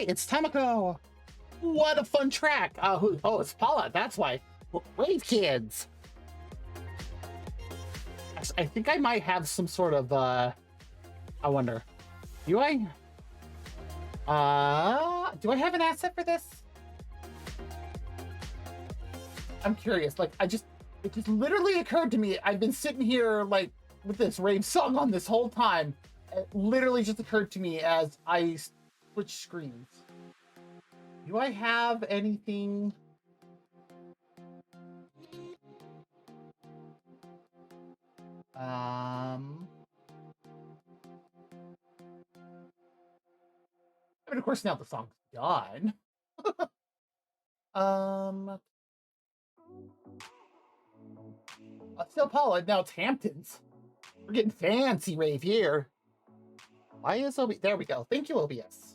Hi, it's Tamako. What a fun track. Oh, it's Paula. That's why. Wave Kids. I think I might have some sort of, I wonder. Do I have an asset for this? I'm curious. Like, it just literally occurred to me. I've been sitting here, like, with this rave song on this whole time. It literally just occurred to me as I switch screens. Do I have anything? And of course now the song's done. Still Paula, now it's Hamptons. We're getting fancy rave here. Why is OBS? There we go. Thank you, OBS.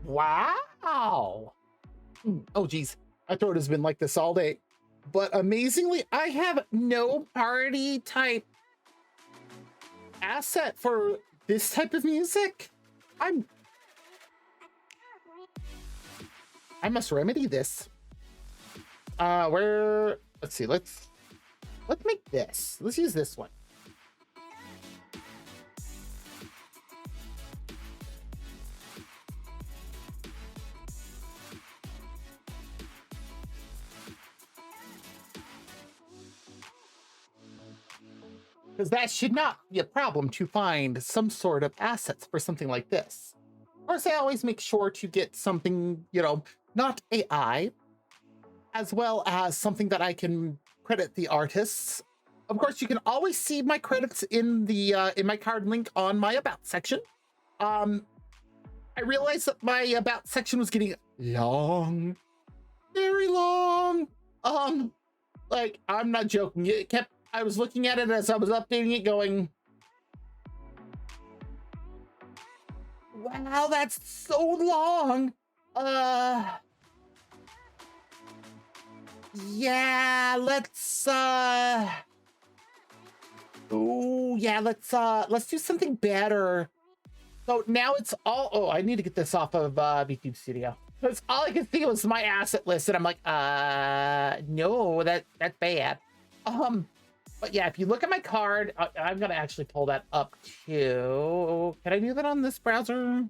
Wow. Oh, geez. My throat has been like this all day. But amazingly, I have no party type asset for this type of music. I must remedy this. Let's see, let's make this. Let's use this one. Because that should not be a problem to find some sort of assets for something like this. Of course, I always make sure to get something, not AI, as well as something that I can credit the artists. Of course, you can always see my credits in the in my card link on my About section. I realized that my About section was getting long, very long. Like, I'm not joking. I was looking at it as I was updating it going, wow, that's so long. Yeah, let's do something better. So now it's all, I need to get this off of VTube Studio. Because all I could see was my asset list, and I'm like, no, that's bad. But yeah, if you look at my card, I'm gonna actually pull that up too. Can I do that on this browser?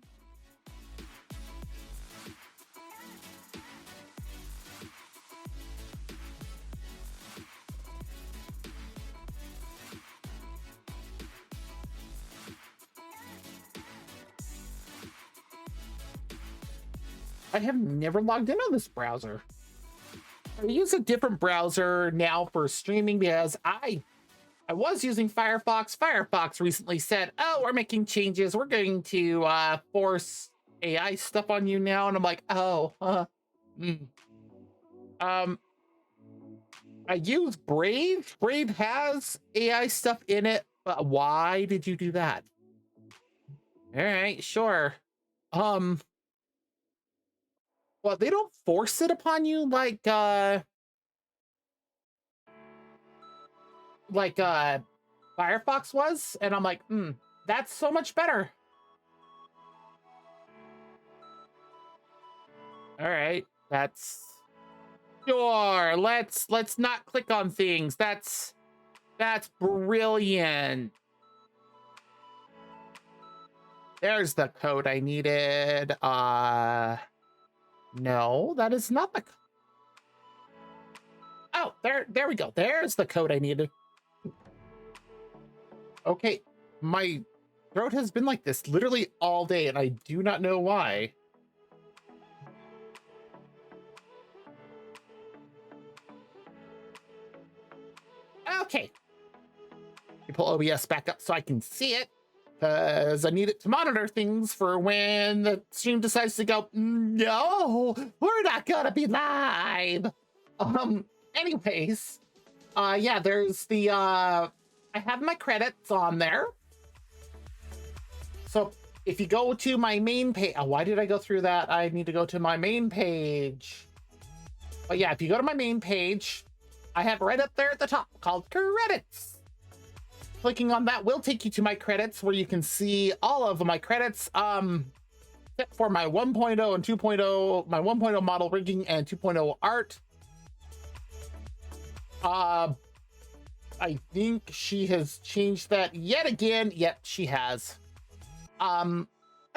I have never logged in on this browser. I use a different browser now for streaming because I was using Firefox. Firefox recently said, oh, we're making changes. We're going to force AI stuff on you now. And I'm like, oh, I use Brave. Brave has AI stuff in it, but why did you do that? All right, sure. Well, they don't force it upon you like Firefox was, and I'm like, that's so much better. All right, that's sure. Let's not click on things. That's brilliant. There's the code I needed. No, that is not the. Oh, there we go. There's the code I needed. Okay, my throat has been like this literally all day, and I do not know why. Okay. You pull OBS back up so I can see it, because I need it to monitor things for when the stream decides to go, no, we're not gonna be live. anyways, yeah, there's the I have my credits on there. So if you go to my main page, why did I go through that? I need to go to my main page. But yeah, if you go to my main page, I have right up there at the top called credits. Clicking on that will take you to my credits where you can see all of my credits. Except for my 1.0 and 2.0, my 1.0 model rigging and 2.0 art. I think she has changed that yet again. Yep, she has. I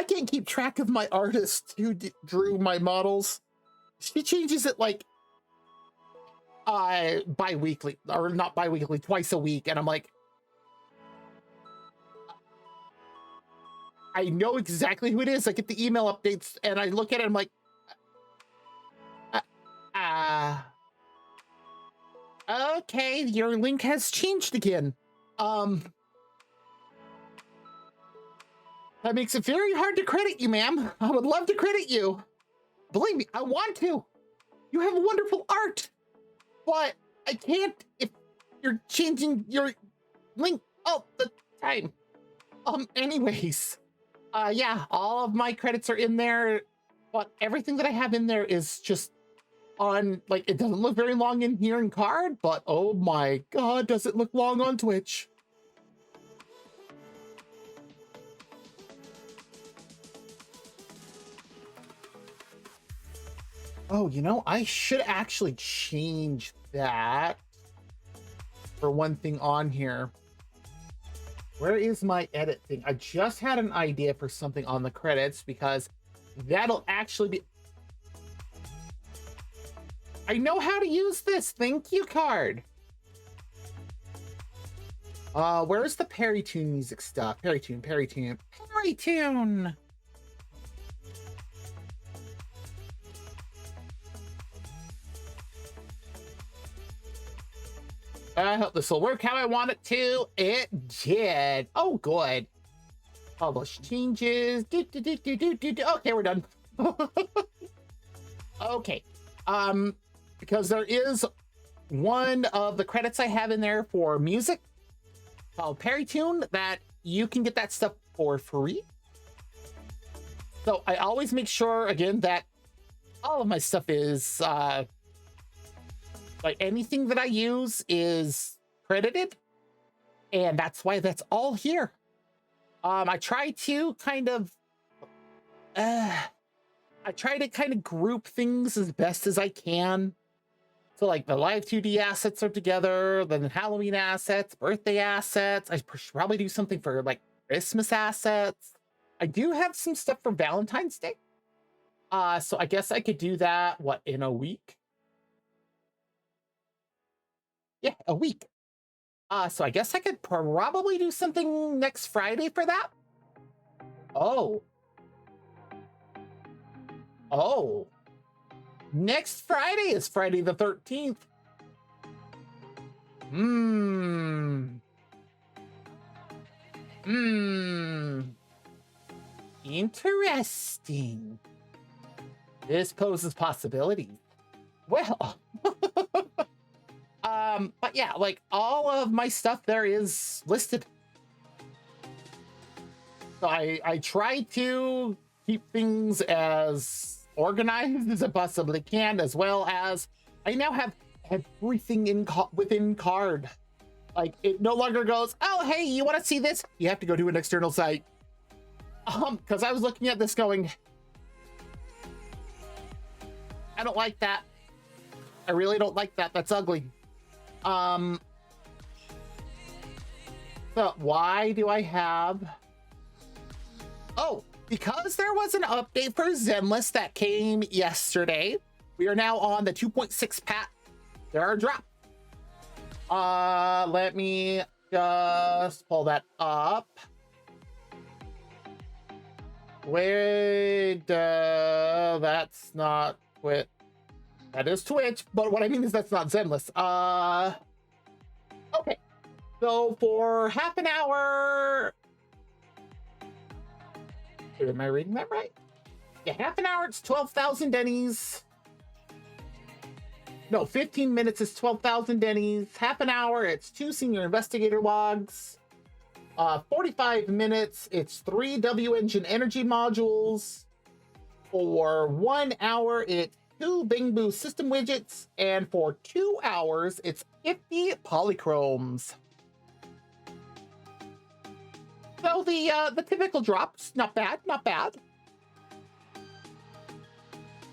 can't keep track of my artist who drew my models. She changes it like bi-weekly, or not bi-weekly, twice a week, and I'm like, I know exactly who it is. I get the email updates and I look at it, I'm like, okay, your link has changed again. That makes it very hard to credit you, ma'am. I would love to credit you. Believe me, I want to. You have wonderful art, but I can't if you're changing your link all the time. Anyways, yeah, all of my credits are in there, but everything that I have in there is just on, like, it doesn't look very long in here in card, but oh my god, does it look long on Twitch. Oh, you know, I should actually change that for one thing on here. Where is my edit thing? I just had an idea for something on the credits because that'll actually be... I know how to use this. Thank you, card. Where's the Perrytune music stuff? Perrytune. I hope this will work how I want it to. It did. Oh, good. Publish changes. Okay, we're done. Okay. Because there is one of the credits I have in there for music called Perrytune that you can get that stuff for free. So I always make sure, again, that all of my stuff is like anything that I use is credited, and that's why that's all here. I try to kind of group things as best as I can. So like the live 2D assets are together, then the Halloween assets, birthday assets. I should probably do something for like Christmas assets. I do have some stuff for Valentine's Day. So I guess I could do that, what, in a week? Yeah, a week. So I guess I could probably do something next Friday for that. Oh. Next Friday is Friday the 13th. Interesting. This poses possibilities. Well, but yeah, like all of my stuff there is listed. So I try to keep things as organized as I possibly can, as well as I now have everything in within card. Like it no longer goes, oh hey, you want to see this? You have to go to an external site. Because I was looking at this going, I don't like that. I really don't like that. That's ugly. So why do I have... Oh, because there was an update for Zenless that came yesterday. We are now on the 2.6 patch. There are drops. Let me just pull that up. Wait, that's not Twitch. That is Twitch, but what I mean is that's not Zenless. Okay. So for half an hour... Am I reading that right? Yeah, half an hour, it's 12,000 Denny's. No, 15 minutes is 12,000 dennies. Half an hour, it's 2 senior investigator logs. 45 minutes, it's 3 W engine energy modules. For 1 hour, it's 2 Bingbu system widgets. And for 2 hours, it's 50 polychromes. So the typical drops, not bad, not bad.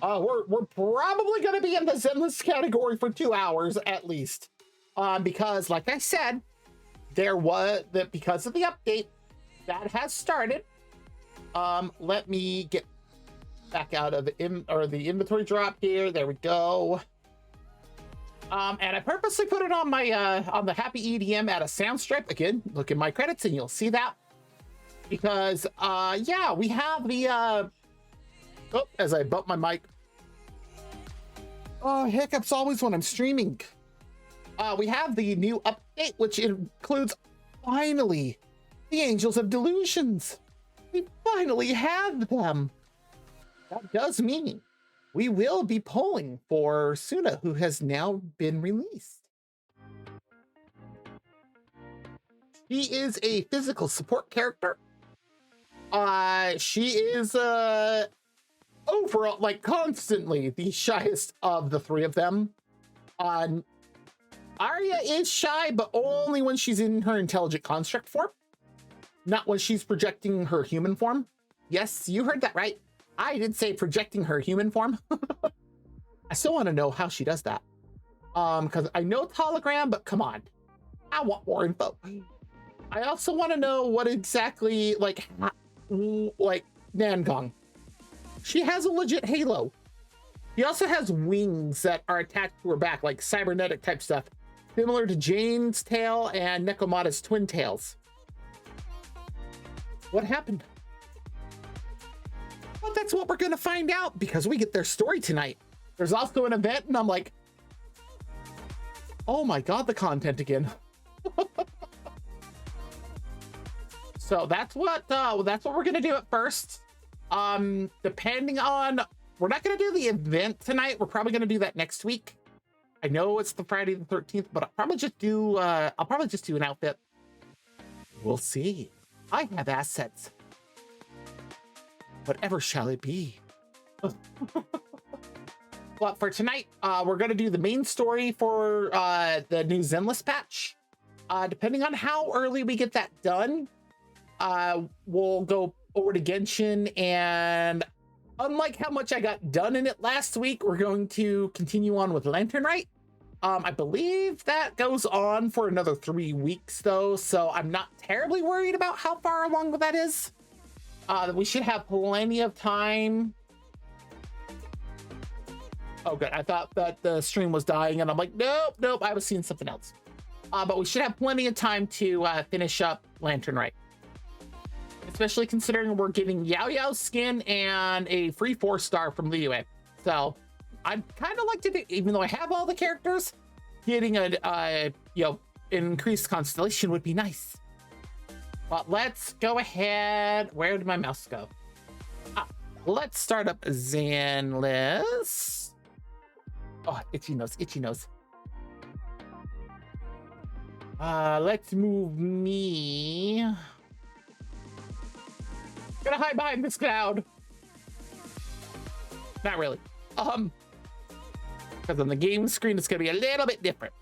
We're probably going to be in the Zenless category for 2 hours at least, because like I said, because of the update that has started. Let me get back out of the inventory drop here. There we go. And I purposely put it on my on the Happy EDM at a sound stripe. Again, look at my credits and you'll see that, because yeah, we have the oh, as I bump my mic. Oh, hiccups always when I'm streaming. We have the new update, which includes, finally, the Angels of Delusions. We finally have them. That does mean we will be polling for Suna, who has now been released. She is a physical support character. She is overall, like, constantly the shyest of the three of them. Arya is shy, but only when she's in her intelligent construct form, not when she's projecting her human form. Yes, you heard that right. I did say projecting her human form. I still want to know how she does that. Because I know it's hologram, but come on. I want more info. I also want to know what exactly, like Nangong. She has a legit halo. She also has wings that are attached to her back, like cybernetic type stuff, similar to Jane's tail and Nekomata's twin tails. What happened? Well, that's what we're going to find out, because we get their story tonight. There's also an event, and I'm like, oh my god, the content again. So that's what we're gonna do at first. Depending on, we're not gonna do the event tonight. We're probably gonna do that next week. I know it's the Friday the 13th, but I'll probably just do an outfit. We'll see. I have assets. Whatever shall it be? But for tonight, we're gonna do the main story for the new Zenless patch. Depending on how early we get that done, we'll go over to Genshin, and unlike how much I got done in it last week, we're going to continue on with Lantern Rite. I believe that goes on for another 3 weeks though, so I'm not terribly worried about how far along that is. We should have plenty of time. Oh good, I thought that the stream was dying and I'm like, nope, I was seeing something else. But we should have plenty of time to finish up Lantern Rite. Especially considering we're getting Yao Yao's skin and a free 4-star from Liyue. So I'd kind of like to do, even though I have all the characters, getting a increased constellation would be nice. But let's go ahead. Where did my mouse go? Let's start up Zenless. Oh, itchy nose, itchy nose. Let's move me. Gonna hide behind this cloud. Not really. Because on the game screen, it's gonna be a little bit different.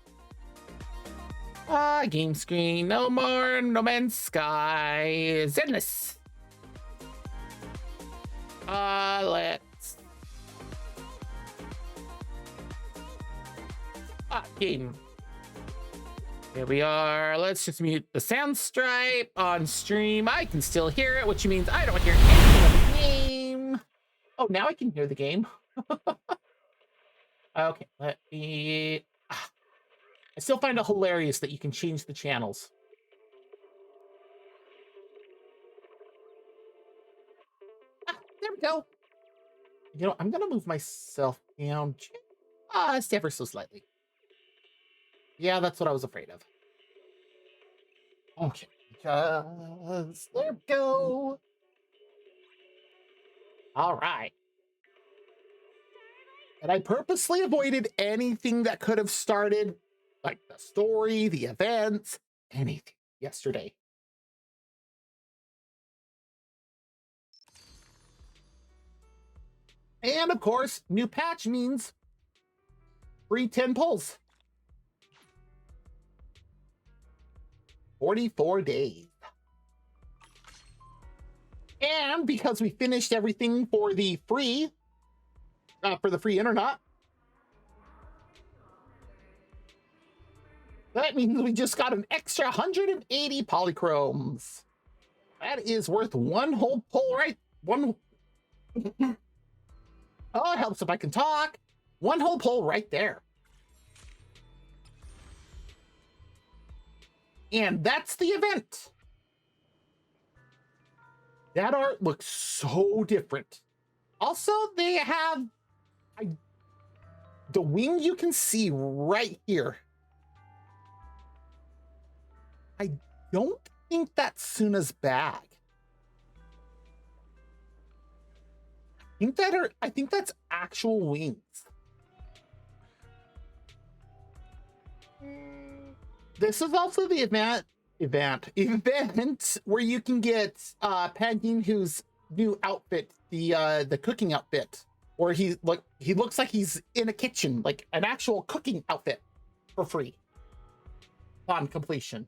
Game screen, no more No Man's Sky. Zenless. Let's. Game. Here we are. Let's just mute the sound stripe on stream. I can still hear it, which means I don't hear anything of the game. Oh, now I can hear the game. Okay, let me... I still find it hilarious that you can change the channels. There we go. You know, I'm gonna move myself down just ever so slightly. Yeah, that's what I was afraid of. Okay, just there we go. All right. And I purposely avoided anything that could have started, like the story, the events, anything yesterday. And of course, new patch means free 10 pulls. 44 days. And because we finished everything for the free internet, that means we just got an extra 180 polychromes. That is worth one whole pull, right? One. Oh, it helps if I can talk. One whole pull right there. And that's the event. That art looks so different. Also, they have the wing you can see right here. I don't think that's Suna's bag. I think that's actual wings. This is also the event where you can get Pan Yin-Hu's new outfit, the cooking outfit, where he looks like he's in a kitchen, like an actual cooking outfit for free on completion.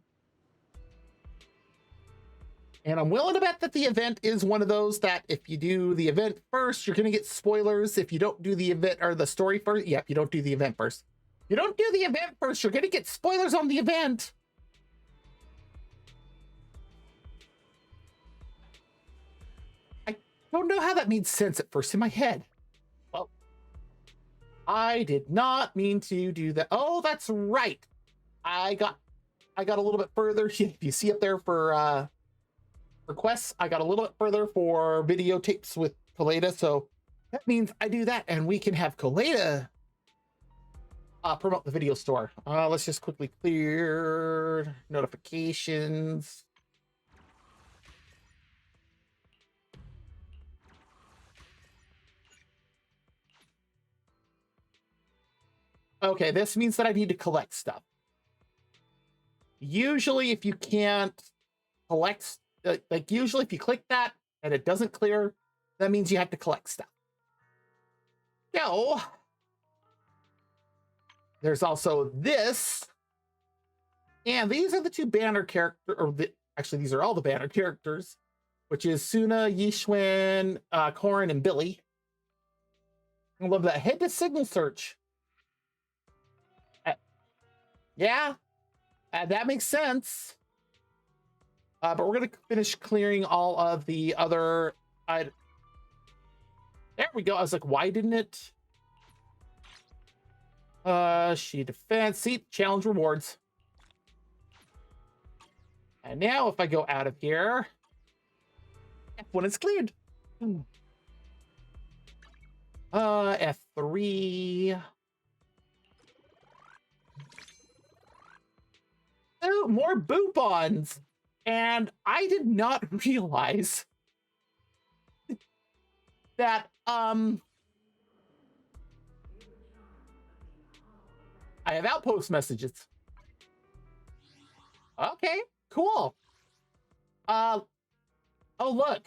And I'm willing to bet that the event is one of those that if you do the event first, you're going to get spoilers. If you don't do the event or the story first, yeah, if you don't do the event first. You don't do the event first, you're going to get spoilers on the event. I don't know how that made sense at first in my head. Well, I did not mean to do that. Oh, that's right. I got a little bit further. If you see up there for requests, I got a little bit further for videotapes with Kaleda, so that means I do that and we can have Kaleda promote the video store. Let's just quickly clear notifications. Okay, this means that I need to collect stuff. Usually if you can't collect, like usually if you click that and it doesn't clear, that means you have to collect stuff. So there's also this, and these are the two banner characters, actually these are all the banner characters, which is Suna, Yishun, Korin, and Billy. I love that. Head to signal search. Yeah, that makes sense. But we're going to finish clearing all of the other... there we go. I was like, why didn't it... she defense, seat, challenge rewards. And now if I go out of here, F1 is cleared. F3. Oh, more boopons. And I did not realize that, I have outpost messages. Okay, cool. Oh, look,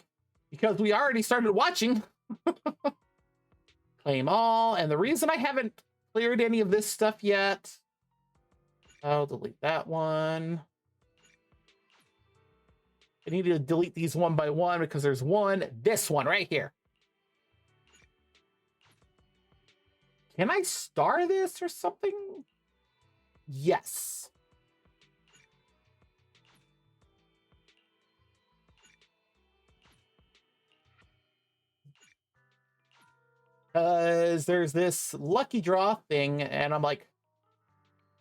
because we already started watching. Claim all, and the reason I haven't cleared any of this stuff yet, I'll delete that one. I need to delete these one by one because there's this one right here. Can I star this or something? Yes. Because there's this lucky draw thing, and I'm like,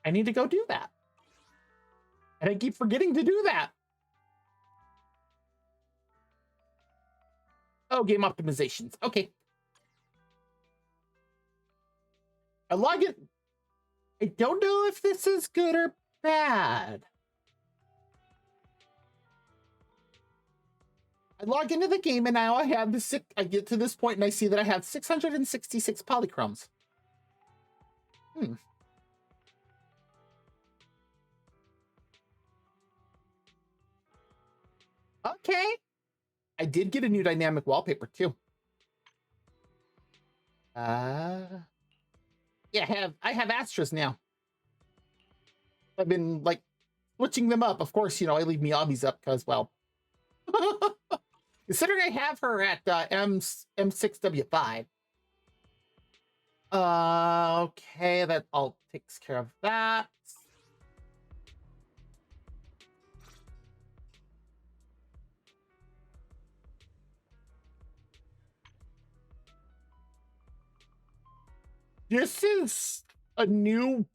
I need to go do that. And I keep forgetting to do that. Oh, game optimizations. Okay. I log in. I don't know if this is good or bad. I log into the game and now I have I get to this point and I see that I have 666 polychromes. Hmm. Okay. I did get a new dynamic wallpaper too. Yeah, I have Astras now. I've been like switching them up. Of course, I leave Miyabi's up because, well, considering I have her at M6W5. Okay, that all takes care of that. This is a new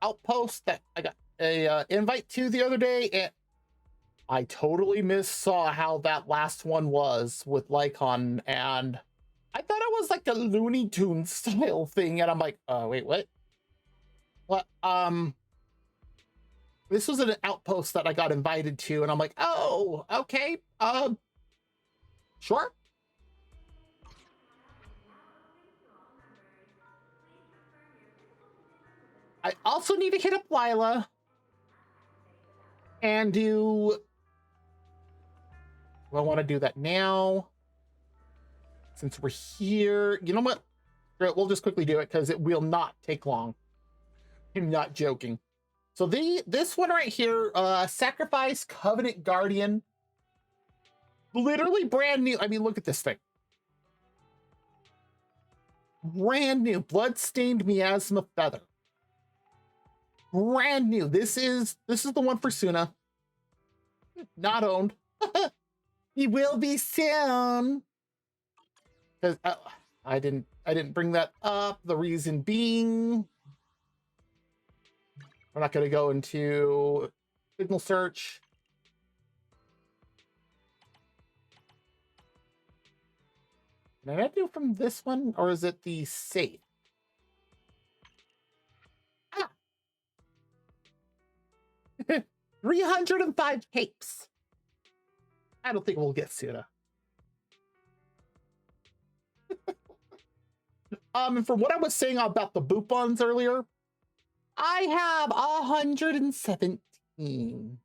outpost that I got a invite to the other day, and I totally missaw how that last one was with Lycon, and I thought it was like a Looney Tunes style thing, and I'm like, wait, what? What? This was an outpost that I got invited to, and I'm like, oh, okay, sure. I also need to hit up Lila and do. Do I want to do that now? Since we're here, you know what? We'll just quickly do it because it will not take long. I'm not joking. So this one right here, Sacrifice Covenant Guardian, literally brand new. I mean, look at this thing. Brand new, Bloodstained Miasma Feather. Brand new. This is the one for Suna. Not owned. He will be soon. Because I didn't bring that up. The reason being, we're not going to go into signal search. Can I do from this one, or is it the safe? Ah. 305 capes. I don't think we'll get Suna. And from what I was saying about the boot bonds earlier, I have 117.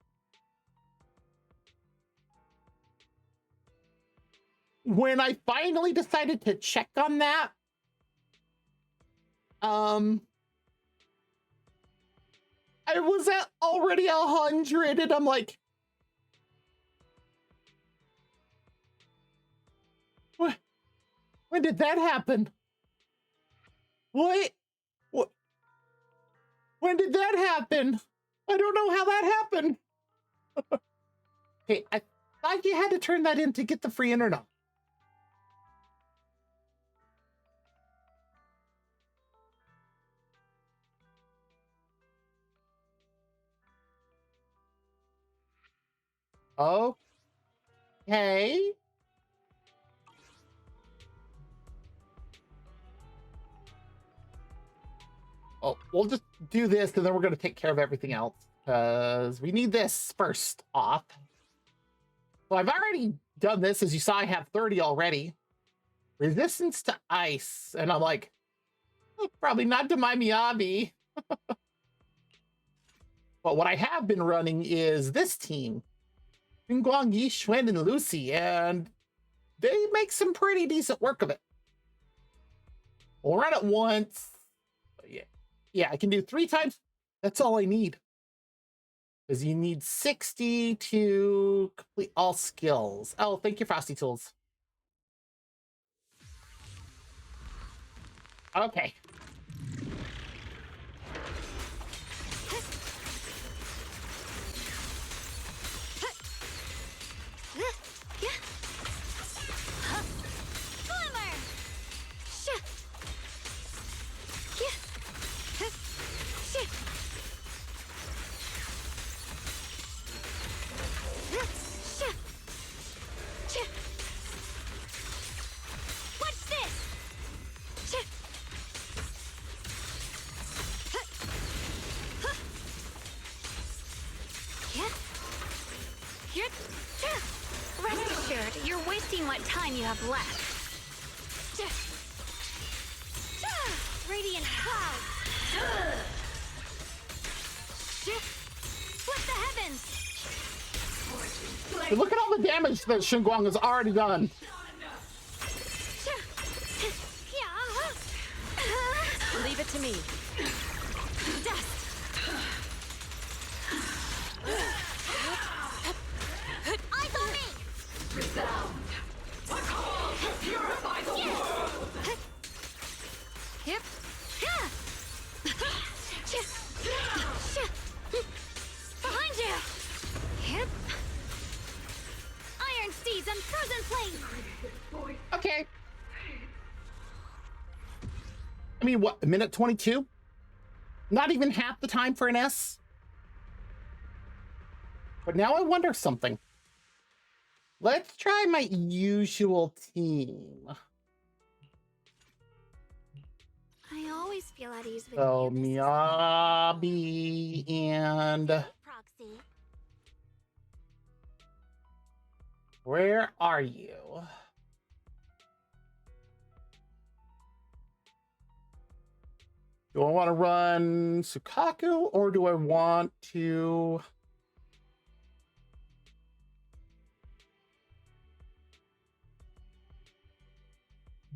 When I finally decided to check on that, I was at already 100, and I'm like, what? When did that happen? What? When did that happen? I don't know how that happened. Okay, I thought you had to turn that in to get the free internet. Okay. Oh, we'll just do this, and then we're going to take care of everything else, because we need this first off. So I've already done this. As you saw, I have 30 already. Resistance to ice. And I'm like, probably not to my Miyabi. But what I have been running is this team. Guang, Yi, Xuan, and Lucy. And they make some pretty decent work of it. We'll run it once. Yeah, I can do 3 times. That's all I need. Because you need 60 to complete all skills. Oh, thank you, Frosty Tools. Okay. Rest assured, you're wasting what time you have left. Radiant clouds. Split the heavens! Hey, look at all the damage that Xinguang has already done. Leave it to me. Dust! Eyes on me! Resound. A call to purify the world. Yep. Behind you! Yep. Iron steeds and frozen flame! Okay. I mean, what, minute 22? Not even half the time for an S? But now I wonder something. Let's try my usual team. I always feel at ease with So, you. Miyabi and... Proxy. Where are you? Do I want to run Sukaku or do I want to...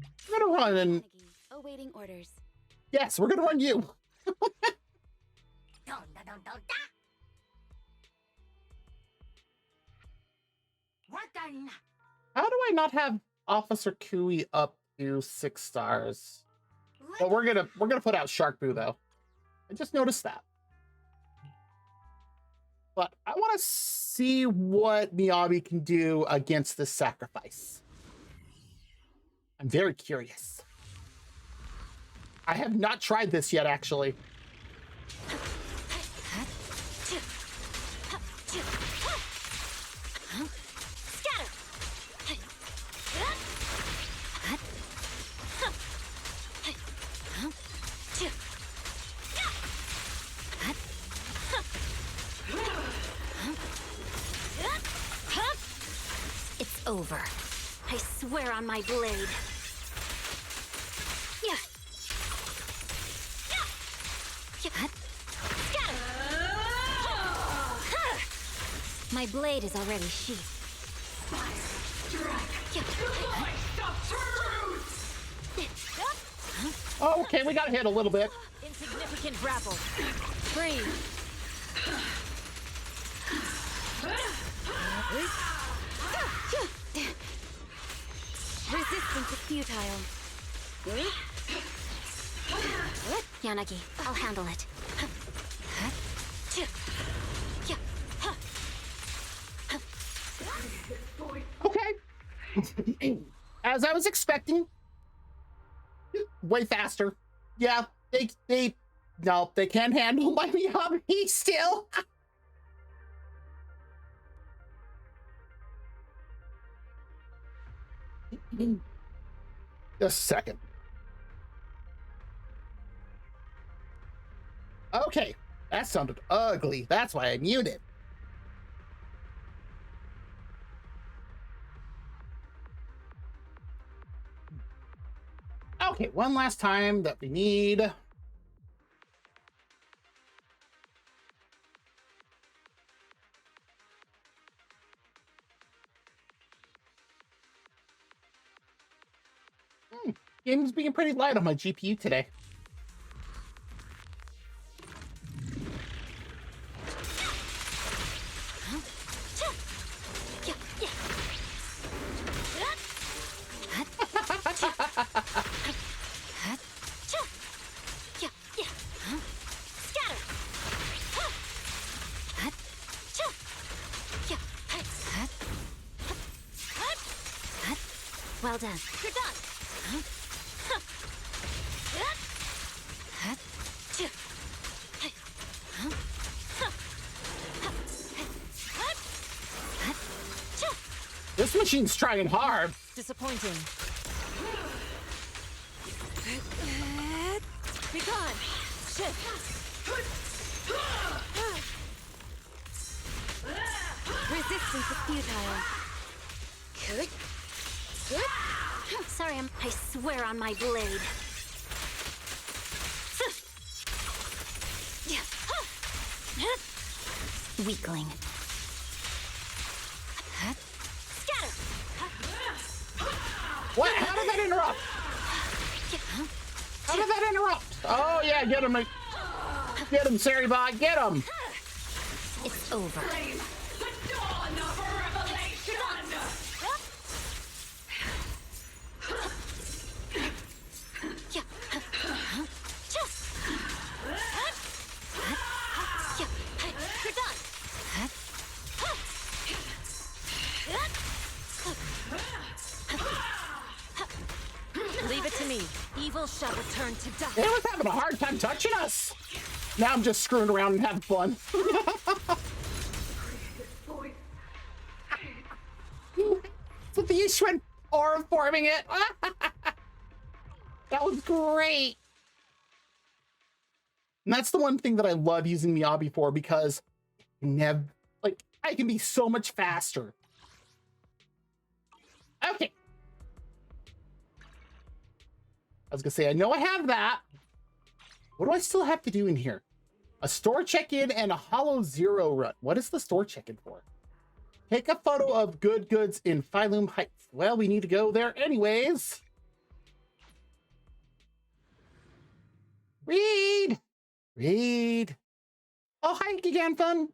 I'm gonna run... Awaiting orders. Yes, we're gonna run you. How do I not have Officer Kui up to 6 stars? But we're gonna put out Shark Boo though. I just noticed that. But I want to see what Miyabi can do against this sacrifice. I'm very curious. I have not tried this yet, actually. Scatter! It's over. I swear on my blade. Yeah. My blade is already sheathed. Oh, okay, we got hit a little bit. Insignificant grapple. Free. Resistance is futile. Yanagi, I'll handle it. Okay. As I was expecting, way faster. Yeah, no, they can't handle my Miyabi still. Just a second. Okay, that sounded ugly. That's why I muted. Okay, one last time that we need. Game's being pretty light on my GPU today. Well done. You're done. This machine's trying hard. Disappointing. Be gone. Shift. Resistance is futile. Sorry, I swear on my blade. weakling. Scatter! What? How did that interrupt? How did that interrupt? Oh yeah, get him. Get him, Saribot, get him. It's over. The dawn of revelation! You're done! Leave it to me. Evil shall return to dust. They was having a hard time touching us. Now I'm just screwing around and having fun. So the Ishwan aura forming it. That was great. And that's the one thing that I love using Miyabi for, because I can be so much faster. Okay. I was gonna say, I know I have that. What do I still have to do in here? A store check-in and a Hollow Zero run. What is the store check-in for? Take a photo of good goods in Phylum Heights. Well, we need to go there anyways. Read! Read! Oh, hi, Giganfun!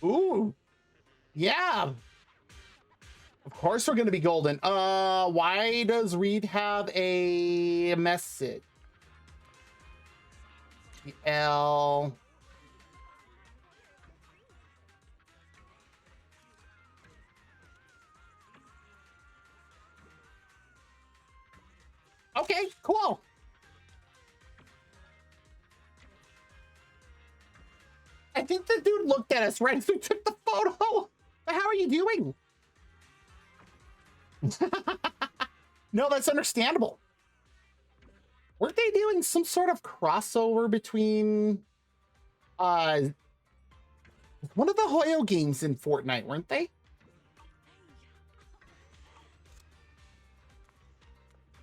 Ooh! Yeah! Of course we're gonna be golden. Why does Reed have a message? L. Okay, cool. I think the dude looked at us right as we took the photo. How are you doing? No, that's understandable. Weren't they doing some sort of crossover between one of the Hoyo games in Fortnite, weren't they?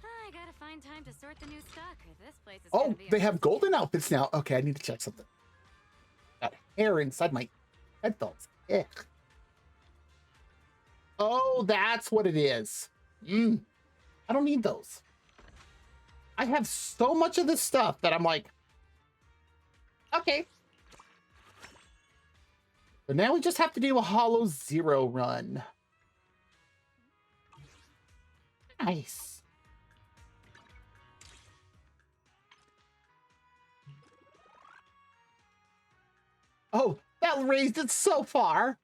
I gotta find time to sort the new stock, or this place is Oh, gonna be they have golden outfits now. Okay, I need to check something. Got hair inside my headphones. Ugh. Oh, that's what it is. I don't need those. I have so much of this stuff that I'm like, okay. But now we just have to do a Hollow Zero run. Nice. Oh, that raised it so far.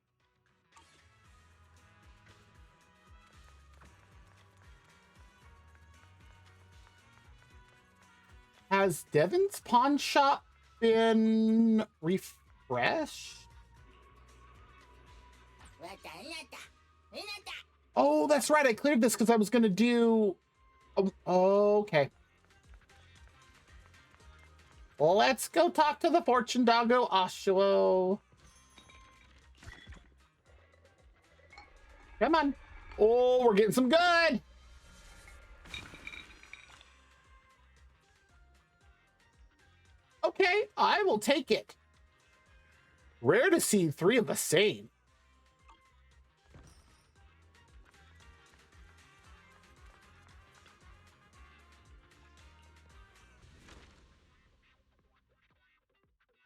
Has Devon's pawn shop been refreshed? Oh, that's right. I cleared this because I was going to do... Oh, okay. Well, let's go talk to the fortune doggo, Oshawo. Come on. Oh, we're getting some good. Okay, I will take it. Rare to see three of the same.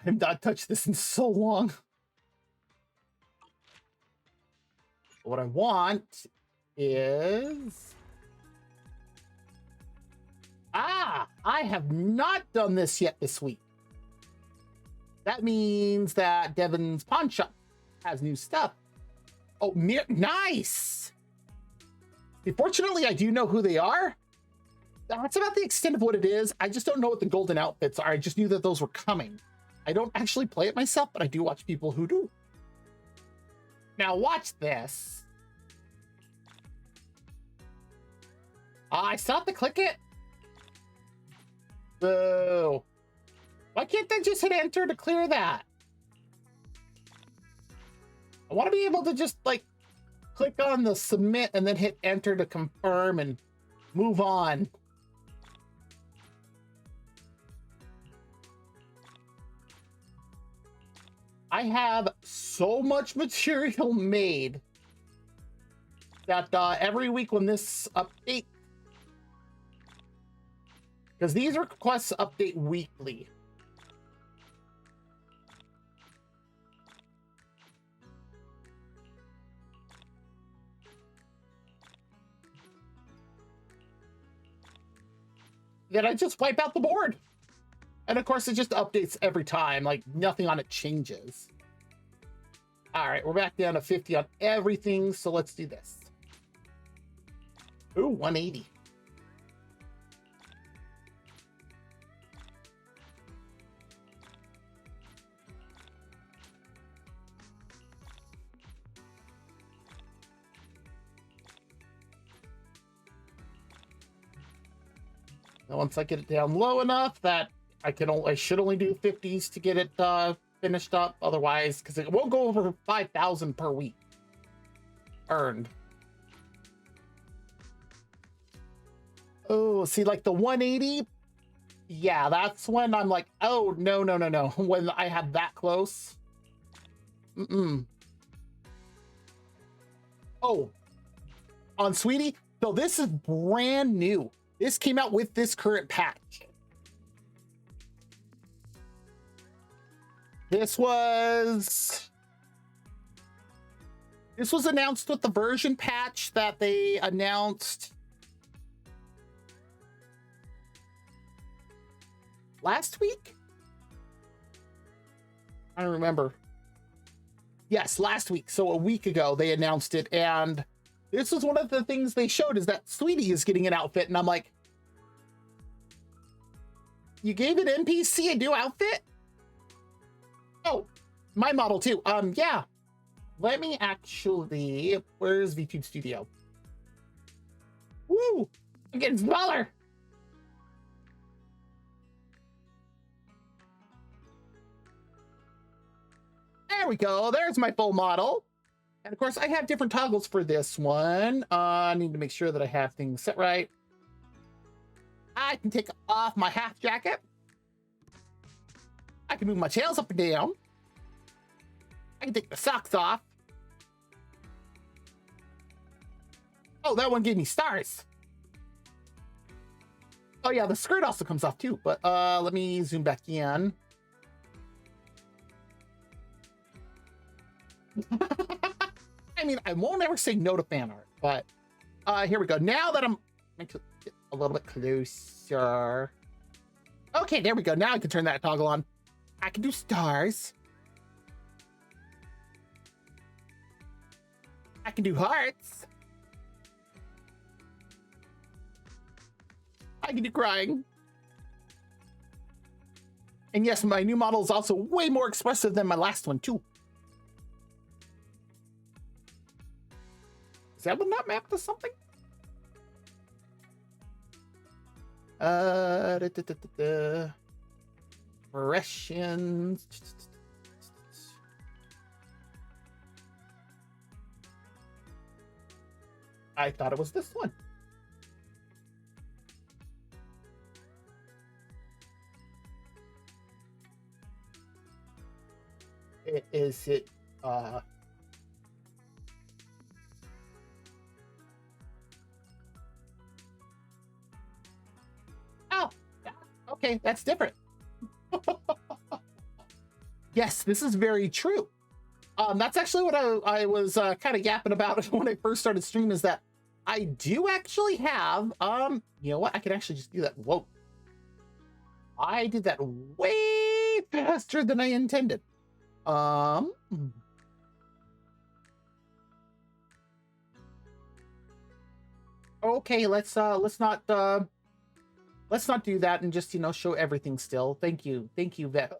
I've not touched this in so long. What I want is... I have not done this yet this week. That means that Devon's pawn shop has new stuff. Oh, nice! Fortunately, I do know who they are. That's about the extent of what it is. I just don't know what the golden outfits are. I just knew that those were coming. I don't actually play it myself, but I do watch people who do. Now watch this. I still have to click it. Boo. Why can't they just hit enter to clear that? I want to be able to just like click on the submit and then hit enter to confirm and move on. I have so much material made that every week when this update, because these requests update weekly. Then I just wipe out the board. And of course, it just updates every time. Like, nothing on it changes. All right, we're back down to 50 on everything. So let's do this. Ooh, 180. Now, once I get it down low enough that I should only do 50s to get it finished up. Otherwise, because it won't go over 5,000 per week earned. Oh, see, like the 180. Yeah, that's when I'm like, oh, no. When I have that close. Oh, on Sweetie. So this is brand new. This came out with this current patch. This was announced with the version patch that they announced last week? I don't remember. Yes, last week. So a week ago they announced it, and this was one of the things they showed is that Sweetie is getting an outfit, and I'm like, you gave an NPC a new outfit? Oh, my model too. Yeah. Let me actually, where's VTube Studio? Woo! I'm getting smaller. There we go. There's my full model. And of course, I have different toggles for this one. I need to make sure that I have things set right. I can take off my half jacket. I can move my tails up and down. I can take the socks off. Oh, that one gave me stars. Oh yeah, the skirt also comes off too, but let me zoom back in. I mean, I won't ever say no to fan art, but here we go. Now that I'm get a little bit closer. Okay, there we go. Now I can turn that toggle on. I can do stars. I can do hearts. I can do crying. And yes, my new model is also way more expressive than my last one, too. Is that one not mapped to something? Impressions. I thought it was this one. Is it oh, okay, that's different. Yes, this is very true. That's actually what I was kind of yapping about when I first started streaming, is that I do actually have, you know what? I can actually just do that. Whoa. I did that way faster than I intended. Okay, let's not do that and just, you know, show everything still. Thank you, Vet.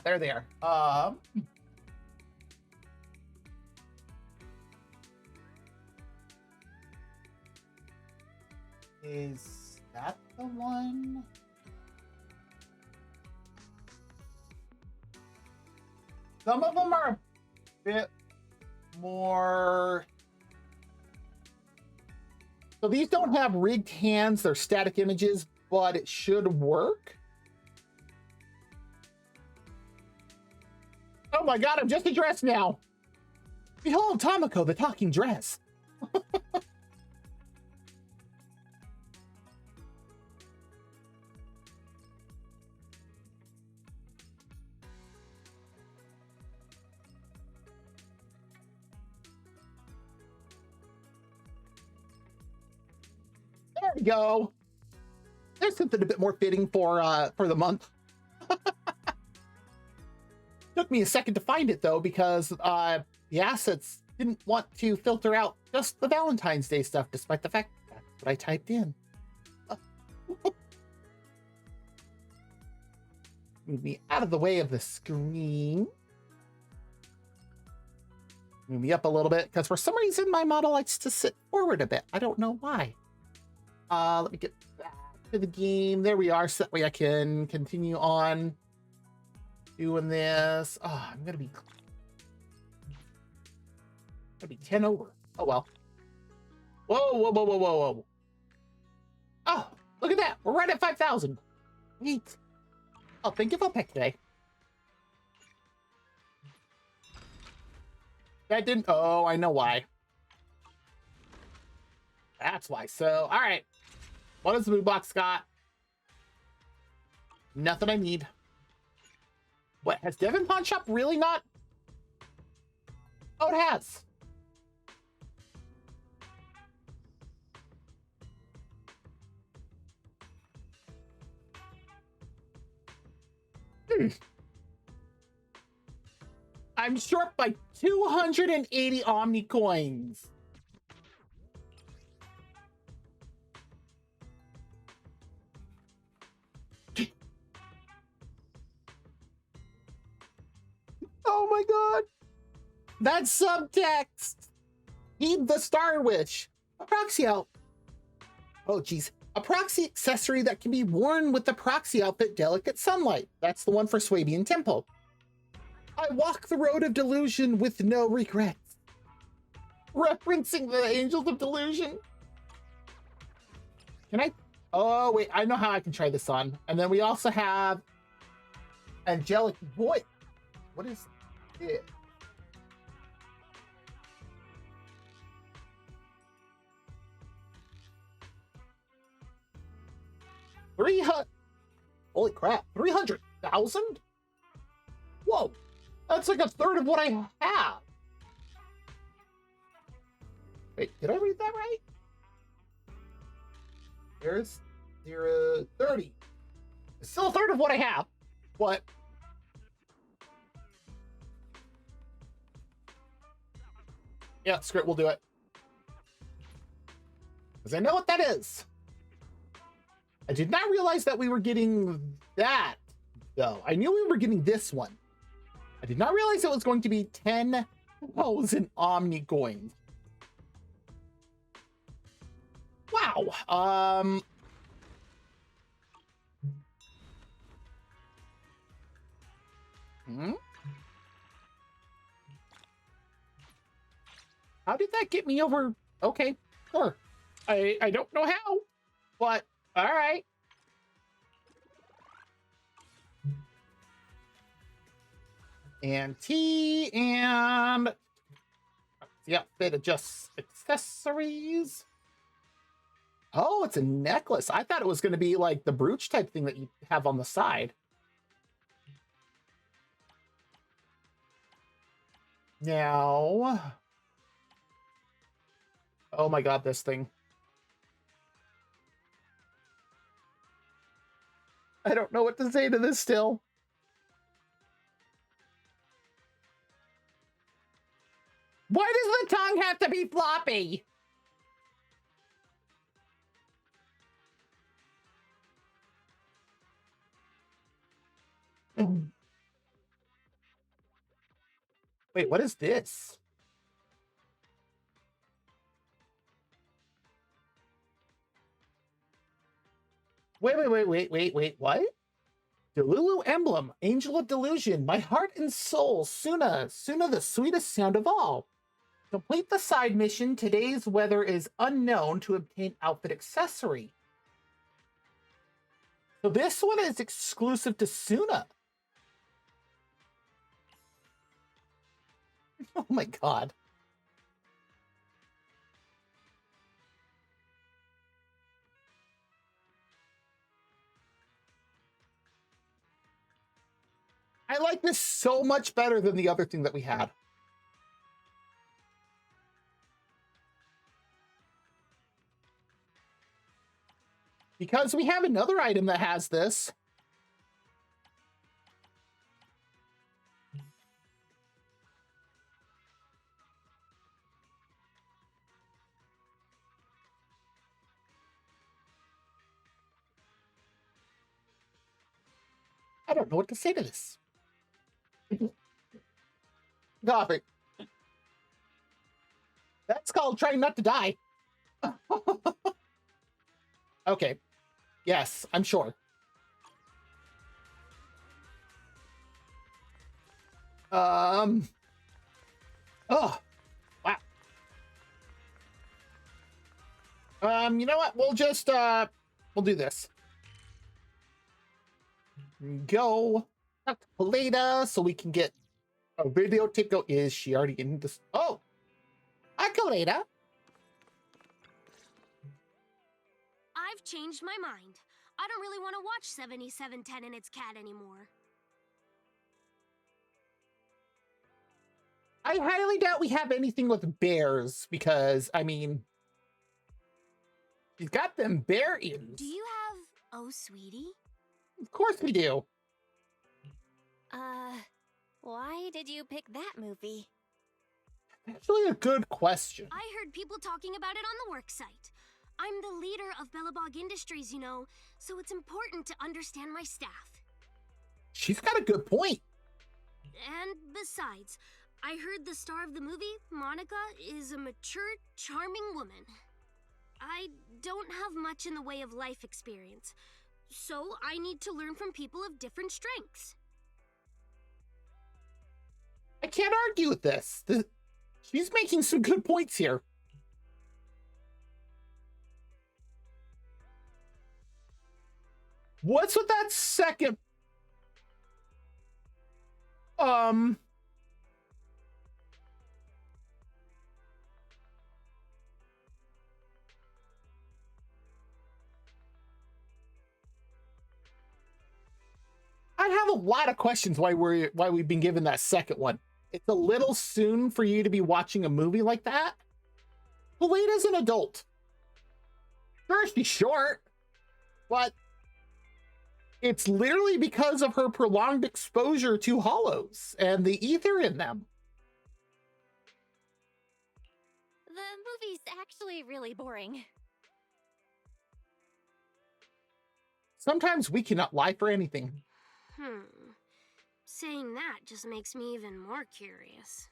There they are. Is that the one? Some of them are a bit more So these don't have rigged hands, they're static images, but it should work. Oh my god, I'm just a dress now. Behold, Tamako, the talking dress. There we go. There's something a bit more fitting for the month. Took me a second to find it though, because the assets didn't want to filter out just the Valentine's Day stuff, despite the fact that's what I typed in. Move me out of the way of the screen. Move me up a little bit, because for some reason my model likes to sit forward a bit. I don't know why. Let me get back to the game. There we are, so that way I can continue on doing this. Oh, I'm gonna be 10 over. Oh well. Whoa, whoa, whoa, whoa, whoa, whoa. Oh, look at that. We're right at 5,000. Neat. Oh, thank you for pick today. That didn't. Oh, I know why. That's why. So, all right. What does the blue box got? Nothing I need. What, has Devon Pawn Shop really not? Oh, it has. I'm short by 280 Omni coins. Oh my god. That's subtext. Heed the Star Wish. A proxy out. Oh geez. A proxy accessory that can be worn with the proxy outfit Delicate Sunlight. That's the one for Swabian Temple. I walk the road of delusion with no regrets. Referencing the Angels of Delusion. Can I? Oh wait, I know how I can try this on. And then we also have Angelic Boy. What is it? Holy crap, 300,000? Whoa, that's like a third of what I have. Wait, did I read that right? There's 30. It's still a third of what I have, but yeah, screw it, we'll do it. Because I know what that is. I did not realize that we were getting that, though. I knew we were getting this one. I did not realize it was going to be 10,000 Omni coins. Wow. How did that get me over? Okay, sure. I don't know how, but all right. And T and yeah, fit adjusts accessories. Oh, it's a necklace. I thought it was going to be like the brooch type thing that you have on the side. Now, oh my god, this thing. I don't know what to say to this still. Why does the tongue have to be floppy? Wait, what is this? Wait, what? Delulu emblem, angel of delusion, my heart and soul, Suna, the sweetest sound of all. Complete the side mission. Today's weather is unknown to obtain outfit accessory. So this one is exclusive to Suna. Oh my god. I like this so much better than the other thing that we had. Because we have another item that has this. I don't know what to say to this. Nothing. That's called trying not to die. Okay. Yes, I'm sure. Oh, wow. You know what? We'll just we'll do this. Go talk to Kaleda so we can get a videotape. Go. Is she already in this? Oh, hi, Kaleda. I've changed my mind. I don't really want to watch 7710 and its cat anymore. I highly doubt we have anything with bears because, I mean, she's got them bear ears. Do you have Oh Sweetie? Of course we do. Why did you pick that movie? Actually, a good question. I heard people talking about it on the work site. I'm the leader of Bellabog Industries, you know, so it's important to understand my staff. She's got a good point. And besides, I heard the star of the movie, Monica, is a mature, charming woman. I don't have much in the way of life experience, so I need to learn from people of different strengths. I can't argue with this. She's making some good points here. What's with that second? I have a lot of questions why we've been given that second one. It's a little soon for you to be watching a movie like that. Kaleda's an adult. Sure, she's short, but it's literally because of her prolonged exposure to hollows and the ether in them. The movie's actually really boring. Sometimes we cannot lie for anything. Saying that just makes me even more curious.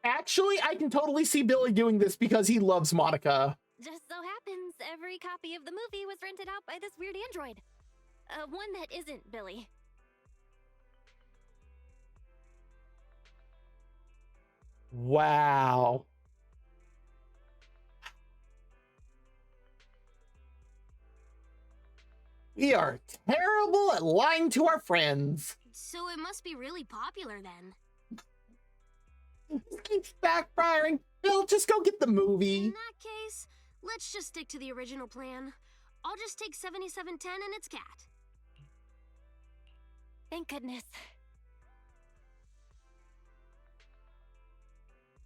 Actually, I can totally see Billy doing this because he loves Monica. just so happens every copy of the movie was rented out by this weird android. One that isn't Billy. Wow. We are terrible at lying to our friends. So it must be really popular then. This keeps backfiring. Bill, just go get the movie. In that case, let's just stick to the original plan. I'll just take 7710 and its cat. Thank goodness.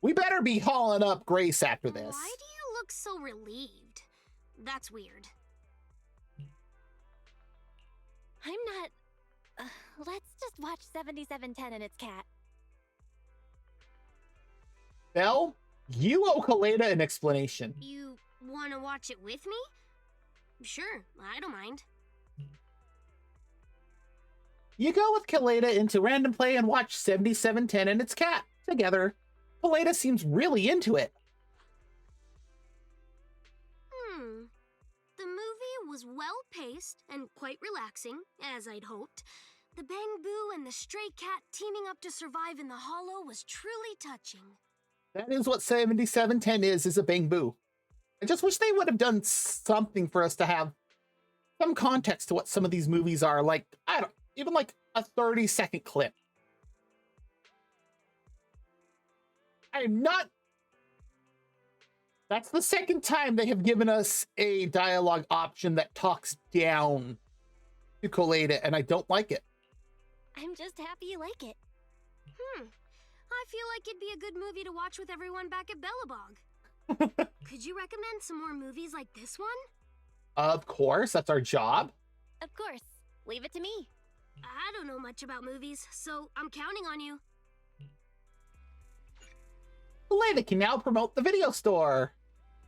We better be hauling up Grace after this. Why do you look so relieved? That's weird. I'm not... let's just watch 7710 and its cat. Belle, you owe Kaleda an explanation. You want to watch it with me? Sure, I don't mind. You go with Kaleda into random play and watch 7710 and its cat together. Kaleda seems really into it. The movie was well paced and quite relaxing, as I'd hoped. The Bang-Boo and the stray cat teaming up to survive in the hollow was truly touching. That is what 7710 is a Bang Boo. I just wish they would have done something for us to have some context to what some of these movies are. Like, I don't, even like a 30-second clip. I'm not. That's the second time they have given us a dialogue option that talks down to Koleda, and I don't like it. I'm just happy you like it. I feel like it'd be a good movie to watch with everyone back at Bellabog. Could you recommend some more movies like this one? Of course, that's our job. Of course. Leave it to me. I don't know much about movies, so I'm counting on you. Koleda can now promote the video store.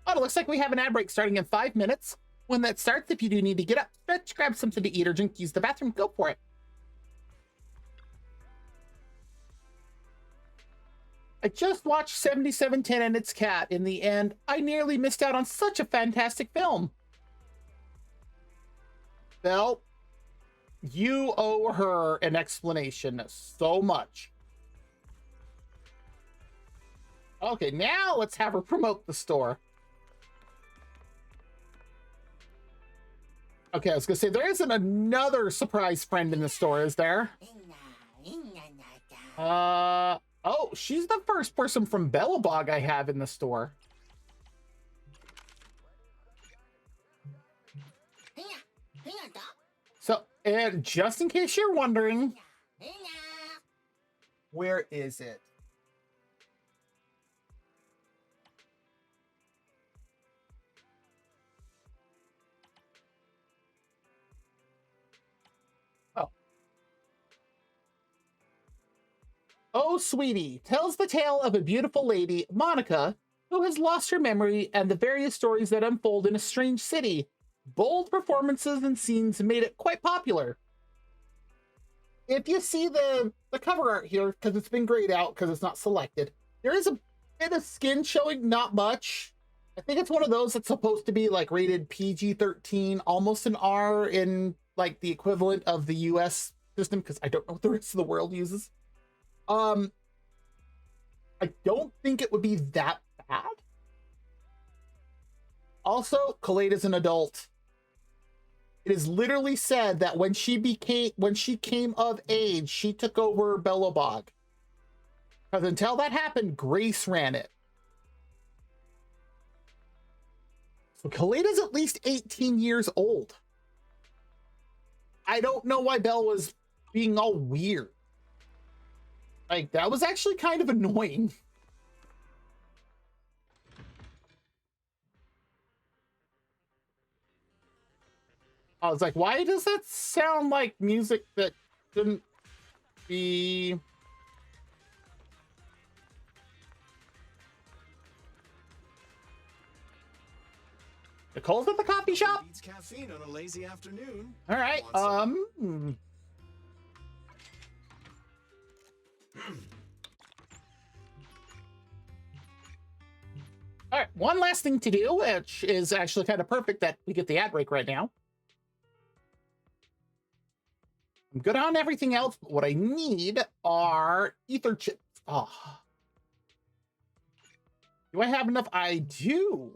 Oh, it looks like we have an ad break starting in 5 minutes. When that starts, if you do need to get up, stretch, grab something to eat or drink, use the bathroom, go for it. I just watched 7710 and its cat. In the end, I nearly missed out on such a fantastic film. Belle, you owe her an explanation so much. Okay, now let's have her promote the store. Okay, I was gonna say, there isn't another surprise friend in the store, is there? Oh, she's the first person from Bellabog I have in the store. So, and just in case you're wondering, where is it? Oh, Sweetie tells the tale of a beautiful lady, Monica, who has lost her memory and the various stories that unfold in a strange city. Bold performances and scenes made it quite popular. If you see the cover art here, because it's been grayed out because it's not selected, there is a bit of skin showing, not much. I think it's one of those that's supposed to be like rated PG-13, almost an R in like the equivalent of the US system, because I don't know what the rest of the world uses. I don't think it would be that bad. Also, Koleda's an adult. It is literally said that when she came of age, she took over Bellabog. Because until that happened, Grace ran it. So Koleda's at least 18 years old. I don't know why Belle was being all weird. Like, that was actually kind of annoying. I was like, why does that sound like music that shouldn't be... Nicole's at the coffee shop? Beats caffeine on a lazy afternoon. All right, All right, one last thing to do, which is actually kind of perfect that we get the ad break right now. I'm good on everything else, but what I need are ether chips. Oh. Do I have enough? I do.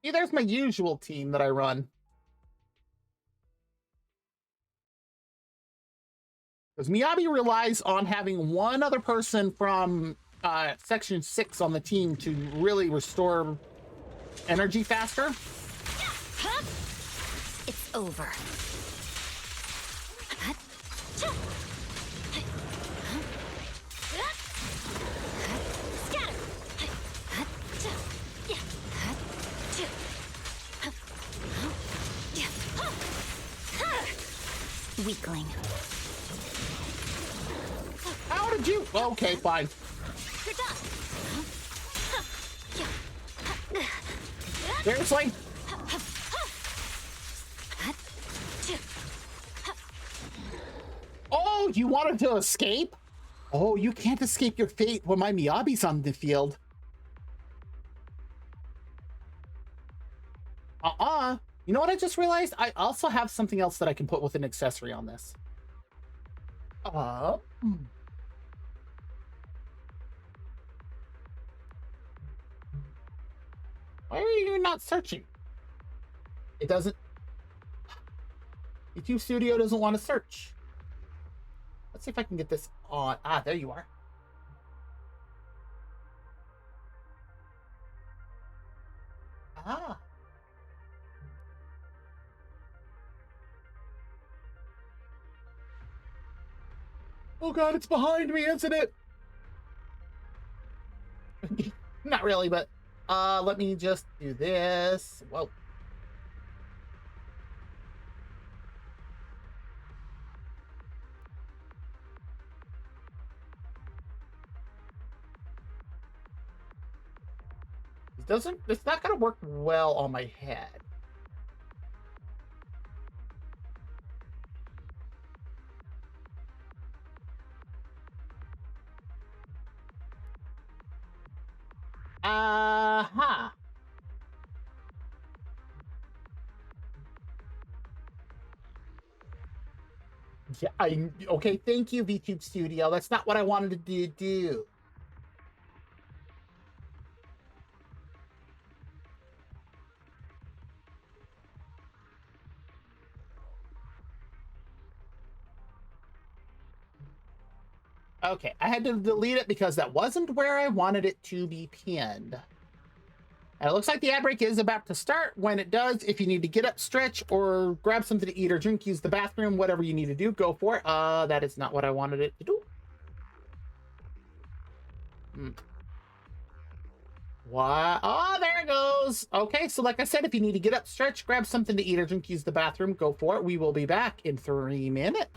See, there's my usual team that I run. Because Miyabi relies on having one other person from Section 6 on the team to really restore energy faster. It's over. Weakling. How did you? Okay, fine. Seriously? Oh, you wanted to escape? Oh, you can't escape your fate when my Miyabi's on the field. You know what I just realized? I also have something else that I can put with an accessory on this. Hmm. Why are you not searching? It doesn't. YouTube Studio doesn't want to search. Let's see if I can get this on. Ah, there you are. Ah. Oh god, it's behind me, isn't it? Not really, but let me just do this. Whoa. It's not gonna work well on my head. Uh-huh. Yeah, okay, thank you, VTube Studio. That's not what I wanted to do. Okay, I had to delete it because that wasn't where I wanted it to be pinned. And it looks like the ad break is about to start. When it does, if you need to get up, stretch, or grab something to eat or drink, use the bathroom, whatever you need to do, go for it. That is not what I wanted it to do. What? Oh, there it goes. Okay, so like I said, if you need to get up, stretch, grab something to eat or drink, use the bathroom, go for it. We will be back in 3 minutes.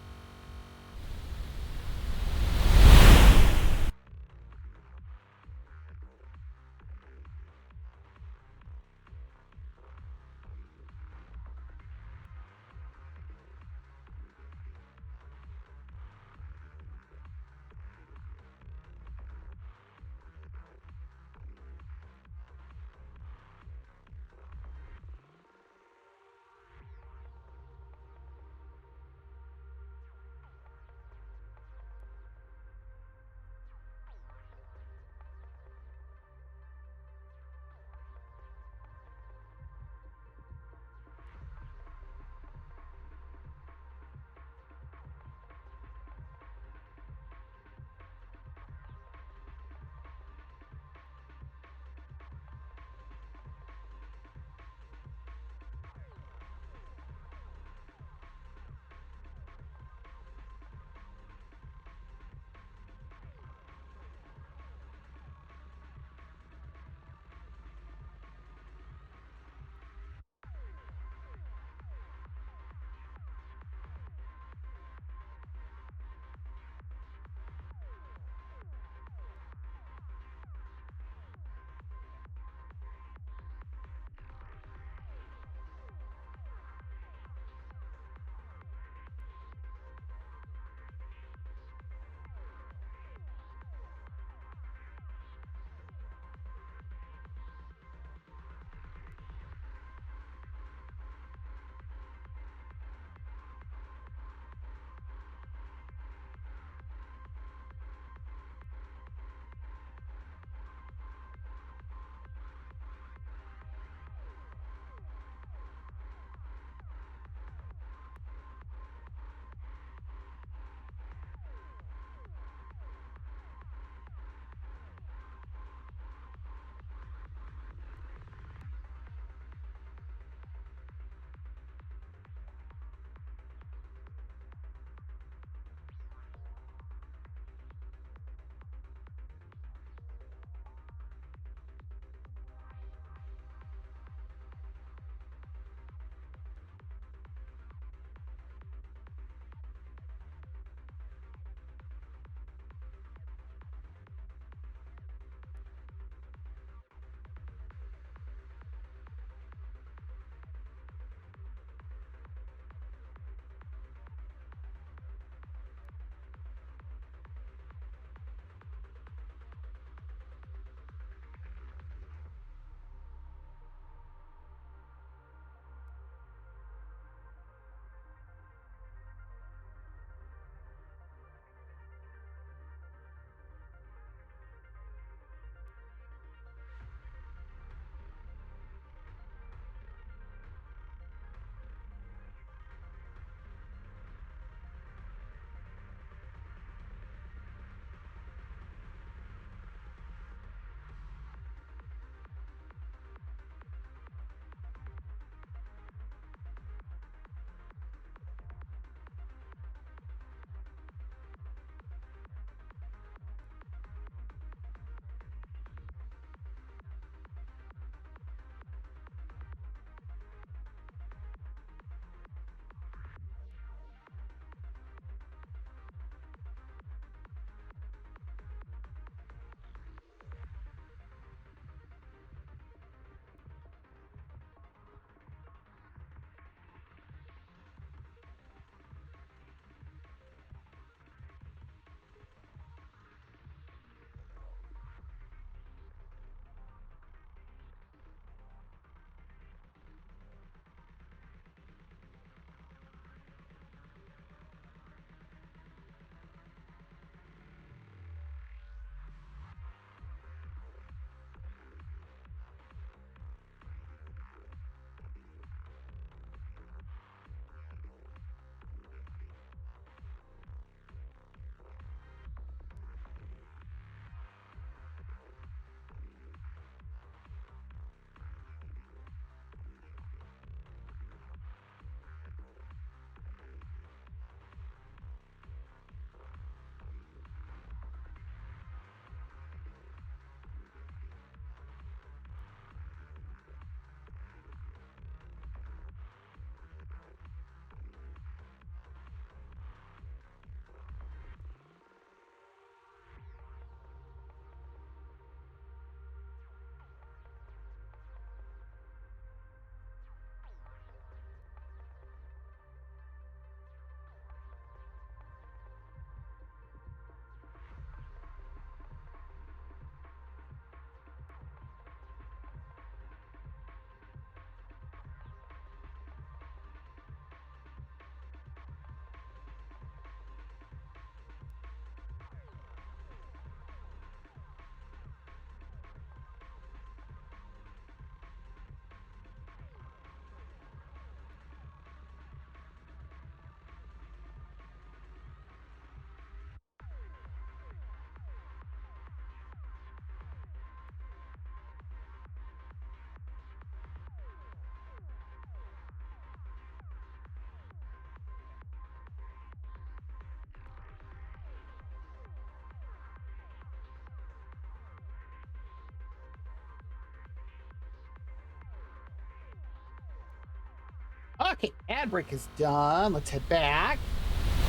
Okay, ad break is done. Let's head back.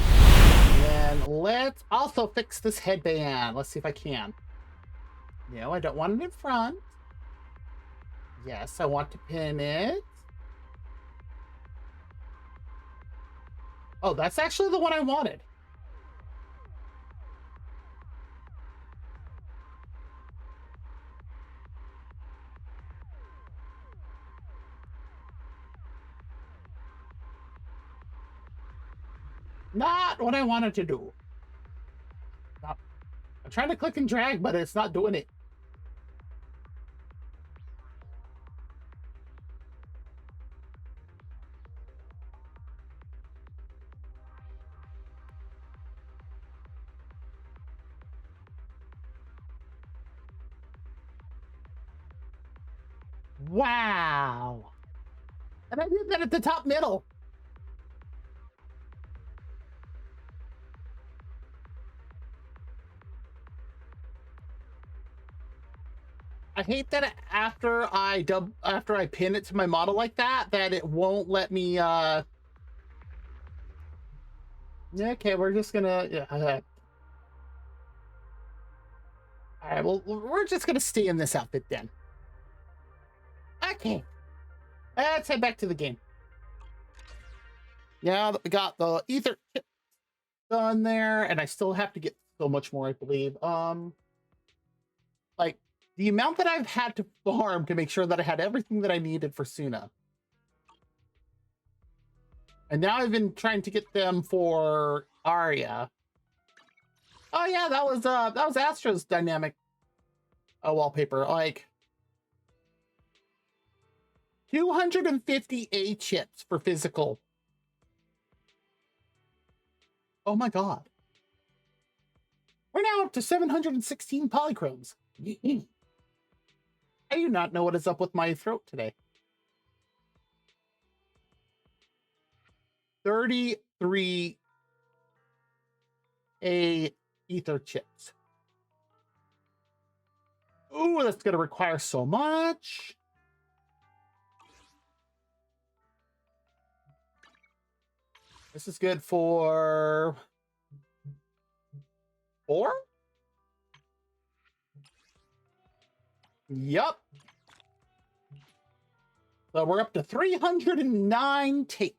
And let's also fix this headband. Let's see if I can. No, I don't want it in front. Yes, I want to pin it. Oh, that's actually the one I wanted. Not what I wanted to do. Not, I'm trying to click and drag, but it's not doing it. Wow. And I did that at the top middle. I hate that after I pin it to my model like that it won't let me okay, we're just gonna all right, well, we're just gonna stay in this outfit then. Okay, let's head back to the game. Now that we got the ether chip done there, and I still have to get so much more, I believe. Like the amount that I've had to farm to make sure that I had everything that I needed for Suna. And now I've been trying to get them for Arya. Oh yeah, that was Astra's dynamic wallpaper. Like 250 A chips for physical. Oh my god. We're now up to 716 polychromes. I do not know what is up with my throat today. 33 A ether chips. Ooh, that's going to require so much. This is good for 4? Yup. So we're up to 309 tape.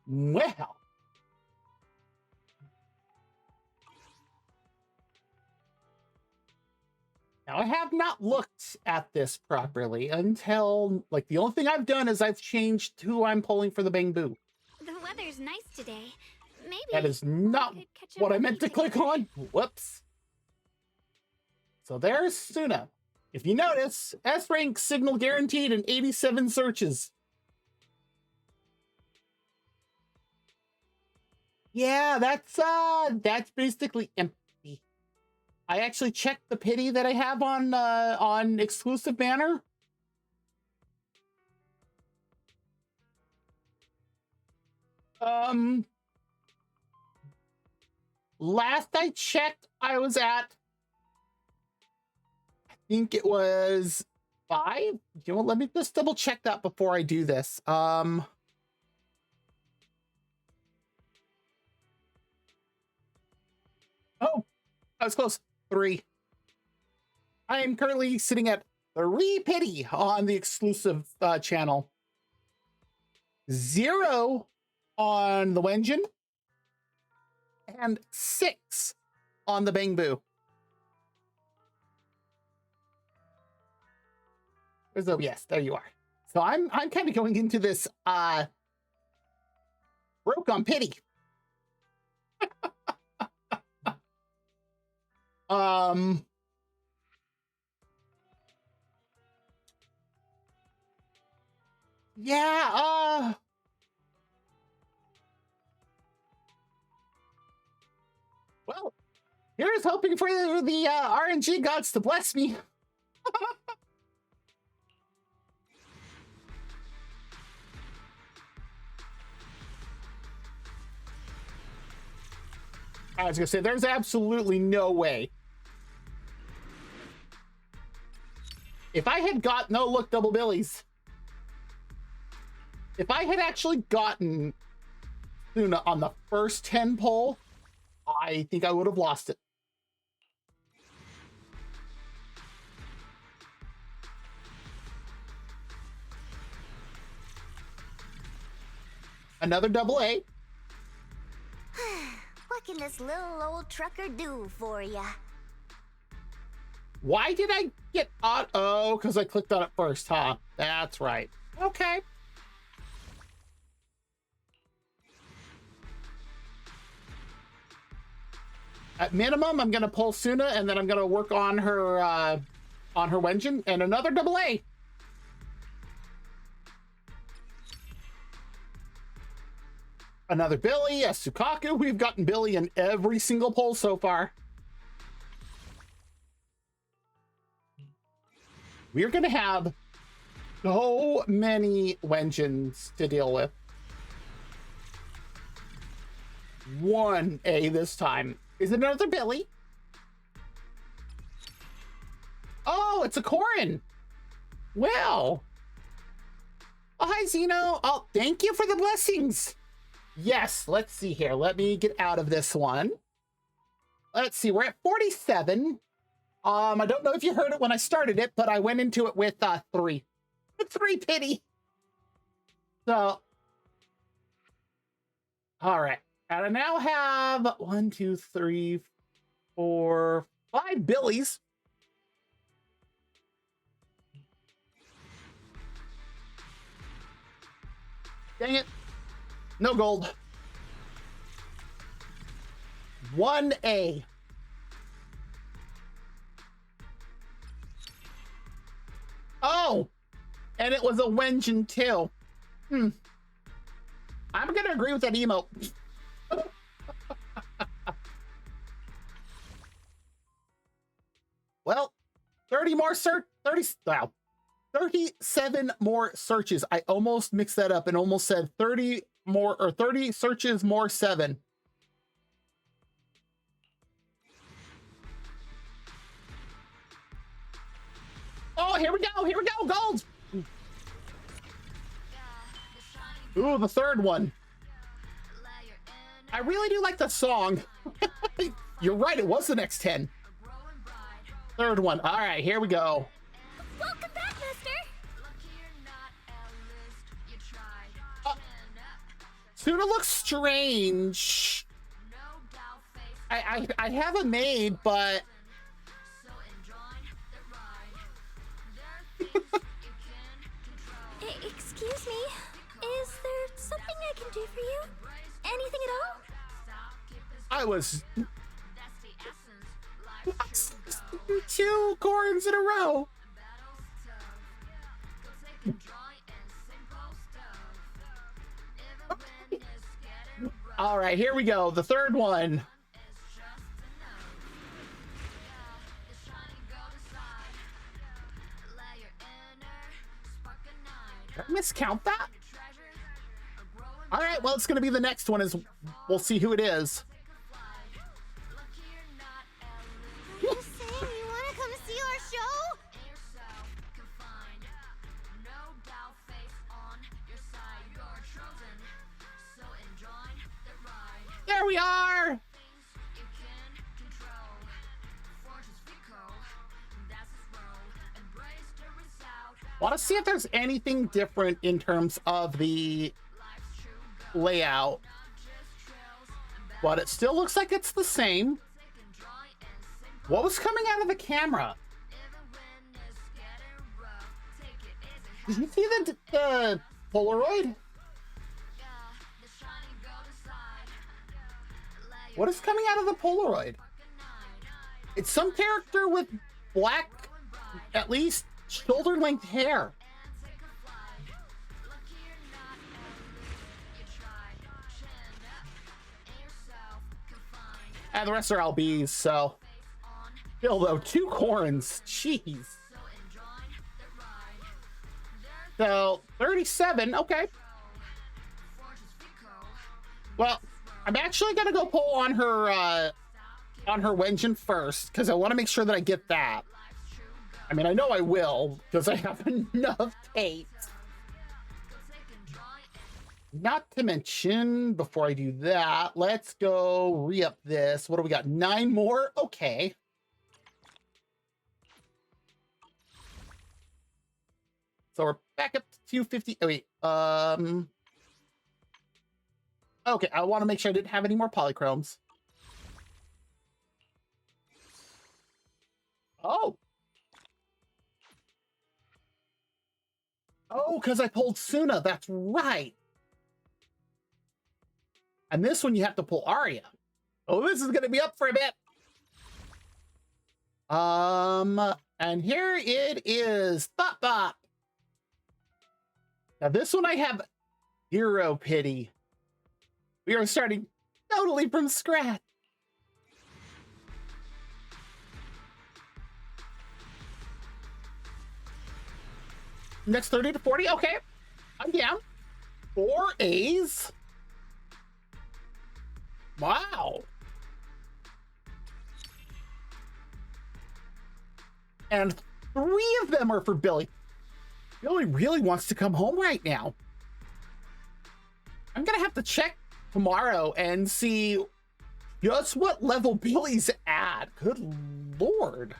Well. Now, I have not looked at this properly until, like, the only thing I've done is I've changed who I'm pulling for the Bangbu. The weather's nice today. Maybe That is not what I meant to click on. Whoops. So there's Suna. If you notice, S rank signal guaranteed in 87 searches. Yeah, that's basically empty. I actually checked the pity that I have on exclusive banner. Last I checked, I was at, I think it was 5. You know what, let me just double check that before I do this. Oh, I was close. 3. I am currently sitting at 3 pity on the exclusive channel. 0 on the Wenjin. And 6 on the Bangbu. So yes, there you are. So I'm kind of going into this broke on pity. Yeah, well, here's hoping for the RNG gods to bless me. I was gonna say, there's absolutely no way. If I had got no look double billies, If I had actually gotten Luna on the first 10 pull, I think I would have lost it. Another double A. What can this little old trucker do for ya? Why did I get on? Oh, because I clicked on it first, huh? That's right. Okay. At minimum, I'm gonna pull Suna, and then I'm gonna work on her Wenjin, and another double A. Another Billy, a Sukaku. We've gotten Billy in every single pull so far. We're gonna have so many Wenjins to deal with. 1A this time. Is it another Billy? Oh, it's a Korin. Well. Oh, hi, Zeno. Oh, thank you for the blessings. Yes, let's see here. Let me get out of this one. Let's see. We're at 47. I don't know if you heard it when I started it, but I went into it with 3. 3 pity. So, all right. And I now have 1, 2, 3, 4, 5 Billies. Dang it. No gold. 1A. Oh, and it was a Wenjin too. I'm gonna agree with that emote. Well, 30 more 37 more searches. I almost mixed that up and almost said 30 more, or 30 searches more 7. Oh, here we go, gold. Ooh, the third one. I really do like the song. You're right, it was the next 10. Third one. All right, here we go. Welcome back, mister! Suna looks strange. I have a maid, but Excuse me, is there something I can do for you? Anything at all? I was 2 Corins in a row. All right, here we go. The third one. Did I miscount that? All right, well, it's going to be the next one. We'll see who it is. You saying you want to come see our show? There we are. Want to see if there's anything different in terms of the layout, but it still looks like it's the same. What was coming out of the camera? Did you see the Polaroid? What is coming out of the Polaroid? It's some character with black, at least shoulder-length hair. And the rest are LBs, so. Still though, 2 Corins. Jeez. So, 37, okay. Well, I'm actually gonna go pull on her Wenjin first, because I want to make sure that I get that. I mean, I know I will, because I have enough tapes. Not to mention, before I do that, let's go re-up this. What do we got? 9 more? Okay. So we're back up to 250. Oh, wait. Okay, I want to make sure I didn't have any more polychromes. Oh. Oh, because I pulled Suna. That's right. And this one you have to pull Arya. Oh, this is going to be up for a bit. And here it is. Bop Bop. Now this one I have zero pity. We are starting totally from scratch. Next 30 to 40. Okay. I'm down. 4 A's. Wow. And 3 of them are for Billy. Billy really wants to come home right now. I'm going to have to check tomorrow and see just what level Billy's at. Good Lord.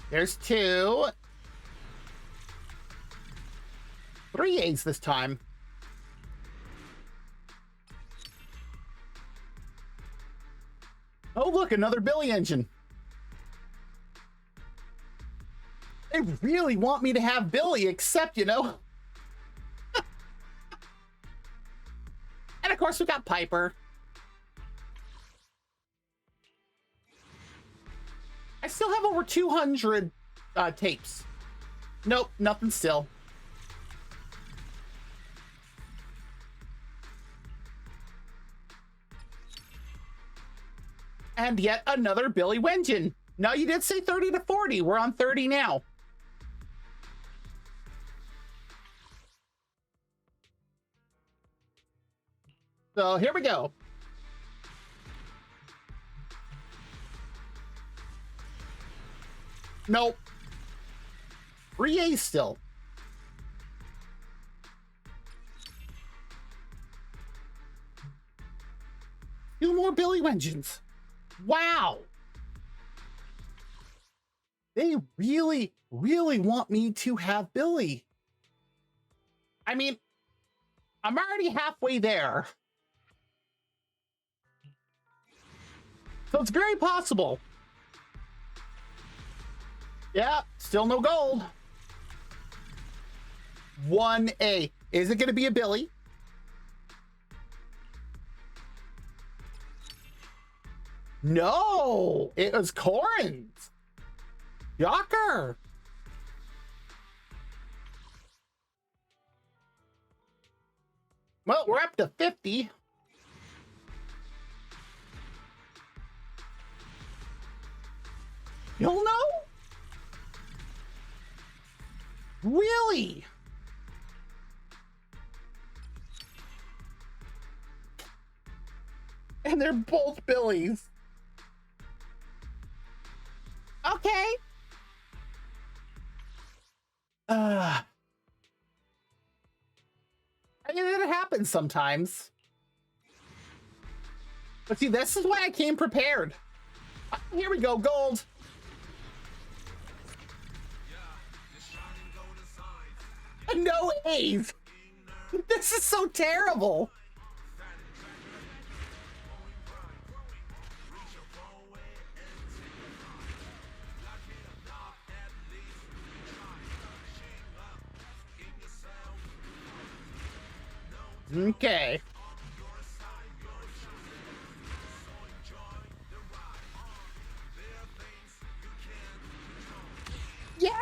There's 2. 3 A's this time. Oh, look, another Billy engine. They really want me to have Billy, except, you know. And of course, we got Piper. I still have over 200 tapes. Nope, nothing still. And yet another Billy Wenjin. No, you did say 30 to 40. We're on 30 now. So here we go. Nope. 3A still. Two more Billy Wenjins. Wow. They really, really want me to have Billy. I mean, I'm already halfway there. So it's very possible. Yeah, still no gold. 1A. Is it going to be a Billy? No, it was Corin's. Yocker. Well, we're up to 50. You'll know? Really? And they're both Billies. Okay. I mean, it happens sometimes. But see, this is why I came prepared. Here we go, gold. No A's. This is so terrible. Okay. Yes.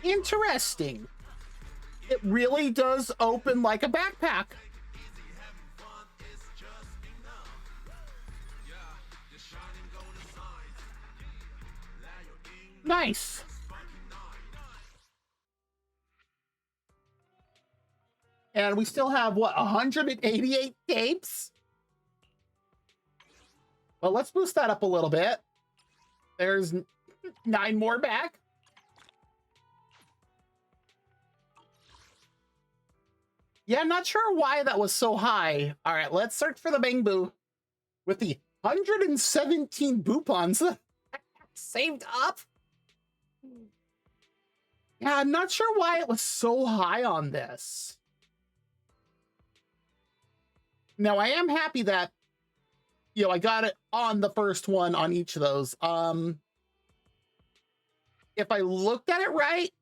Interesting. It really does open like a backpack. Nice. And we still have, what, 188 capes? Well, let's boost that up a little bit. There's 9 more back. Yeah, I'm not sure why that was so high. All right, let's search for the Bangbu with the 117 Boopons saved up. Yeah, I'm not sure why it was so high on this. Now, I am happy that, you know, I got it on the first one on each of those. If I looked at it right,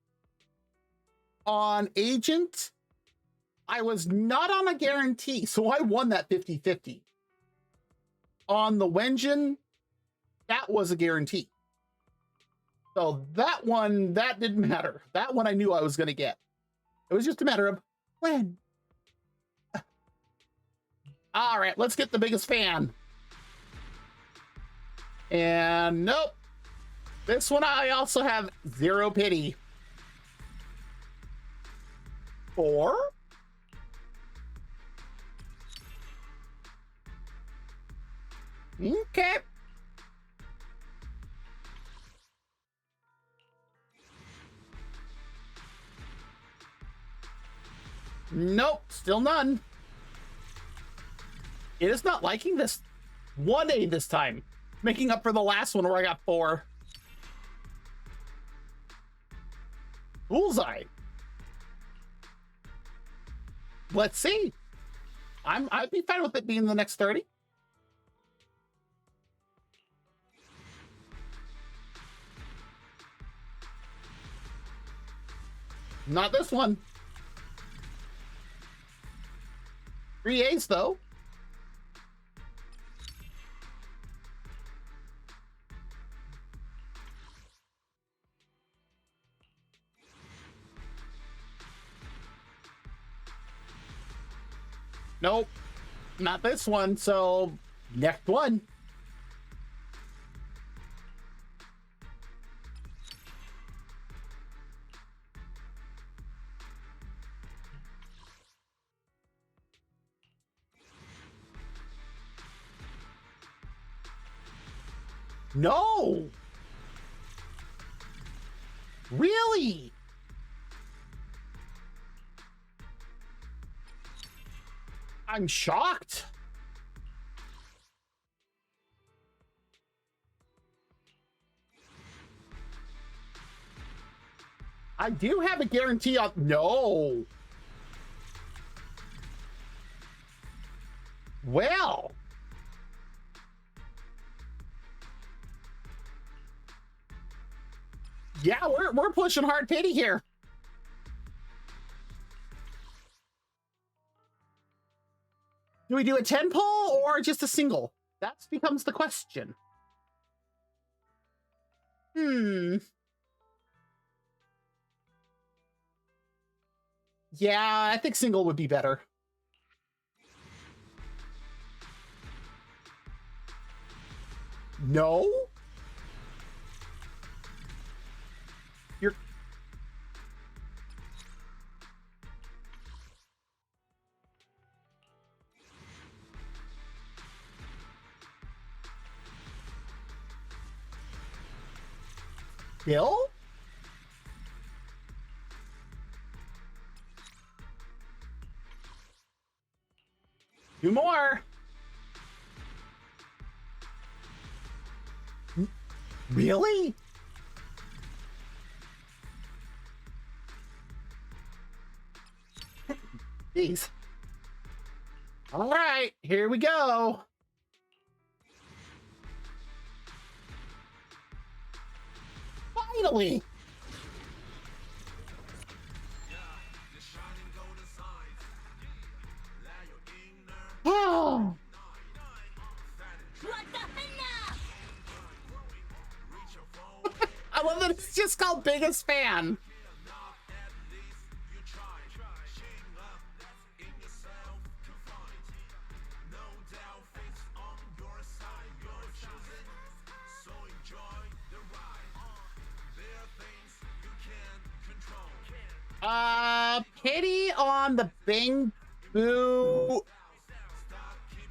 on Agent, I was not on a guarantee, so I won that 50-50. On the Wenjin, that was a guarantee. So that one, that didn't matter. That one I knew I was going to get. It was just a matter of when. All right, let's get the biggest fan. And nope. This one I also have 0 pity. 4. Okay. Nope, still none. It is not liking this 1A this time, making up for the last one where I got 4. Bullseye. Let's see. I'd be fine with it being the next 30. Not this one. 3 A's though. Nope, not this one. So next one. No. Really? I'm shocked. I do have a guarantee on... No. Well. Yeah, we're pushing hard pity here. Do we do a 10 pull or just a single? That becomes the question. Yeah, I think single would be better. No? You're... Bill? Two more. Really? Jeez. All right, here we go. Finally. Oh. I love that it's just called Biggest Fan. pity on the Bing Boo.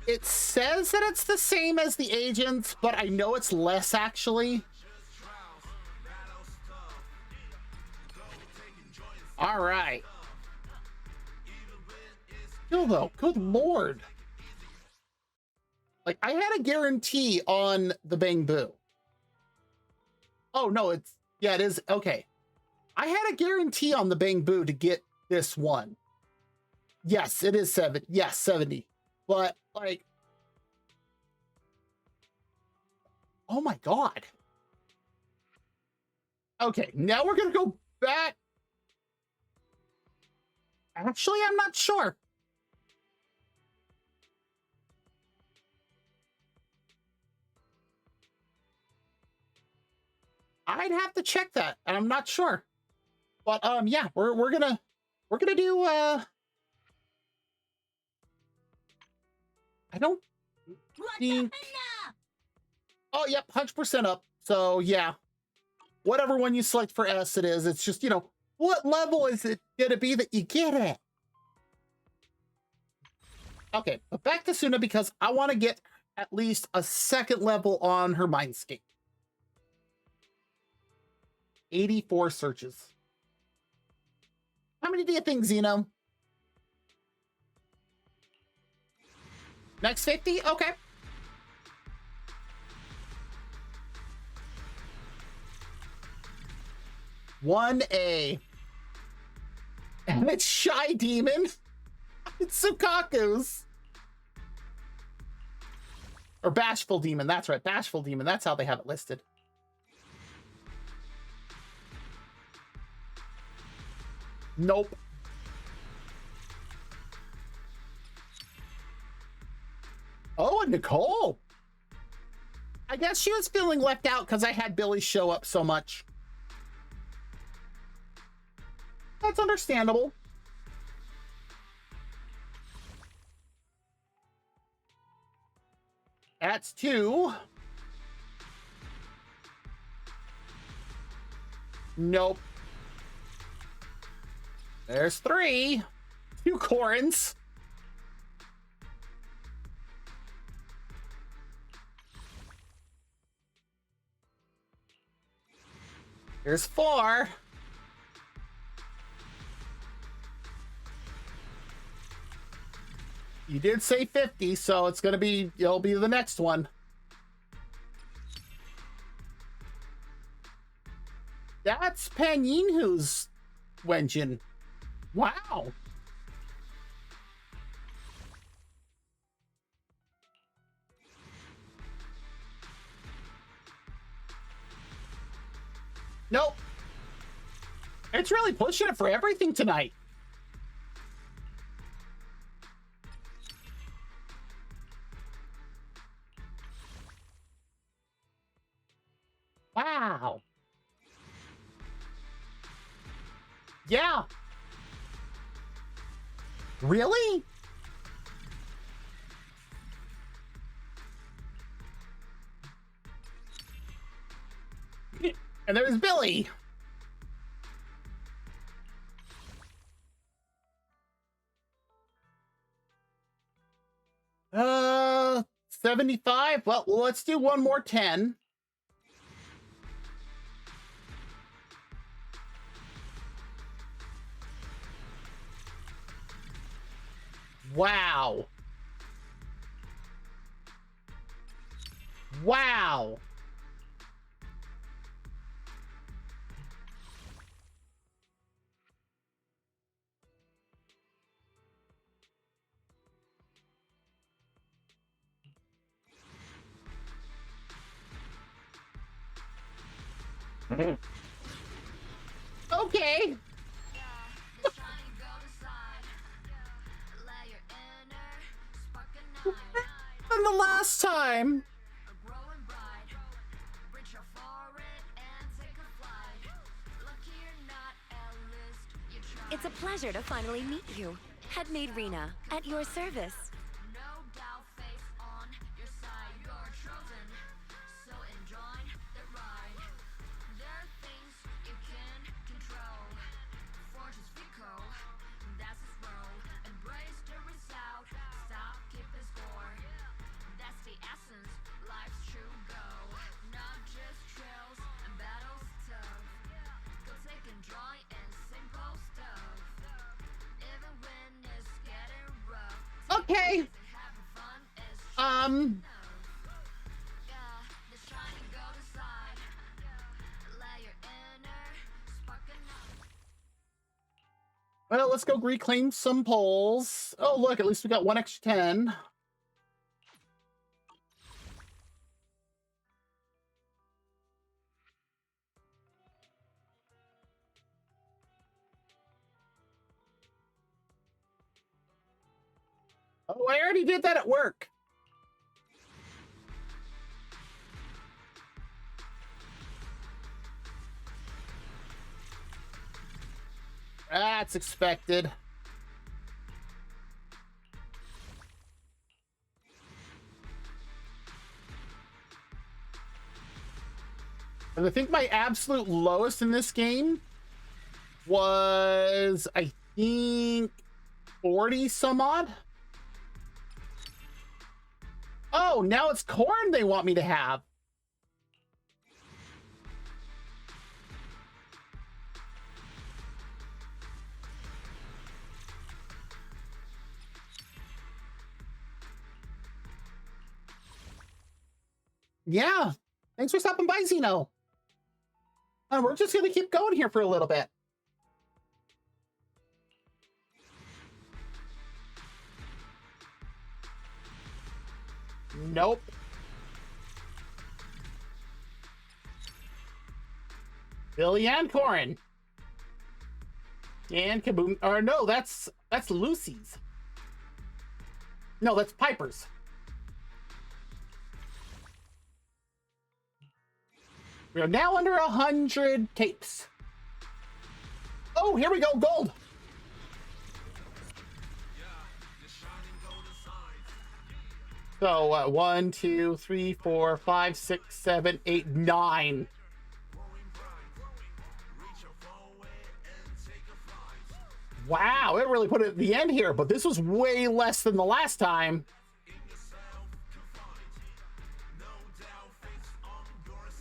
It says that it's the same as the agents, but I know it's less actually. All right. Still though, good lord. Like, I had a guarantee on the Bang Boo. Oh, no, it is. Okay. I had a guarantee on the Bang Boo to get this one. Yes, it is 7. Yes, 70. But, like, oh my God. Okay, now we're going to go back. Actually, I'm not sure. I'd have to check that, and I'm not sure. But yeah, we're gonna do I don't think. Oh, yep, 100% up. So yeah, whatever one you select for S it is. It's just, you know, what level is it gonna be that you get it? Okay, but back to Suna because I want to get at least a second level on her Mindscape. 84 searches. How many do you think, Zeno? Next 50? Okay. One A. And it's Shy Demon. It's Sukaku's. Or Bashful Demon. That's right. Bashful Demon. That's how they have it listed. Nope. Oh, and Nicole. I guess she was feeling left out because I had Billy show up so much. That's understandable. That's 2. Nope. There's 3. 2 Corins. There's 4. You did say 50, so it's gonna be, it'll be the next one. That's Panyinhu's Wenjin. Wow. Nope. It's really pushing it for everything tonight. Wow. Yeah. Really? And there's Billy. Uh, 75. Well, let's do one more 10. Wow. Wow. Okay. And the last time. It's a pleasure to finally meet you. Headmaid Rena, at your service. Okay. Well, let's go reclaim some poles. Oh, look, at least we got one extra 10. Oh, I already did that at work. That's expected. And I think my absolute lowest in this game was, I think, 40 some odd. Oh, now it's corn they want me to have. Yeah. Thanks for stopping by, Zeno. We're just going to keep going here for a little bit. Nope. Billy and Corin. And Kaboom. Or no, that's Lucy's. No, that's Piper's. We are now under 100 tapes. Oh, here we go, gold. So 1, 2, 3, 4, 5, 6, 7, 8, 9. Wow, it really put it at the end here, but this was way less than the last time.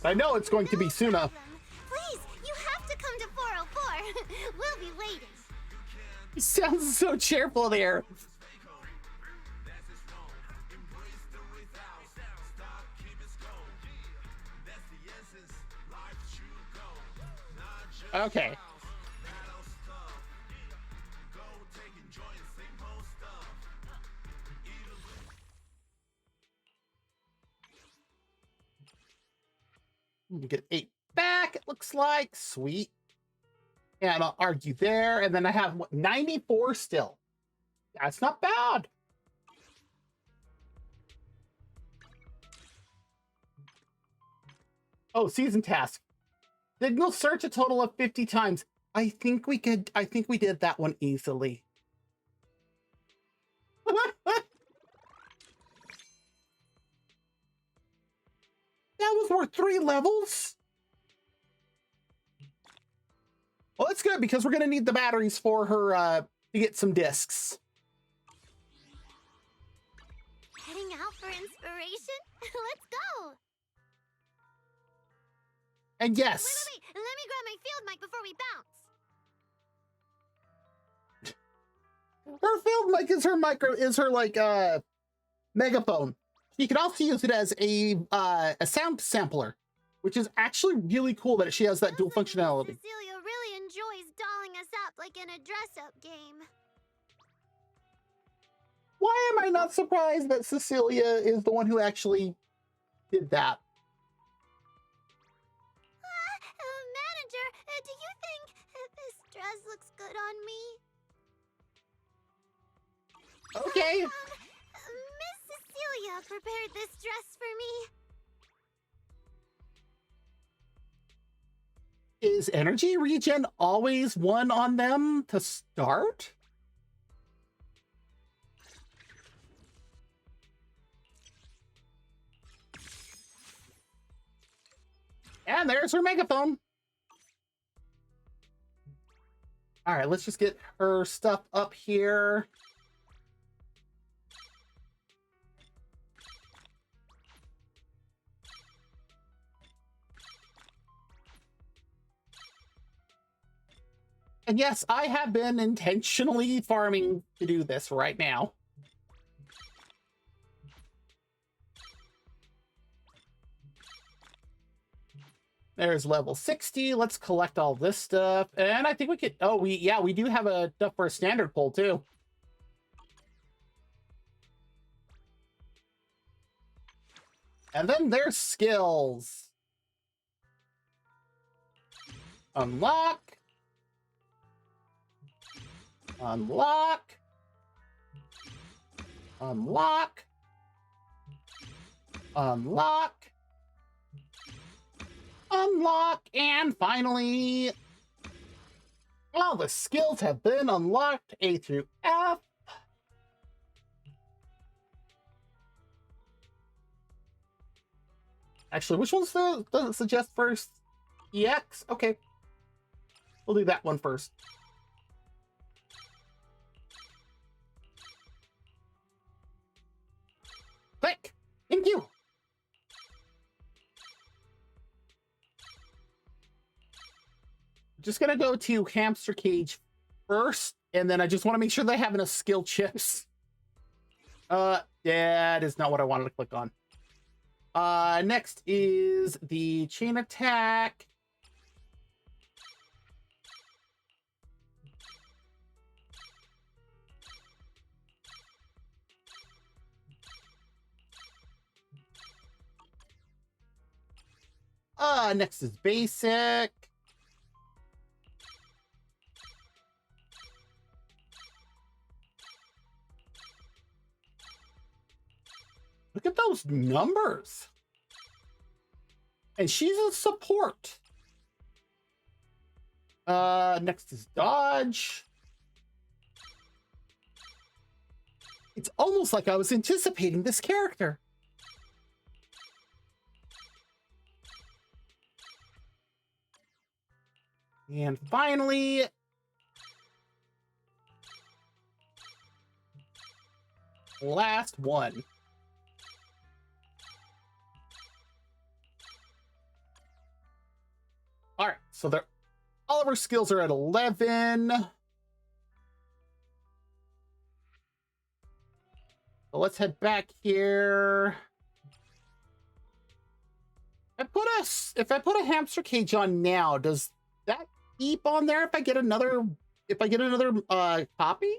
I know it's going to be Suna. Please, you have to come to 404. We'll be waiting. He sounds so cheerful there. Okay. We get 8 back, it looks like. Sweet. And I'll argue there. And then I have, what, 94 still. That's not bad. Oh, season task. Signal search a total of 50 times. I think we did that one easily. That was worth 3 levels. Well, that's good because we're going to need the batteries for her to get some discs. Heading out for inspiration? Let's go. And yes. Wait. Let me grab my field mic before we bounce. Her field mic is her like megaphone. You can also use it as a sound sampler, which is actually really cool that she has that dual functionality. Cecilia really enjoys dolling us up like in a dress-up game. Why am I not surprised that Cecilia is the one who actually did that? Manager, do you think this dress looks good on me? Okay. Miss Cecilia prepared this dress for me. Is energy regen always one on them to start? And there's her megaphone. All right, let's just get her stuff up here. And yes, I have been intentionally farming to do this right now. There's level 60. Let's collect all this stuff. And I think we could... Oh, we do have a stuff for a standard pull, too. And then there's skills. Unlock. Unlock. Unlock. Unlock. Unlock. And finally, all the skills have been unlocked, A through F. Actually, which one's does it suggest first? EX? Okay. We'll do that one first. Click. Thank you. Just gonna go to hamster cage first, and then I just want to make sure they have enough skill chips. That is not what I wanted to click on. Next is the chain attack. Next is basic. Look at those numbers. And she's a support. Next is dodge. It's almost like I was anticipating this character. And finally, last one. All right, so all of our skills are at 11. So let's head back here. If I put a hamster cage on now, does that keep on there if I get another copy?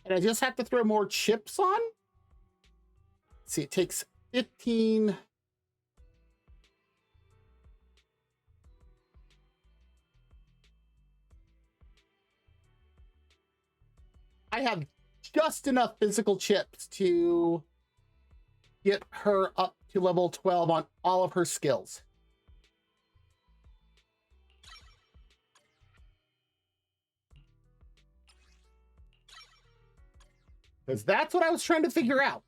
And I just have to throw more chips on? Let's see, it takes 15. I have just enough physical chips to get her up to level 12 on all of her skills. Because that's what I was trying to figure out.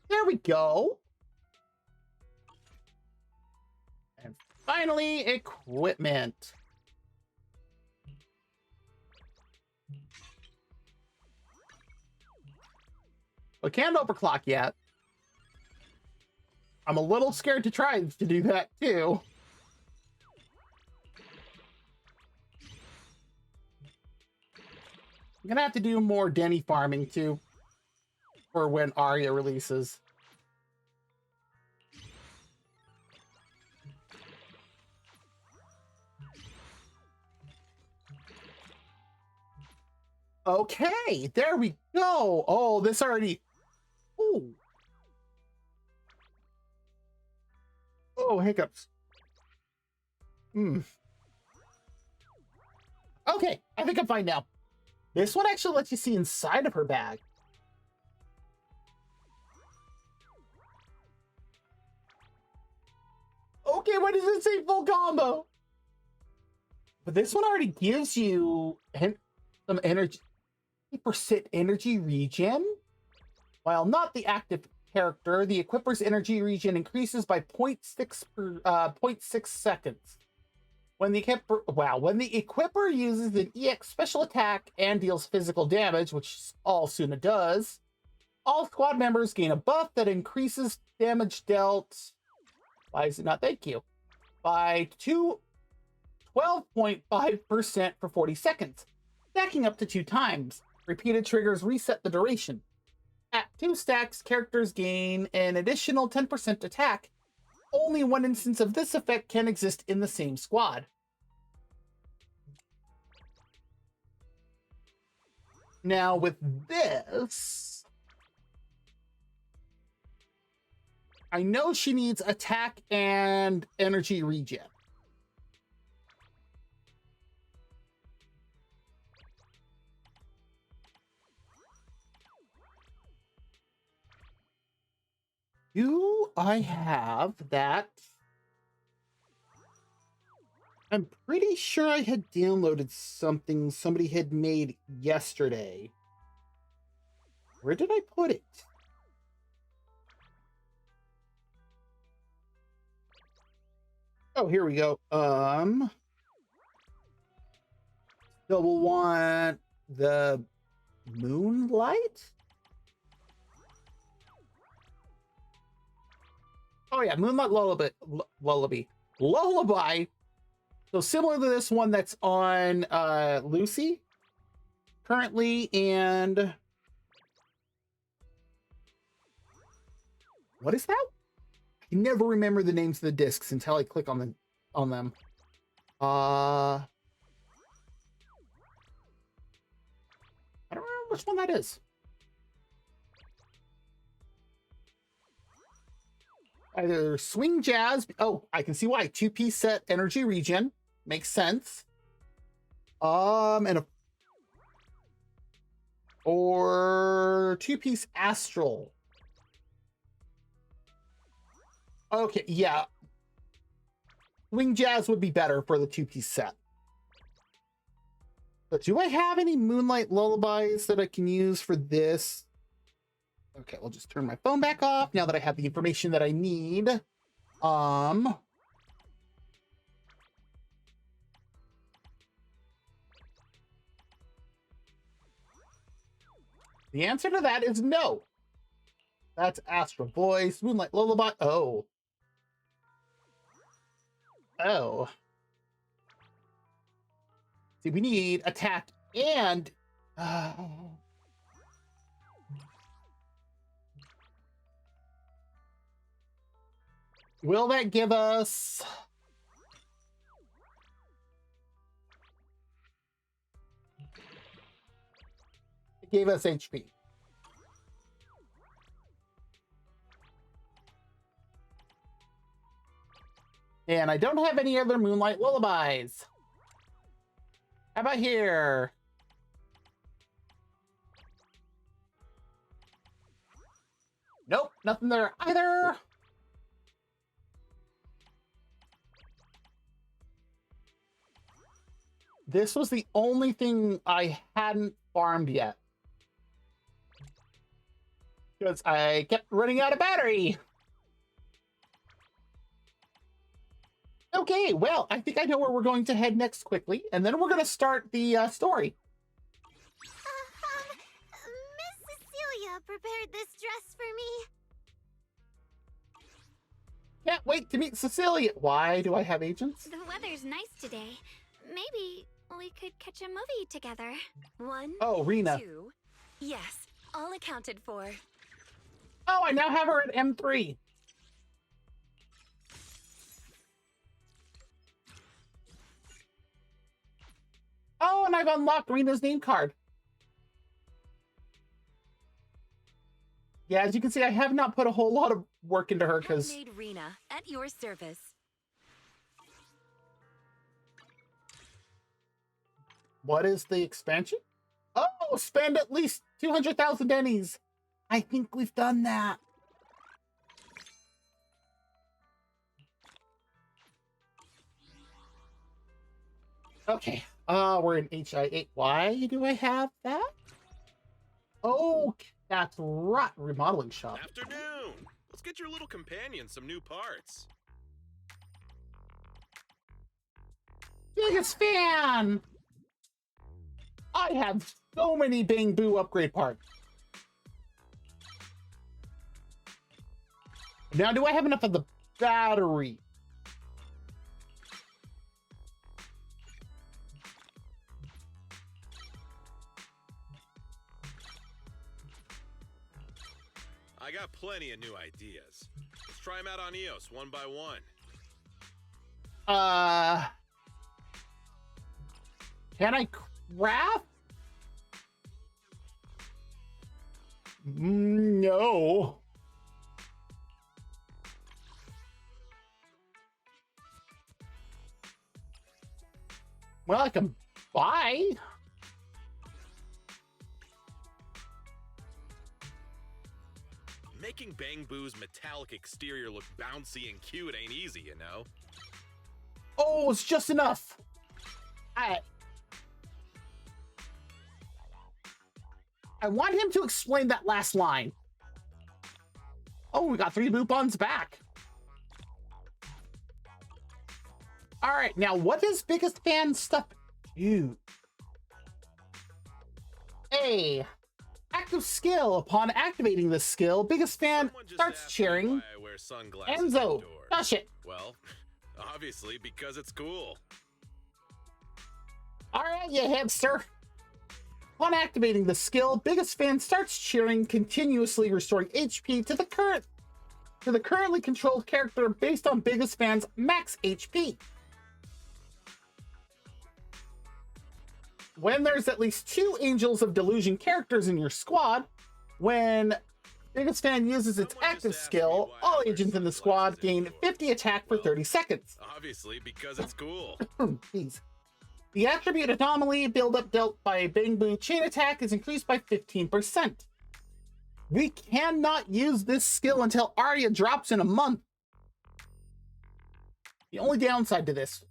There we go. And finally, equipment. We can't overclock yet. I'm a little scared to try to do that too. I'm gonna have to do more Denny farming too for when Arya releases. Okay, there we go. Oh, this already... Ooh. Oh, hiccups. Okay, I think I'm fine now. This one actually lets you see inside of her bag. Okay, why does it say full combo? But this one already gives you some energy, 50% energy regen. While not the active character, the equipper's energy regen increases by 0.6 seconds. When the equipper uses an EX special attack and deals physical damage, which all Suna does, all squad members gain a buff that increases damage dealt. Why is it not? Thank you. By 12.5% for 40 seconds, stacking up to 2 times. Repeated triggers reset the duration. At 2 stacks, characters gain an additional 10% attack. Only one instance of this effect can exist in the same squad. Now with this, I know she needs attack and energy regen. Do I have that? I'm pretty sure I had downloaded something somebody had made yesterday. Where did I put it? Oh, here we go. So we'll want the Moonlight? Oh yeah, Moonlight Lullaby. So similar to this one that's on Lucy currently, and what is that? I never remember the names of the discs until I click on them. I don't remember which one that is. Either Swing Jazz. Oh, I can see why. 2-piece set, energy regen. Makes sense. Or 2-piece Astral. Okay, yeah. Swing Jazz would be better for the 2-piece set. But do I have any Moonlight Lullabies that I can use for this? Okay, we'll just turn my phone back off now that I have the information that I need. The answer to that is no. That's Astral Voice, Moonlight Lullaby. Oh. See, we need attack and... will that give us... It gave us HP. And I don't have any other Moonlight Lullabies. How about here? Nope, nothing there either. This was the only thing I hadn't farmed yet. Because I kept running out of battery. Okay, well, I think I know where we're going to head next quickly, and then we're going to start the story. Miss Cecilia prepared this dress for me. Can't wait to meet Cecilia. Why do I have agents? The weather's nice today. Maybe we could catch a movie together. 1, Oh, Rena. 2. Yes, all accounted for. Oh, I now have her at M3. Oh, and I've unlocked Rena's name card. Yeah, as you can see, I have not put a whole lot of work into her because... Handmade Rena, at your service. What is the expansion? Oh, spend at least 200,000 pennies. I think we've done that. Okay, we're in HI8. Why do I have that? Oh, that's right, remodeling shop. Afternoon. Let's get your little companion some new parts. Biggest fan! I have so many Bang Boo upgrade parts. Now, do I have enough of the battery? I got plenty of new ideas. Let's try them out on EOS one by one. Can I craft? No. Well, I can buy. Making Bang Boo's metallic exterior look bouncy and cute ain't easy, you know? Oh, it's just enough. I want him to explain that last line. Oh, we got 3 Boopons back. All right, now what does biggest fan stuff do? A. Active skill. Upon activating this skill, biggest fan Someone just starts asked me cheering. why I wear sunglasses Enzo, indoors. gosh it. Well, obviously because it's cool. All right, you hipster. Upon activating the skill, biggest fan starts cheering, continuously restoring HP to the currently controlled character based on biggest fan's max HP. When there's at least 2 Angels of Delusion characters in your squad, when biggest fan uses its Someone active just asked skill, me why all I wear agents in the sunglasses squad gain indoors. 50 attack for Well, 30 seconds. Obviously because it's cool. Jeez. The attribute anomaly buildup dealt by Bang Boo chain attack is increased by 15%. We cannot use this skill until Arya drops in a month. The only downside to this.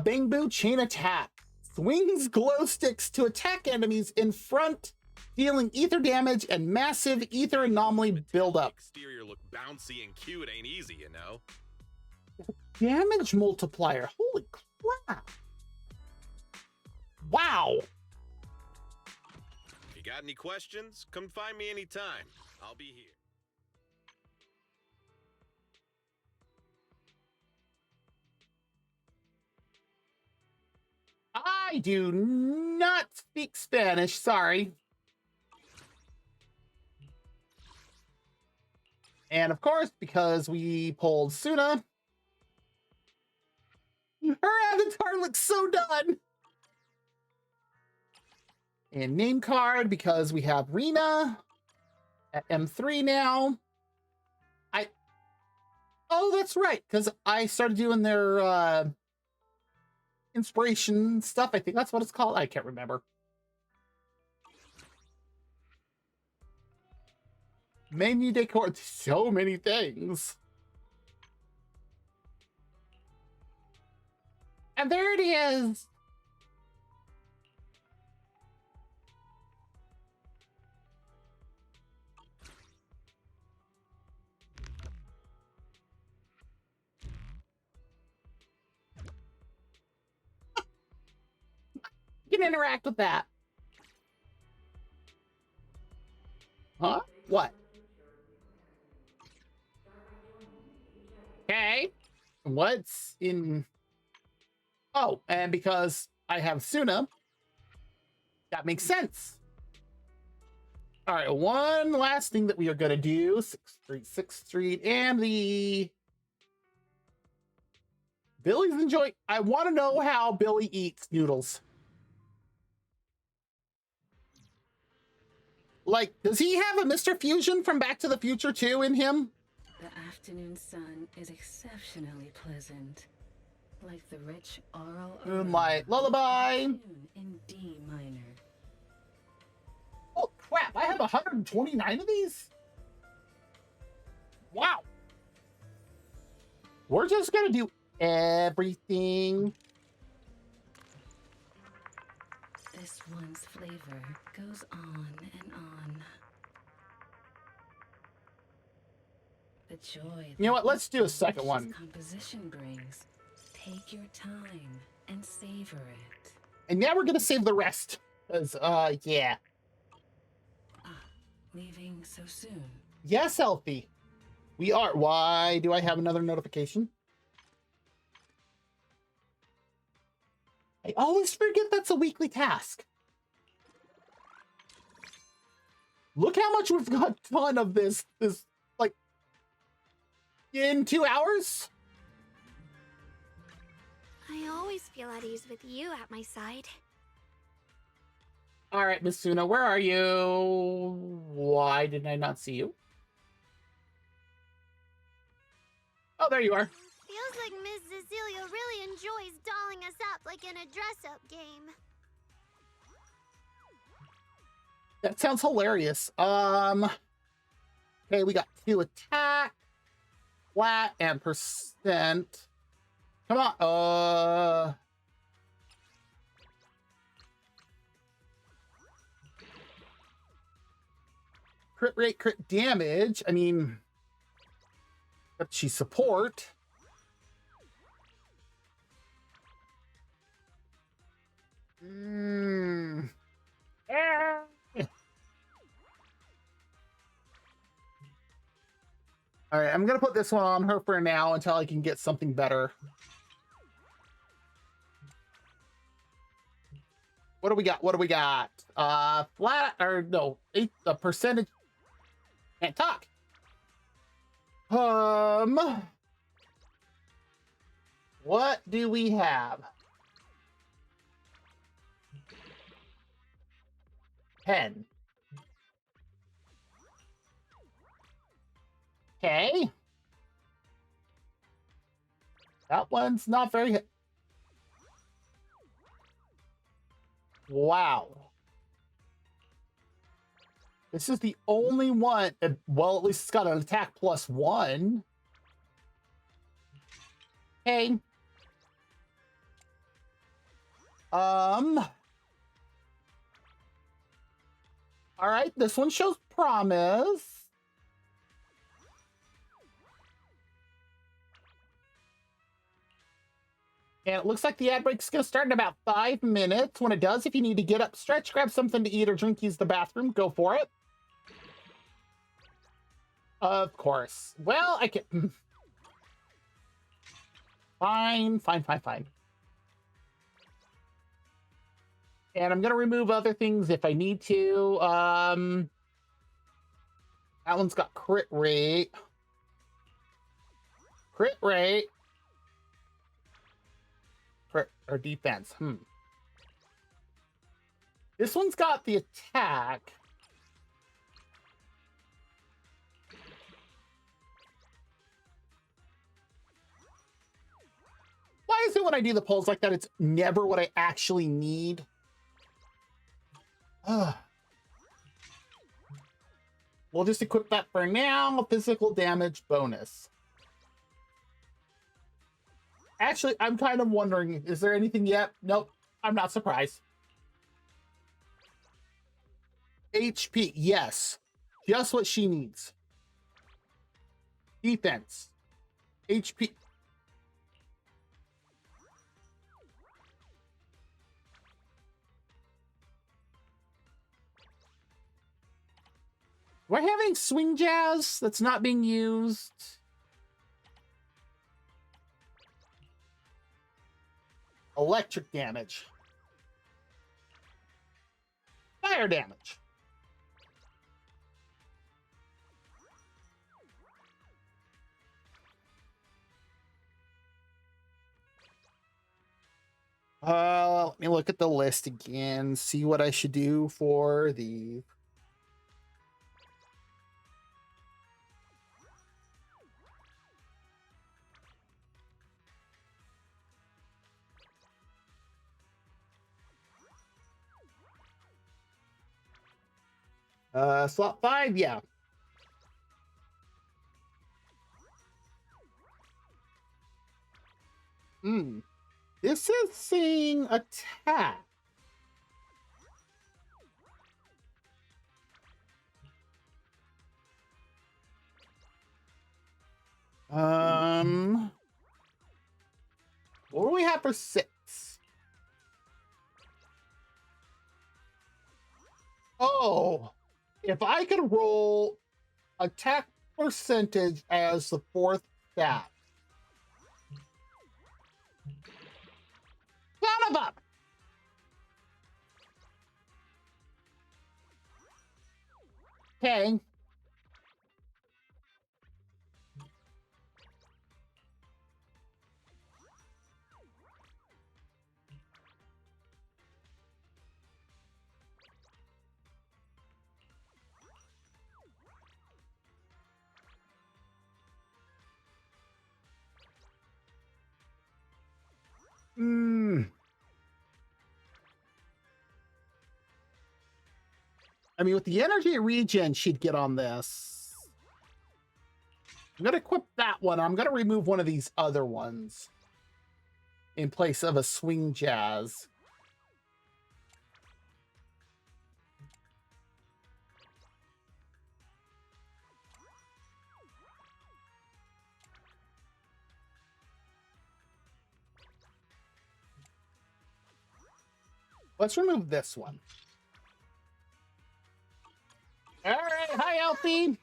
Bang Boo chain attack. Swings glow sticks to attack enemies in front, dealing ether damage and massive ether anomaly buildup. Exterior look bouncy and cute ain't easy, you know? Damage multiplier. Holy crap. Wow. If you got any questions, come find me anytime. I'll be here. I do not speak Spanish, sorry. And of course, because we pulled Suna, her avatar looks so done. And name card, because we have Rena at M3 now. Oh, that's right, because I started doing their inspiration stuff. I think that's what it's called. I can't remember. Menu decor, so many things. And there it is. You can interact with that. Huh? What? Okay. What's in... Oh, and because I have Suna, that makes sense. All right, one last thing that we are going to do. 6th Street, and the... Billy's enjoying... I want to know how Billy eats noodles. Like, does he have a Mr. Fusion from Back to the Future 2 in him? The afternoon sun is exceptionally pleasant, like the rich oral Moonlight Lullaby. tune in D minor. Oh crap, I have 129 of these? Wow. We're just gonna do everything. This one's flavor goes on and on. The joy. You know what, let's do a that second delicious one. composition brings. Take your time and savor it. And now we're gonna save the rest. Cause yeah. Leaving so soon. Yes, Elfie. We are. Why do I have another notification? I always forget that's a weekly task. Look how much we've got done of this, like, in 2 hours? I always feel at ease with you at my side. All right, Miss Suna, where are you? Why did I not see you? Oh, there you are. Feels like Miss Cecilia really enjoys dolling us up like in a dress-up game. That sounds hilarious. Okay, we got 2 attack, flat, and percent. Come on. Crit rate, crit damage. I mean, but she support. All right, I'm gonna put this one on her for now until I can get something better. What do we got? What do we got? Flat or no? 8 the percentage. Can't talk. What do we have? 10. Okay. That one's not very. Wow. This is the only one. Well, at least it's got an attack +1. Okay. All right, this one shows promise. And it looks like the ad break's going to start in about 5 minutes. When it does, if you need to get up, stretch, grab something to eat or drink, use the bathroom, go for it. Of course. Well, I can... Fine. And I'm going to remove other things if I need to. That one's got crit rate. Crit rate. Crit or defense. This one's got the attack. Why is it when I do the polls like that, it's never what I actually need? We'll just equip that for now. Physical damage bonus. Actually, I'm kind of wondering, is there anything yet? Nope, I'm not surprised. HP, yes. Just what she needs. Defense. HP. Do I have any swing jazz that's not being used? Electric damage. Fire damage. Let me look at the list again, see what I should do for the... slot 5, yeah. This is saying attack. What do we have for 6? Oh, if I could roll attack percentage as the 4th stat. Son of a... Okay. I mean, with the energy regen she'd get on this, I'm going to equip that one. I'm going to remove one of these other ones in place of a swing jazz. Let's remove this one. All right. Hi, Alfie. Miss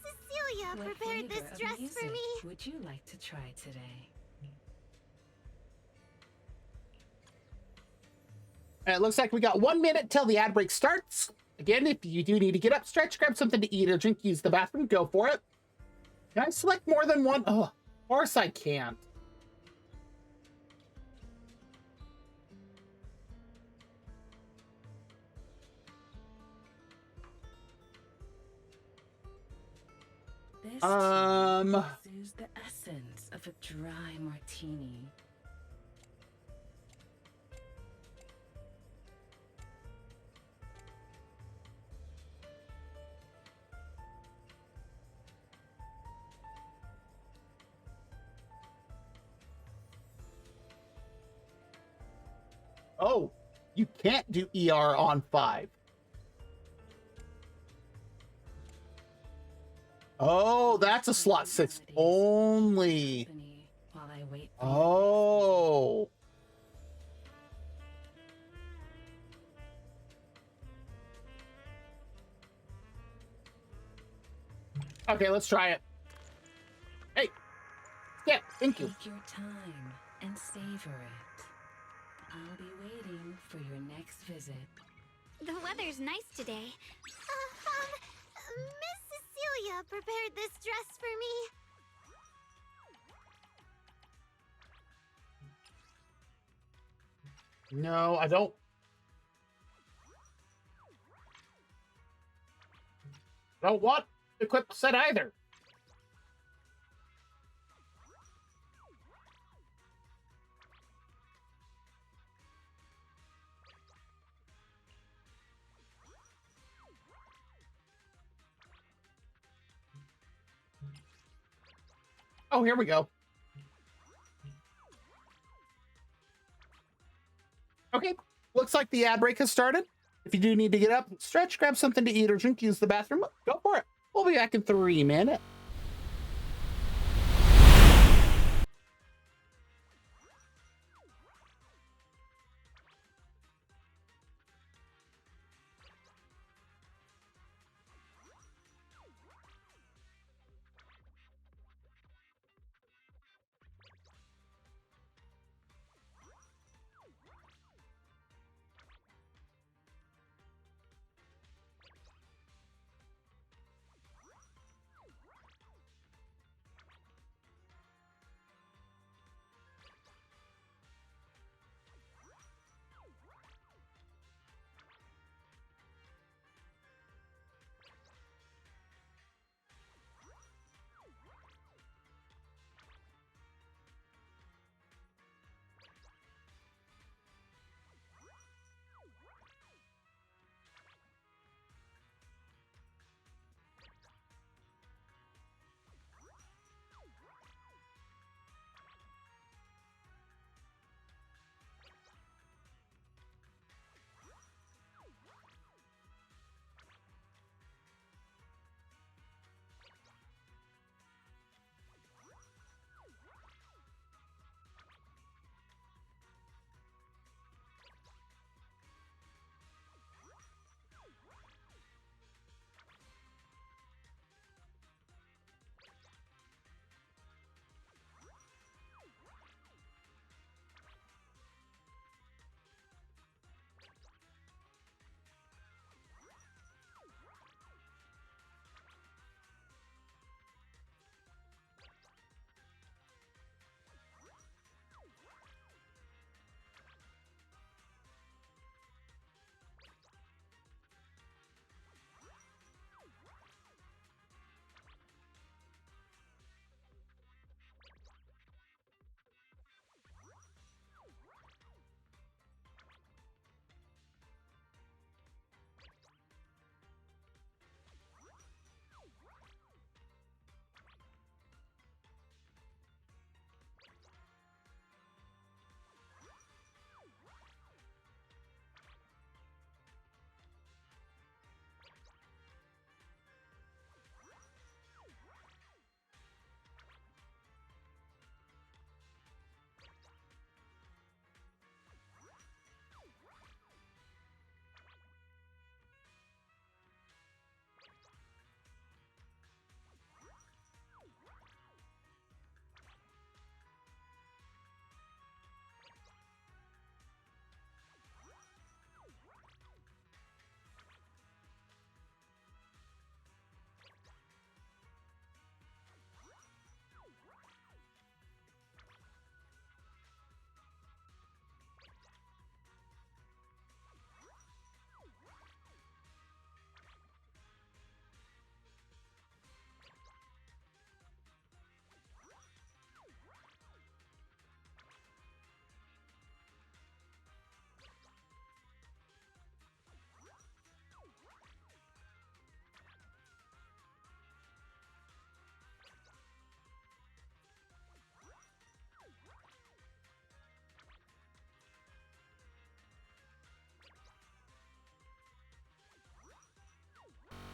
Cecilia What prepared this flavor of dress for music me. would you like to try today? It looks like we got 1 minute till the ad break starts. Again, if you do need to get up, stretch, grab something to eat or drink, use the bathroom, go for it. Can I select more than one? Oh, of course I can't. This tea exudes the essence of a dry martini. Oh, you can't do ER on 5. Oh, that's a slot 6 only. While I wait for Oh. Okay, let's try it. Hey. Yeah, thank you. Take your time and savor it. I'll be waiting for your next visit. The weather's nice today. Miss Cecilia prepared this dress for me. No, I don't. I don't want equip set either. Oh, here we go. Okay, looks like the ad break has started. If you do need to get up, stretch, grab something to eat or drink, use the bathroom, go for it. We'll be back in 3 minutes.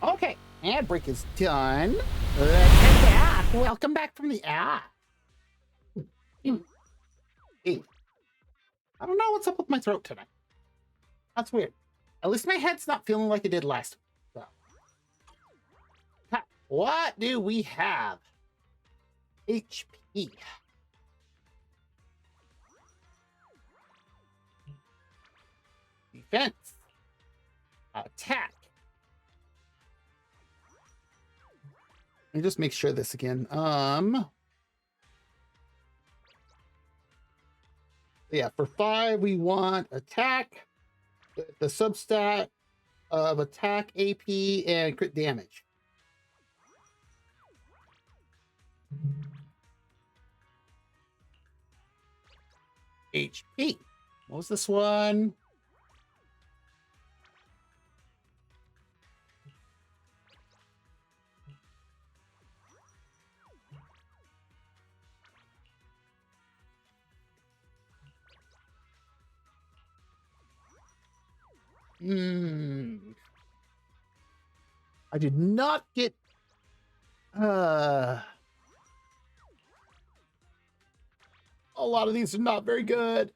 Okay, ad break is done. Let's head back. Welcome back from the ad. Hey, I don't know what's up with my throat tonight. That's weird. At least my head's not feeling like it did last week. So. What do we have? HP. Defense. Attack. Let me just make sure this again. Yeah, for 5 we want attack, the substat of attack, AP, and crit damage. HP. What was this one? I did not get a lot of these are not very good.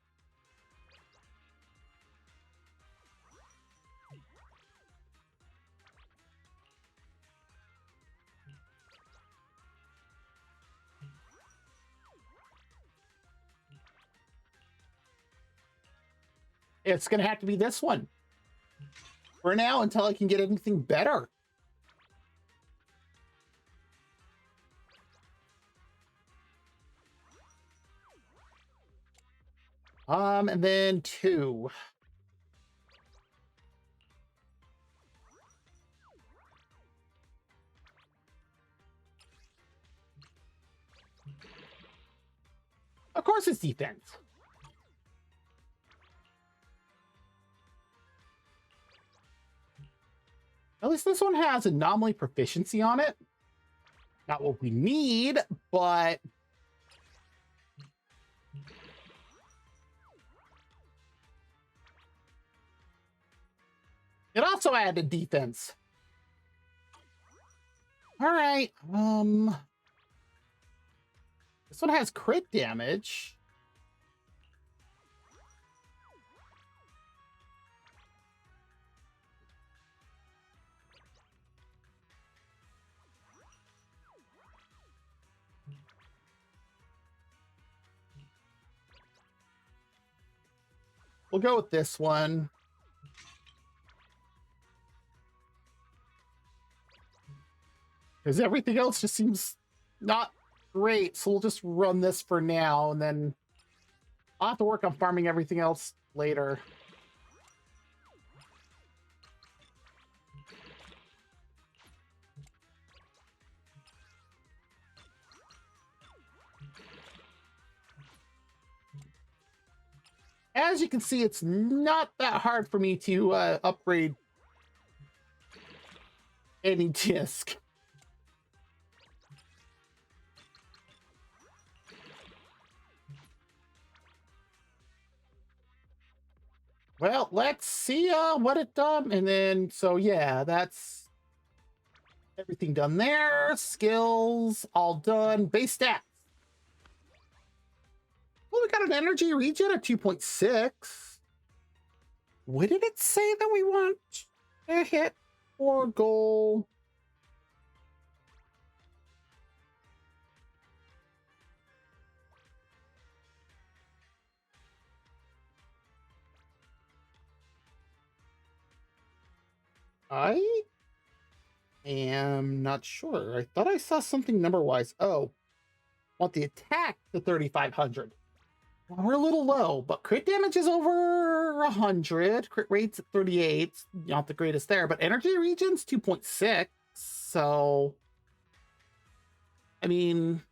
It's gonna have to be this one for now until I can get anything better. And then 2. Of course it's defense. At least this one has anomaly proficiency on it. Not what we need, but it also added defense. All right. This one has crit damage. We'll go with this one. Because everything else just seems not great. So we'll just run this for now, and then I'll have to work on farming everything else later. As you can see, it's not that hard for me to upgrade any disc. Well, let's see what it done. And then, so yeah, that's everything done there. Skills, all done. Base stats. Well, we got an energy regen at 2.6. What did it say that we want to hit or goal? I am not sure. I thought I saw something number-wise. Oh, want the attack to 3,500. Well, we're a little low, but crit damage is over 100. Crit rate's at 38. Not the greatest there, but energy regen's 2.6. So, I mean,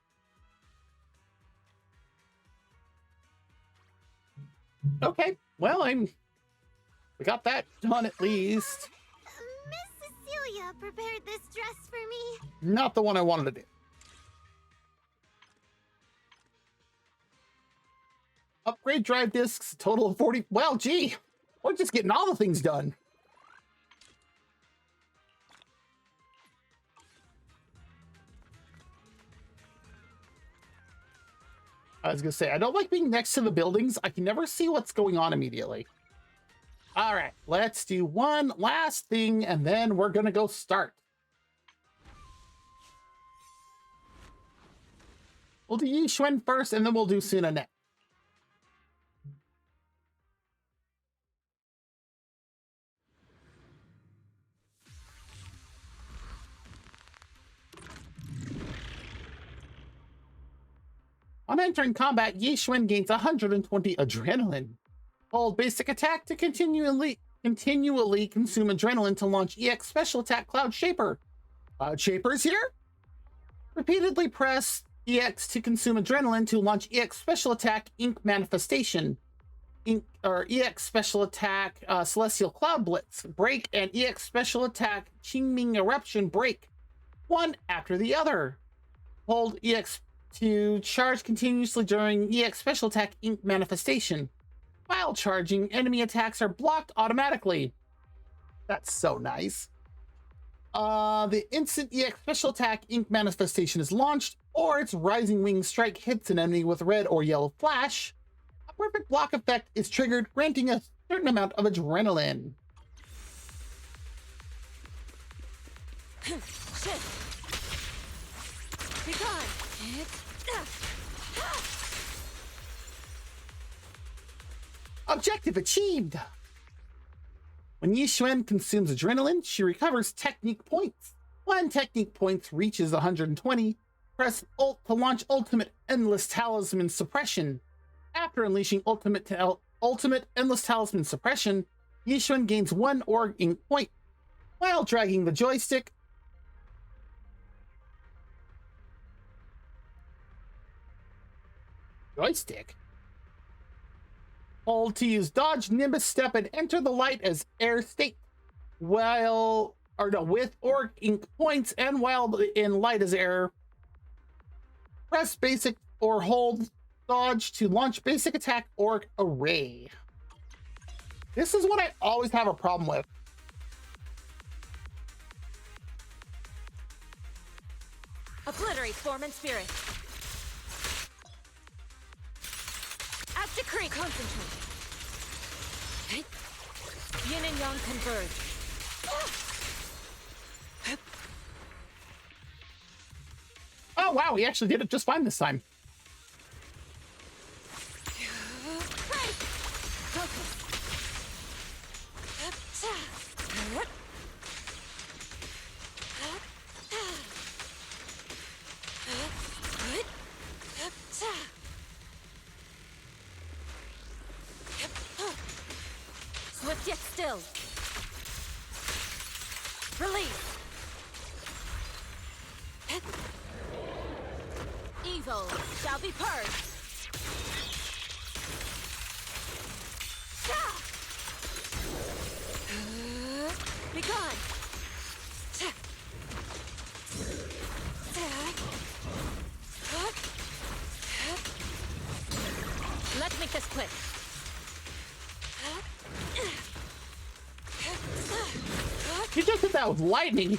okay. Well, we got that done at least. Miss Cecilia prepared this dress for me. Not the one I wanted to do. Upgrade drive discs, a total of 40. Well, gee, we're just getting all the things done. I was gonna say, I don't like being next to the buildings. I can never see what's going on immediately. All right, let's do one last thing, and then we're gonna go start. We'll do Yixuan first, and then we'll do Suna next. On entering combat, Yixuan gains 120 adrenaline. Hold basic attack to continually consume adrenaline to launch EX Special Attack Cloud Shaper. Cloud Shaper's here? Repeatedly press EX to consume adrenaline to launch EX Special Attack Ink Manifestation. EX Special Attack Celestial Cloud Blitz Break and EX Special Attack Qingming Eruption Break. One after the other. Hold EX to charge continuously during EX Special Attack Ink Manifestation. While charging, enemy attacks are blocked automatically. That's so nice. The instant EX Special Attack Ink Manifestation is launched, or its Rising Wing Strike hits an enemy with red or yellow flash, a perfect block effect is triggered, granting a certain amount of adrenaline. Be gone! Objective achieved! When Yixuan consumes adrenaline, she recovers technique points. When technique points reaches 120, press Alt to launch Ultimate Endless Talisman Suppression. After unleashing Ultimate Endless Talisman Suppression, Yixuan gains 1 Org Ink point. While dragging the joystick, hold to use Dodge, Nimbus Step, and enter the light as air state. With Org Ink points, and while in light as air, press basic or hold Dodge to launch basic attack Org Array. This is what I always have a problem with. Obliterate form and spirit. At decree, concentrate. Yin and yang converge. Oh wow, we actually did it just fine this time. Swift yet still. Release. Evil shall be purged. Be gone. Let's make this quick. You just hit that with lightning.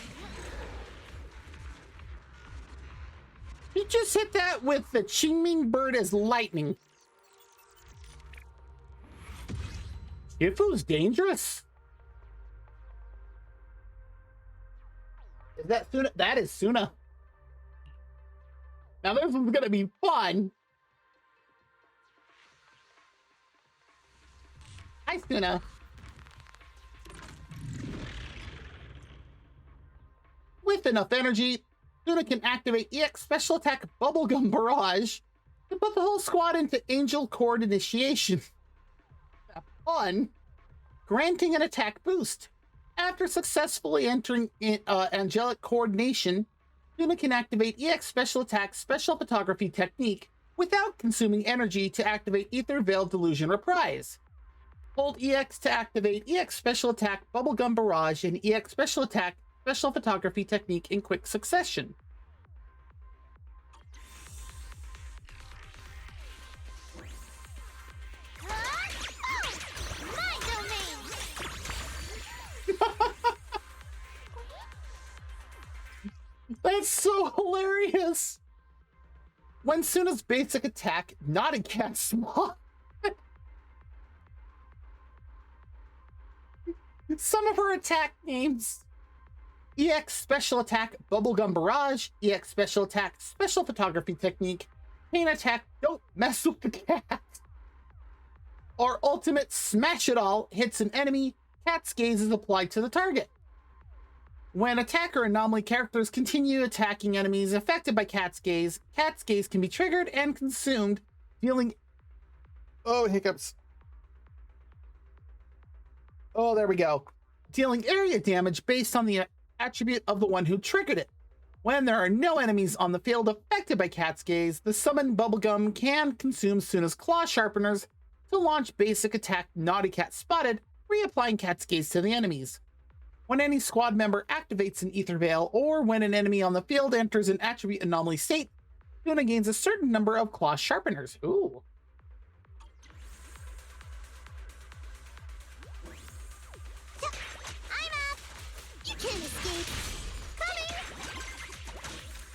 You just hit that with the Qingming bird as lightning. Shifu's dangerous. Is that Suna? That is Suna. Now this one's gonna be fun. Hi, Suna. With enough energy, Suna can activate EX Special Attack Bubblegum Barrage to put the whole squad into Angel Cord Initiation. Fun. Granting an attack boost. After successfully entering Angelic Coordination, Suna can activate EX Special Attack Special Photography Technique without consuming energy to activate Ether Veil Delusion Reprise. Hold EX to activate EX Special Attack Bubblegum Barrage and EX Special Attack Special Photography Technique in quick succession. That's so hilarious. When Suna's basic attack, Naughty Cat Spawn. Some of her attack names: EX Special Attack Bubblegum Barrage, EX Special Attack Special Photography Technique, Pain Attack Don't Mess with the Cat, or Ultimate Smash It All hits an enemy, Cat's Gaze is applied to the target. When attacker anomaly characters continue attacking enemies affected by Cat's Gaze can be triggered and consumed, dealing... Oh, hiccups. Oh, there we go. Dealing area damage based on the attribute of the one who triggered it. When there are no enemies on the field affected by Cat's Gaze, the summoned Bubblegum can consume Suna's Claw Sharpeners to launch basic attack Naughty Cat Spotted, reapplying Cat's Gaze to the enemies. When any squad member activates an Ether Veil, or when an enemy on the field enters an attribute anomaly state, Suna gains a certain number of Claw Sharpeners. Ooh. I'm up! You can't escape! Coming!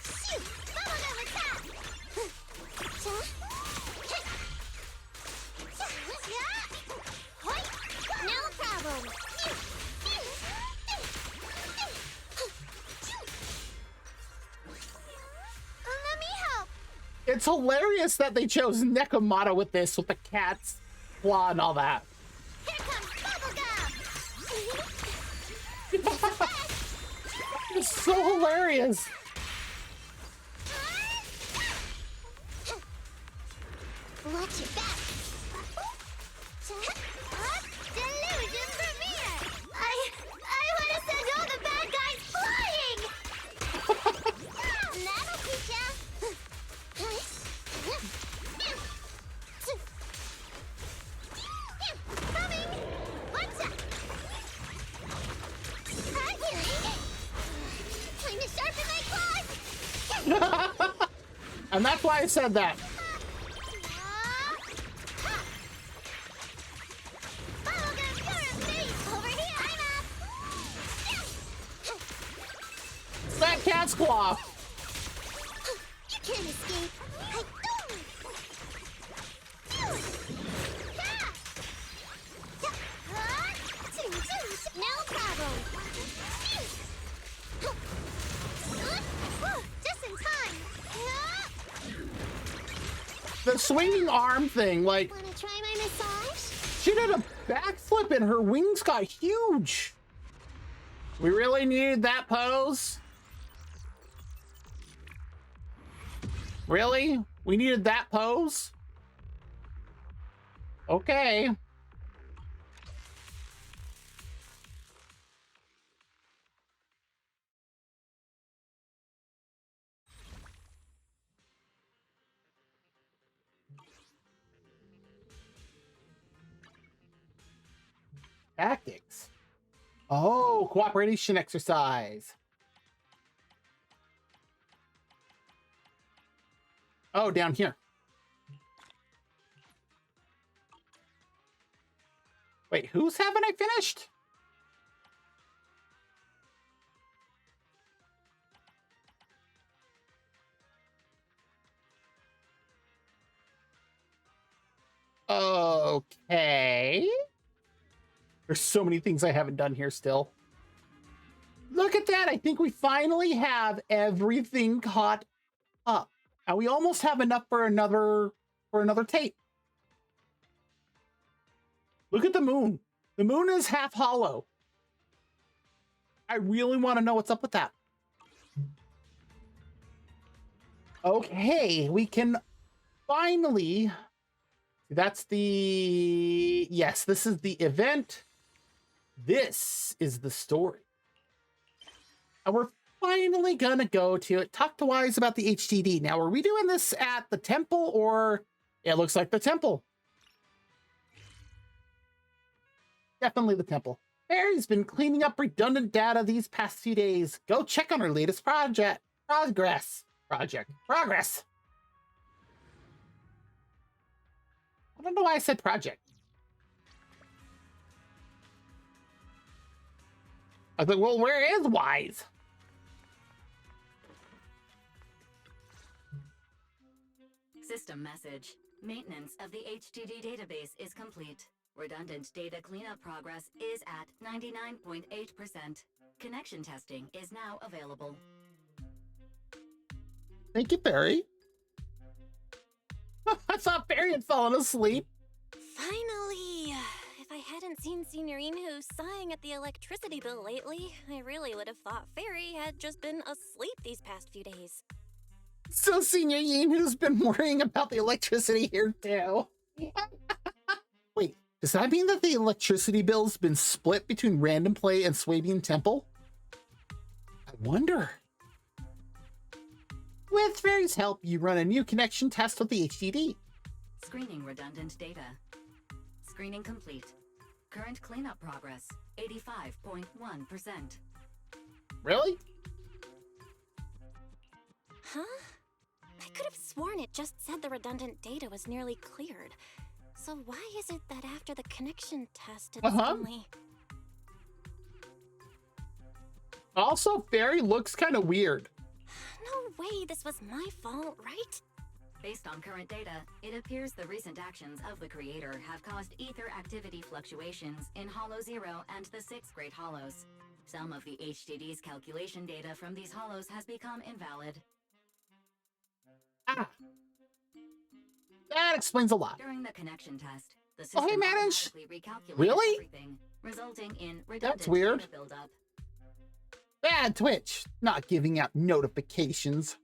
Shoot! Bubblegum attack! No problem! Let me help! It's hilarious that they chose Nekomata with this, with the cat's claw and all that. Here comes Bubblegum! It's so hilarious. Watch your back! Delusion premiere! I want to send all the bad guys flying! That'll teach ya! Coming! What's up? Time to sharpen my claws! And that's why I said that. Bubblegum, you're a beast! Over here! I'm up! That cat's claw. You can't escape! I don't! No problem! Just in time! The swinging arm thing, like, Wanna try my massage? she did a backflip and her wings got huge. We really needed that pose? Really? We needed that pose? Okay. Tactics. Oh, cooperation exercise. Oh, down here. Wait, whose haven't I finished? Okay. There's so many things I haven't done here still. Look at that. I think we finally have everything caught up. And we almost have enough for another tape. Look at the moon. The moon is half hollow. I really want to know what's up with that. Okay, we can finally... That's the... Yes, this is the event. This is the story. And we're finally gonna go to it. Talk to Wise about the HTD. Now, are we doing this at the temple or... It looks like the temple. Definitely the temple. Mary's been cleaning up redundant data these past few days. Go check on her latest progress. I don't know why I said project. I was like, well, where is Wise? System message. Maintenance of the HDD database is complete. Redundant data cleanup progress is at 99.8%. Connection testing is now available. Thank you, Barry. I thought Barry had fallen asleep. Finally! If I hadn't seen Senior Inhu sighing at the electricity bill lately, I really would have thought Fairy had just been asleep these past few days. So Senior Yin, who's been worrying about the electricity here too. Wait, does that mean that the electricity bill's been split between Random Play and Swabian Temple? I wonder. With Fairy's help, you run a new connection test with the HDD. Screening redundant data. Screening complete. Current cleanup progress, 85.1%. Really? Huh? I could have sworn it just said the redundant data was nearly cleared. So why is it that after the connection test it's only... Also, Fairy looks kind of weird. No way this was my fault, right? Based on current data, it appears the recent actions of the creator have caused ether activity fluctuations in Hollow Zero and the 6th Great Hollows. Some of the HDD's calculation data from these hollows has become invalid. Ah. That explains a lot. During the connection test, the system he managed. automatically recalculated Really? everything, resulting in redundant That's weird. data buildup. Bad Twitch, not giving out notifications.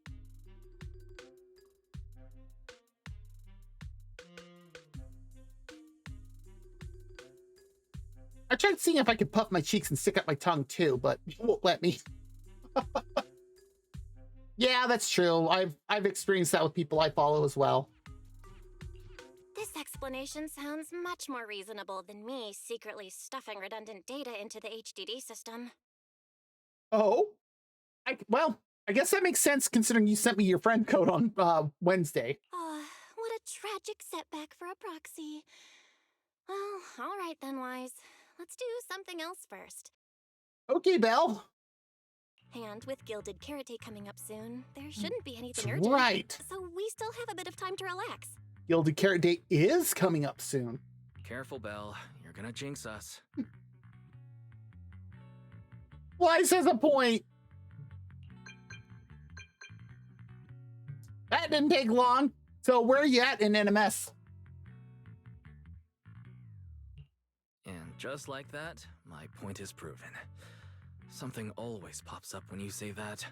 I tried seeing if I could puff my cheeks and stick up my tongue too, but it won't let me. Yeah, that's true. I've experienced that with people I follow as well. This explanation sounds much more reasonable than me secretly stuffing redundant data into the HDD system. Oh? Well, I guess that makes sense considering you sent me your friend code on Wednesday. Oh, what a tragic setback for a proxy. Well, all right then, Wise. Let's do something else first. Okay, Belle. And with Gilded Carrot Day coming up soon, there shouldn't be anything That's urgent. right. So we still have a bit of time to relax. Gilded Carrot Day is coming up soon. Careful, Belle. You're gonna jinx us. Wise has a point. That didn't take long. So where are you at in NMS? And just like that, my point is proven. Something always pops up when you say that.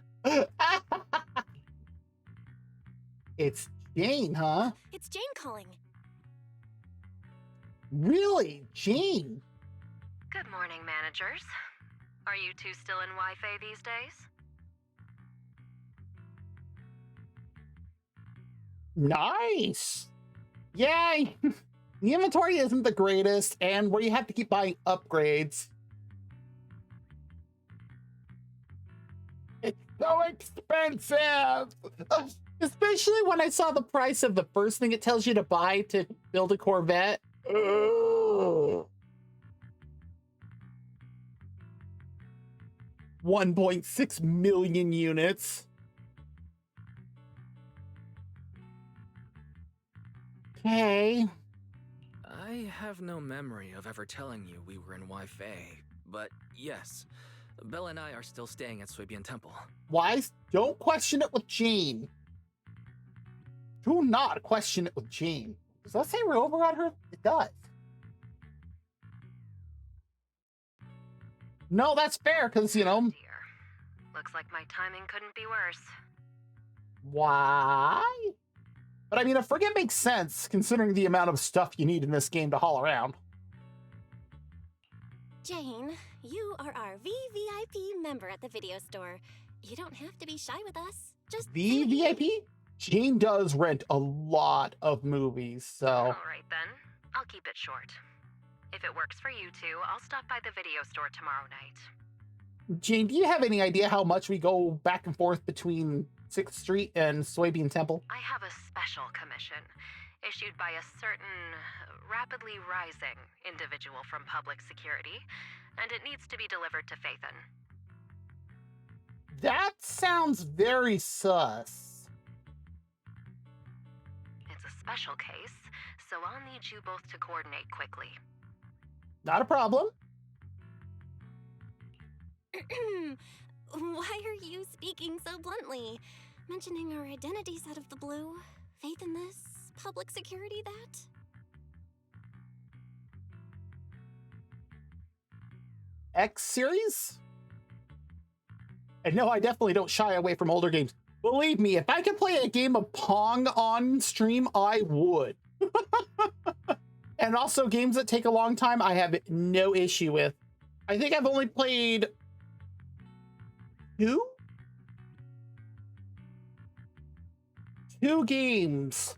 It's Jane, huh? It's Jane calling. Really? Jane? Good morning, managers. Are you two still in Wi-Fi these days? Nice. Yay. The inventory isn't the greatest, and where you have to keep buying upgrades. It's so expensive. Especially when I saw the price of the first thing it tells you to buy to build a Corvette. Ugh. 1.6 million units. Okay. I have no memory of ever telling you we were in Wi-Fi, but yes, Belle and I are still staying at Swabian Temple. Wise, don't question it with Jane. Do not question it with Jane. Does that say we're over on her? It does. No, that's fair, because, you know... Dear. Looks like my timing couldn't be worse. Why? But I mean, a frigate makes sense, considering the amount of stuff you need in this game to haul around. Jane, you are our VVIP member at the video store. You don't have to be shy with us. Just VVIP? Jane does rent a lot of movies, so... All right, then. I'll keep it short. If it works for you two, I'll stop by the video store tomorrow night. Jane, do you have any idea how much we go back and forth between 6th Street and Swabian Temple? I have a special commission issued by a certain rapidly rising individual from public security, and it needs to be delivered to Phaethon. That sounds very sus. special case, so I'll need you both to coordinate quickly. Not a problem. Why are you speaking so bluntly? Mentioning our identities out of the blue? Faith in this? Public security that? X series? And no, I definitely don't shy away from older games. Believe me, if I could play a game of Pong on stream, I would. And also games that take a long time, I have no issue with. I think I've only played 2 games,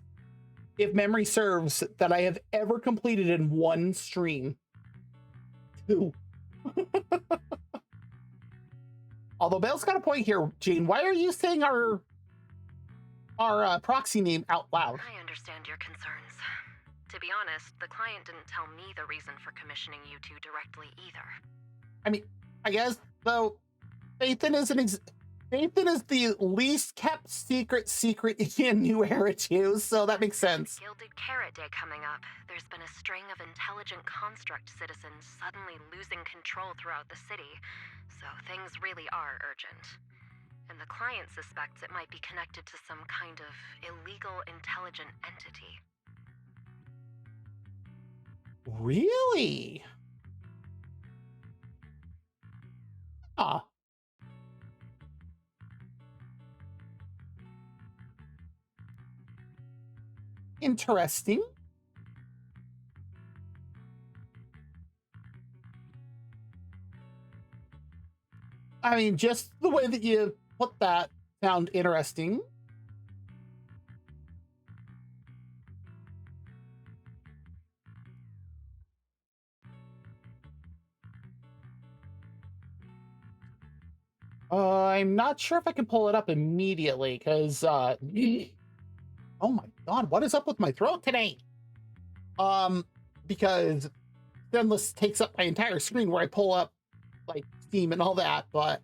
if memory serves, that I have ever completed in one stream. 2. Although Bell's got a point here, Jane. Why are you saying our proxy name out loud? I understand your concerns. To be honest, the client didn't tell me the reason for commissioning you two directly either. I mean, I guess, though, Phaethon is the least kept secret in New Era too, so that makes sense. Gilded Carrot Day coming up. There's been a string of intelligent construct citizens suddenly losing control throughout the city, so things really are urgent. And the client suspects it might be connected to some kind of illegal intelligent entity. Really? Ah. Interesting. I mean, just the way that you put that sound interesting. I'm not sure if I can pull it up immediately because oh my god, what is up with my throat today? Because Zenless takes up my entire screen where I pull up like Steam and all that, but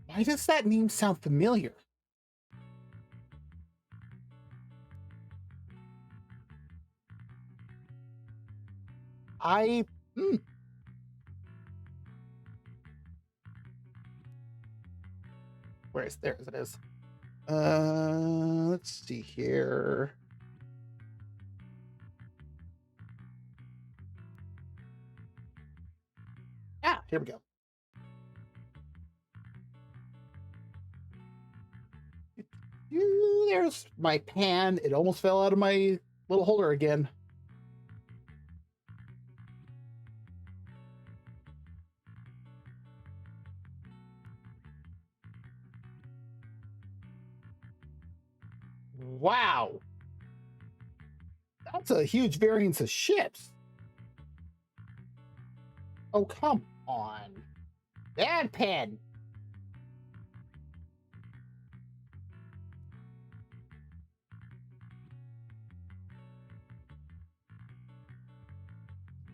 why does that name sound familiar? Where is there? It is. Let's see here. Ah, here we go. There's my pan. It almost fell out of my little holder again. Wow. That's a huge variance of ships. Oh, come on. Bad pen.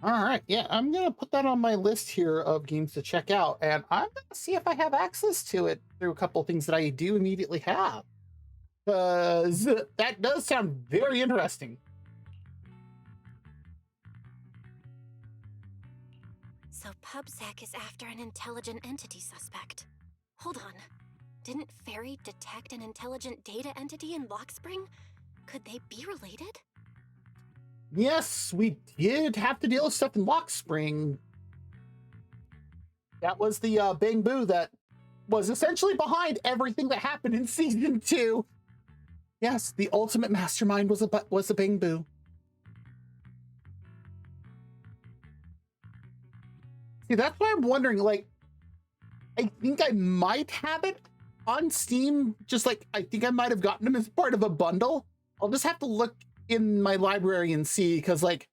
All right, yeah, I'm gonna put that on my list here of games to check out, and I'm gonna see if I have access to it through a couple of things that I do immediately have. Because that does sound very interesting. So PubSec is after an intelligent entity suspect. Hold on. Didn't Fairy detect an intelligent data entity in Lock Spring? Could they be related? Yes, we did have to deal with stuff in Lock Spring. That was the Bang Boo that was essentially behind everything that happened in Season 2. Yes, the ultimate mastermind was a Bang Boo. See, that's why I'm wondering, like, I think I might have it on Steam, just like, I think I might have gotten them as part of a bundle. I'll just have to look in my library and see, because, like,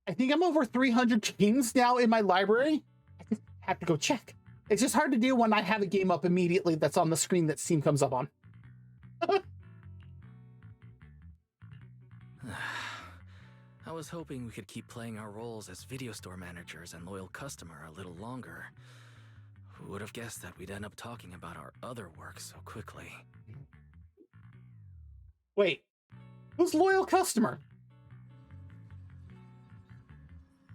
I think I'm over 300 games now in my library. I just have to go check. It's just hard to do when I have a game up immediately that's on the screen that Steam comes up on. I was hoping we could keep playing our roles as video store managers and loyal customer a little longer. Who would have guessed that we'd end up talking about our other work so quickly? Wait, who's loyal customer?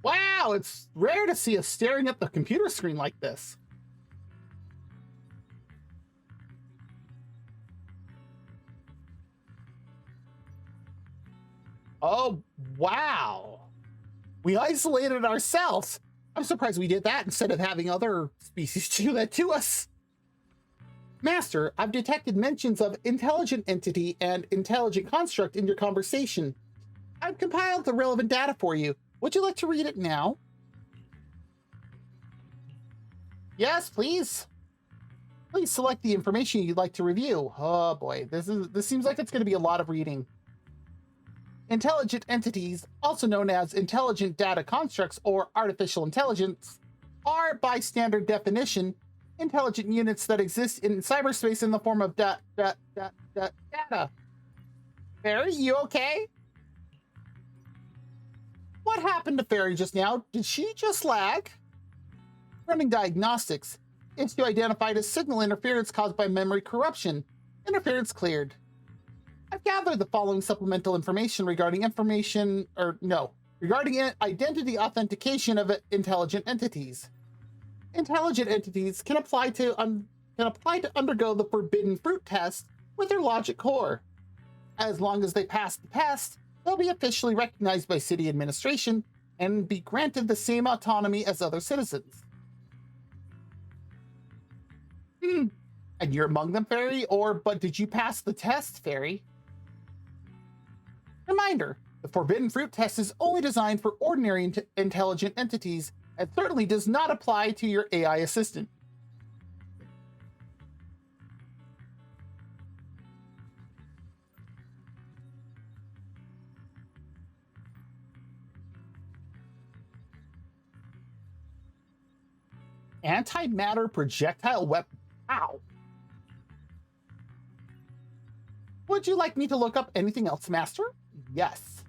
Wow, it's rare to see us staring at the computer screen like this. Oh, wow. We isolated ourselves. I'm surprised we did that instead of having other species do that to us. Master, I've detected mentions of intelligent entity and intelligent construct in your conversation. I've compiled the relevant data for you. Would you like to read it now? Yes, please. Please select the information you'd like to review. Oh boy, this seems like it's going to be a lot of reading. Intelligent entities, also known as intelligent data constructs or artificial intelligence, are, by standard definition, intelligent units that exist in cyberspace in the form of data. Fairy, you okay? What happened to Fairy just now? Did she just lag? Running diagnostics. Issue identified as signal interference caused by memory corruption. Interference cleared. I've gathered the following supplemental information regarding identity authentication of intelligent entities. Intelligent entities can apply to undergo the forbidden fruit test with their logic core. As long as they pass the test, they'll be officially recognized by city administration and be granted the same autonomy as other citizens. And you're among them, Fairy? But did you pass the test, Fairy? Reminder, the forbidden fruit test is only designed for ordinary intelligent entities and certainly does not apply to your AI assistant. Antimatter projectile weapon. Ow. Would you like me to look up anything else, Master? Yes.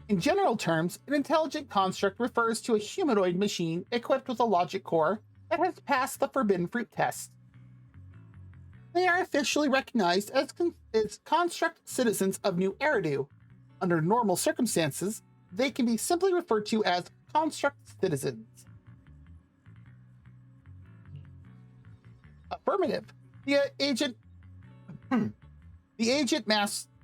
In general terms, an intelligent construct refers to a humanoid machine equipped with a logic core that has passed the forbidden fruit test. They are officially recognized as construct citizens of New Eridu. Under normal circumstances, they can be simply referred to as construct citizens. Affirmative. The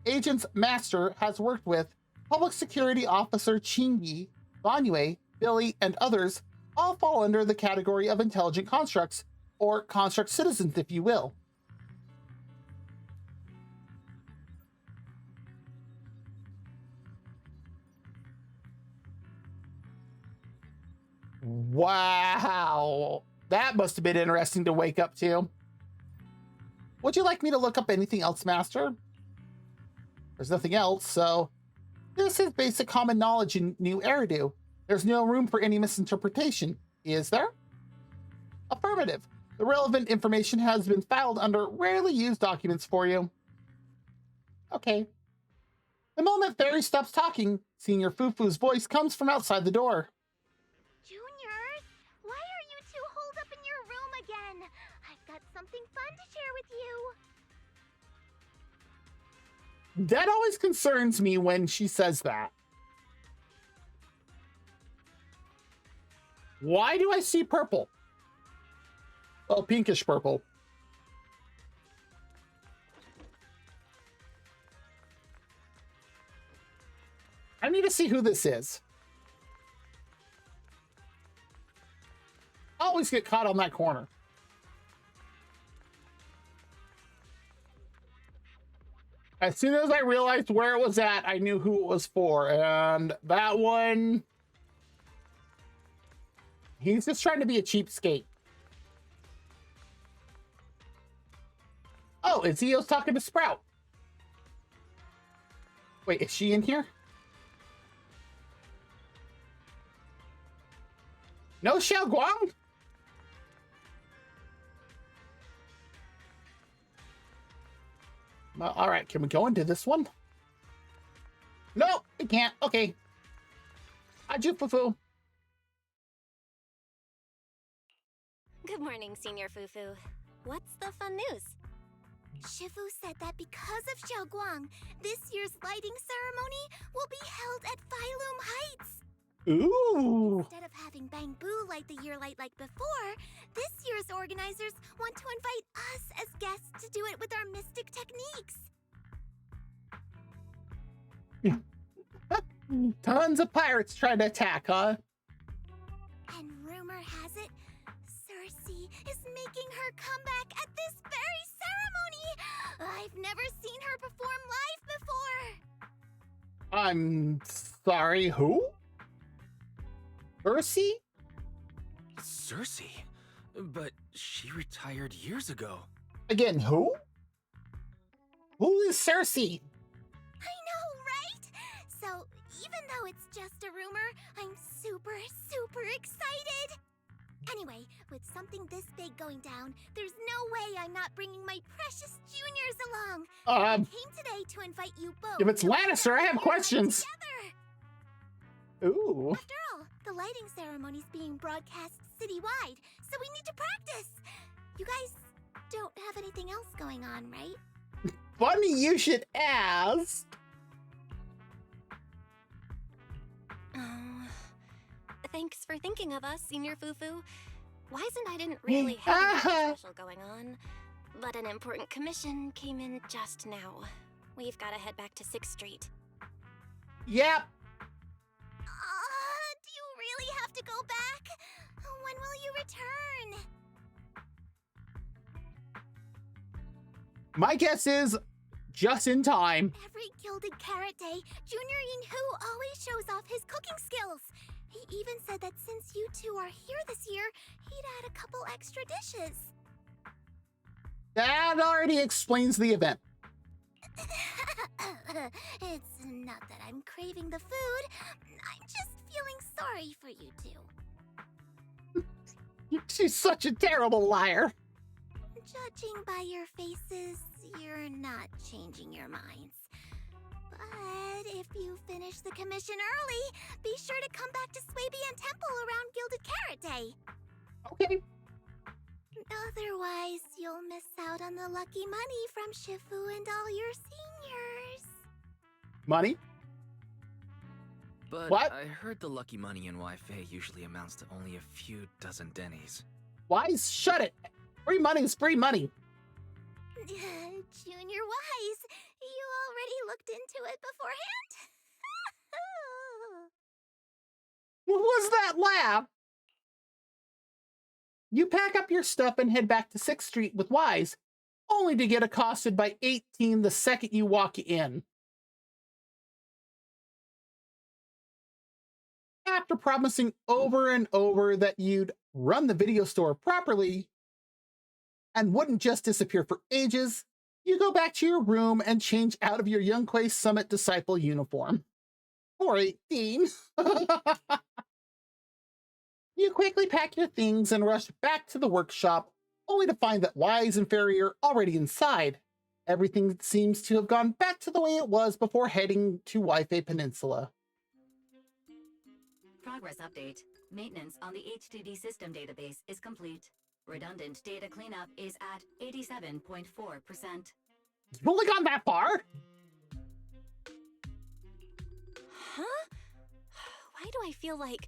agent's master has worked with Public Security Officer Chingy, Banyue, Billy, and others all fall under the category of intelligent constructs, or construct citizens, if you will. Wow. That must have been interesting to wake up to. Would you like me to look up anything else, Master? There's nothing else, so... This is basic common knowledge in New Eridu. There's no room for any misinterpretation, is there? Affirmative. The relevant information has been filed under rarely used documents for you. Okay. The moment Fairy stops talking, Senior Fufu's voice comes from outside the door. Junior, why are you two holed up in your room again? I've got something fun to share with you. That always concerns me when she says that. Why do I see purple? Well, pinkish purple. I need to see who this is. I always get caught on that corner. As soon as I realized where it was at, I knew who it was for. And that one... He's just trying to be a cheapskate. Oh, it's Eo's talking to Sprout. Wait, is she in here? No Xiao Guang? Well, all right, can we go into this one? No, we can't. Okay. Aju Fufu. Good morning, Senior Fufu. What's the fun news? Shifu said that because of Xiaoguang, this year's lighting ceremony will be held at Phylum Heights. Ooh. Instead of having Bangbu light the year light like before, this year's organizers want to invite us as guests to do it with our mystic techniques. Tons of pirates trying to attack, huh? And rumor has it, Cersei is making her comeback at this very ceremony. I've never seen her perform live before. I'm sorry, who? Cersei? Cersei? But she retired years ago. Again, who? Who is Cersei? I know, right? So, even though it's just a rumor, I'm super, super excited. Anyway, with something this big going down, there's no way I'm not bringing my precious juniors along. I came today to invite you both. If it's Lannister, I have questions. Together. Ooh. After all, the lighting ceremony's being broadcast citywide, so we need to practice. You guys don't have anything else going on, right? Funny you should ask. Oh, thanks for thinking of us, Senior Fufu. Wise and I didn't really have anything special going on, but an important commission came in just now. We've got to head back to 6th Street. Yep. Do you really have to go back? When will you return? My guess is just in time. Every Gilded Carrot Day, Junior Yinhu always shows off his cooking skills. He even said that since you two are here this year, he'd add a couple extra dishes. That already explains the event. It's not that I'm craving the food. I'm just feeling sorry for you two. She's such a terrible liar. Judging by your faces, you're not changing your minds. But if you finish the commission early, be sure to come back to Swabian Temple around Gilded Carrot Day. Okay. Otherwise, you'll miss out on the lucky money from Shifu and all your seniors. Money? But What? I heard the lucky money in Wi-Fi usually amounts to only a few dozen dennies. Wise, shut it. Free money is free money. Junior Wise, you already looked into it beforehand? What was that laugh? You pack up your stuff and head back to 6th Street with Wise, only to get accosted by 18 the second you walk in. After promising over and over that you'd run the video store properly and wouldn't just disappear for ages, you go back to your room and change out of your Youngquay Summit Disciple uniform. Or 18. You quickly pack your things and rush back to the workshop, only to find that Wise and Fairy are already inside. Everything seems to have gone back to the way it was before heading to Wi-Fi Peninsula. Progress update. Maintenance on the HDD system database is complete. Redundant data cleanup is at 87.4%. You've only gone that far? Huh? Why do I feel like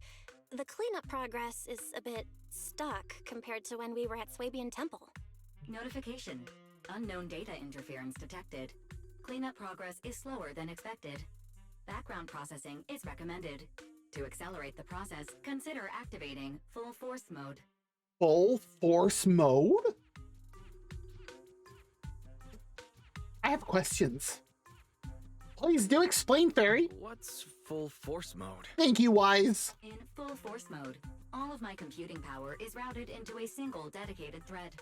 the cleanup progress is a bit stuck compared to when we were at Swabian Temple? Notification. Unknown data interference detected. Cleanup progress is slower than expected. Background processing is recommended. To accelerate the process, consider activating full force mode. Full force mode? I have questions. Please do explain, Fairy. What's full force mode? Thank you, Wise. In full force mode, all of my computing power is routed into a single dedicated thread.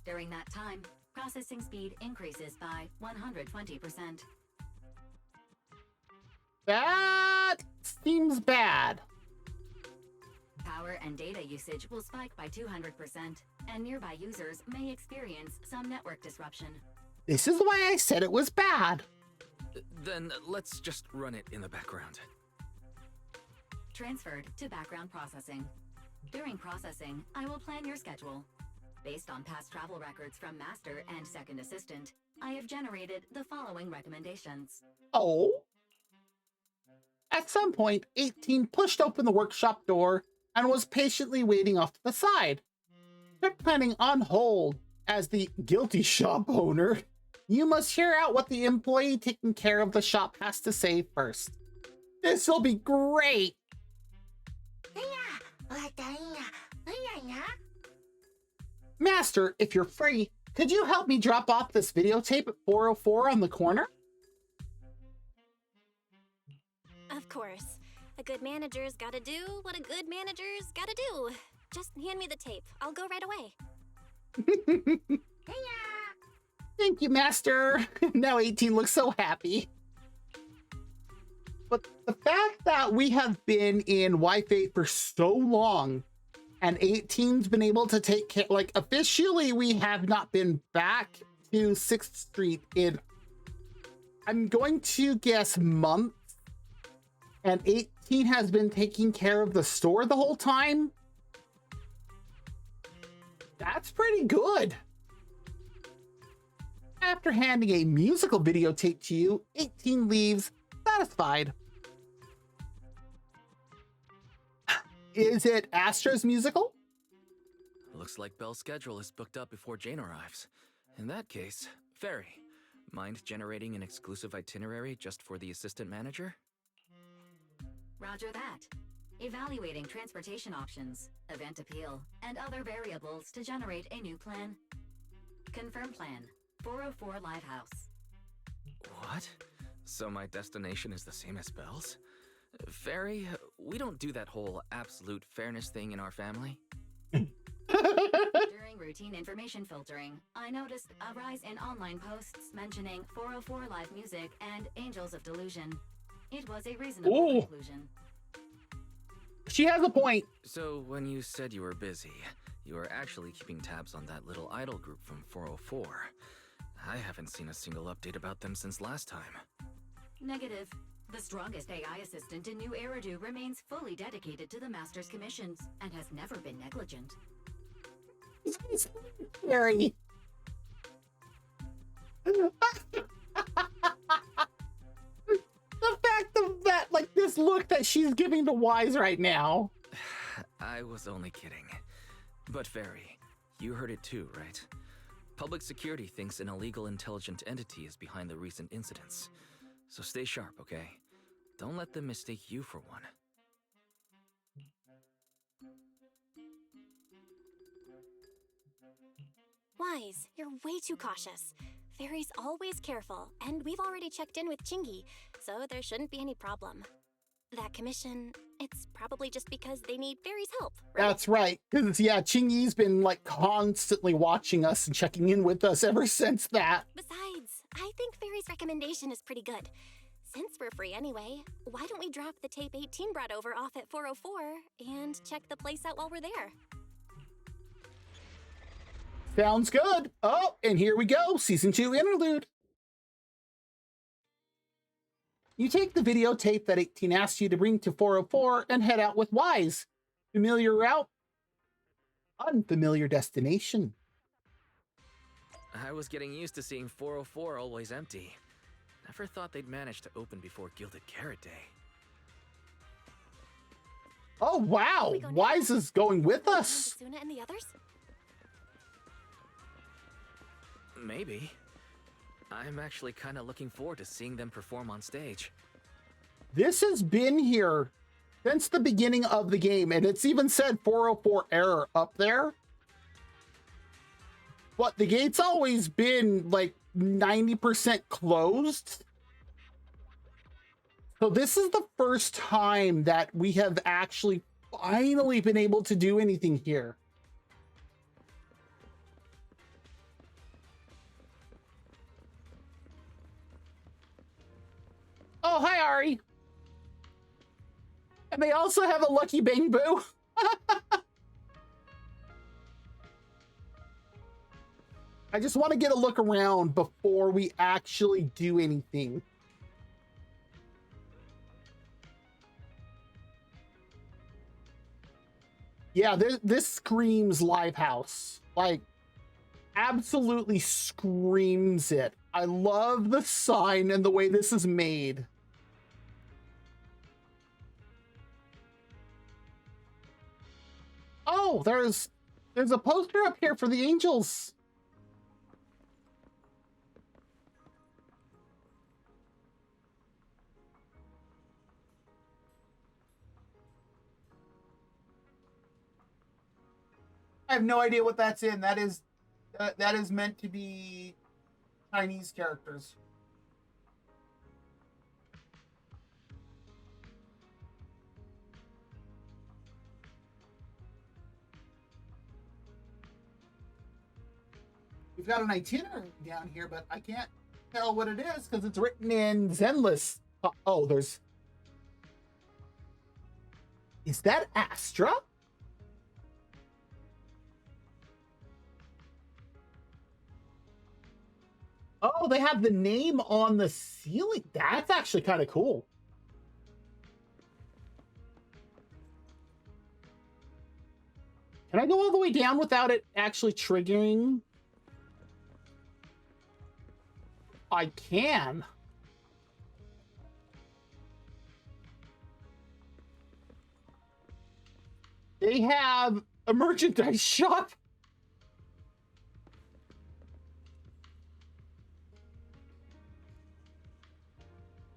During that time, processing speed increases by 120%. That seems bad. Power and data usage will spike by 200%, and nearby users may experience some network disruption. This is why I said it was bad. Then let's just run it in the background. Transferred to background processing. During processing, I will plan your schedule. Based on past travel records from Master and Second Assistant, I have generated the following recommendations. Oh. At some point, 18 pushed open the workshop door and was patiently waiting off to the side. Trip planning on hold. As the guilty shop owner, you must hear out what the employee taking care of the shop has to say first. This'll be great! Master, if you're free, could you help me drop off this videotape at 404 on the corner? Of course. A good manager's gotta do what a good manager's gotta do. Just hand me the tape. I'll go right away. Thank you, Master. Now 18 looks so happy. But the fact that we have been in Wi-Fi for so long and 18's been able to take care, like officially we have not been back to 6th Street in, I'm going to guess months, and 18 has been taking care of the store the whole time. That's pretty good. After handing a musical videotape to you, 18 leaves satisfied. Is it Astra's musical? Looks like Belle's schedule is booked up before Jane arrives. In that case, Fairy, mind generating an exclusive itinerary just for the assistant manager? Roger that. Evaluating transportation options, event appeal, and other variables to generate a new plan. Confirm plan. 404 Live House. What? So my destination is the same as Belle's? Fairy, we don't do that whole absolute fairness thing in our family. During routine information filtering, I noticed a rise in online posts mentioning 404 Live Music and Angels of Delusion. It was a reasonable conclusion. She has a point. So when you said you were busy, you were actually keeping tabs on that little idol group from 404. I haven't seen a single update about them since last time. Negative. The strongest AI assistant in New Eridu remains fully dedicated to the Master's commissions and has never been negligent. Very. The fact of that, like this look that she's giving to Wise right now. I was only kidding. But Fairy, you heard it too, right? Public security thinks an illegal intelligent entity is behind the recent incidents. So stay sharp, okay? Don't let them mistake you for one. Wise, you're way too cautious. Fairy's always careful, and we've already checked in with Chingy, so there shouldn't be any problem. That commission, it's probably just because they need Fairy's help, right? That's right. Because, yeah, Chingy's been, like, constantly watching us and checking in with us ever since that. Besides, I think Fairy's recommendation is pretty good. Since we're free anyway, why don't we drop the tape 18 brought over off at 404 and check the place out while we're there? Sounds good. Oh, and here we go. Season 2 interlude. You take the videotape that 18 asked you to bring to 404 and head out with Wise. Familiar route, unfamiliar destination. I was getting used to seeing 404 always empty. Never thought they'd manage to open before Gilded Carrot Day. Oh, wow. Wise is going with us. Suna and the others? Maybe. I'm actually kind of looking forward to seeing them perform on stage. This has been here since the beginning of the game, and it's even said 404 error up there. But the gate's always been like 90% closed. So this is the first time that we have actually finally been able to do anything here. Oh, hi, Ari. And they also have a Lucky Bang Boo. I just want to get a look around before we actually do anything. Yeah, this screams live house. Like, absolutely screams it. I love the sign and the way this is made. Oh, there's a poster up here for the Angels. I have no idea what that's in. That is meant to be Chinese characters. We've got an itinerary down here, but I can't tell what it is because it's written in Zenless. Oh, there's... Is that Astra? Oh, they have the name on the ceiling. That's actually kind of cool. Can I go all the way down without it actually triggering? I can. They have a merchandise shop.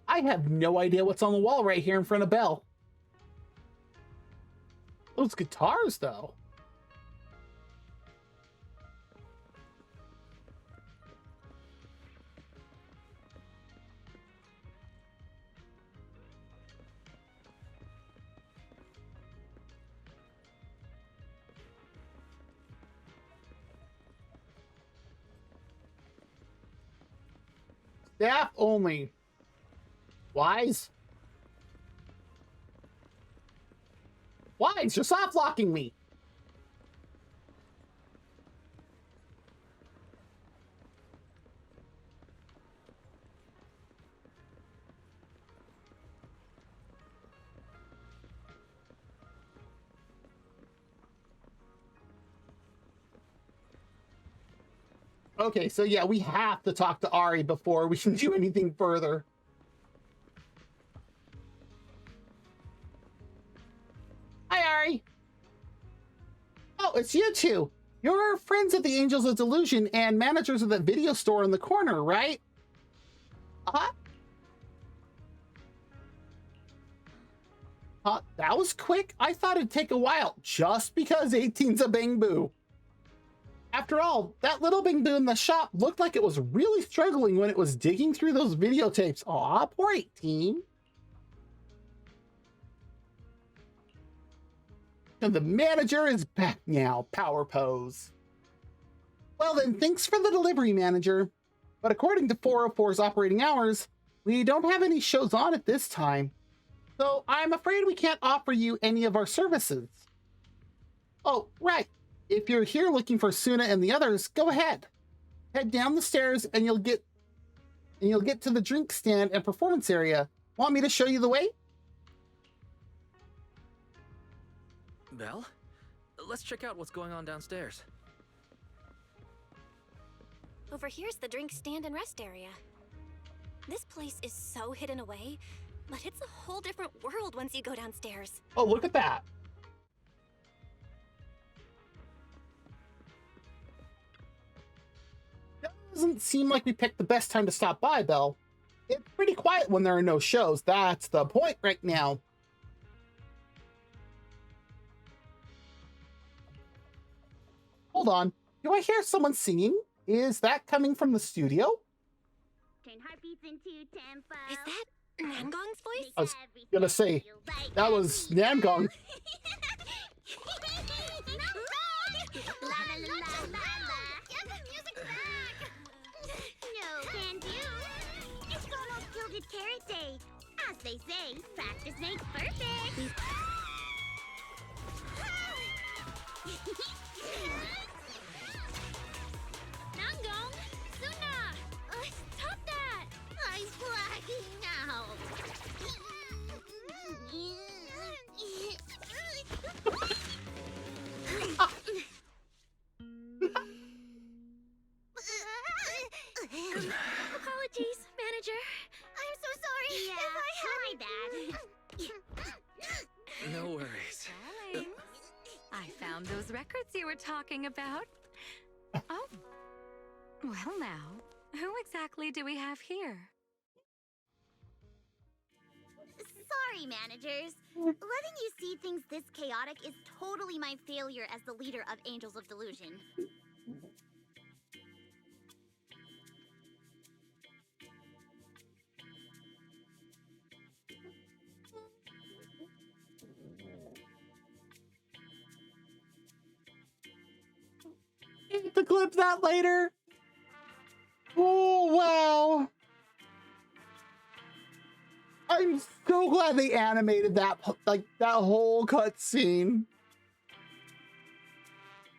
I have no idea what's on the wall right here in front of Belle. Those guitars, though. Staff only. Wise? Wise, you're soft locking me. Okay, so yeah, we have to talk to Ari before we can do anything further. Hi, Ari. Oh, it's you two. You're friends of the Angels of Delusion and managers of that video store in the corner, right? Uh-huh. That was quick. I thought it'd take a while just because 18's a Bang Boo. After all, that little Bang Boo in the shop looked like it was really struggling when it was digging through those videotapes. Aw, poor 18. And the manager is back now, power pose. Well then, thanks for the delivery, manager. But according to 404's operating hours, we don't have any shows on at this time. So I'm afraid we can't offer you any of our services. Oh, right. If you're here looking for Suna and the others, go ahead. Head down the stairs and you'll get to the drink stand and performance area. Want me to show you the way? Belle? Let's check out what's going on downstairs. Over here's the drink stand and rest area. This place is so hidden away, but it's a whole different world once you go downstairs. Oh, look at that. Doesn't seem like we picked the best time to stop by, Belle. It's pretty quiet when there are no shows. That's the point right now. Hold on. Do I hear someone singing? Is that coming from the studio? Turn heartbeats into tempo. Is that Namgong's voice? I was gonna say, that was Namgong. Get the music back! No can do. It's almost Gilded Carrot Day. As they say, practice makes perfect. Namgong! Suna! Stop that! I'm blacking out. found those records you were talking about. Oh. Well now, who exactly do we have here? Sorry, managers. Letting you see things this chaotic is totally my failure as the leader of Angels of Delusion. To clip that later. Oh wow. I'm so glad they animated that, like, that whole cutscene.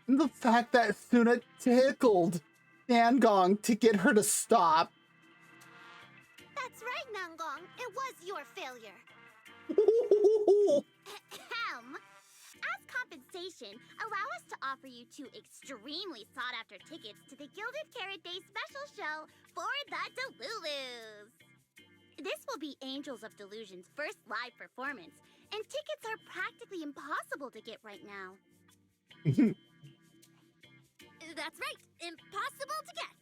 And the fact that Suna tickled Nangong to get her to stop. That's right, Nangong. It was your failure. Ahem. As compensation, allow us to offer you 2 extremely sought-after tickets to the Gilded Carrot Day special show for the Delulus. This will be Angels of Delusion's first live performance, and tickets are practically impossible to get right now. That's right, impossible to get.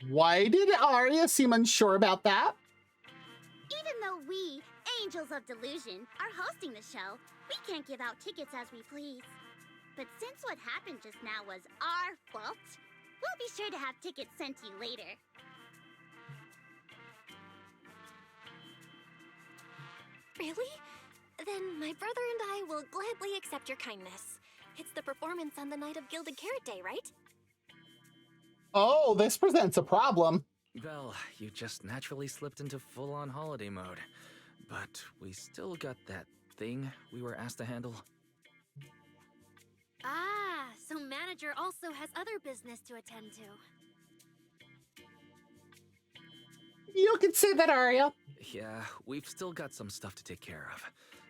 Why did Arya seem unsure about that? Even though we, Angels of Delusion, are hosting the show, we can't give out tickets as we please. But since what happened just now was our fault, we'll be sure to have tickets sent to you later. Really? Then my brother and I will gladly accept your kindness. It's the performance on the night of Gilded Carrot Day, right? Oh, this presents a problem. Well, you just naturally slipped into full-on holiday mode. But we still got that thing we were asked to handle. Ah, so manager also has other business to attend to. You could say that, Arya. Yeah, we've still got some stuff to take care of.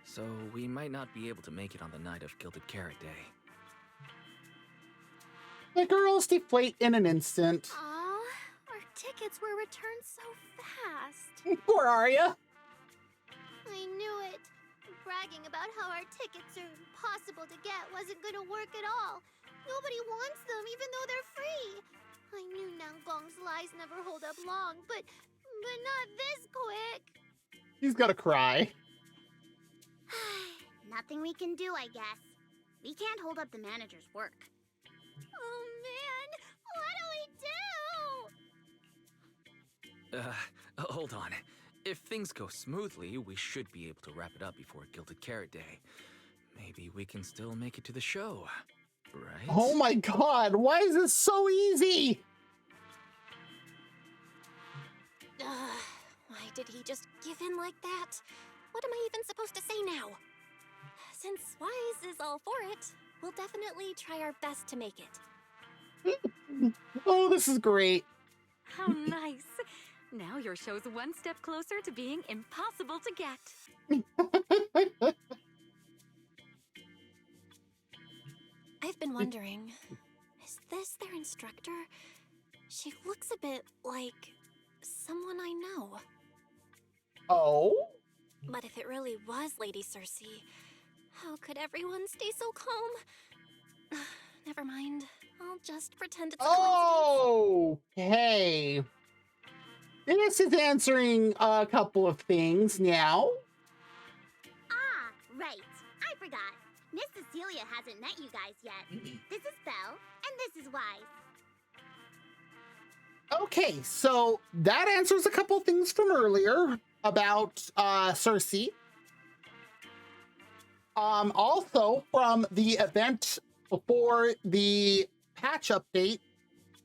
So we might not be able to make it on the night of Gilded Carrot Day. The girls deflate in an instant. Aw, our tickets were returned so fast. Poor Arya. I knew it. Bragging about how our tickets are impossible to get wasn't gonna work at all. Nobody wants them, even though they're free. I knew Nangong's lies never hold up long, but not this quick. He's gotta cry. Nothing we can do, I guess. We can't hold up the manager's work. Oh man, what do we do? Hold on. If things go smoothly, we should be able to wrap it up before Gilded Carrot Day. Maybe we can still make it to the show, right? Oh my god, why is this so easy? Why did he just give in like that? What am I even supposed to say now? Since Wise is all for it, we'll definitely try our best to make it. Oh, this is great. How nice. Now your show's one step closer to being impossible to get. I've been wondering, is this their instructor? She looks a bit like someone I know. Oh? But if it really was Lady Cersei, how could everyone stay so calm? Never mind. I'll just pretend it's a coincidence. Okay. This is answering a couple of things now. Ah, right. I forgot. Miss Cecilia hasn't met you guys yet. This is Belle, and this is Wise. Okay, so that answers a couple things from earlier about Cersei. Also from the event before the patch update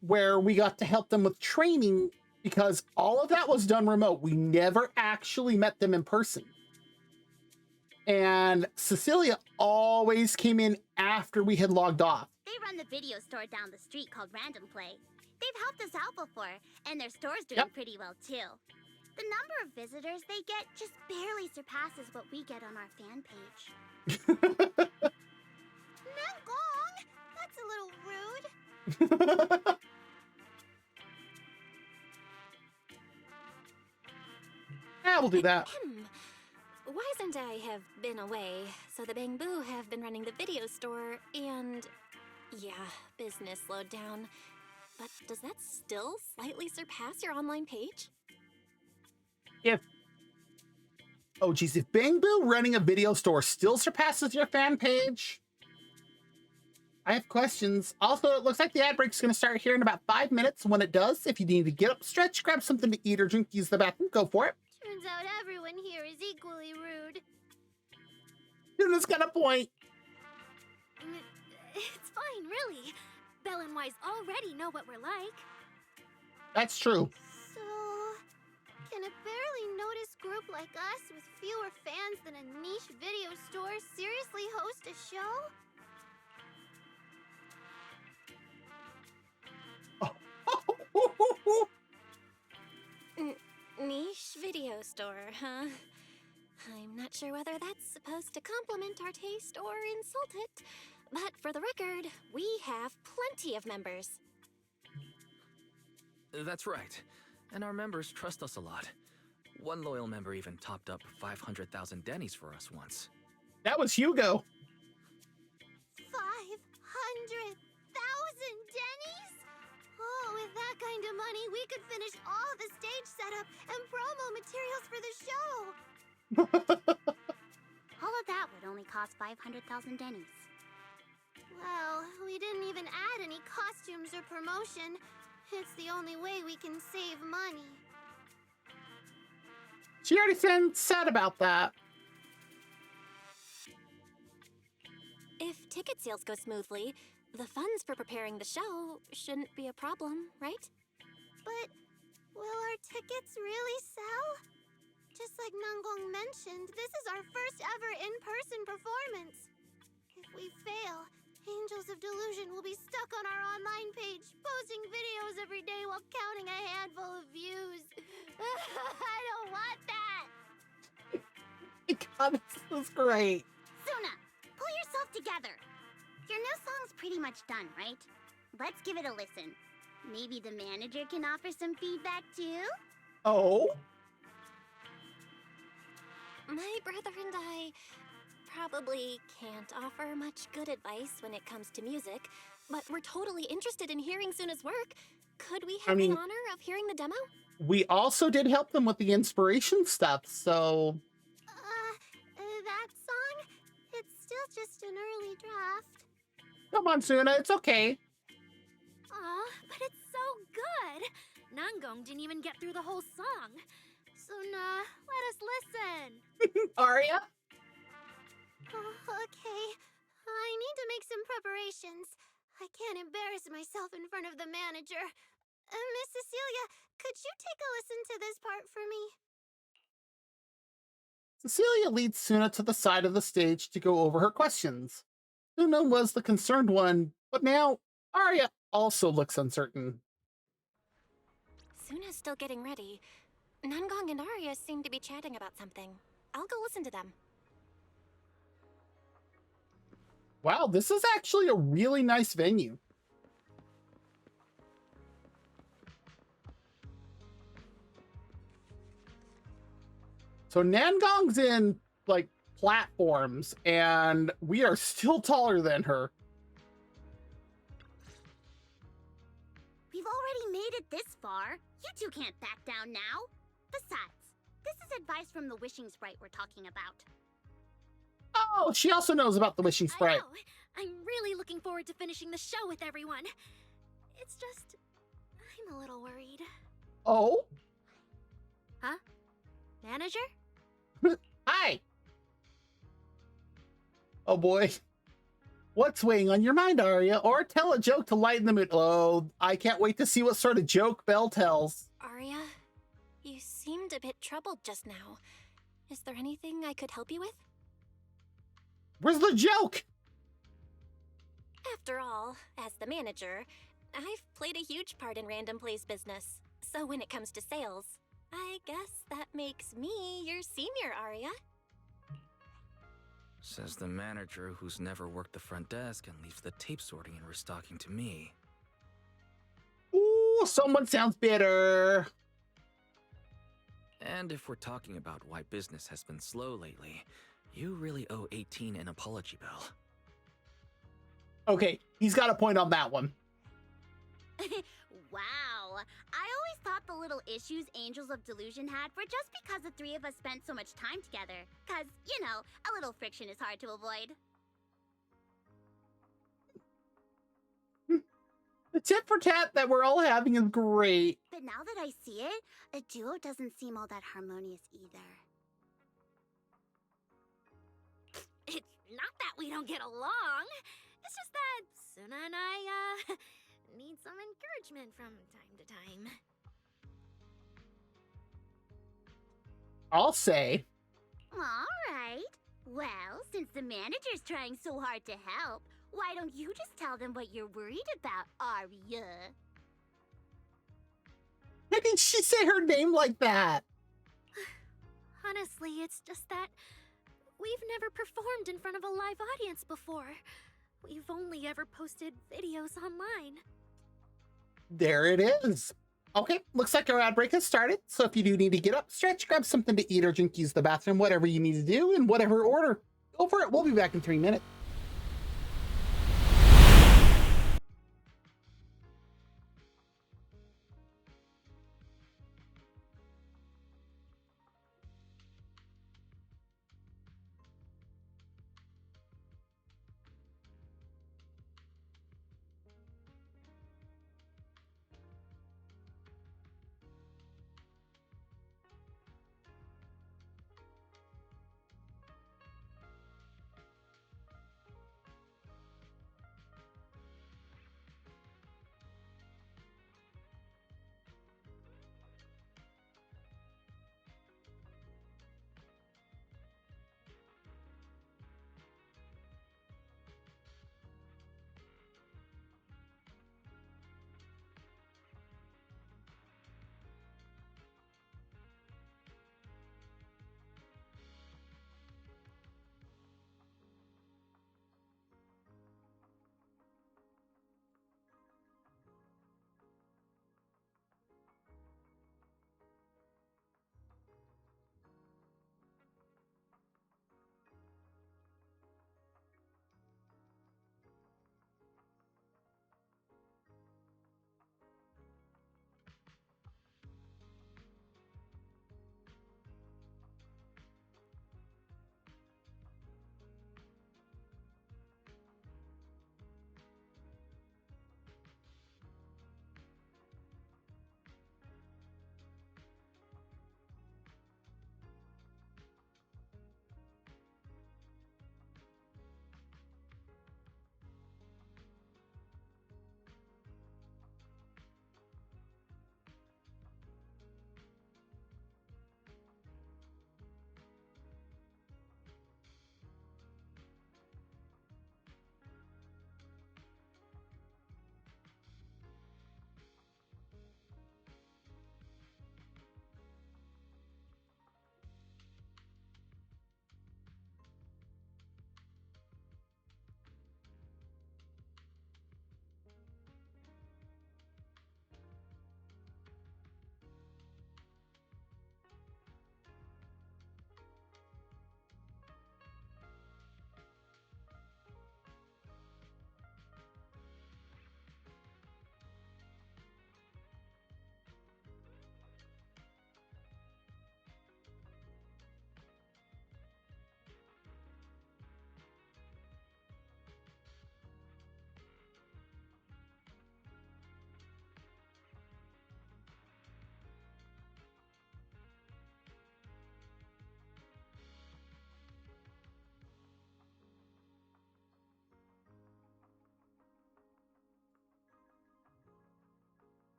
where we got to help them with training because all of that was done remote. We never actually met them in person. And Cecilia always came in after we had logged off. They run the video store down the street called Random Play. They've helped us out before, and their store's doing pretty well too. The number of visitors they get just barely surpasses what we get on our fan page. Nangong! That's a little rude. Yeah, we'll do that. Wise and and I have been away, so the Bamboo have been running the video store, and yeah, business slowed down. But does that still slightly surpass your online page? Oh, geez, if Bangbu running a video store still surpasses your fan page, I have questions. Also, it looks like the ad break's going to start here in about 5 minutes. When it does, if you need to get up, stretch, grab something to eat or drink, use the bathroom, go for it. Turns out everyone here is equally rude. Luna's got a point. It's fine, really. Belle and Wise already know what we're like. That's true. So, can a barely noticed group like us with fewer fans than a niche video store seriously host a show? Niche video store, huh? I'm not sure whether that's supposed to compliment our taste or insult it, but for the record, we have plenty of members. That's right. And our members trust us a lot. One loyal member even topped up 500,000 Denny's for us once. That was Hugo. 500,000 Denny's? Oh, with that kind of money, we could finish all the stage setup and promo materials for the show. All of that would only cost 500,000 Denny's. Well, we didn't even add any costumes or promotion. It's the only way we can save money. She already said about that. If ticket sales go smoothly, the funds for preparing the show shouldn't be a problem, right? But will our tickets really sell? Just like Nanggong mentioned, this is our first ever in-person performance. If we fail, Angels of Delusion will be stuck on our online page, posting videos every day while counting a handful of views. I don't want that! God, this is great. Suna, pull yourself together. Your new song's pretty much done, right? Let's give it a listen. Maybe the manager can offer some feedback too? Oh? My brother and I probably can't offer much good advice when it comes to music, but we're totally interested in hearing Suna's work. Could we have the honor of hearing the demo? We also did help them with the inspiration stuff, so... That song? It's still just an early draft. Come on, Suna, it's okay. Aw, but it's so good! Nanggong didn't even get through the whole song. Suna, let us listen. Aria? Okay. I need to make some preparations. I can't embarrass myself in front of the manager. Miss Cecilia, could you take a listen to this part for me? Cecilia leads Suna to the side of the stage to go over her questions. Suna was the concerned one, but now Aria also looks uncertain. Suna's still getting ready. Nanggong and Arya seem to be chatting about something. I'll go listen to them. Wow, this is actually a really nice venue. So Nangong's in, like, platforms, and we are still taller than her. We've already made it this far. You two can't back down now. Besides, this is advice from the wishing sprite we're talking about. Oh, she also knows about the wishing sprite. I know. I'm really looking forward to finishing the show with everyone. It's just, I'm a little worried. Oh? Huh? Manager? Hi! Oh boy. What's weighing on your mind, Arya? Or tell a joke to lighten the mood. Oh, I can't wait to see what sort of joke Belle tells. Arya, you seemed a bit troubled just now. Is there anything I could help you with? Where's the joke? After all, as the manager, I've played a huge part in Random Play's business. So when it comes to sales, I guess that makes me your senior, Arya. Says the manager who's never worked the front desk and leaves the tape sorting and restocking to me. Ooh, someone sounds bitter. And if we're talking about why business has been slow lately, you really owe 18 an apology, Belle. Okay, he's got a point on that one. Wow. I always thought the little issues Angels of Delusion had were just because the three of us spent so much time together. Cause, you know, a little friction is hard to avoid. The tit for tat that we're all having is great. But now that I see it, a duo doesn't seem all that harmonious either. It's not that we don't get along. It's just that Suna and I, need some encouragement from time to time. I'll say. Alright. Well, since the manager's trying so hard to help, why don't you just tell them what you're worried about, Arya? Why did she say her name like that? Honestly, it's just that we've never performed in front of a live audience before. We've only ever posted videos online. There it is. Okay, looks like our ad break has started. So if you do need to get up, stretch, grab something to eat or drink, use the bathroom, whatever you need to do in whatever order, go for it. We'll be back in 3 minutes.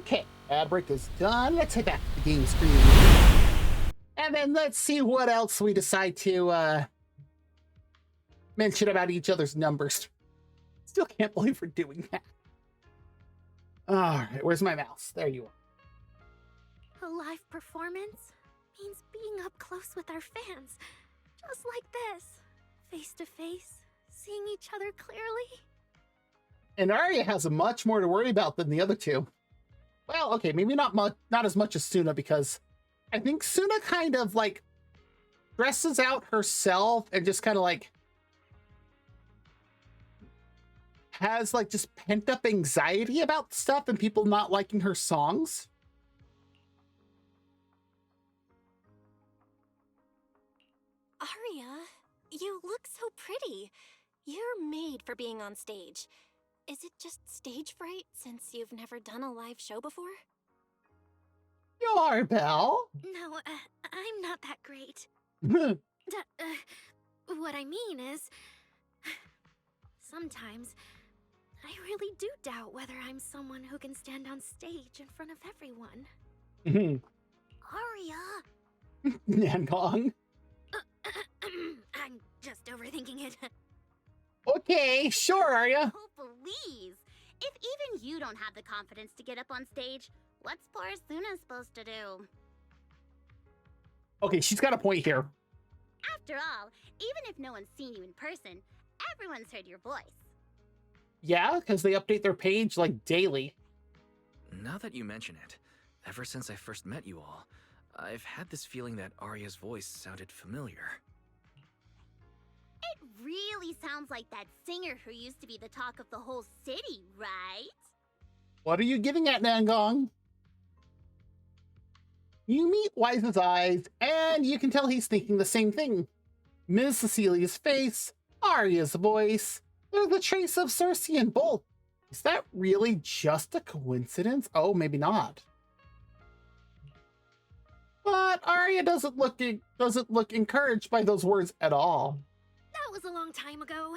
Okay, ad break is done. Let's head back to the game screen. And then let's see what else we decide to mention about each other's numbers. Still can't believe we're doing that. All right, where's my mouse? There you are. A live performance means being up close with our fans. Just like this. Face to face, seeing each other clearly. And Arya has much more to worry about than the other two. Well, okay, maybe not as much as Suna, because I think Suna kind of like dresses out herself and just kind of like has like just pent up anxiety about stuff and people not liking her songs. Arya, you look so pretty. You're made for being on stage. Is it just stage fright since you've never done a live show before? You are, Belle. No, I'm not that great. What I mean is, sometimes I really do doubt whether I'm someone who can stand on stage in front of everyone. Arya! Nangong. I'm just overthinking it. Okay, sure, Arya. Oh, please! If even you don't have the confidence to get up on stage, what's poor Suna supposed to do? Okay, she's got a point here. After all, even if no one's seen you in person, everyone's heard your voice. Yeah, because they update their page like daily. Now that you mention it, ever since I first met you all, I've had this feeling that Arya's voice sounded familiar. It really sounds like that singer who used to be the talk of the whole city, right? What are you getting at, Nangong? You meet Wise's eyes, and you can tell he's thinking the same thing. Ms. Cecilia's face, Arya's voice, there's a trace of Cersei in both. Is that really just a coincidence? Oh, maybe not. But Arya doesn't look encouraged by those words at all. That was a long time ago.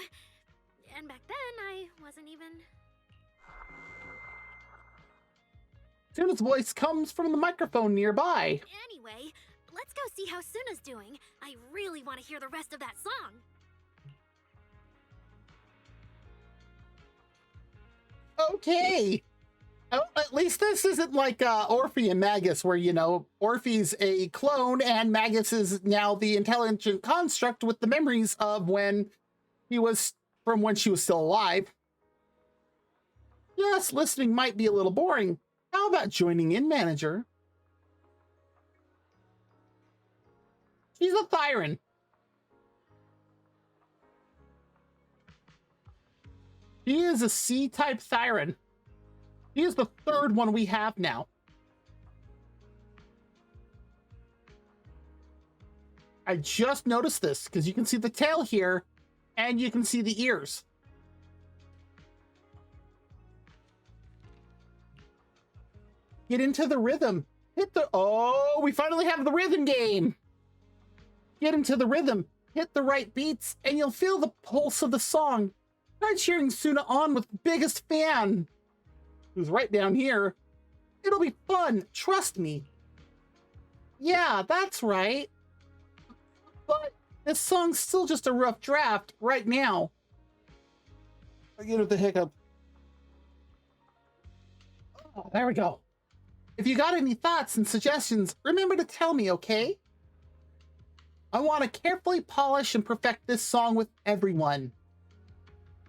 And back then, I wasn't even... Suna's voice comes from the microphone nearby. Anyway, let's go see how Suna's doing. I really want to hear the rest of that song. Okay. Oh, at least this isn't like Orphe and Magus, where, you know, Orphe's a clone and Magus is now the intelligent construct with the memories of when she was still alive. Yes, listening might be a little boring. How about joining in, manager? She's a Thyran. He is a C-type Thyran. He is the third one we have now. I just noticed this because you can see the tail here and you can see the ears. Get into the rhythm. Oh, we finally have the rhythm game. Get into the rhythm, hit the right beats, and you'll feel the pulse of the song. Try cheering Suna on with the biggest fan, who's right down here. It'll be fun, trust me. Yeah, that's right. But this song's still just a rough draft right now. Again with the hiccup. Oh, there we go. If you got any thoughts and suggestions, remember to tell me, okay? I want to carefully polish and perfect this song with everyone.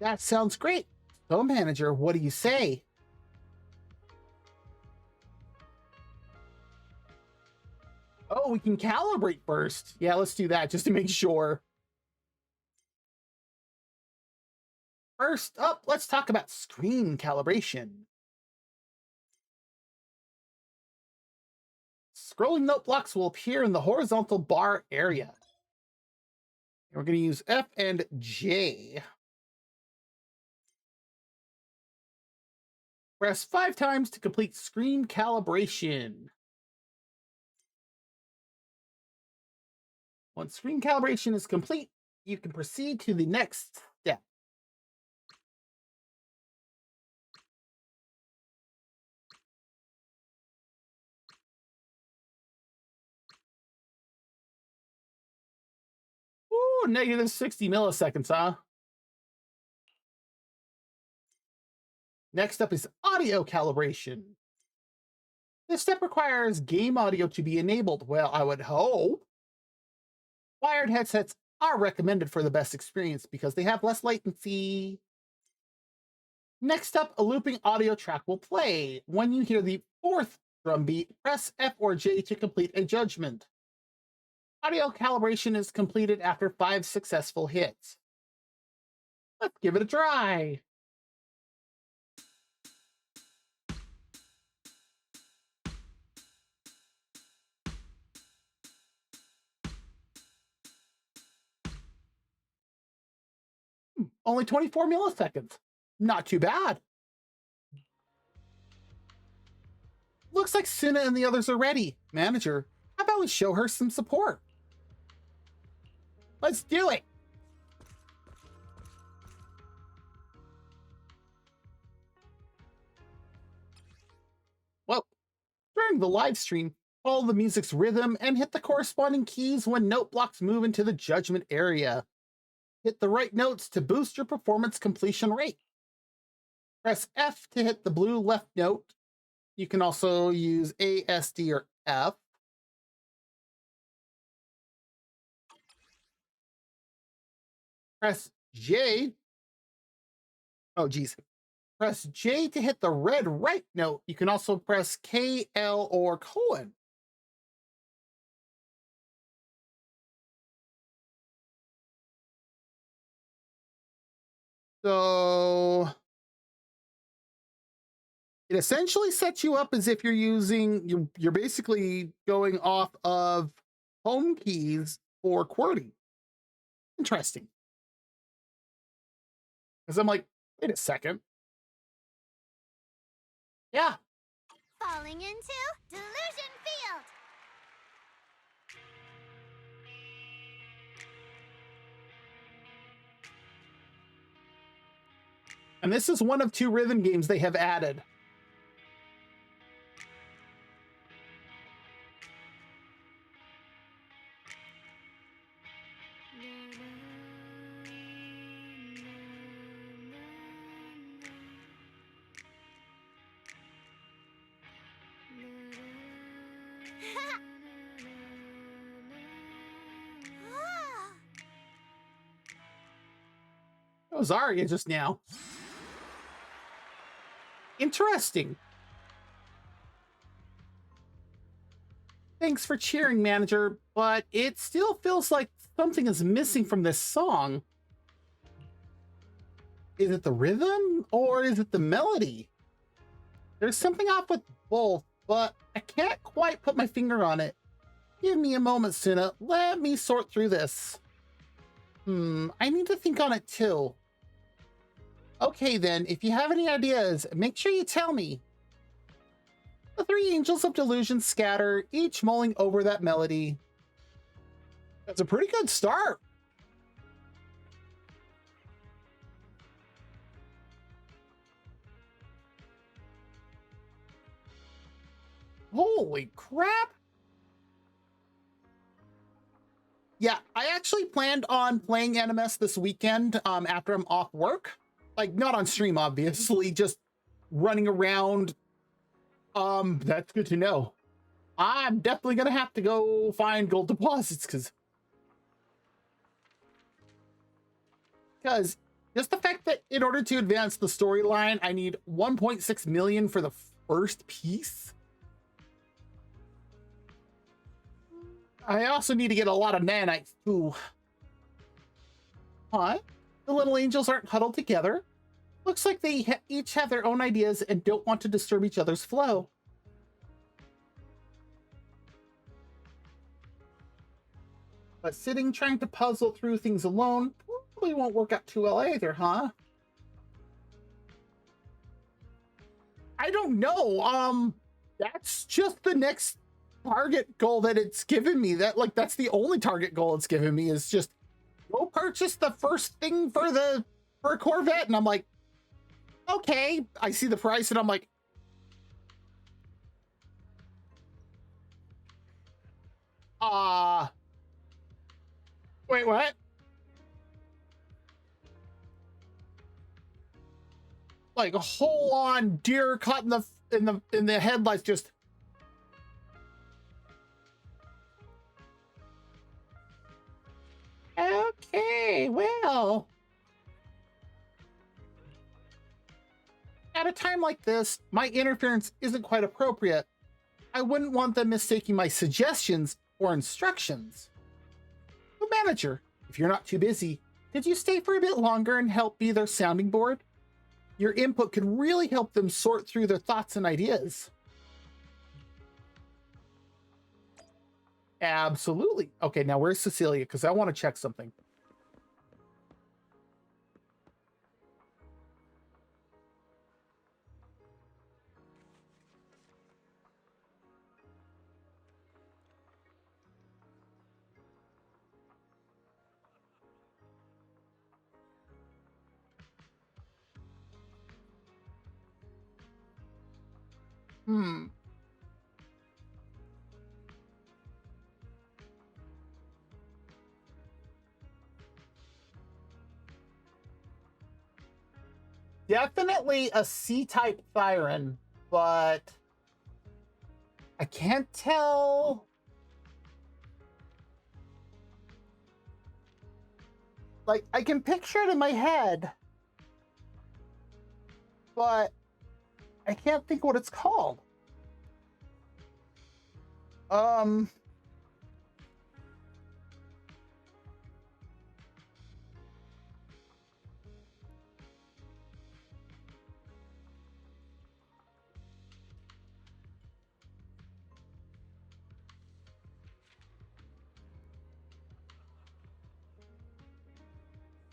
That sounds great. So, manager, what do you say? Oh, we can calibrate first. Yeah, let's do that just to make sure. First up, let's talk about screen calibration. Scrolling note blocks will appear in the horizontal bar area. We're going to use F and J. Press 5 times to complete screen calibration. Once screen calibration is complete, you can proceed to the next step. Ooh, negative 60 milliseconds, huh? Next up is audio calibration. This step requires game audio to be enabled. Well, I would hope. Wired headsets are recommended for the best experience because they have less latency. Next up, a looping audio track will play. When you hear the fourth drum beat, press F or J to complete a judgment. Audio calibration is completed after 5 successful hits. Let's give it a try. Only 24 milliseconds. Not too bad. Looks like Suna and the others are ready. Manager, how about we show her some support? Let's do it. Whoa. During the live stream, follow the music's rhythm and hit the corresponding keys when note blocks move into the judgment area. Hit the right notes to boost your performance completion rate. Press F to hit the blue left note. You can also use A, S, D, or F. Press J. Oh, geez. Press J to hit the red right note. You can also press K, L, or colon. So it essentially sets you up as if you're using, you're basically going off of home keys for QWERTY. Interesting. Because I'm like, wait a second. Yeah. Falling into Delusion Field. And this is one of 2 rhythm games they have added. That was Arya just now. Interesting. Thanks for cheering, manager, but it still feels like something is missing from this song. Is it the rhythm or is it the melody? There's something off with both, but I can't quite put my finger on it. Give me a moment, Suna. Let me sort through this. I need to think on it too. Okay then, if you have any ideas, make sure you tell me. The 3 angels of delusion scatter, each mulling over that melody. That's a pretty good start. Holy crap. Yeah, I actually planned on playing NMS this weekend after I'm off work. Like, not on stream, obviously, just running around. That's good to know. I'm definitely gonna have to go find gold deposits because just the fact that in order to advance the storyline, I need 1.6 million for the first piece. I also need to get a lot of nanites too. What? The little angels aren't huddled together. Looks like they each have their own ideas and don't want to disturb each other's flow. But sitting trying to puzzle through things alone probably won't work out too well either, huh? I don't know. That's just the next target goal that it's given me. That's the only target goal it's given me is just go purchase the first thing for a Corvette. And I'm like, okay. I see the price and I'm like, wait, what? like a whole on deer caught in the headlights, just okay, well, at a time like this, my interference isn't quite appropriate. I wouldn't want them mistaking my suggestions for instructions. But manager, if you're not too busy, could you stay for a bit longer and help be their sounding board? Your input could really help them sort through their thoughts and ideas. Absolutely. Okay, now where's Cecilia? Because I want to check something. Hmm. Definitely a C-type Thyron, but I can't tell. Like, I can picture it in my head, but I can't think what it's called.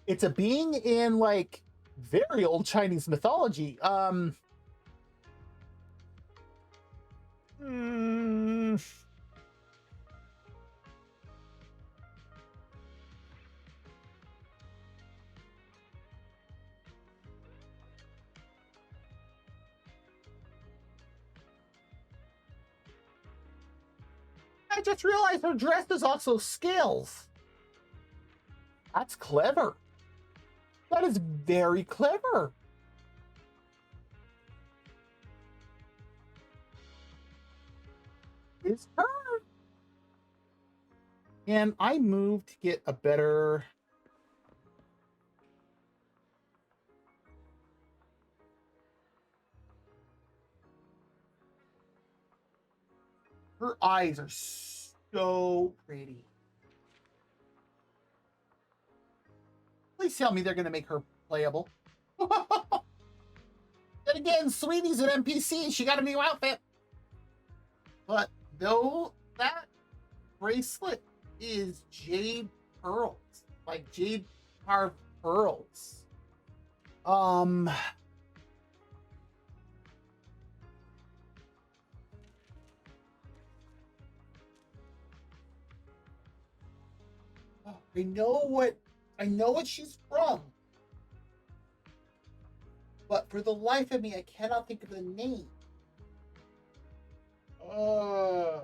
It's a being in like very old Chinese mythology. Hmm. I just realized her dress is also scales. That's clever. That is very clever. It's her. And I moved to get a better... Her eyes are so pretty. Please tell me they're going to make her playable. Then again, Sweetie's an NPC. She got a new outfit. But though that bracelet is jade pearls, like jade carved pearls. I know what she's from. But for the life of me, I cannot think of the name. I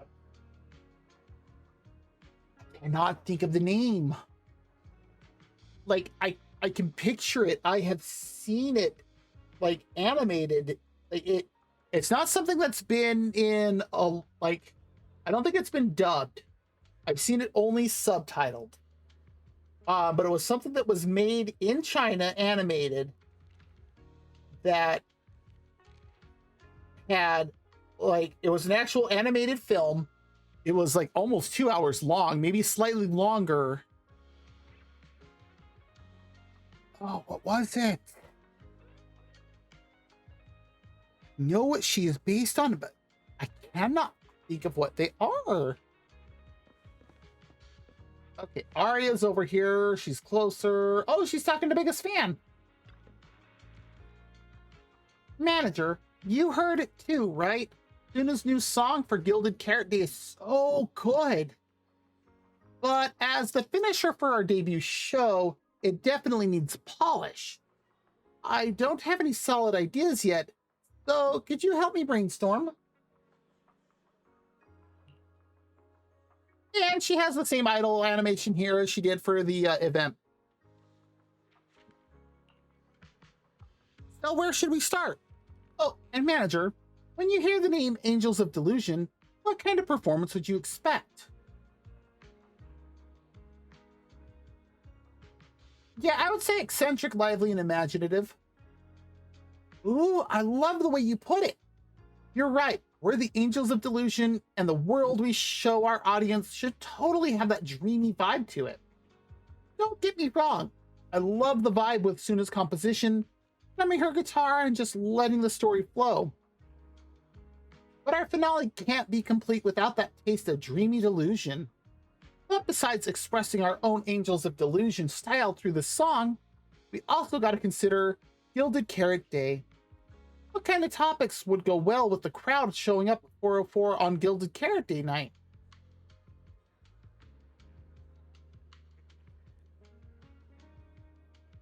cannot think of the name. Like, I can picture it. I have seen it, like, animated. Like, it's not something that's been in a, like, I don't think it's been dubbed. I've seen it only subtitled. But it was something that was made in China, animated, that had, like, it was an actual animated film. It was like almost 2 hours long, maybe slightly longer. Oh, what was it? Know what she is based on, but I cannot think of what they are. Okay, Arya's over here. She's closer. Oh, she's talking to Biggest Fan. Manager, you heard it too, right? Luna's new song for Gilded Carrot Day is so good. But as the finisher for our debut show, it definitely needs polish. I don't have any solid ideas yet, so could you help me brainstorm? And she has the same idle animation here as she did for the event. So where should we start? Oh, and manager, when you hear the name Angels of Delusion, what kind of performance would you expect? Yeah, I would say eccentric, lively, and imaginative. Ooh, I love the way you put it. You're right. We're the Angels of Delusion, and the world we show our audience should totally have that dreamy vibe to it. Don't get me wrong. I love the vibe with Suna's composition, strumming her guitar and just letting the story flow. But our finale can't be complete without that taste of dreamy delusion. But besides expressing our own Angels of Delusion style through the song, we also got to consider Gilded Carrot Day. What kind of topics would go well with the crowd showing up at 404 on Gilded Carrot Day night?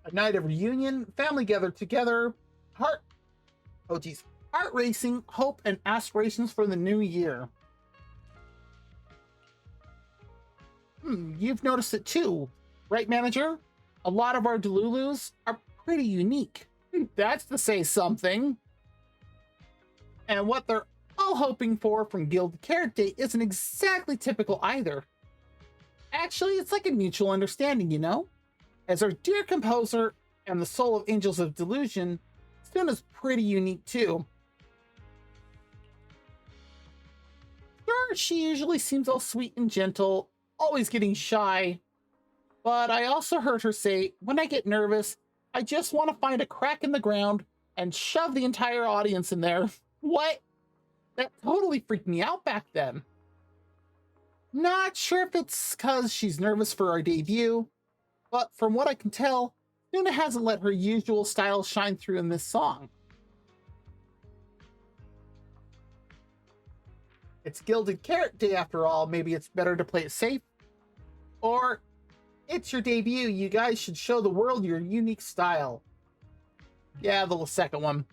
A night of reunion, family gathered together, heart racing, hope, and aspirations for the new year. You've noticed it too, right, manager? A lot of our Delulus are pretty unique. That's to say something. And what they're all hoping for from Gilded Carrot Day isn't exactly typical either. Actually, it's like a mutual understanding, you know? As our dear composer and the soul of Angels of Delusion, Suna's pretty unique too. Sure, she usually seems all sweet and gentle, always getting shy. But I also heard her say, when I get nervous, I just want to find a crack in the ground and shove the entire audience in there. What? That totally freaked me out back then. Not sure if it's because she's nervous for our debut, but from what I can tell, Suna hasn't let her usual style shine through in this song. It's Gilded Carrot Day after all, maybe it's better to play it safe. Or, it's your debut, you guys should show the world your unique style. Yeah, the second one.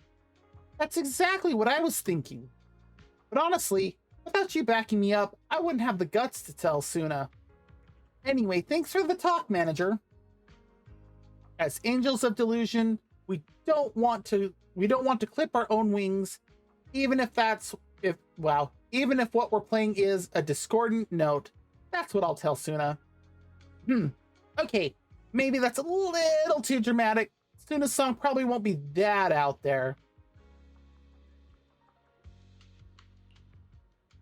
That's exactly what I was thinking. But honestly, without you backing me up, I wouldn't have the guts to tell Suna. Anyway, thanks for the talk, manager. As Angels of Delusion, we don't want to clip our own wings, even if what we're playing is a discordant note. That's what I'll tell Suna. Okay, maybe that's a little too dramatic. Suna's song probably won't be that out there.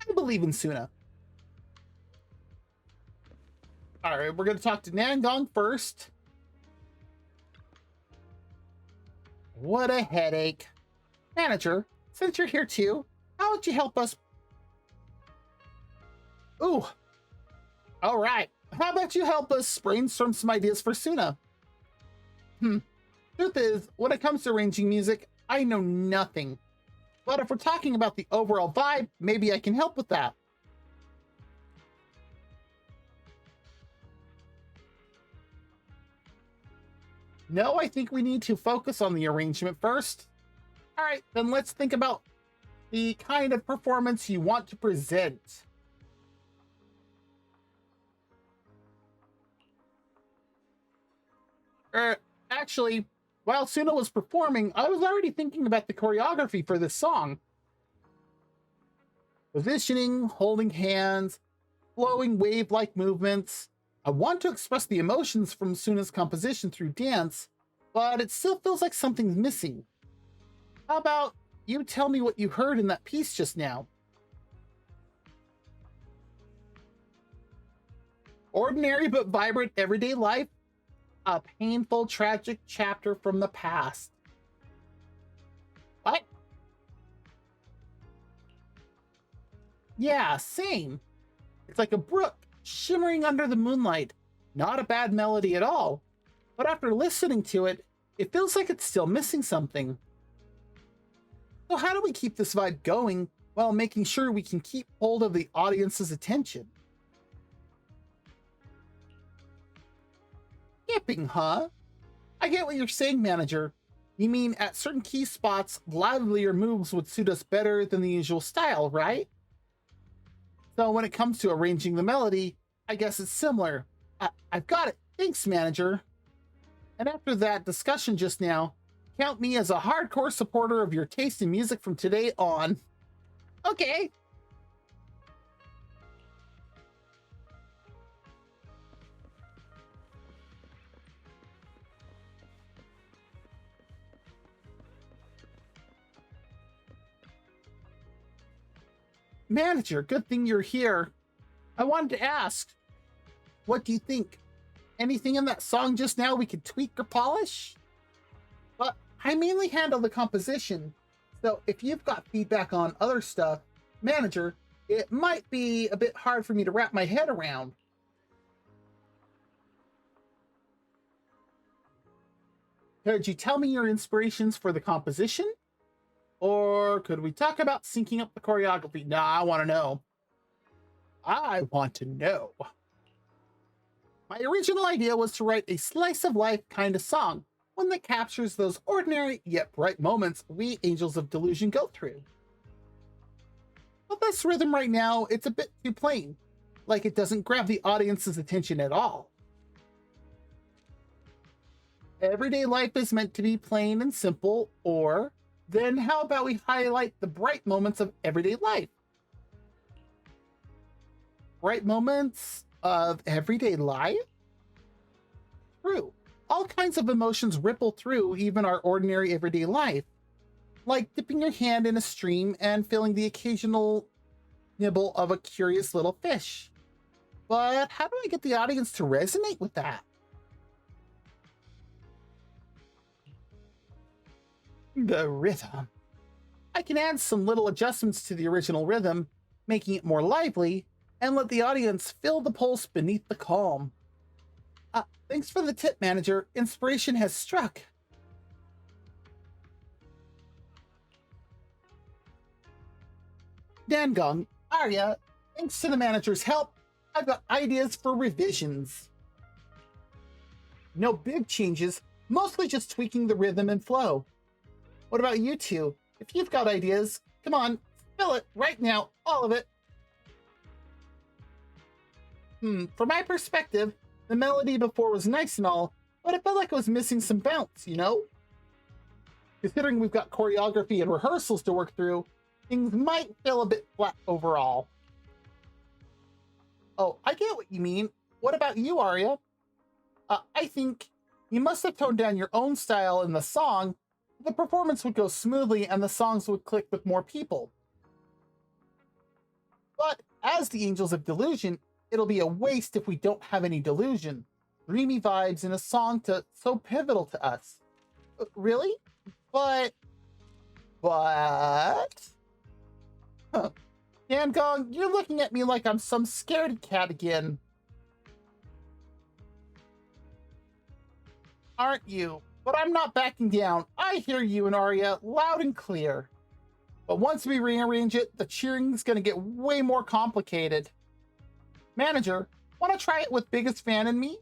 I believe in Suna. All right, we're going to talk to Nangong first. What a headache. Manager, since you're here too, how would you help us? Ooh. All right. How about you help us brainstorm some ideas for Suna? Truth is, when it comes to arranging music, I know nothing. But if we're talking about the overall vibe, maybe I can help with that. No, I think we need to focus on the arrangement first. All right, then let's think about the kind of performance you want to present. Actually, while Suna was performing, I was already thinking about the choreography for this song. Positioning, holding hands, flowing wave-like movements. I want to express the emotions from Suna's composition through dance, but it still feels like something's missing. How about you tell me what you heard in that piece just now? Ordinary but vibrant everyday life. A painful, tragic chapter from the past. What? Yeah, same. It's like a brook shimmering under the moonlight. Not a bad melody at all. But after listening to it, it feels like it's still missing something. So how do we keep this vibe going while making sure we can keep hold of the audience's attention? Skipping, huh? I get what you're saying, manager. You mean at certain key spots, livelier moves would suit us better than the usual style, right? So when it comes to arranging the melody, I guess it's similar. I've got it. Thanks, manager. And after that discussion just now, Count me as a hardcore supporter of your taste in music from today on. Okay. Manager, good thing you're here. I wanted to ask, what do you think? Anything in that song just now we could tweak or polish? But I mainly handle the composition, so if you've got feedback on other stuff, manager, it might be a bit hard for me to wrap my head around. Could you tell me your inspirations for the composition? Or could we talk about syncing up the choreography? Nah, I want to know. I want to know. My original idea was to write a slice of life kind of song, one that captures those ordinary yet bright moments we Angels of Delusion go through. But this rhythm right now, it's a bit too plain, like it doesn't grab the audience's attention at all. Everyday life is meant to be plain and simple, or then how about we highlight the bright moments of everyday life? Bright moments of everyday life? True. All kinds of emotions ripple through even our ordinary everyday life, like dipping your hand in a stream and feeling the occasional nibble of a curious little fish. But how do I get the audience to resonate with that? The rhythm. I can add some little adjustments to the original rhythm, making it more lively, and let the audience feel the pulse beneath the calm. Thanks for the tip, manager. Inspiration has struck. Dangong, Arya, thanks to the manager's help, I've got ideas for revisions. No big changes, mostly just tweaking the rhythm and flow. What about you two? If you've got ideas, come on, spill it right now, all of it. From my perspective, the melody before was nice and all, but it felt like it was missing some bounce, you know? Considering we've got choreography and rehearsals to work through, things might feel a bit flat overall. Oh, I get what you mean. What about you, Arya? I think you must have toned down your own style in the song. The performance would go smoothly and the songs would click with more people. But as the Angels of Delusion, it'll be a waste if we don't have any delusion. Dreamy vibes in a song so pivotal to us. Really? But... Huh. Dangong, you're looking at me like I'm some scaredy cat again. Aren't you? But I'm not backing down. I hear you and Arya loud and clear. But once we rearrange it, the cheering's gonna get way more complicated. Manager, wanna try it with Biggest Fan and me?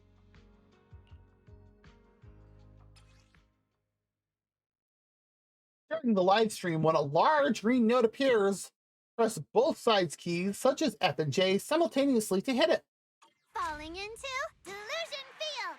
During the live stream, when a large green note appears, press both sides keys, such as F and J, simultaneously to hit it. Falling into Delusion Field!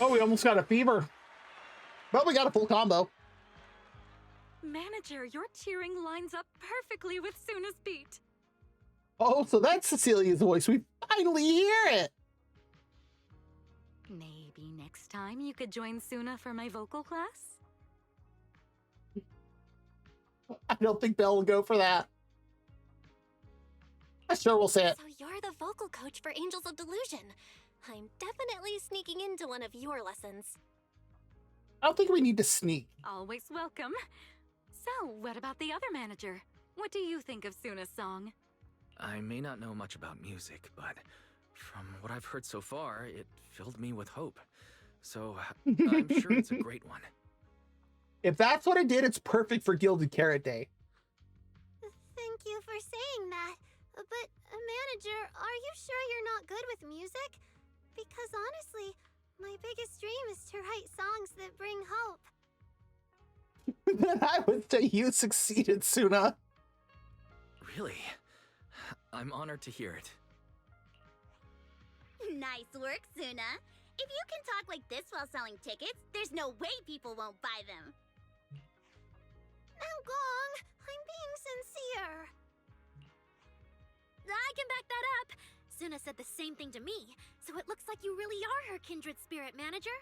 Oh, we almost got a fever. But we got a full combo. Manager, your cheering lines up perfectly with Suna's beat. Oh, so that's Cecilia's voice. We finally hear it. Maybe next time you could join Suna for my vocal class? I don't think Belle will go for that. I sure will say it. So you're the vocal coach for Angels of Delusion. I'm definitely sneaking into one of your lessons. I don't think we need to sneak. Always welcome. So, what about the other manager? What do you think of Suna's song? I may not know much about music, but from what I've heard so far, it filled me with hope. So, I'm sure it's a great one. If that's what it did, it's perfect for Gilded Carrot Day. Thank you for saying that. But, manager, are you sure you're not good with music? Because honestly, my biggest dream is to write songs that bring hope. Then I would say you succeeded, Suna. Really? I'm honored to hear it. Nice work, Suna. If you can talk like this while selling tickets, there's no way people won't buy them. Gong, I'm being sincere. I can back that up. Suna said the same thing to me, so it looks like you really are her kindred spirit, manager.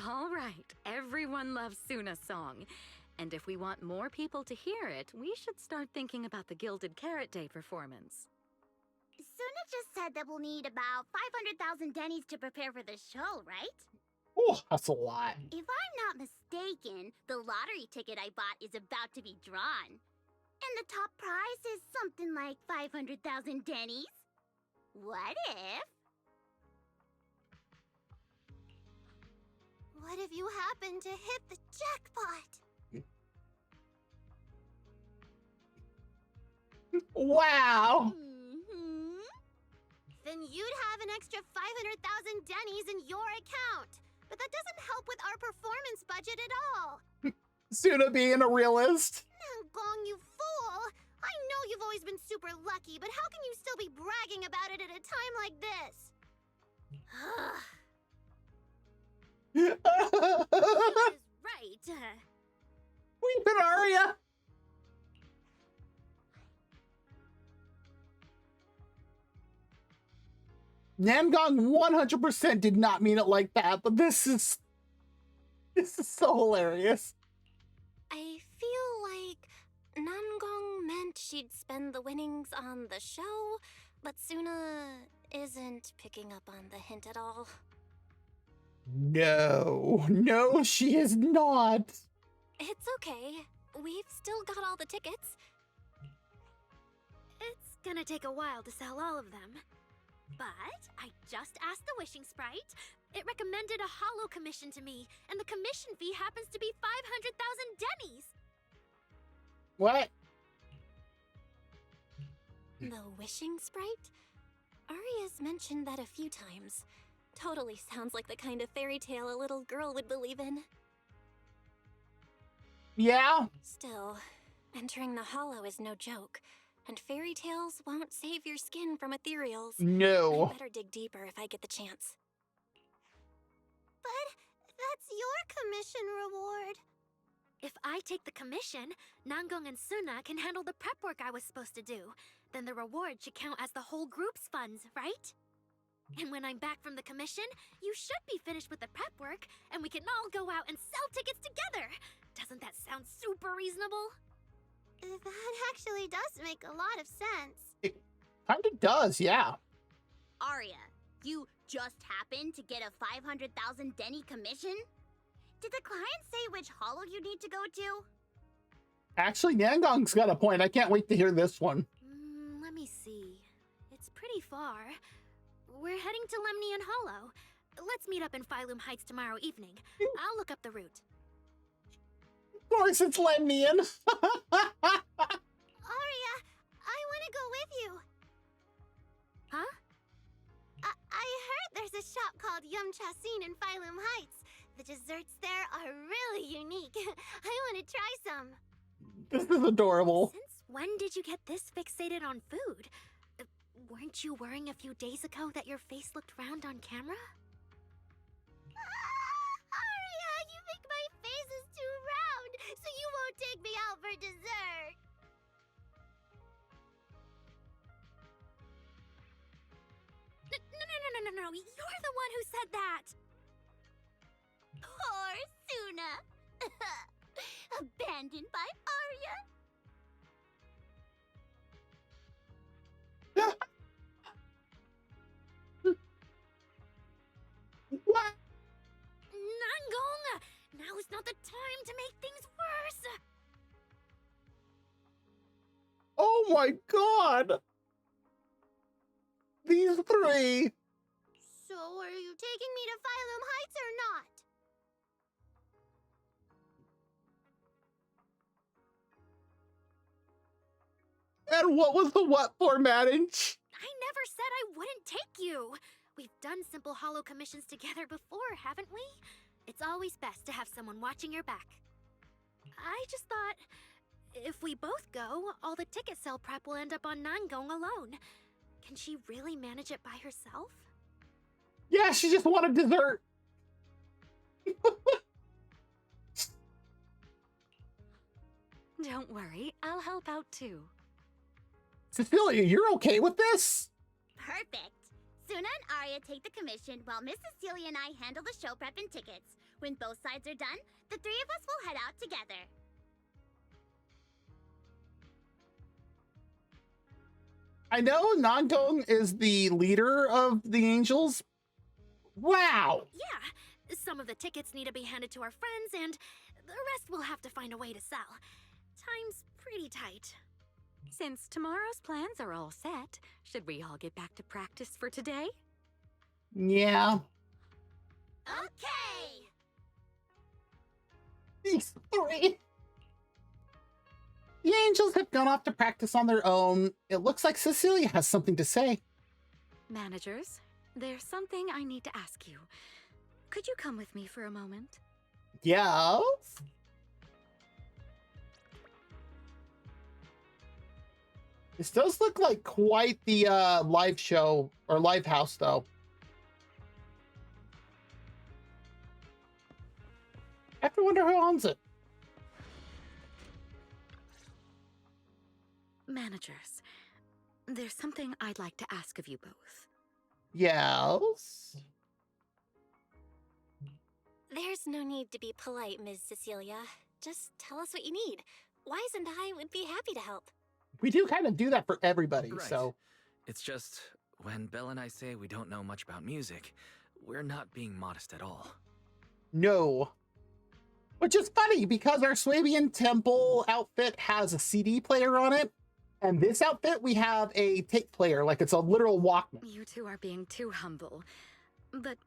All right, everyone loves Suna's song. And if we want more people to hear it, we should start thinking about the Gilded Carrot Day performance. Suna just said that we'll need about 500,000 dennies to prepare for the show, right? Oh, that's a lot. If I'm not mistaken, the lottery ticket I bought is about to be drawn. And the top prize is something like 500,000 dennies. What if? What if you happen to hit the jackpot? Wow. Then you'd have an extra 500,000 dennies in your account. But that doesn't help with our performance budget at all. Suna being a realist. Gong, you fool! I know you've always been super lucky, but how can you still be bragging about it at a time like this? Is right. Weepin' Aria. Namgong 100% did not mean it like that, but this is so hilarious. I feel like Namgong meant she'd spend the winnings on the show, but Suna isn't picking up on the hint at all. No, she is not. It's okay. We've still got all the tickets. It's gonna take a while to sell all of them. But I just asked the Wishing Sprite. It recommended a hollow commission to me, and the commission fee happens to be 500,000 dennies. What? The Wishing Sprite? Aria's mentioned that a few times. Totally sounds like the kind of fairy tale a little girl would believe in. Yeah? Still, entering the hollow is no joke, and fairy tales won't save your skin from ethereals. No. I better dig deeper if I get the chance. But that's your commission reward. If I take the commission, Namgong and Suna can handle the prep work I was supposed to do. Then the reward should count as the whole group's funds, right? And when I'm back from the commission, you should be finished with the prep work, and we can all go out and sell tickets together. Doesn't that sound super reasonable? That actually does make a lot of sense. It kind of does, yeah. Aria, you just happened to get a 500,000 denny commission? Did the client say which hollow you need to go to? Actually, Namgong's got a point. I can't wait to hear this one. Let me see. It's pretty far. We're heading to Lemnian Hollow. Let's meet up in Phylum Heights tomorrow evening. I'll look up the route. Of course, it's Lemnian. Aria, I want to go with you. Huh? I heard there's a shop called Yum Chasin in Phylum Heights. The desserts there are really unique. I want to try some. This is adorable. Since when did you get this fixated on food? Weren't you worrying a few days ago that your face looked round on camera? Aria, you think my face is too round, so you won't take me out for dessert. No, you're the one who said that! Poor Suna. Abandoned by Aria. What? Nangong! Now is not the time to make things worse! Oh my god! These three! So are you taking me to Phylum Heights or not? And what was the what formatting? I never said I wouldn't take you! We've done simple holo commissions together before, haven't we? It's always best to have someone watching your back. I just thought, if we both go, all the ticket sale prep will end up on Nangong alone. Can she really manage it by herself? Yeah, she just wanted dessert. Don't worry, I'll help out too. Cecilia, you're okay with this? Perfect. Suna and Aria take the commission while Miss Cecilia and I handle the show prep and tickets. When both sides are done, the three of us will head out together. I know Nangong is the leader of the Angels. Wow! Yeah, some of the tickets need to be handed to our friends, and the rest we'll have to find a way to sell. Time's pretty tight. Since tomorrow's plans are all set, should we all get back to practice for today? Yeah. Okay! These three. The Angels have gone off to practice on their own. It looks like Cecilia has something to say. Managers, there's something I need to ask you. Could you come with me for a moment? Yes? This does look like quite the live show or live house, though. I have to wonder who owns it. Managers, there's something I'd like to ask of you both. Yes? There's no need to be polite, Ms. Cecilia. Just tell us what you need. Wise and I would be happy to help. We do kind of do that for everybody, Right. so... It's just, when Belle and I say we don't know much about music, we're not being modest at all. No. Which is funny, because our Swabian Temple outfit has a CD player on it, and this outfit, we have a tape player, like it's a literal Walkman. You two are being too humble. But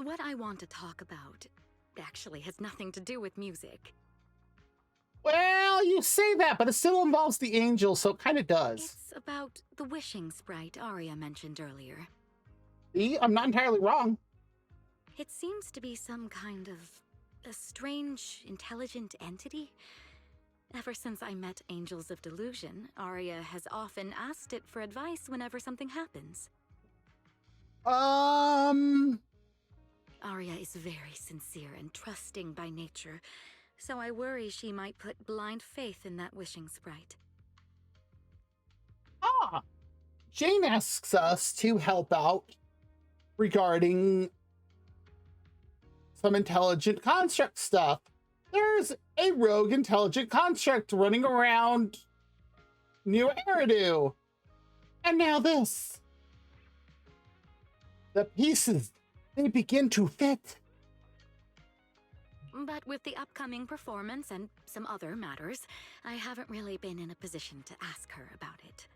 what I want to talk about actually has nothing to do with music. Well, you say that, but it still involves the angel, so it kind of does. It's about the wishing sprite Arya mentioned earlier. See, I'm not entirely wrong. It seems to be some kind of a strange, intelligent entity. Ever since I met Angels of Delusion, Arya has often asked it for advice whenever something happens. Arya is very sincere and trusting by nature, so I worry she might put blind faith in that wishing sprite. Jane asks us to help out regarding some intelligent construct stuff. There's a rogue intelligent construct running around New Eridu. And now this. The pieces, they begin to fit. But with the upcoming performance and some other matters, I haven't really been in a position to ask her about it.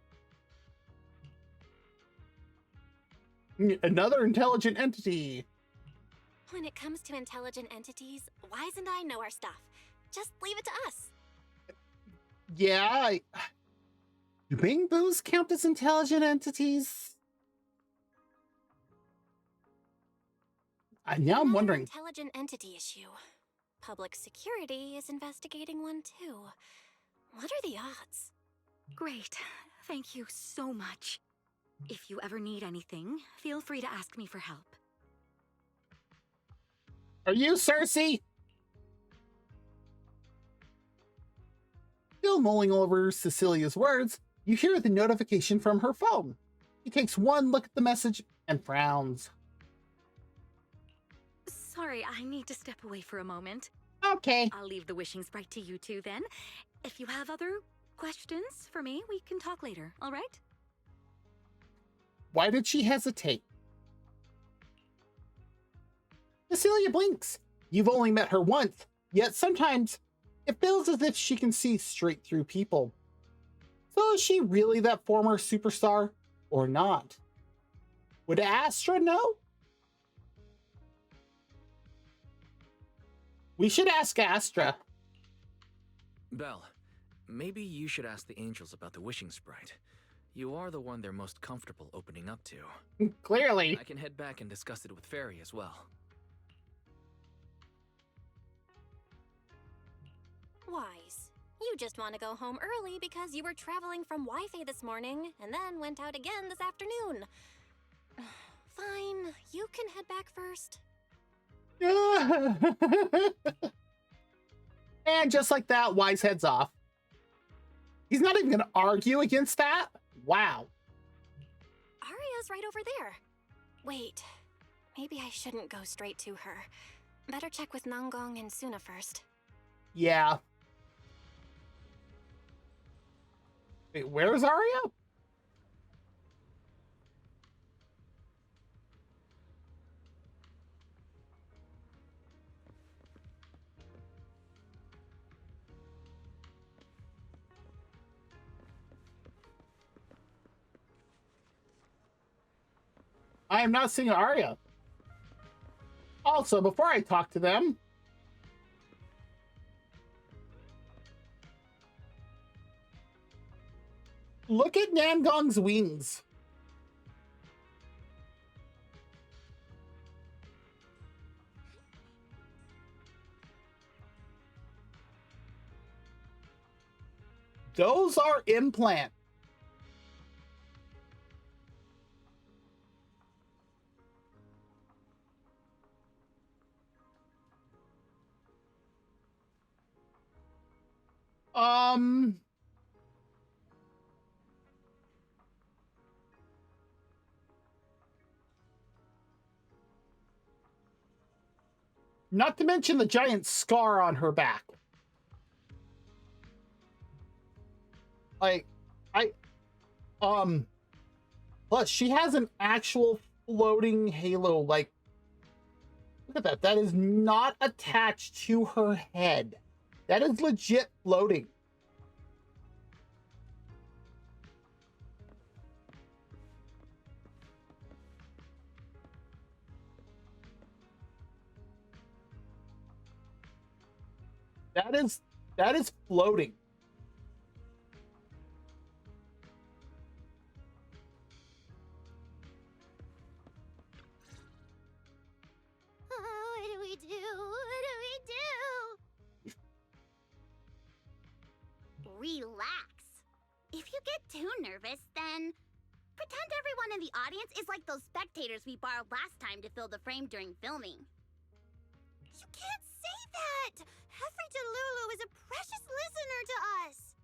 Another intelligent entity. When it comes to intelligent entities, Wise and I know our stuff. Just leave it to us. Yeah, do Bing Boos count as intelligent entities? Now I'm Another wondering. Intelligent entity issue. Public security is investigating one too. What are the odds? Great. Thank you so much. If you ever need anything, feel free to ask me for help. Are you Cersei? Still mulling over Cecilia's words, you hear the notification from her phone. She takes one look at the message and frowns. Sorry, I need to step away for a moment. Okay. I'll leave the wishing sprite to you two then. If you have other questions for me, we can talk later, all right? Why did she hesitate? Cecilia blinks. You've only met her once, yet sometimes it feels as if she can see straight through people. So is she really that former superstar or not? Would Astra know? We should ask Astra. Belle, maybe you should ask the angels about the wishing sprite. You are the one they're most comfortable opening up to. Clearly. I can head back and discuss it with Fairy as well. Wise. You just want to go home early because you were traveling from Wi-Fi this morning and then went out again this afternoon. Fine, you can head back first. And just like that, Wise heads off. He's not even going to argue against that? Wow. Arya's right over there. Wait, maybe I shouldn't go straight to her. Better check with Nangong and Suna first. Yeah. Wait, where's Arya? I am not seeing Arya. Also, before I talk to them, look at Nangong's wings. Those are implants. Not to mention the giant scar on her back. Like, plus she has an actual floating halo. Like, look at that. That is not attached to her head. That is legit floating. That is floating. What do we do? What do we do? Relax. If you get too nervous, then pretend everyone in the audience is like those spectators we borrowed last time to fill the frame during filming. You can't say that! Heffrey Delulu is a precious listener to us!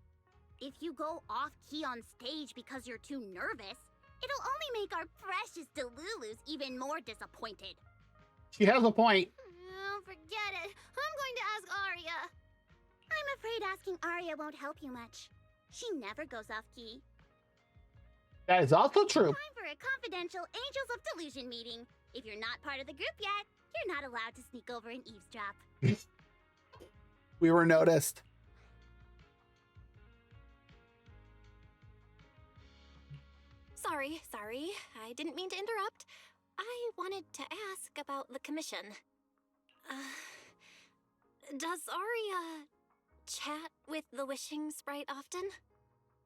If you go off-key on stage because you're too nervous, it'll only make our precious Delulus even more disappointed. She has a point. Oh, forget it. I'm going to ask Arya. I'm afraid asking Arya won't help you much. She never goes off-key. That is also true. Time for a confidential Angels of Delusion meeting. If you're not part of the group yet, you're not allowed to sneak over and eavesdrop. We were noticed. Sorry. I didn't mean to interrupt. I wanted to ask about the commission. Does Arya chat with the wishing sprite often?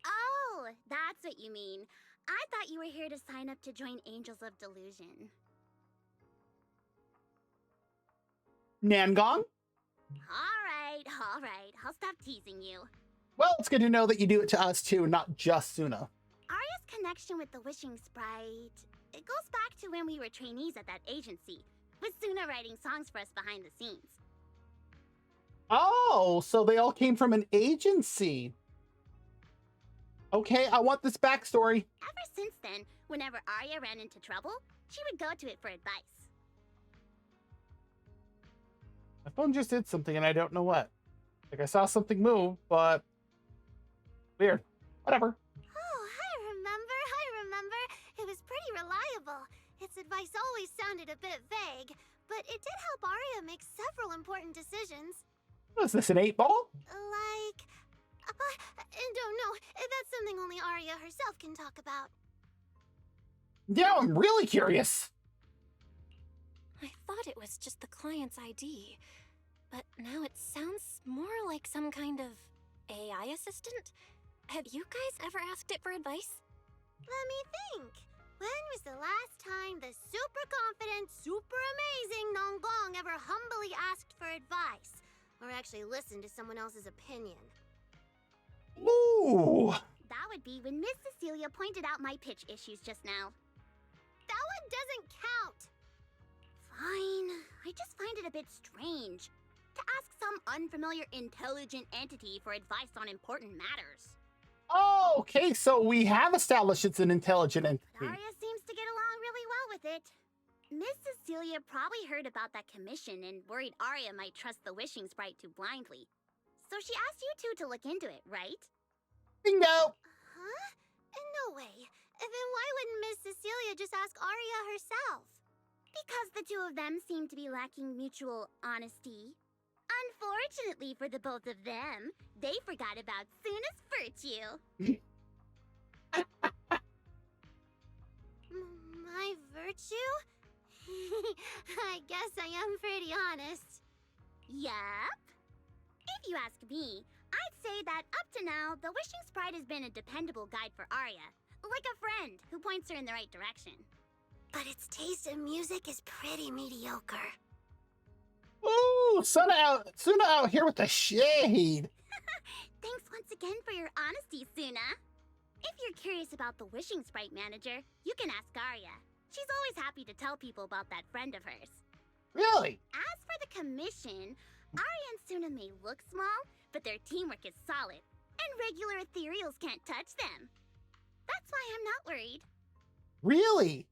Oh, that's what you mean. I thought you were here to sign up to join Angels of Delusion. Nangong? All right. I'll stop teasing you. Well, it's good to know that you do it to us too, not just Suna. Arya's connection with the Wishing Sprite, it goes back to when we were trainees at that agency, with Suna writing songs for us behind the scenes. Oh, so they all came from an agency. Okay, I want this backstory. Ever since then, whenever Arya ran into trouble, she would go to it for advice. My phone just did something and I don't know what. Like I saw something move, but weird. Whatever. Oh, I remember. It was pretty reliable. Its advice always sounded a bit vague, but it did help Arya make several important decisions. Was this an 8-ball? Like... don't know. That's something only Arya herself can talk about. Yeah, I'm really curious. I thought it was just the client's ID, but now it sounds more like some kind of AI assistant. Have you guys ever asked it for advice? Let me think. When was the last time the super confident, super amazing Nongong ever humbly asked for advice? Or actually listened to someone else's opinion? Ooh. That would be when Miss Cecilia pointed out my pitch issues just now. That one doesn't count! Fine. I just find it a bit strange to ask some unfamiliar intelligent entity for advice on important matters. Oh, okay, so we have established it's an intelligent But entity. Arya seems to get along really well with it. Miss Cecilia probably heard about that commission and worried Arya might trust the Wishing Sprite too blindly. So she asked you two to look into it, right? Bingo! Huh? No way. Then why wouldn't Miss Cecilia just ask Arya herself? Because the two of them seem to be lacking mutual honesty. Unfortunately for the both of them, they forgot about Suna's virtue. My virtue? I guess I am pretty honest. Yup. If you ask me, I'd say that up to now, the Wishing Sprite has been a dependable guide for Arya. Like a friend who points her in the right direction. But its taste in music is pretty mediocre. Ooh, Suna out here with the shade. Thanks once again for your honesty, Suna. If you're curious about the Wishing Sprite manager, you can ask Arya. She's always happy to tell people about that friend of hers. Really? As for the commission, Arya and Suna may look small, but their teamwork is solid, and regular ethereals can't touch them. That's why I'm not worried. Really?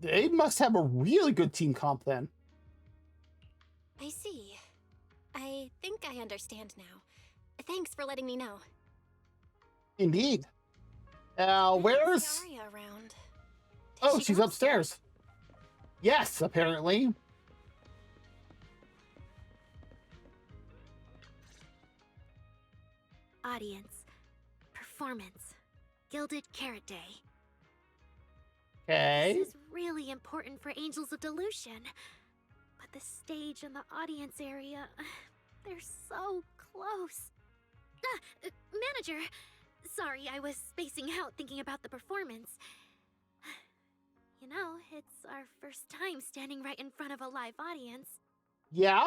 They must have a really good team comp then. I see. I think I understand now. Thanks for letting me know. Indeed. Where's... Arya around? Oh, Did she she's go upstairs. Yes, apparently. Audience. Performance. Gilded Carrot Day. Okay. This is really important for Angels of Delusion. But the stage and the audience area, they're so close. Manager! Sorry, I was spacing out thinking about the performance. You know, it's our first time standing right in front of a live audience. Yeah?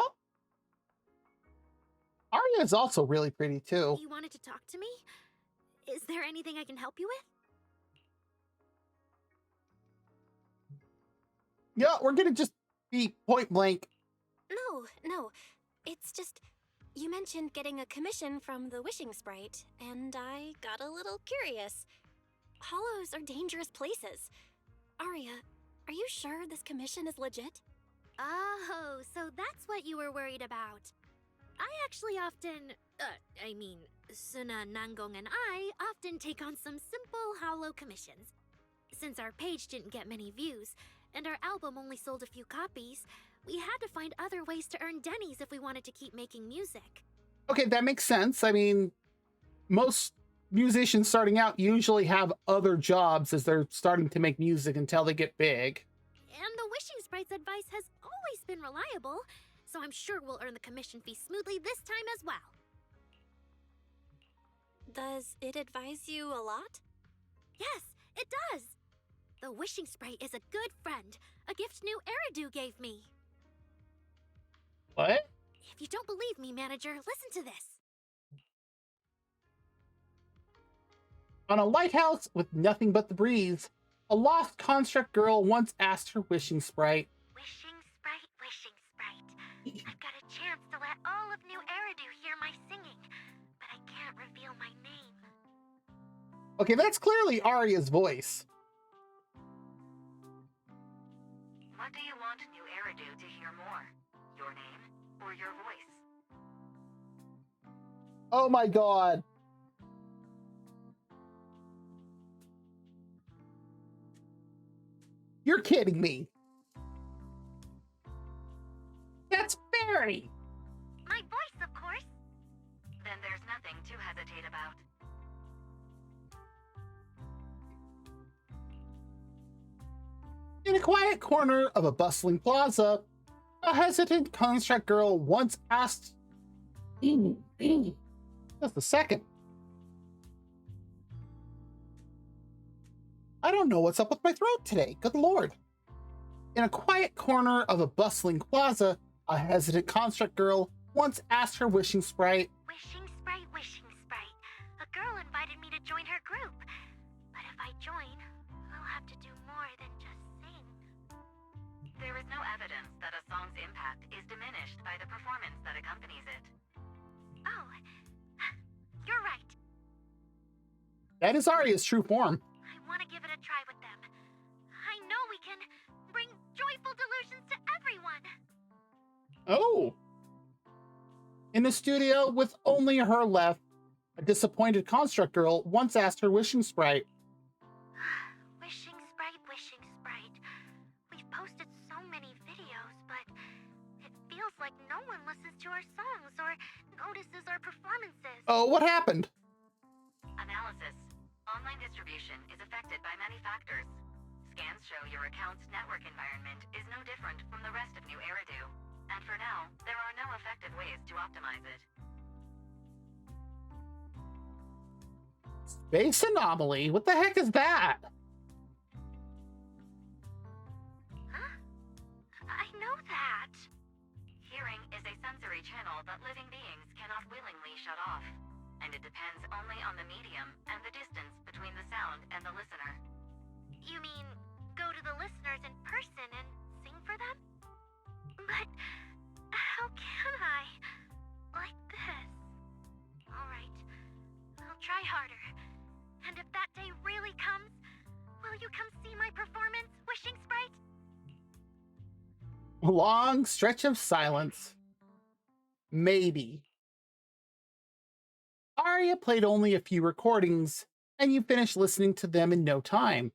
Arya is also really pretty, too. You wanted to talk to me? Is there anything I can help you with? Yeah, we're gonna just be point blank. No. It's just... You mentioned getting a commission from the Wishing Sprite, and I got a little curious. Hollows are dangerous places. Arya, are you sure this commission is legit? Oh, so that's what you were worried about. I actually often, Suna, Nangong, and I often take on some simple hollow commissions. Since our page didn't get many views, and our album only sold a few copies, we had to find other ways to earn dennies if we wanted to keep making music. Okay, that makes sense. I mean, most musicians starting out usually have other jobs as they're starting to make music until they get big. And the Wishing Sprite's advice has always been reliable, so I'm sure we'll earn the commission fee smoothly this time as well. Does it advise you a lot? Yes, it does! The Wishing Sprite is a good friend, a gift new Eridu gave me. What? If you don't believe me, manager, listen to this. On a lighthouse with nothing but the breeze, a lost construct girl once asked her wishing sprite, Wishing sprite, I've got a chance to let all of New Eridu hear my singing, but I can't reveal my name. Okay, that's clearly Arya's voice. What do you want New Eridu to hear more? Your name or your voice? Oh my god. You're kidding me. That's Barry. My voice, of course. Then there's nothing to hesitate about. In a quiet corner of a bustling plaza, a hesitant construct girl once asked, just a second. I don't know what's up with my throat today, good lord. In a quiet corner of a bustling plaza, a hesitant construct girl once asked her wishing sprite, Wishing sprite. A girl invited me to join her group. But if I join, I'll have to do more than just sing. There is no evidence that a song's impact is diminished by the performance that accompanies it. Oh, you're right. that is Arya's true form. I want to give it a try with them. I know we can bring joyful delusions to everyone. Oh. In the studio with only her left, a disappointed construct girl once asked her wishing sprite, Wishing sprite. We've posted so many videos, but it feels like no one listens to our songs or notices our performances. oh, what happened? Analysis. Online distribution is affected by many factors. Scans show your account's network environment is no different from the rest of New Eridu. And for now, there are no effective ways to optimize it. Space anomaly? What the heck is that? Huh? I know that. Hearing is a sensory channel that living beings cannot willingly shut off. And it depends only on the medium and the distance between the sound and the listener. You mean go to the listeners in person and sing for them? But how can I? Like this. Alright, I'll try harder. And if that day really comes, will you come see my performance, Wishing Sprite? Long stretch of silence. Maybe. Arya played only a few recordings, and you finished listening to them in no time.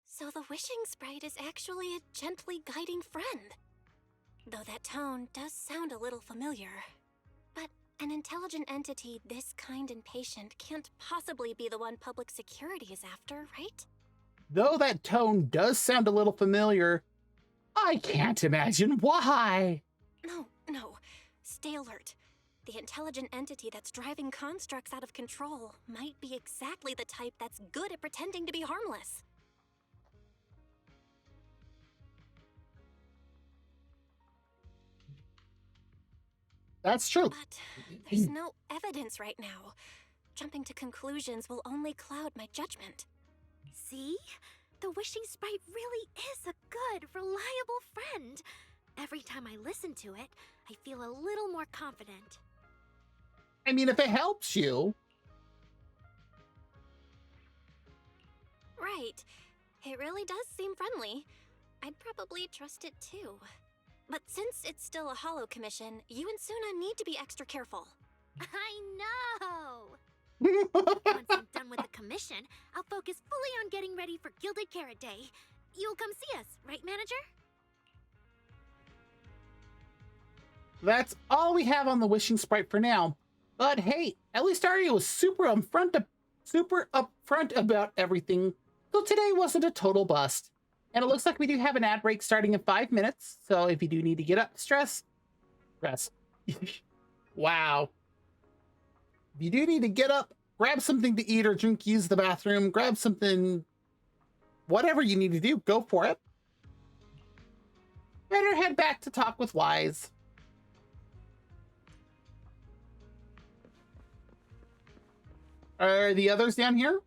So the wishing sprite is actually a gently guiding friend. Though that tone does sound a little familiar. But an intelligent entity this kind and patient can't possibly be the one public security is after, right? Though that tone does sound a little familiar, I can't imagine why. No. Stay alert. The intelligent entity that's driving constructs out of control might be exactly the type that's good at pretending to be harmless. That's true. But there's no evidence right now. Jumping to conclusions will only cloud my judgment. See? The Wishing Sprite really is a good, reliable friend. Every time I listen to it, I feel a little more confident. I mean, if it helps you. Right. It really does seem friendly. I'd probably trust it too. But since it's still a holo commission, you and Suna need to be extra careful. I know! Once I'm done with the commission, I'll focus fully on getting ready for Gilded Carrot Day. You'll come see us, right, manager? That's all we have on the Wishing Sprite for now. But hey, at least Arya was super upfront about everything, so today wasn't a total bust. And it looks like we do have an ad break starting in 5 minutes, so if you do need to get up, rest. Wow. If you do need to get up, grab something to eat or drink, use the bathroom, grab something, whatever you need to do, go for it. Better head back to talk with Wise. Are the others down here?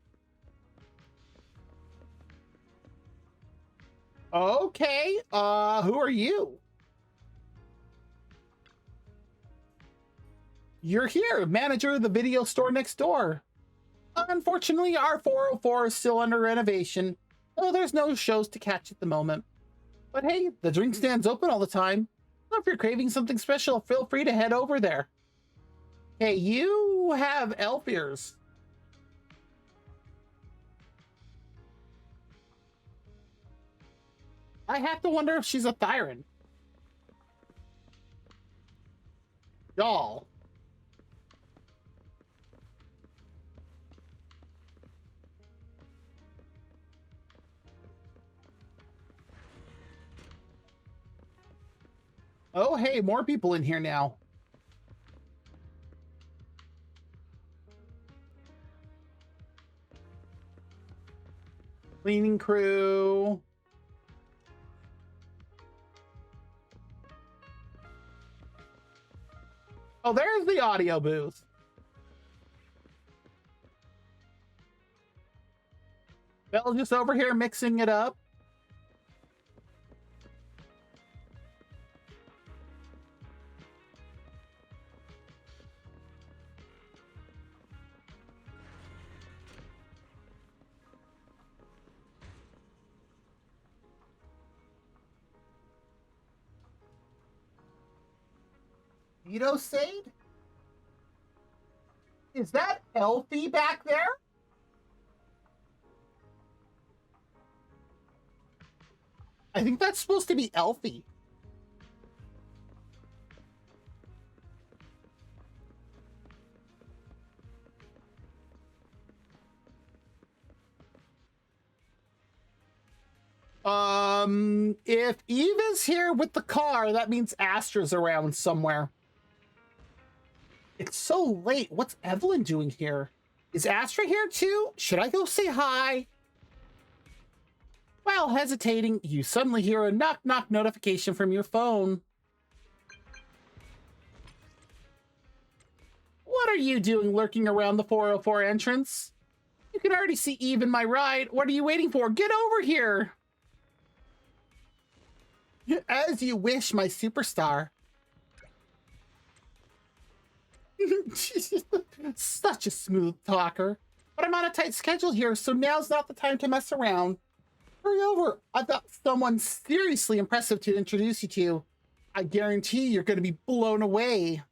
Okay, who are you? You're here, manager of the video store next door. Unfortunately, our 404 is still under renovation, so there's no shows to catch at the moment. But hey, the drink stand's open all the time. So if you're craving something special, feel free to head over there. Hey, you have elf ears. I have to wonder if she's a Thyran. Y'all. Oh, hey, more people in here now. Cleaning crew. Oh, there's the audio booth. Belle just over here mixing it up. You know, Sade? Is that Elfie back there? I think that's supposed to be Elfie. If Eve is here with the car, that means Astra's around somewhere. It's so late. What's Evelyn doing here? Is Astra here too? Should I go say hi? While hesitating, you suddenly hear a knock-knock notification from your phone. What are you doing lurking around the 404 entrance? You can already see Eve in my ride. What are you waiting for? Get over here! As you wish, my superstar. Such a smooth talker. But I'm on a tight schedule here, so now's not the time to mess around. Hurry over. I've got someone seriously impressive to introduce you to. I guarantee you're going to be blown away.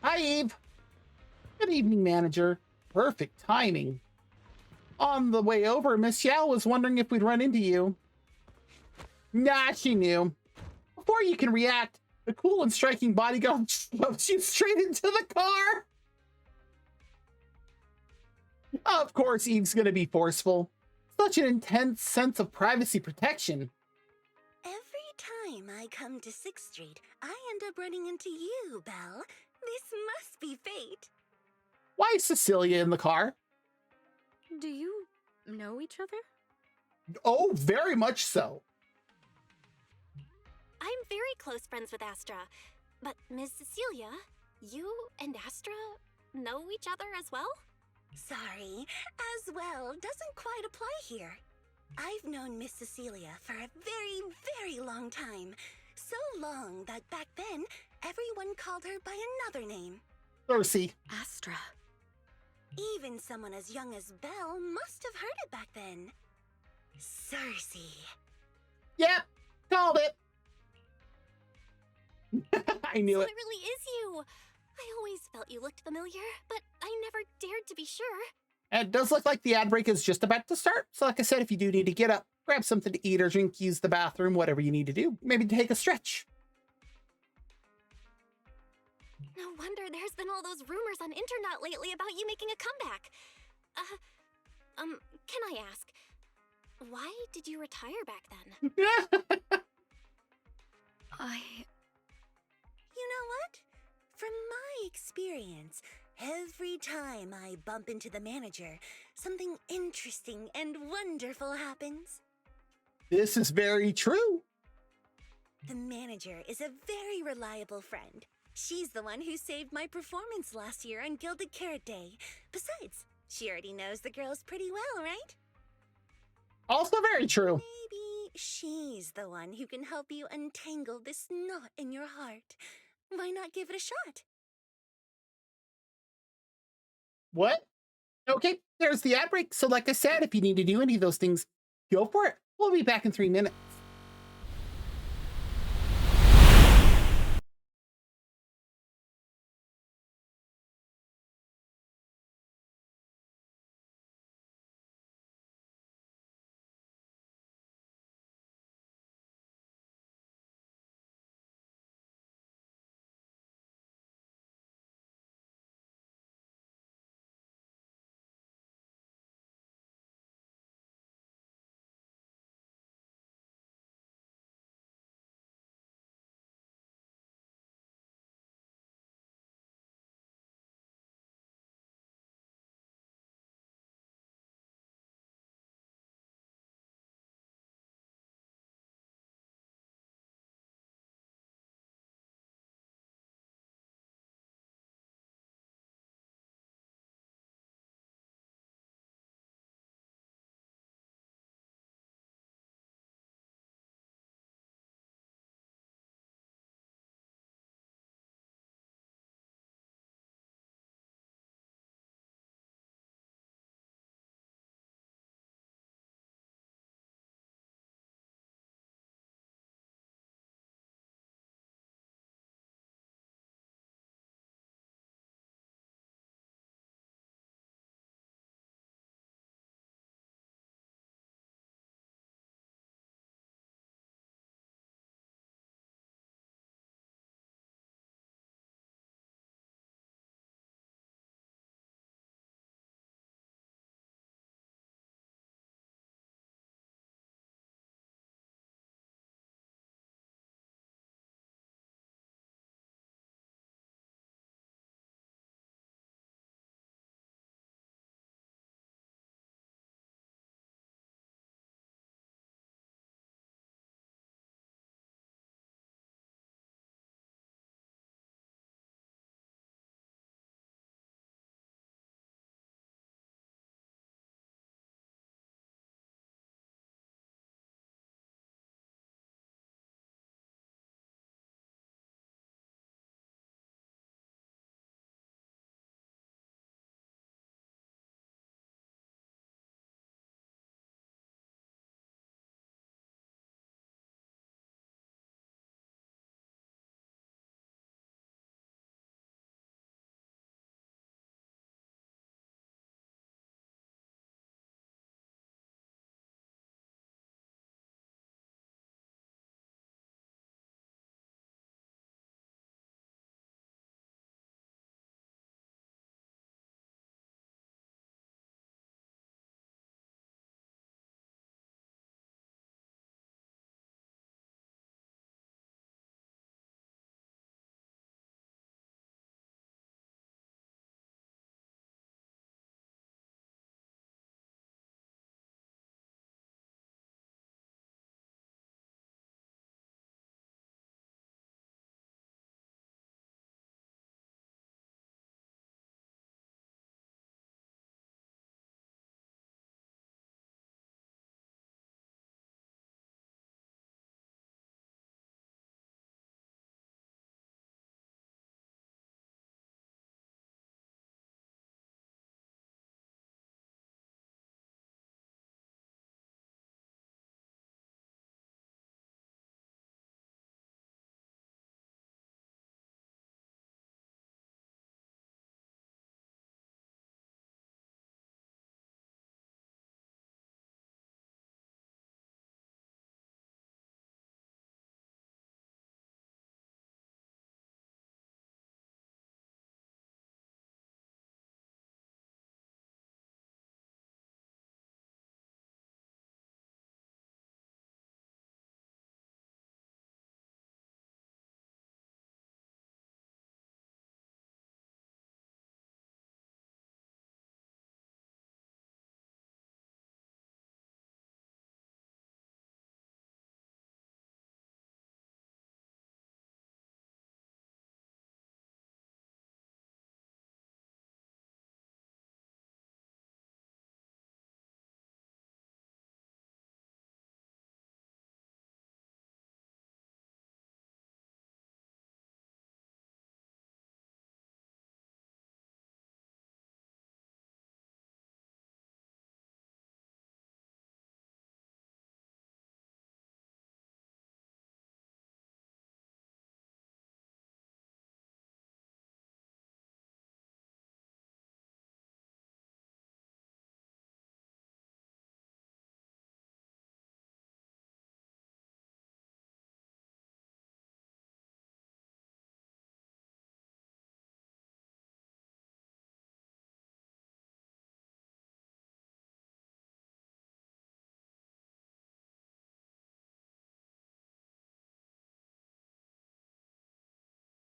Hi, Eve. Good evening, manager. Perfect timing. On the way over, Miss Yao was wondering if we'd run into you. Nah, she knew. Before you can react, the cool and striking bodyguard shoves you straight into the car. Of course, Eve's gonna be forceful. Such an intense sense of privacy protection. Every time I come to 6th Street, I end up running into you, Belle. This must be fate. Why is Cecilia in the car? Do you know each other? Oh, very much so. I'm very close friends with Astra. But Ms. Cecilia, you and Astra know each other as well? Sorry, as well doesn't quite apply here. I've known Miss Cecilia for a very, very long time. So long that back then, everyone called her by another name. Cersei. Astra. Even someone as young as Belle must have heard it back then. Cersei. Yep, called it. I knew so it. it really is you. I always felt you looked familiar, but I never dared to be sure. And it does look like the ad break is just about to start. So like I said, if you do need to get up, grab something to eat or drink, use the bathroom, whatever you need to do. Maybe take a stretch. No wonder there's been all those rumors on internet lately about you making a comeback. Can I ask, why did you retire back then? You know what? From my experience, every time I bump into the manager, something interesting and wonderful happens. This is very true. The manager is a very reliable friend. She's the one who saved my performance last year on Gilded Carrot Day. Besides, she already knows the girls pretty well, right? Also very true. Maybe she's the one who can help you untangle this knot in your heart. Why not give it a shot? What? Okay, there's the ad break. So, like I said, if you need to do any of those things, go for it. We'll be back in 3 minutes.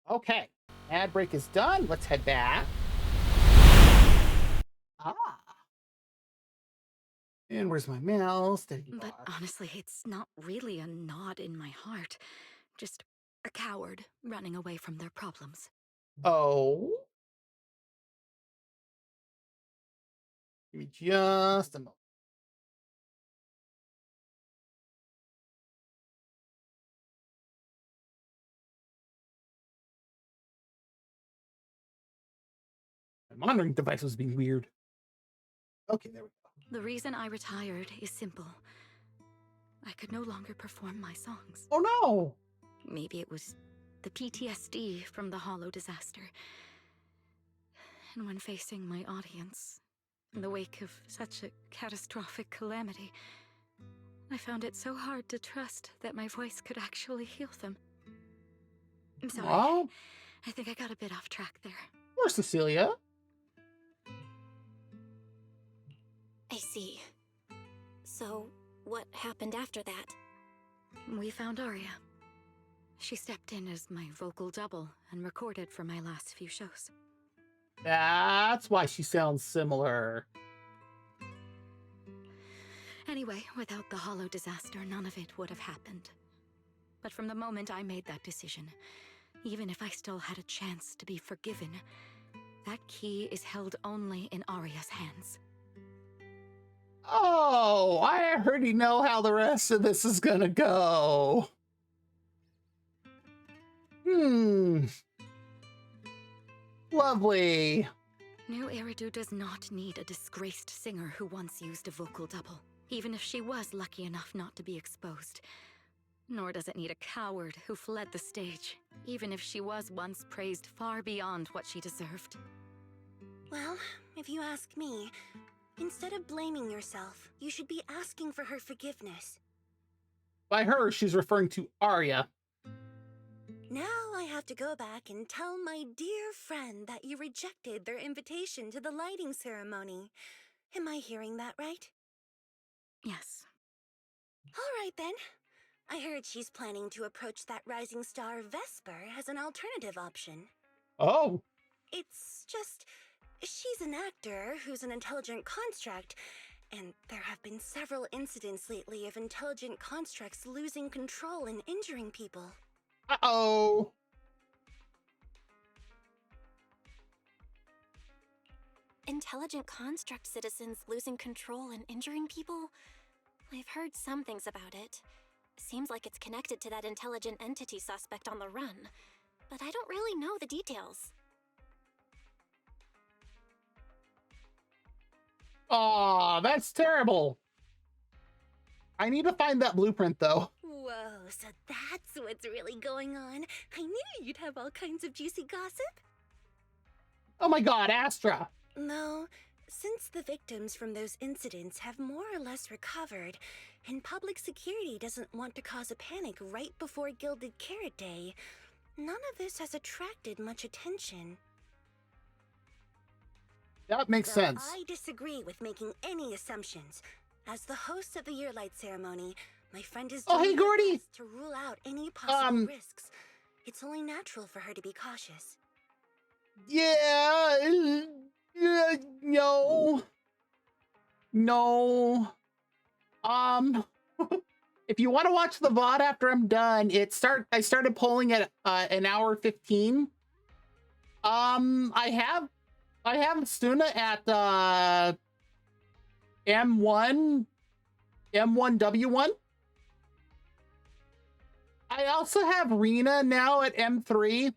Okay, ad break is done. Let's head back. Ah. And where's my mouse? There you But are. honestly, it's not really a nod in my heart. Just a coward running away from their problems. Oh. Give me just a moment. My monitoring device was being weird. Okay, there we go. The reason I retired is simple. I could no longer perform my songs. Oh no! Maybe it was the PTSD from the Hollow disaster. And when facing my audience, in the wake of such a catastrophic calamity, I found it so hard to trust that my voice could actually heal them. I'm sorry. Well, I think I got a bit off track there. poor Cecilia. I see. So, what happened after that? We found Arya. She stepped in as my vocal double and recorded for my last few shows. That's why she sounds similar. Anyway, without the Hollow disaster, none of it would have happened. But from the moment I made that decision, even if I still had a chance to be forgiven, that key is held only in Arya's hands. Oh, I already know how the rest of this is gonna go. Lovely. New Eridu does not need a disgraced singer who once used a vocal double, even if she was lucky enough not to be exposed. Nor does it need a coward who fled the stage, even if she was once praised far beyond what she deserved. Well, if you ask me, instead of blaming yourself, you should be asking for her forgiveness. By her, she's referring to Arya. Now I have to go back and tell my dear friend that you rejected their invitation to the lighting ceremony. Am I hearing that right? Yes. All right then. I heard she's planning to approach that rising star Vesper as an alternative option. Oh. It's just, she's an actor who's an intelligent construct, and there have been several incidents lately of intelligent constructs losing control and injuring people. Uh-oh. Intelligent construct citizens losing control and injuring people? I've heard some things about it. Seems like it's connected to that intelligent entity suspect on the run, but I don't really know the details. Aw, that's terrible. I need to find that blueprint, though. Whoa, so that's what's really going on. I knew you'd have all kinds of juicy gossip. Oh my god, Astra. No, since the victims from those incidents have more or less recovered, and public security doesn't want to cause a panic right before Gilded Carrot Day, none of this has attracted much attention. That makes Though sense. I disagree with making any assumptions. As the host of the Yearlight ceremony, my friend is Oh, hey, doing her Gordy. best to rule out any possible risks. It's only natural for her to be cautious. Yeah. No. No. If you want to watch the VOD after I'm done, I started polling at an hour 15. I have Stuna at M1W1. I also have Rena now at M3.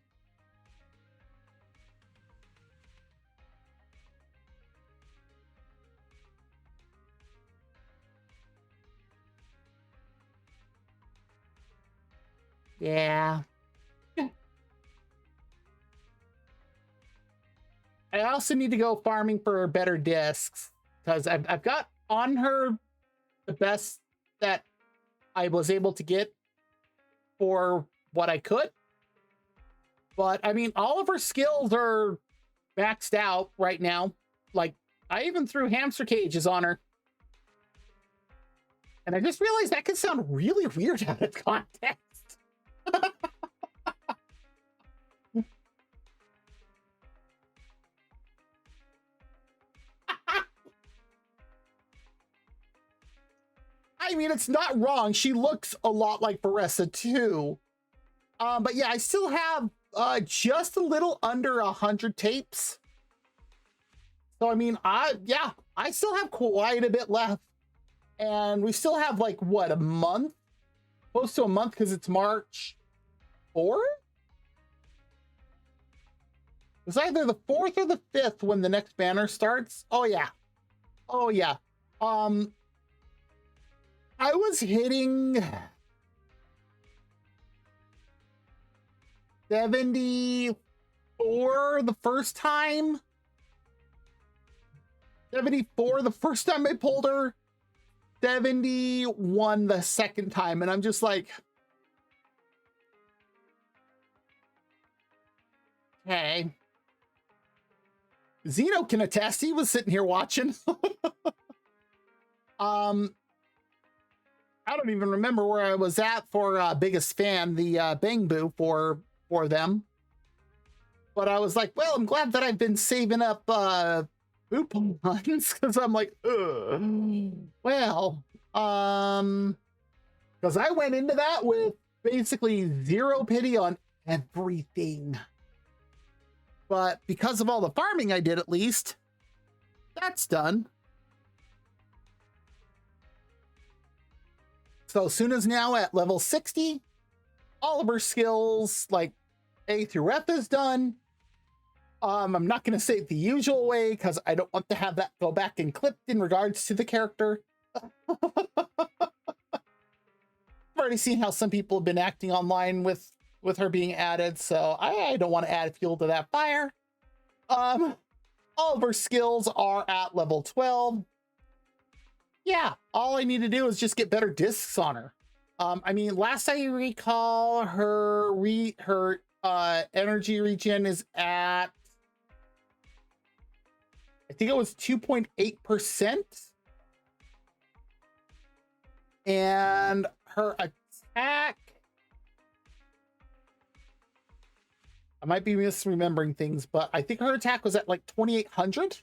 Yeah. I also need to go farming for better discs because I've got on her the best that I was able to get for what I could. But I mean, all of her skills are maxed out right now. Like, I even threw hamster cages on her. And I just realized that could sound really weird out of context. I mean, it's not wrong. She looks a lot like Varessa too. But yeah, I still have just a little under 100 tapes. So I mean, I still have quite a bit left. And we still have like what, a month? Close to a month because it's March 4th? It's either the 4th or the 5th when the next banner starts. Oh yeah. Oh yeah. I was hitting 74 the first time. 74 the first time I pulled her. 71 the second time. And I'm just like, okay. Zeno can attest. He was sitting here watching. I don't even remember where I was at for biggest fan, the Bang Boo for them. But I was like, well, I'm glad that I've been saving up coupons because I'm like, ugh. Well, because I went into that with basically zero pity on everything. But because of all the farming I did, at least, that's done. So Suna's now at level 60. All of her skills, like A through F, is done. I'm not going to say it the usual way because I don't want to have that go back and clipped in regards to the character. I've already seen how some people have been acting online with her being added, so I don't want to add fuel to that fire. All of her skills are at level 12. Yeah, all I need to do is just get better discs on her. I mean, last I recall, her energy regen is at, I think it was 2.8%. And her attack, I might be misremembering things, but I think her attack was at like 2,800.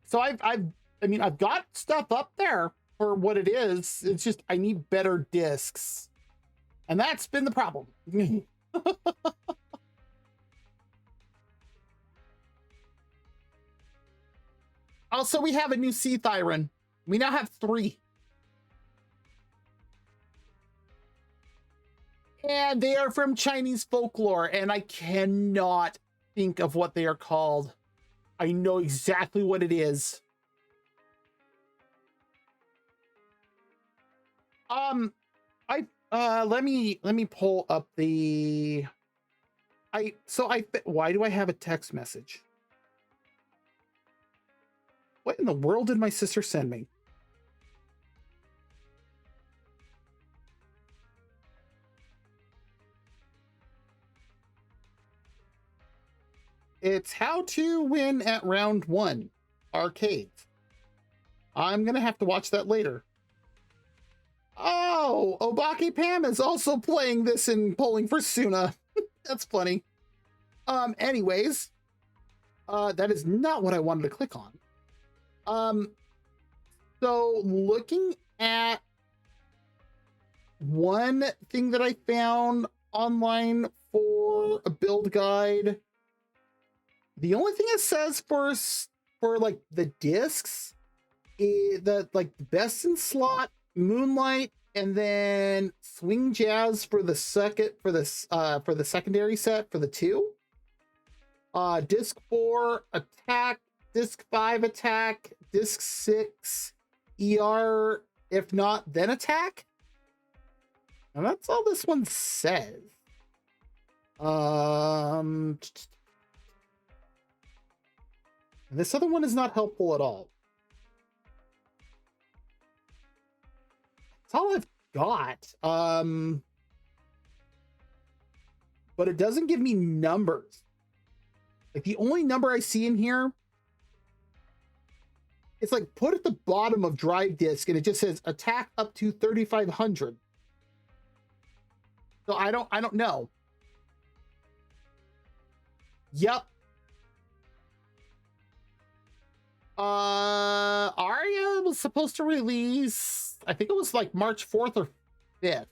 So I mean, I've got stuff up there for what it is. It's just I need better discs. And that's been the problem. Also, we have a new sea Thyron. We now have 3. And they are from Chinese folklore, and I cannot think of what they are called. I know exactly what it is. Let me pull up the why do I have a text message? What in the world did my sister send me? It's how to win at round 1 arcade. I'm gonna have to watch that later. Oh, Obaki Pam is also playing this and polling for Suna. That's funny. Anyways, that is not what I wanted to click on. So looking at one thing that I found online for a build guide, the only thing it says for like the discs is that like best in slot, Moonlight, and then Swing Jazz for the secondary set for the 2. Disc 4 attack, disc 5 attack, disc 6 ER, if not then attack. And that's all this one says. This other one is not helpful at all. That's all I've got. But it doesn't give me numbers. Like the only number I see in here, it's like put at the bottom of drive disk and it just says attack up to 3,500. So I don't know. Yep. Aria was supposed to release, I think it was like March 4th or 5th.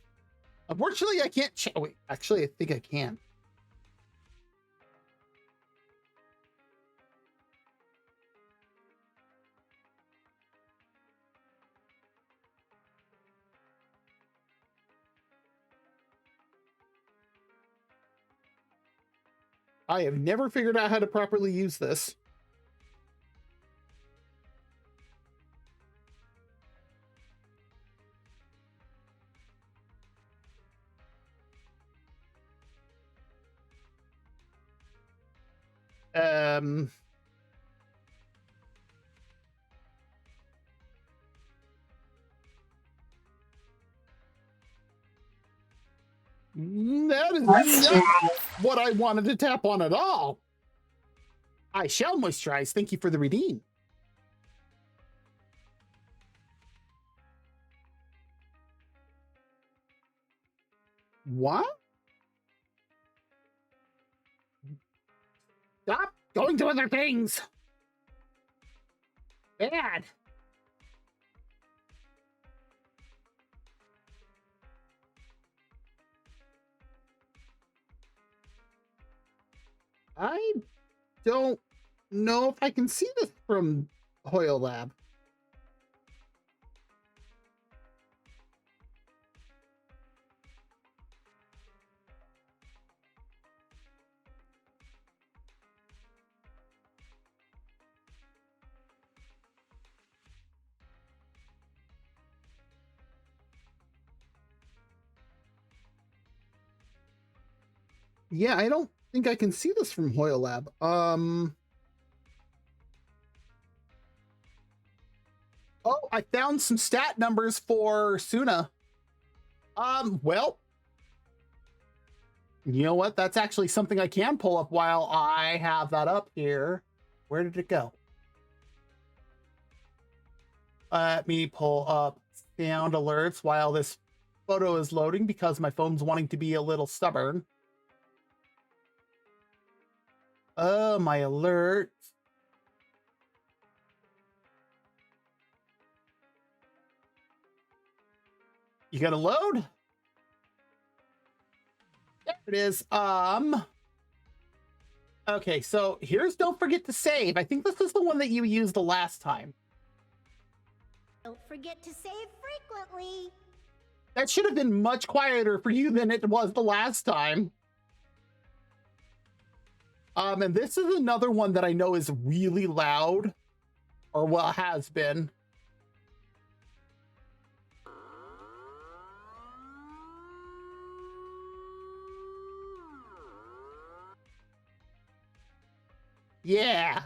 Unfortunately, I can't check. Wait, actually, I think I can. I have never figured out how to properly use this. Um, that is not what I wanted to tap on at all. I shall moisturize. Thank you for the redeem. What? Stop going to other things. Bad. I don't know if I can see this from Hoyle Lab. Yeah, I don't think I can see this from Hoyle Lab. Oh, I found some stat numbers for Suna. Well, you know what? That's actually something I can pull up while I have that up here. Where did it go? Let me pull up sound alerts while this photo is loading because my phone's wanting to be a little stubborn. Oh, my alerts. You gotta load? There it is. Okay, so here's don't forget to save. I think this is the one that you used the last time. Don't forget to save frequently. That should have been much quieter for you than it was the last time. And this is another one that I know is really loud, or well, has been. Yeah.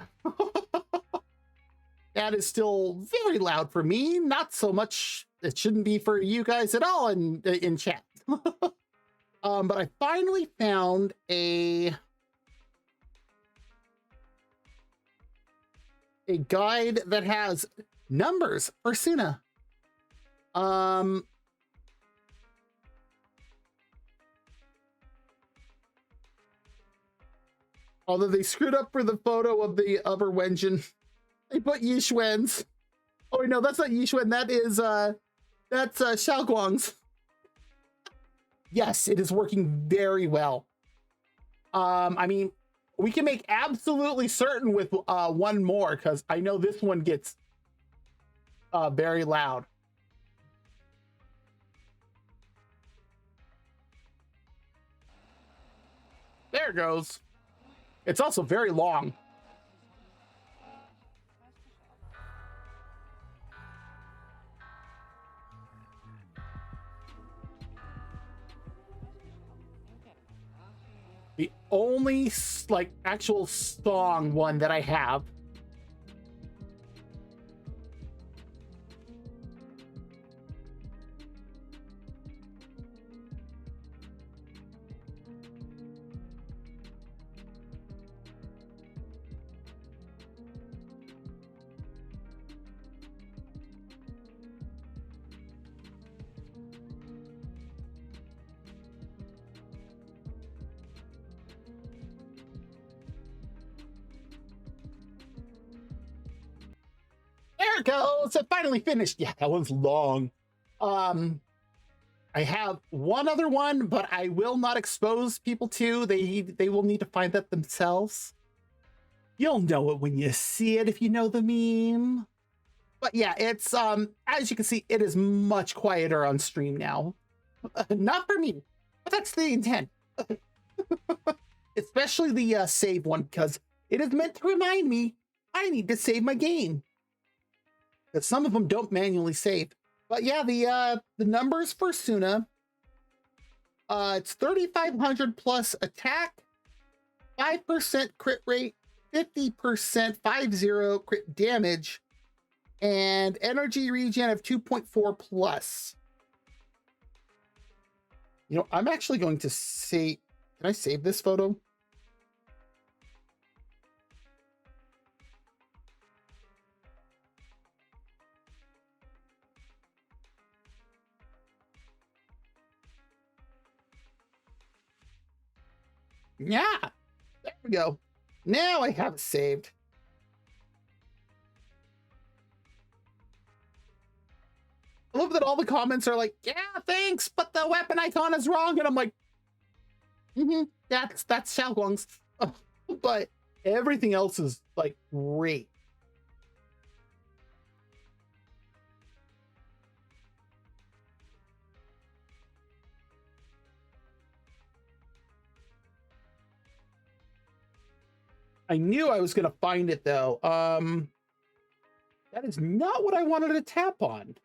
That is still very loud for me. Not so much. It shouldn't be for you guys at all in chat. But I finally found a guide that has numbers for Suna. Although they screwed up for the photo of the other Wenjin. They put Yixuan's. Oh no, that's not Yixuan. That is that's Xiaoguang's. Yes, it is working very well. I mean, we can make absolutely certain with one more because I know this one gets very loud. There it goes. It's also very long. The only like actual song one that I have There it goes. It finally finished. Yeah, that one's long. I have one other one, but I will not expose people to. They will need to find that themselves. You'll know it when you see it if you know the meme. But yeah, it's as you can see, it is much quieter on stream now. Not for me, but that's the intent. Especially the save one, because it is meant to remind me I need to save my game. Because some of them don't manually save. But yeah, the numbers for Suna, it's 3,500 plus attack, 5% crit rate, 50% 50 crit damage, and energy regen of 2.4 plus. You know, I'm actually going to save. Can I save this photo? Yeah, there we go. Now I have it saved. I love that all the comments are like, yeah, thanks, but the weapon icon is wrong. And I'm like, that's Xiaoguang's. But everything else is like great. I knew I was going to find it though. That is not what I wanted to tap on.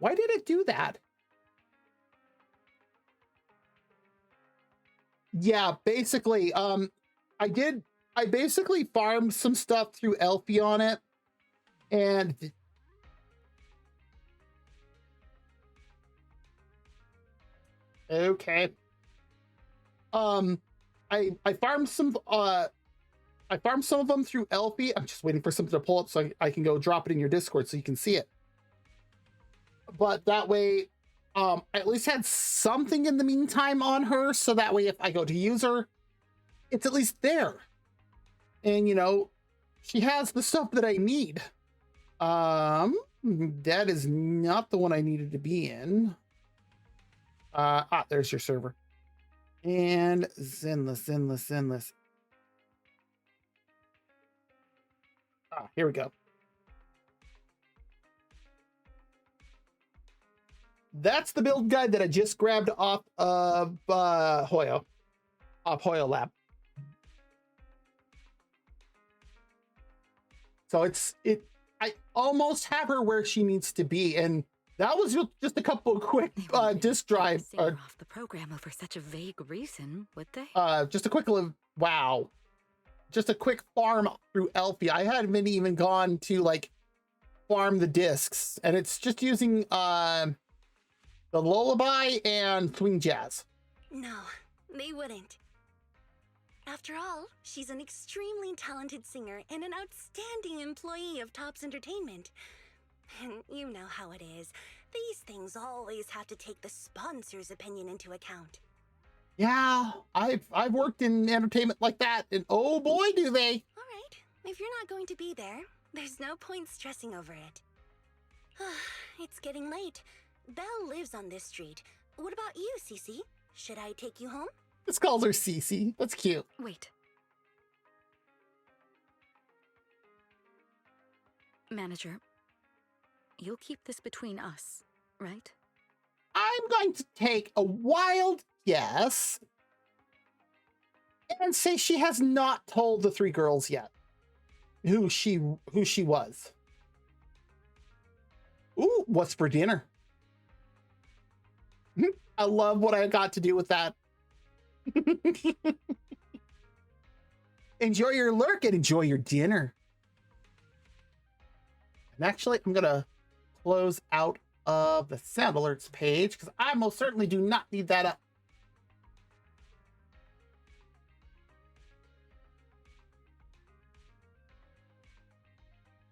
Why did it do that? Yeah, basically, I basically farmed some stuff through Elfie on it. And okay. I farmed some of them through Elfie. I'm just waiting for something to pull up so I can go drop it in your Discord so you can see it. But that way, I at least had something in the meantime on her, so that way if I go to use her, it's at least there. And, you know, she has the stuff that I need. That is not the one I needed to be in. There's your server. And Zenless. Here we go. That's the build guide that I just grabbed off of Hoyo Lab. So I almost have her where she needs to be, and that was just a couple of quick disk drive. Off the program over such a vague reason, would they? Just a quick wow. Just a quick farm through Elfie. I hadn't even gone to like farm the discs, and it's just using the Lullaby and Swing Jazz. No, they wouldn't. After all, she's an extremely talented singer and an outstanding employee of Topps Entertainment. And you know how it is. These things always have to take the sponsor's opinion into account. Yeah, I've worked in entertainment like that, and oh boy, do they. All right, if you're not going to be there, there's no point stressing over it. It's getting late. Belle lives on this street. What about you, Cece? Should I take you home? This calls her Cece. That's cute. Wait. Manager, you'll keep this between us, right? I'm going to take a wild guess and say she has not told the three girls yet who she was. Ooh, what's for dinner? I love what I got to do with that. Enjoy your lurk and enjoy your dinner. And actually, I'm gonna close out of the sound alerts page because I most certainly do not need that up.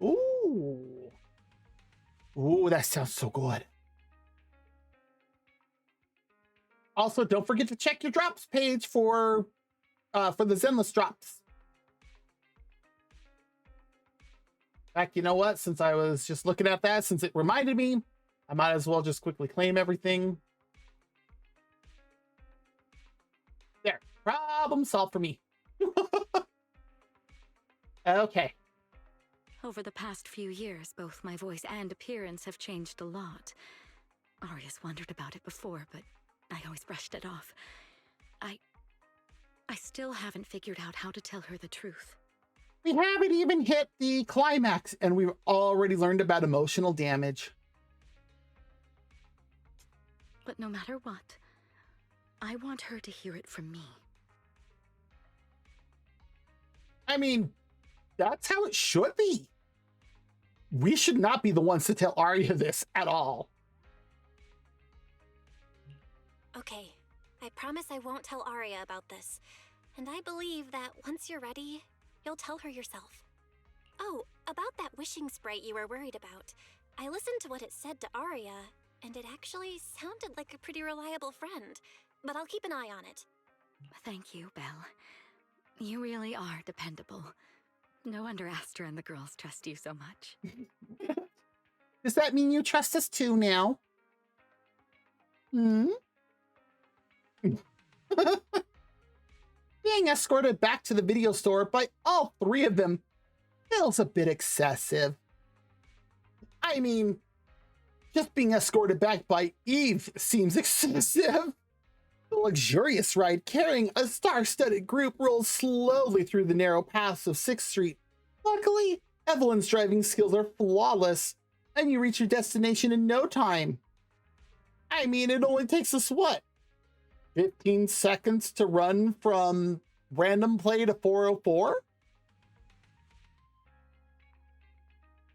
Ooh. Ooh, that sounds so good. Also, don't forget to check your drops page for the Zenless drops. Heck, you know what? Since I was just looking at that, since it reminded me, I might as well just quickly claim everything. There. Problem solved for me. Okay. Over the past few years, both my voice and appearance have changed a lot. Arya's wondered about it before, but I always brushed it off. I still haven't figured out how to tell her the truth. We haven't even hit the climax, and we've already learned about emotional damage. But no matter what, I want her to hear it from me. I mean, that's how it should be. We should not be the ones to tell Arya this at all. Okay, I promise I won't tell Arya about this. And I believe that once you're ready, you'll tell her yourself. Oh, about that wishing sprite you were worried about. I listened to what it said to Arya, and it actually sounded like a pretty reliable friend. But I'll keep an eye on it. Thank you, Belle. You really are dependable. No wonder Astra and the girls trust you so much. Does that mean you trust us too now? Hmm? Being escorted back to the video store by all three of them feels a bit excessive. I mean, just being escorted back by Eve seems excessive. The luxurious ride carrying a star-studded group rolls slowly through the narrow paths of 6th Street. Luckily, Evelyn's driving skills are flawless, and you reach your destination in no time. I mean, it only takes us, what, 15 seconds to run from Random Play to 404?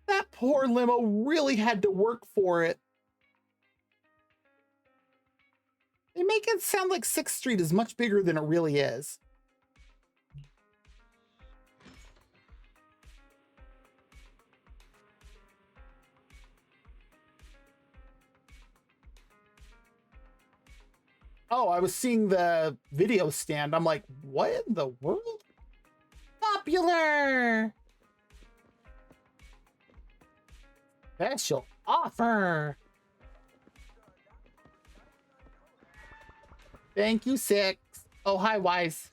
That poor limo really had to work for it. They make it sound like 6th Street is much bigger than it really is. Oh, I was seeing the video stand. I'm like, what in the world? Popular! Special offer! Thank you, Six. Oh, hi, Wise.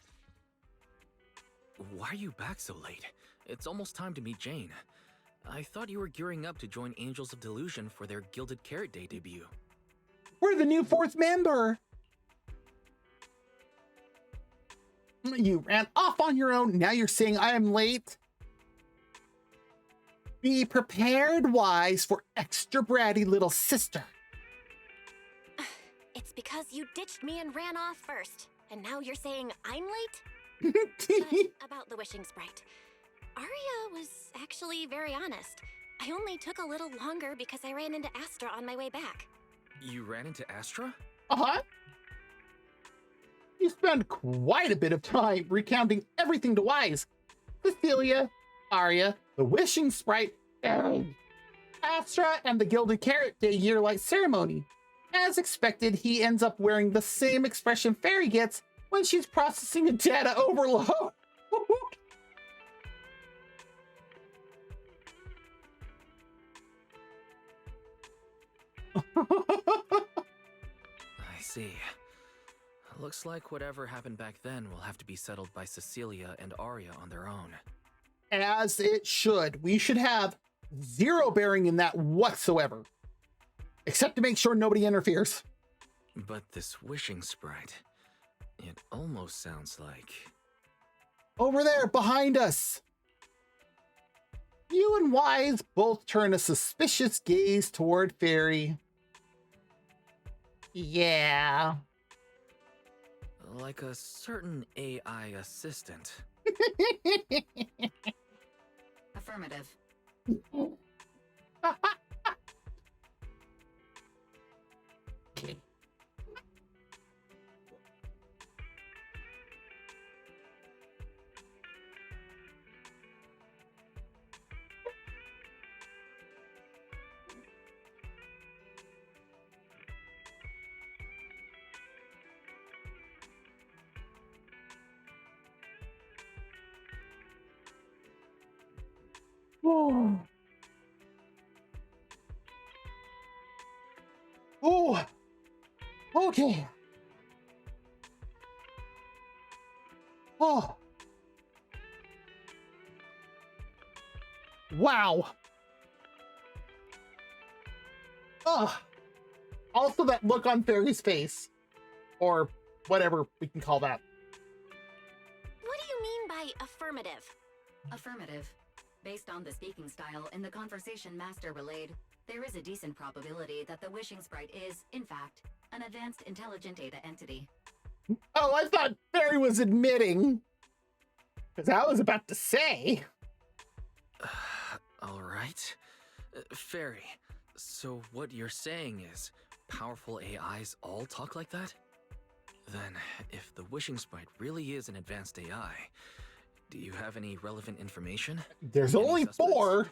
Why are you back so late? It's almost time to meet Jane. I thought you were gearing up to join Angels of Delusion for their Gilded Carrot Day debut. We're the new 4th member. You ran off on your own. Now you're saying I am late. Be prepared, Wise, for extra bratty little sister. It's because you ditched me and ran off first. And now you're saying I'm late? But about the wishing sprite. Arya was actually very honest. I only took a little longer because I ran into Astra on my way back. You ran into Astra? Uh-huh. You spend quite a bit of time recounting everything to Wise. Cecilia, Arya, the wishing sprite, Astra, and the Gilded Carrot Day year-light ceremony. As expected, he ends up wearing the same expression Fairy gets when she's processing a data overload. I see. Looks like whatever happened back then will have to be settled by Cecilia and Arya on their own. As it should. We should have zero bearing in that whatsoever. Except to make sure nobody interferes. But this wishing sprite, it almost sounds like... Over there, behind us! You and Wise both turn a suspicious gaze toward Fairy. Yeah. Like a certain AI assistant. Affirmative. Okay. Oh. Wow. Ugh. Also, that look on Fairy's face, or whatever we can call that. What do you mean by affirmative? Affirmative. Based on the speaking style in the conversation Master relayed, there is a decent probability that the wishing sprite is, in fact, an advanced intelligent data entity. Oh, I thought Fairy was admitting. Because I was about to say. All right. Fairy, so what you're saying is powerful AIs all talk like that? Then, if the wishing sprite really is an advanced AI, do you have any relevant information? There's Any only suspects? 4.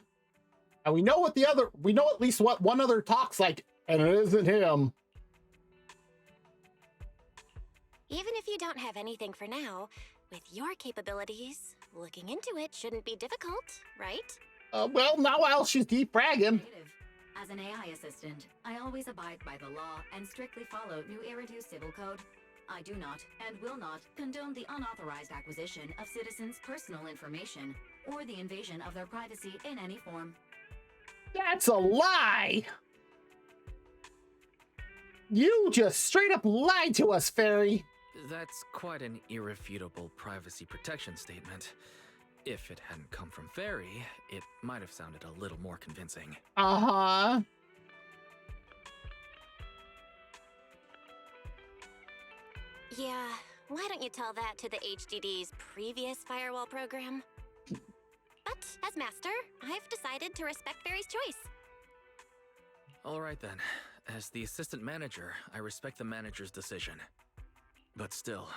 And we know at least what one other talks like, and it isn't him. Even if you don't have anything for now, with your capabilities, looking into it shouldn't be difficult, right? Well, not while she's defragging. Negative. As an AI assistant, I always abide by the law and strictly follow New Eridu Civil Code. I do not, and will not, condone the unauthorized acquisition of citizens' personal information or the invasion of their privacy in any form. That's a lie. You just straight up lied to us, Fairy. That's quite an irrefutable privacy protection statement. If it hadn't come from Fairy, it might have sounded a little more convincing. Uh-huh. Yeah, why don't you tell that to the HDD's previous firewall program? But as master, I've decided to respect Fairy's choice. All right then. As the assistant manager, I respect the manager's decision. But still,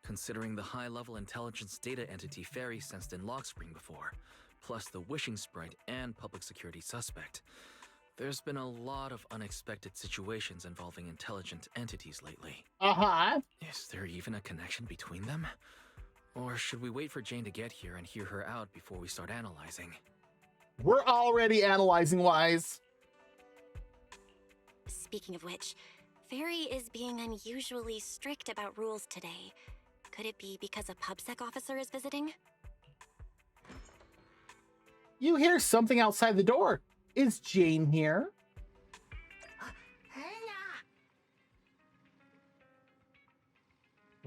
considering the high-level intelligence data entity Fairy sensed in Lockspring before, plus the wishing sprite and public security suspect, there's been a lot of unexpected situations involving intelligent entities lately. Uh-huh. Is there even a connection between them? Or should we wait for Jane to get here and hear her out before we start analyzing? We're already analyzing Wise. Speaking of which, Fairy is being unusually strict about rules today. Could it be because a PubSec officer is visiting? You hear something outside the door. Is Jane here?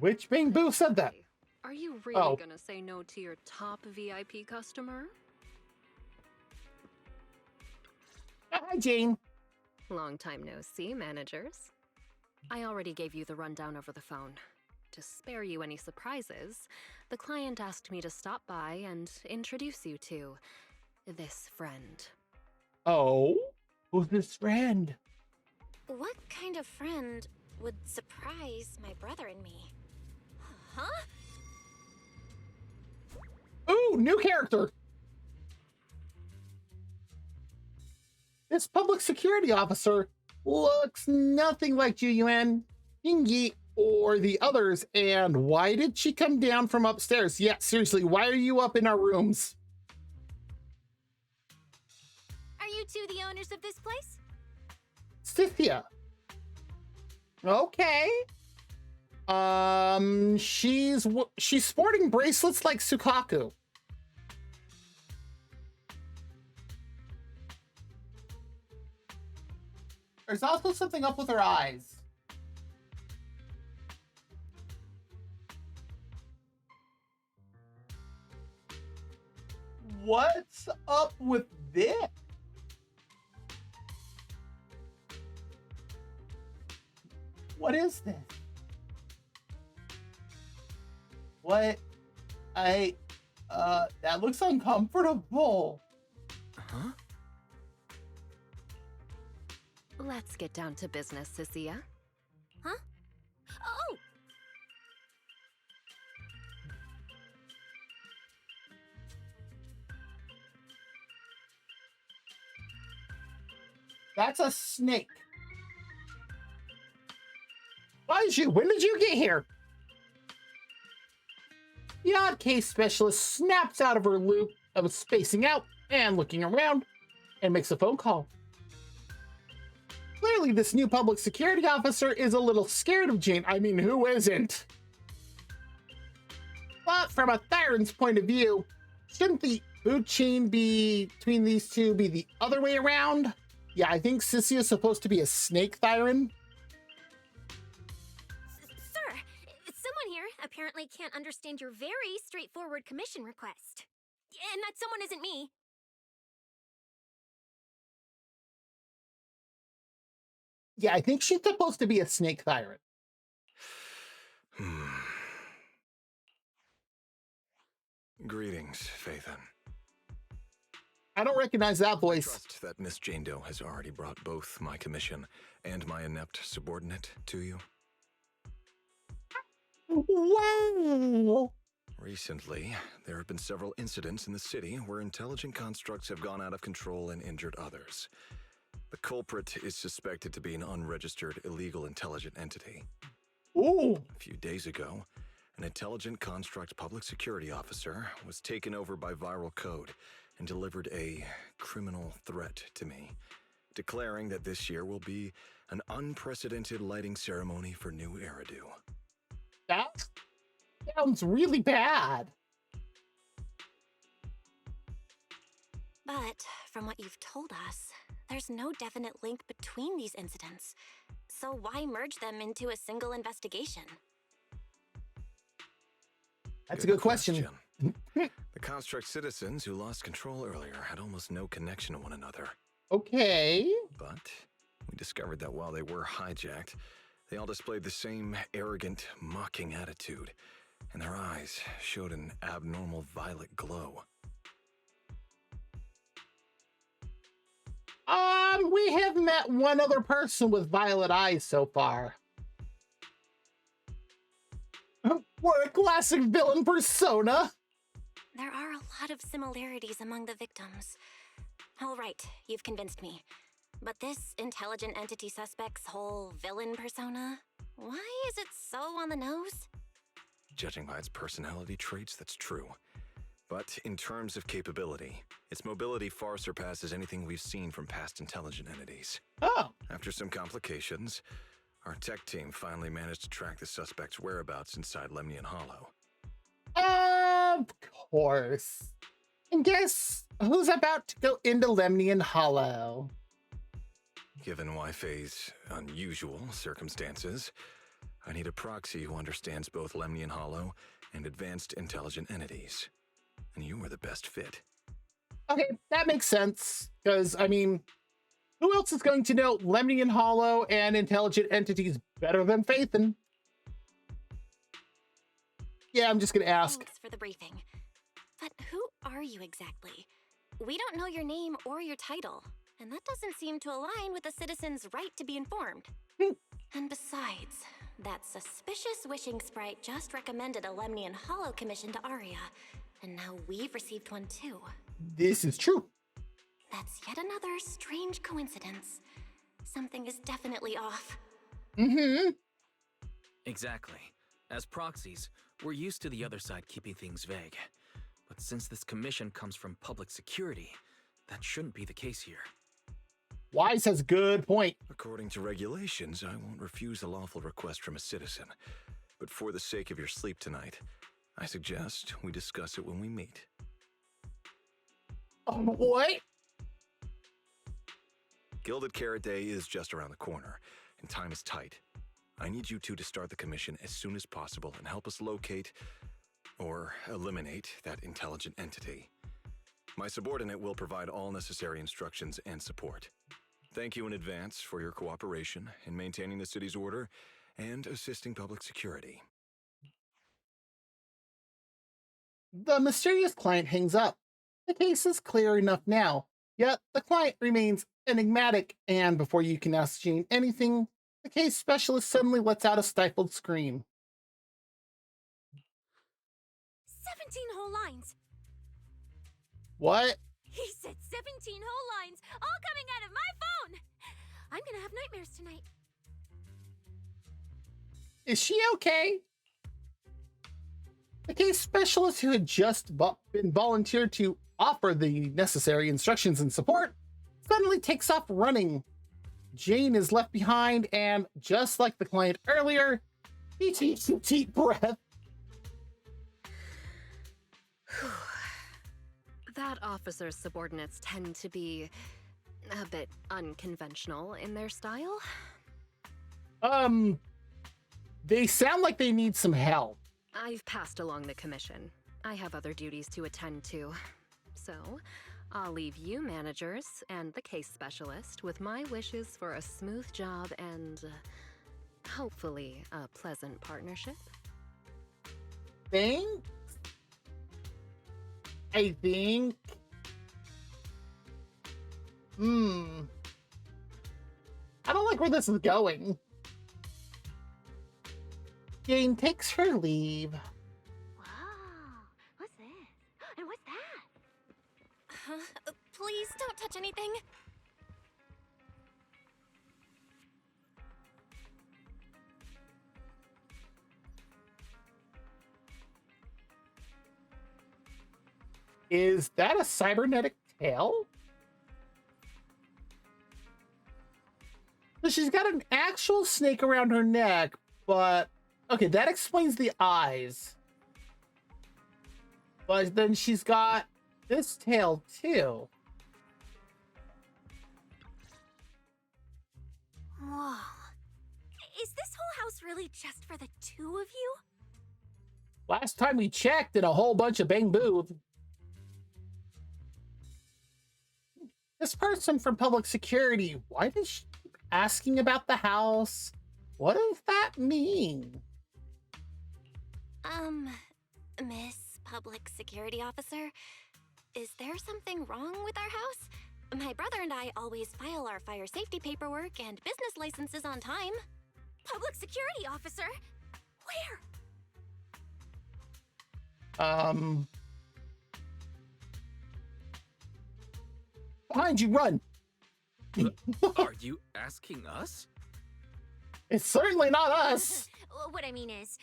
Which Bing Boo said that? Are you really gonna say no to your top VIP customer? Hi, Jane. Long time no see, managers. I already gave you the rundown over the phone. To spare you any surprises, the client asked me to stop by and introduce you to this friend. Oh? Who's this friend? What kind of friend would surprise my brother and me? Huh? Ooh, new character. This public security officer looks nothing like Juyuan, Yingyi, or the others. And why did she come down from upstairs? Yeah, seriously, why are you up in our rooms? Are you two the owners of this place? Cynthia. Okay. She's sporting bracelets like Sukaku. There's also something up with her eyes. What's up with this? What is this? What? That looks uncomfortable. Huh? Let's get down to business, Cecilia. Huh? Oh! That's a snake. Why is you? When did you get here? The odd case specialist snaps out of her loop of spacing out and looking around and makes a phone call. Clearly clearly this new public security officer is a little scared of Jane. I mean, who isn't? But from a Thyron's point of view, shouldn't the food chain be between these two be the other way around? Yeah, I think Sissy is supposed to be a snake Thyron. Sir, someone here apparently can't understand your very straightforward commission request. And that someone isn't me. Yeah, I think she's supposed to be a snake Thyron. Greetings, Phaethon. I don't recognize that voice. I trust that Miss Jane Doe has already brought both my commission and my inept subordinate to you. Wow! Recently, there have been several incidents in the city where intelligent constructs have gone out of control and injured others. The culprit is suspected to be an unregistered illegal intelligent entity. Ooh! A few days ago, an intelligent construct public security officer was taken over by viral code and delivered a criminal threat to me, declaring that this year will be an unprecedented lighting ceremony for new Eridu. That sounds really bad. But from what you've told us, there's no definite link between these incidents. So why merge them into a single investigation? That's a good question. The construct citizens who lost control earlier had almost no connection to one another. Okay. But we discovered that while they were hijacked, they all displayed the same arrogant, mocking attitude, and their eyes showed an abnormal violet glow. We have met one other person with violet eyes so far. What a classic villain persona! There are a lot of similarities among the victims. All right, you've convinced me. But this intelligent entity suspect's whole villain persona, why is it so on the nose? Judging by its personality traits, that's true. But in terms of capability, its mobility far surpasses anything we've seen from past intelligent entities. Oh! After some complications, our tech team finally managed to track the suspect's whereabouts inside Lemnian Hollow. Of course. And guess who's about to go into Lemnian Hollow? Given Wi-Fi's unusual circumstances, I need a proxy who understands both Lemnian Hollow and advanced intelligent entities. And you were the best fit. Okay, that makes sense. Because, I mean, who else is going to know Lemnian Hollow and intelligent entities better than Phaethon? Yeah, I'm just gonna ask. Thanks for the briefing. But who are you exactly? We don't know your name or your title, and that doesn't seem to align with the citizens' right to be informed. And besides, that suspicious wishing sprite just recommended a Lemnian Hollow commission to Arya, and now we've received one too. This is true. That's yet another strange coincidence. Something is definitely off. Mm-hmm. Exactly. As proxies, we're used to the other side keeping things vague. But since this commission comes from public security, that shouldn't be the case here. Wise has a good point. According to regulations, I won't refuse a lawful request from a citizen. But for the sake of your sleep tonight, I suggest we discuss it when we meet. What? Gilded Carrot Day is just around the corner, and time is tight. I need you two to start the commission as soon as possible and help us locate or eliminate that intelligent entity. My subordinate will provide all necessary instructions and support. Thank you in advance for your cooperation in maintaining the city's order and assisting public security. The mysterious client hangs up. The case is clear enough now, yet the client remains enigmatic, and before you can ask Jane anything, the case specialist suddenly lets out a stifled scream. 17 whole lines. What? He said 17 whole lines, all coming out of my phone. I'm gonna have nightmares tonight. Is she okay? The case specialist, who had just been volunteered to offer the necessary instructions and support, suddenly takes off running. Jane is left behind, and just like the client earlier, he takes a deep breath. That officer's subordinates tend to be a bit unconventional in their style. They sound like they need some help. I've passed along the commission. I have other duties to attend to. So, I'll leave you managers and the case specialist with my wishes for a smooth job and hopefully a pleasant partnership. Thanks. I think. I don't like where this is going. Jane takes her leave. Wow, what's this? And what's that? Please don't touch anything. Is that a cybernetic tail? So she's got an actual snake around her neck, but okay, that explains the eyes. But then she's got this tail too. Whoa. Is this whole house really just for the two of you? Last time we checked, did a whole bunch of bang boo. This person from public security, why does she keep asking about the house? What does that mean? Miss Public Security Officer, is there something wrong with our house? My brother and I always file our fire safety paperwork and business licenses on time. Public Security Officer? Where? Behind you, run! Are you asking us? It's certainly not us! What I mean is,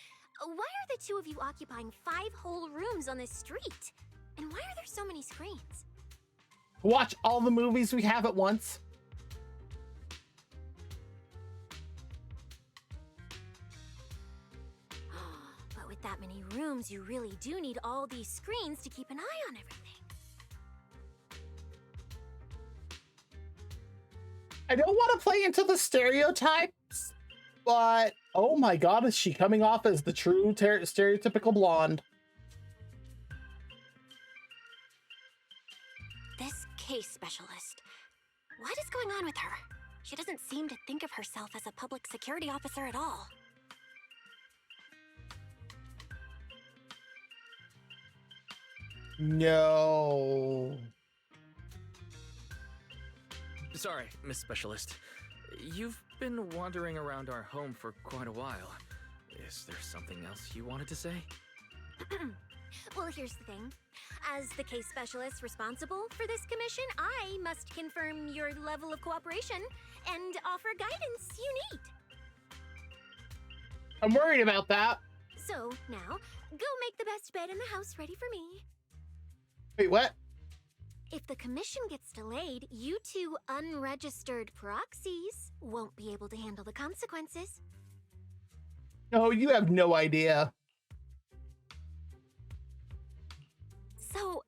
why are the two of you occupying 5 whole rooms on this street? And why are there so many screens? Watch all the movies we have at once. But with that many rooms, you really do need all these screens to keep an eye on everything. I don't want to play into the stereotypes, but oh my god, is she coming off as the true stereotypical blonde? This case specialist. What is going on with her? She doesn't seem to think of herself as a public security officer at all. No. Sorry, Miss Specialist. You've been wandering around our home for quite a while. Is there something else you wanted to say? Well, here's the thing. As the case specialist responsible for this commission, I must confirm your level of cooperation and offer guidance you need. I'm worried about that. So, now, go make the best bed in the house ready for me. Wait, what? If the commission gets delayed, you two unregistered proxies won't be able to handle the consequences. No, you have no idea. So,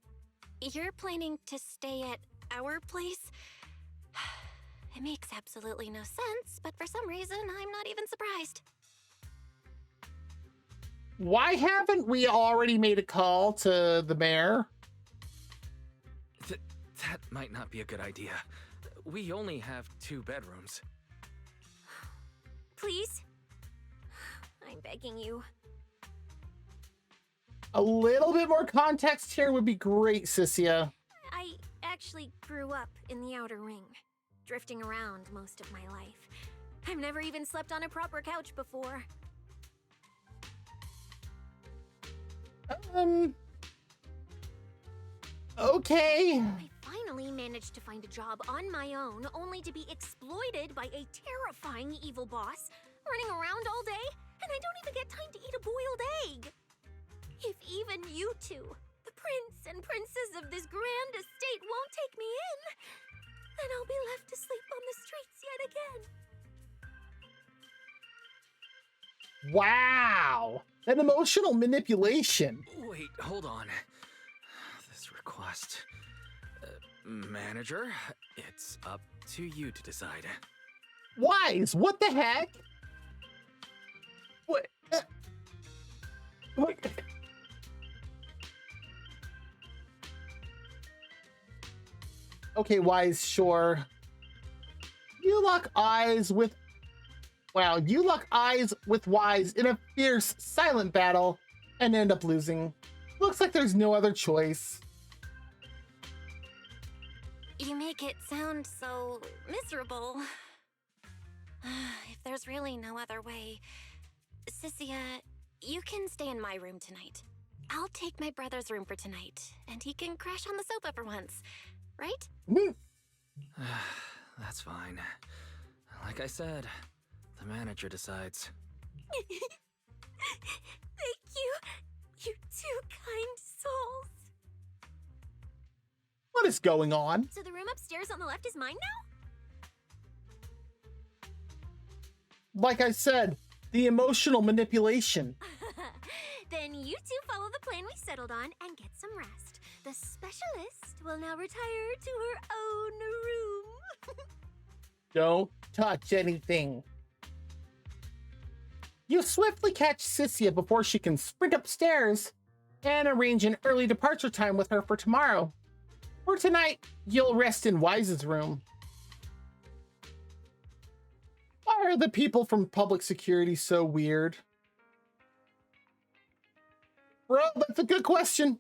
you're planning to stay at our place? It makes absolutely no sense, but for some reason, I'm not even surprised. Why haven't we already made a call to the mayor? That might not be a good idea. We only have 2 bedrooms. Please? I'm begging you. A little bit more context here would be great, Sissia. I actually grew up in the Outer Ring, drifting around most of my life. I've never even slept on a proper couch before. Okay. I finally managed to find a job on my own, only to be exploited by a terrifying evil boss, running around all day, and I don't even get time to eat a boiled egg. If even you two, the prince and princess of this grand estate, won't take me in, then I'll be left to sleep on the streets yet again. Wow. An emotional manipulation. Wait, hold on. This request. Manager, it's up to you to decide. Wise, what the heck? What? What? Okay, Wise, sure. You lock eyes with... Wow, you lock eyes with Wise in a fierce, silent battle and end up losing. Looks like there's no other choice. You make it sound so miserable. If there's really no other way, Cynthia, you can stay in my room tonight. I'll take my brother's room for tonight, and he can crash on the sofa for once, right? That's fine. Like I said, the manager decides. Thank you, you two kind souls. What is going on? So the room upstairs on the left is mine now? Like I said, the emotional manipulation. Then you two follow the plan we settled on and get some rest. The specialist will now retire to her own room. Don't touch anything. You swiftly catch Cynthia before she can sprint upstairs and arrange an early departure time with her for tomorrow. For tonight, you'll rest in Wise's room. Why are the people from public security so weird? Bro, that's a good question.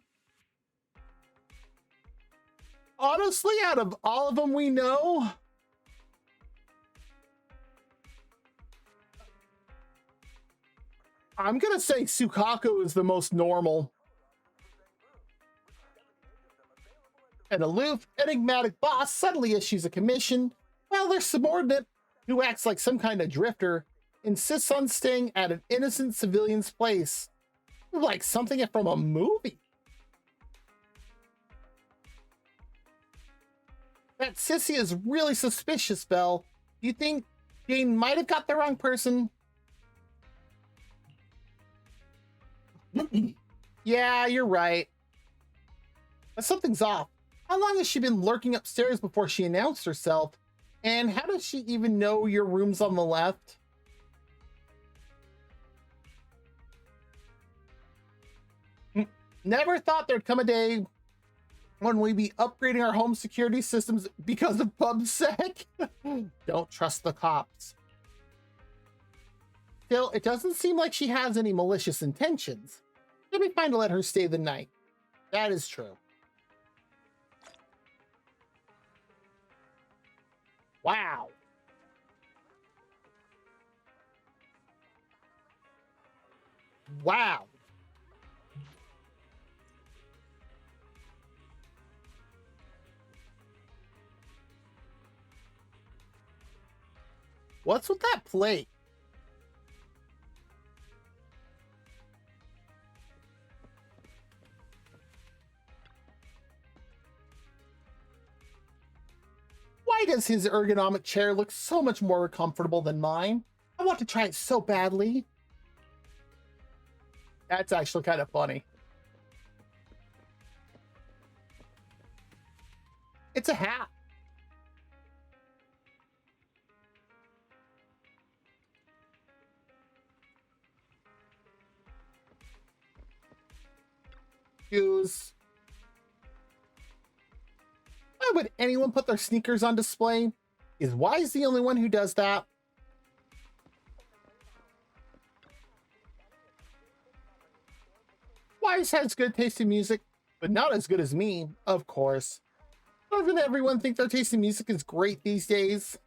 Honestly, out of all of them we know, I'm gonna say Sukaku is the most normal. An aloof, enigmatic boss suddenly issues a commission, while their subordinate, who acts like some kind of drifter, insists on staying at an innocent civilian's place. Like something from a movie. That Sissy is really suspicious, Belle. Do you think Jane might have got the wrong person? Yeah, you're right. But something's off. How long has she been lurking upstairs before she announced herself? And how does she even know your room's on the left? Never thought there'd come a day when we'd be upgrading our home security systems because of PubSec. Don't trust the cops. Still, it doesn't seem like she has any malicious intentions. It'd be fine to let her stay the night. That is true. Wow. Wow. What's with that plate? Why does his ergonomic chair look so much more comfortable than mine? I want to try it so badly. That's actually kind of funny. It's a hat. Shoes. Why would anyone put their sneakers on display? Is Wise the only one who does that? Wise has good taste in music, but not as good as me, of course. Doesn't everyone think their taste in music is great these days?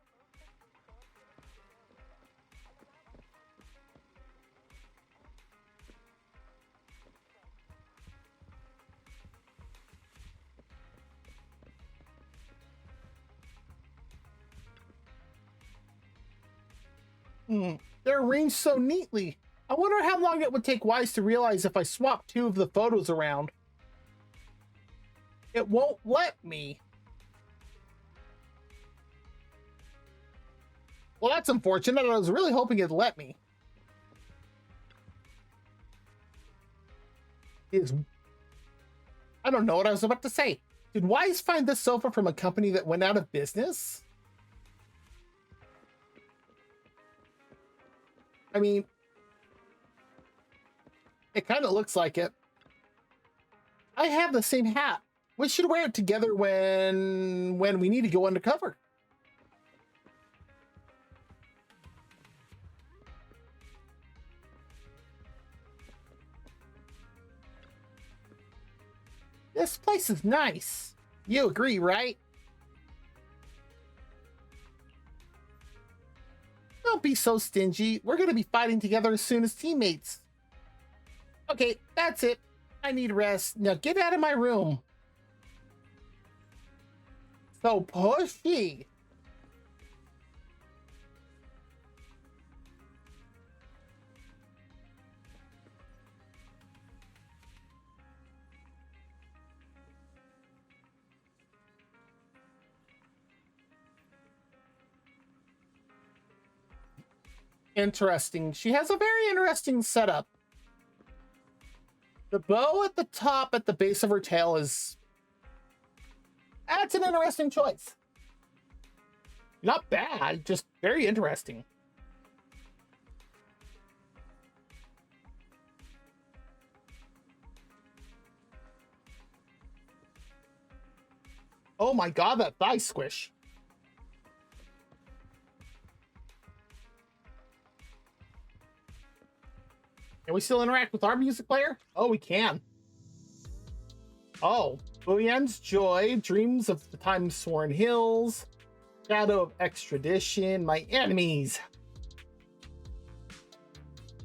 They're arranged so neatly. I wonder how long it would take Wise to realize if I swap two of the photos around. It won't let me. Well, that's unfortunate. I was really hoping it'd let me. is... I don't know what I was about to say. Did Wise find this sofa from a company that went out of business? I mean, it kind of looks like it. I have the same hat. We should wear it together when we need to go undercover. This place is nice. You agree, right? Don't be so stingy. We're going to be fighting together as soon as teammates. Okay, that's it. I need rest. Now get out of my room. So pushy. Interesting. She has a very interesting setup. The bow at the top at the base of her tail is... That's an interesting choice. Not bad, just very interesting. Oh my god, that thigh squish. Can we still interact with our music player? Oh, we can. Oh, Booyan's Joy, Dreams of the Time-Sworn Hills, Shadow of Extradition, My Enemies.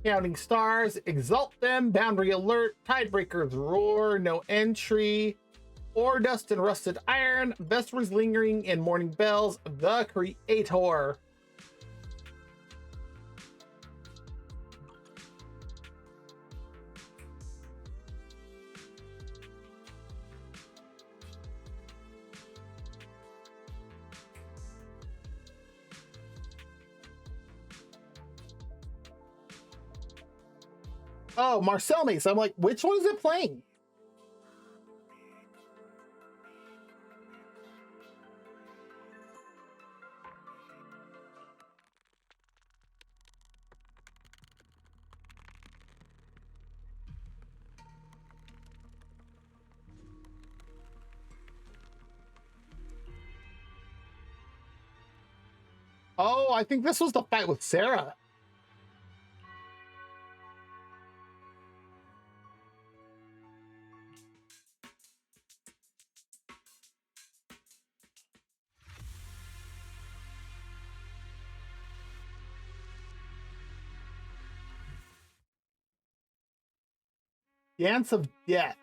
Counting Stars, Exalt Them, Boundary Alert, Tidebreaker's Roar, No Entry, Ore Dust and Rusted Iron, Vespers Lingering, and Morning Bells, The Creator. Oh, Marcel Mace. I'm like, which one is it playing? Oh, I think this was the fight with Sarah. Dance of Death.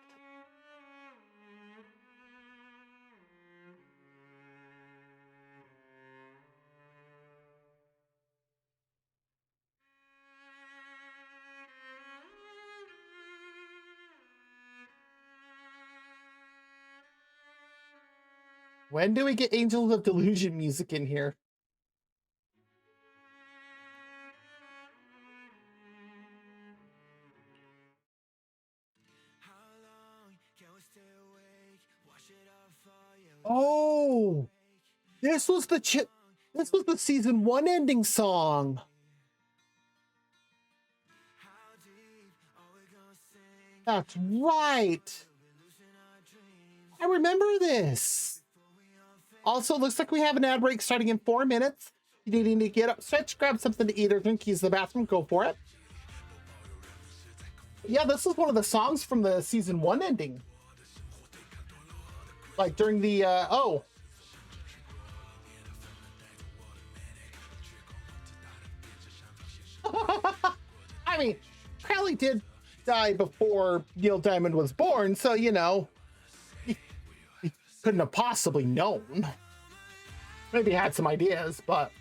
When do we get Angels of Delusion music in here? Oh, this was the season 1 ending song. That's right. I remember this. Also, looks like we have an ad break starting in 4 minutes. You need to get up, stretch, grab something to eat or drink, use the bathroom, go for it. Yeah, this is one of the songs from the season 1 ending. Like during the, oh. I mean, Crowley did die before Neil Diamond was born, so, you know, he couldn't have possibly known. Maybe he had some ideas, but...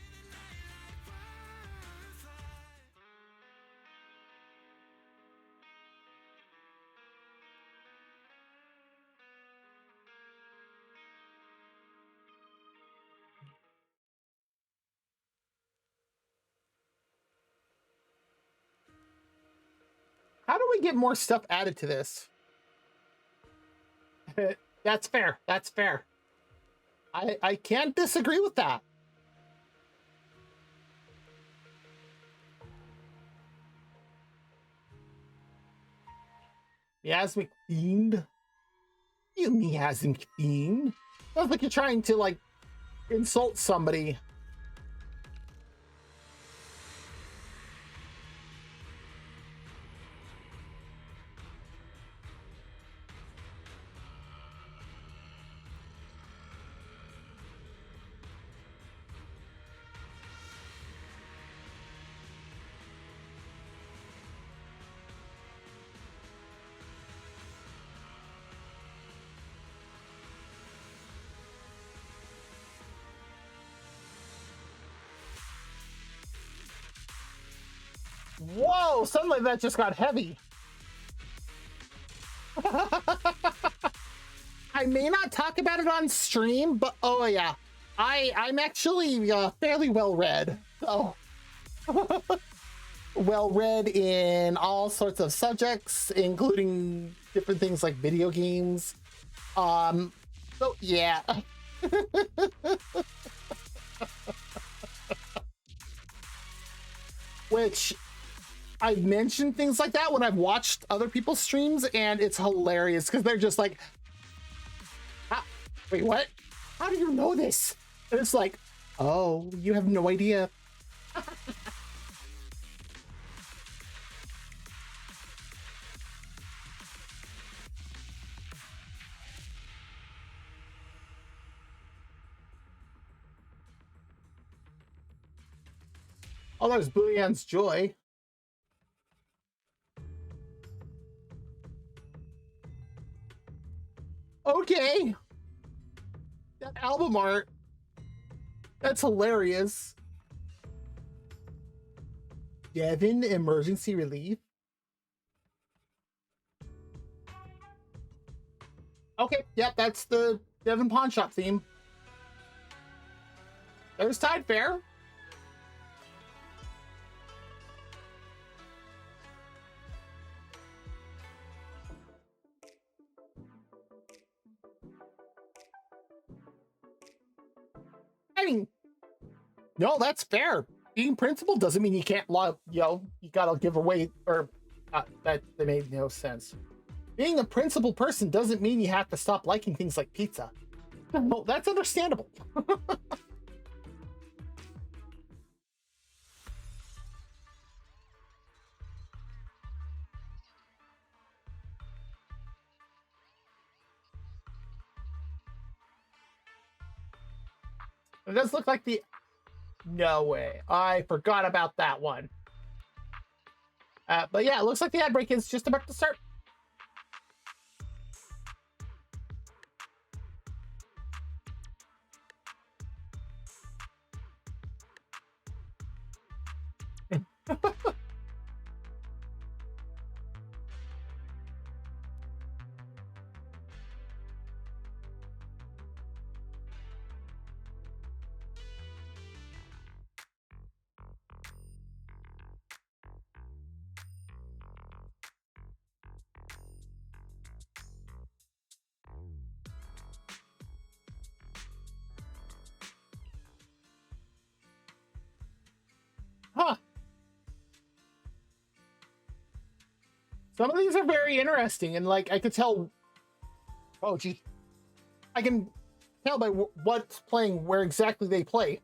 How do we get more stuff added to this? That's fair. That's fair. I can't disagree with that. Miasmic Fiend? You Miasmic Fiend? Sounds like you're trying to, like, insult somebody. Whoa, suddenly that just got heavy. I may not talk about it on stream, but oh yeah, I'm actually fairly well read. So well read in all sorts of subjects, including different things like video games. So yeah. Which I've mentioned things like that when I've watched other people's streams, and it's hilarious because they're just like, wait, what? How do you know this? And it's like, oh, you have no idea. Oh, there's Booyan's Joy. Okay. That album art. That's hilarious. Devin Emergency Relief. Okay, yep, that's the Devin Pawn Shop theme. There's Tide Fair. I mean, no, that's fair. Being principal doesn't mean you can't love, you gotta give away, or that made no sense. Being a principal person doesn't mean you have to stop liking things like pizza. No, that's understandable. It does look like the... No way. I forgot about that one. But yeah, it looks like the ad break is just about to start. Huh. Some of these are very interesting, and like I could tell. Oh, gee. I can tell by what's playing where exactly they play.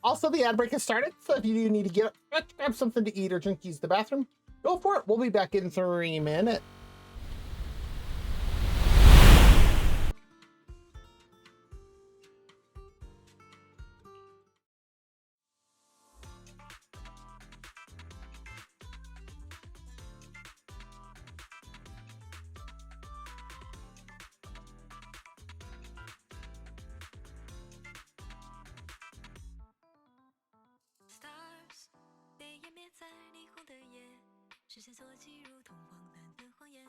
Also, the ad break has started, so if you do need to get up, grab something to eat or drink, use the bathroom, go for it. We'll be back in 3 minutes. Stars 被湮灭在霓虹的夜，视线锁起如同荒诞的谎言。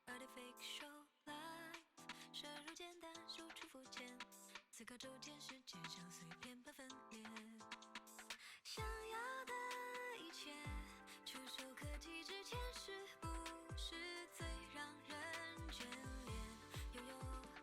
Artificial life 深入简单，如初肤浅，思考周天世界像碎片般分裂。想要的一切，触手可及之前，是不是最让人眷恋？拥有。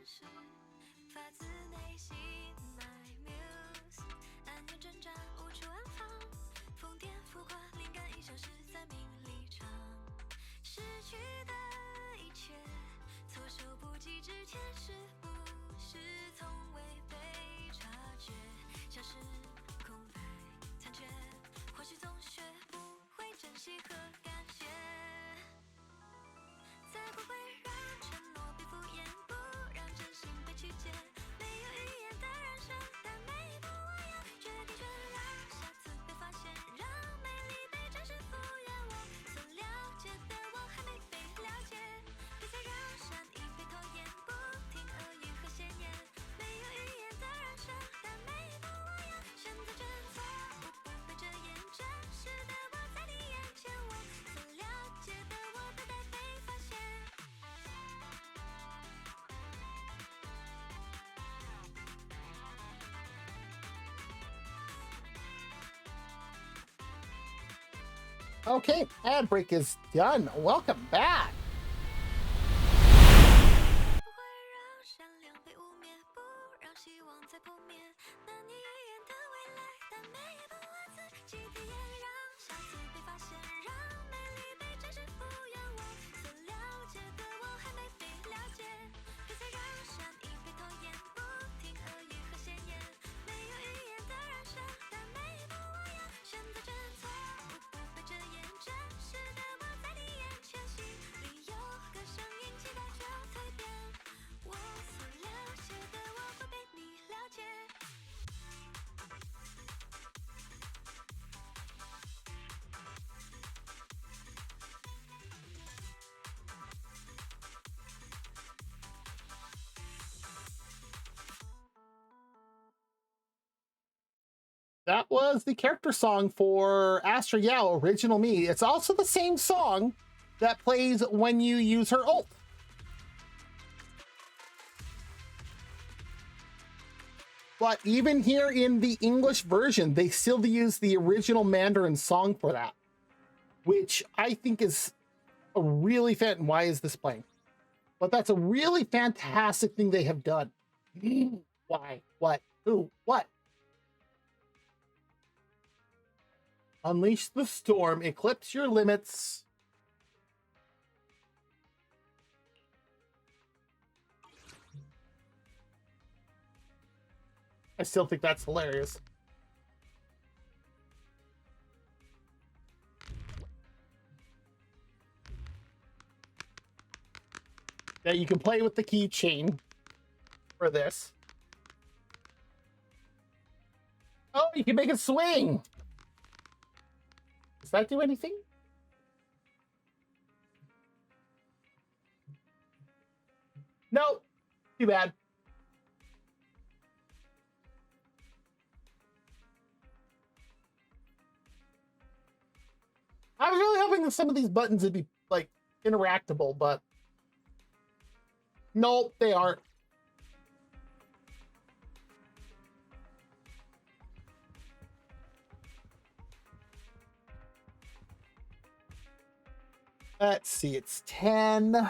实，发自内心 my muse， 暗恋挣扎无处安放，疯癫浮夸，灵感已消失在名利场，失去的一切，措手不及之前是不是从未被察觉，像是空白残缺，或许总学不会珍惜和感谢，才不会让承诺被敷衍，不让真心被曲解，没有语言的人生，但每一步我要决定权，让下次被发现，让美丽被暂时敷衍，我所了解的我还没被了解，别再让善意被拖延，不停恶语和闲言，没有语言的人生，但每一步我要选择真错误，不被遮掩，真实的我在你眼前，我所了解的我都得被发现。Okay, ad break is done. Welcome back. 不会让善良被污蔑，不让希望再破灭，难以预言的未来，但每一步我自己体验，让下次被发现，让美丽被暂时敷衍，我所了解的我还没被了解，别再让善意被拖延，不停恶语和闲言，没有语言的人生，但每一步我要选择真错误，不被遮掩，真实的我在你眼前，心里有个声音期待着蜕变，我所了解的我会被你了解。That was the character song for Astra Yao, Original Me. It's also the same song that plays when you use her ult. But even here in the English version, they still use the original Mandarin song for that, which I think is a really fan. Why is this playing? But that's a really fantastic thing they have done. Why? What? Who? What? Unleash the storm, eclipse your limits. I still think that's hilarious. Now you can play with the keychain for this. Oh, you can make it swing. Does that do anything? No. Too bad. I was really hoping that some of these buttons would be, like, interactable, but nope, they aren't. Let's see, it's 10.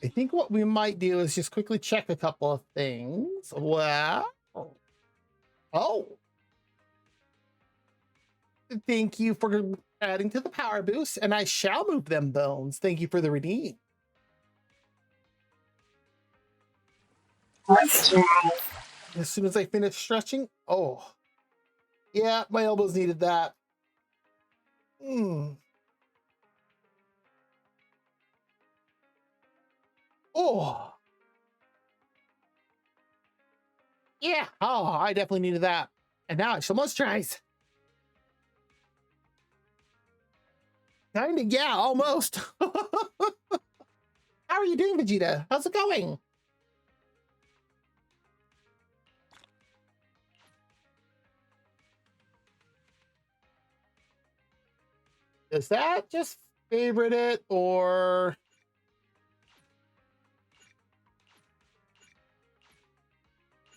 I think what we might do is just quickly check a couple of things. Wow. Oh. Thank you for adding to the power boost, and I shall move them bones. Thank you for the redeem. As soon as I finish stretching, oh. Yeah, my elbows needed that. Oh. Yeah. Oh, I definitely needed that. And now I shall moisturize. Kinda, yeah, almost. How are you doing, Vegeta? How's it going? Does that just favorite it, or...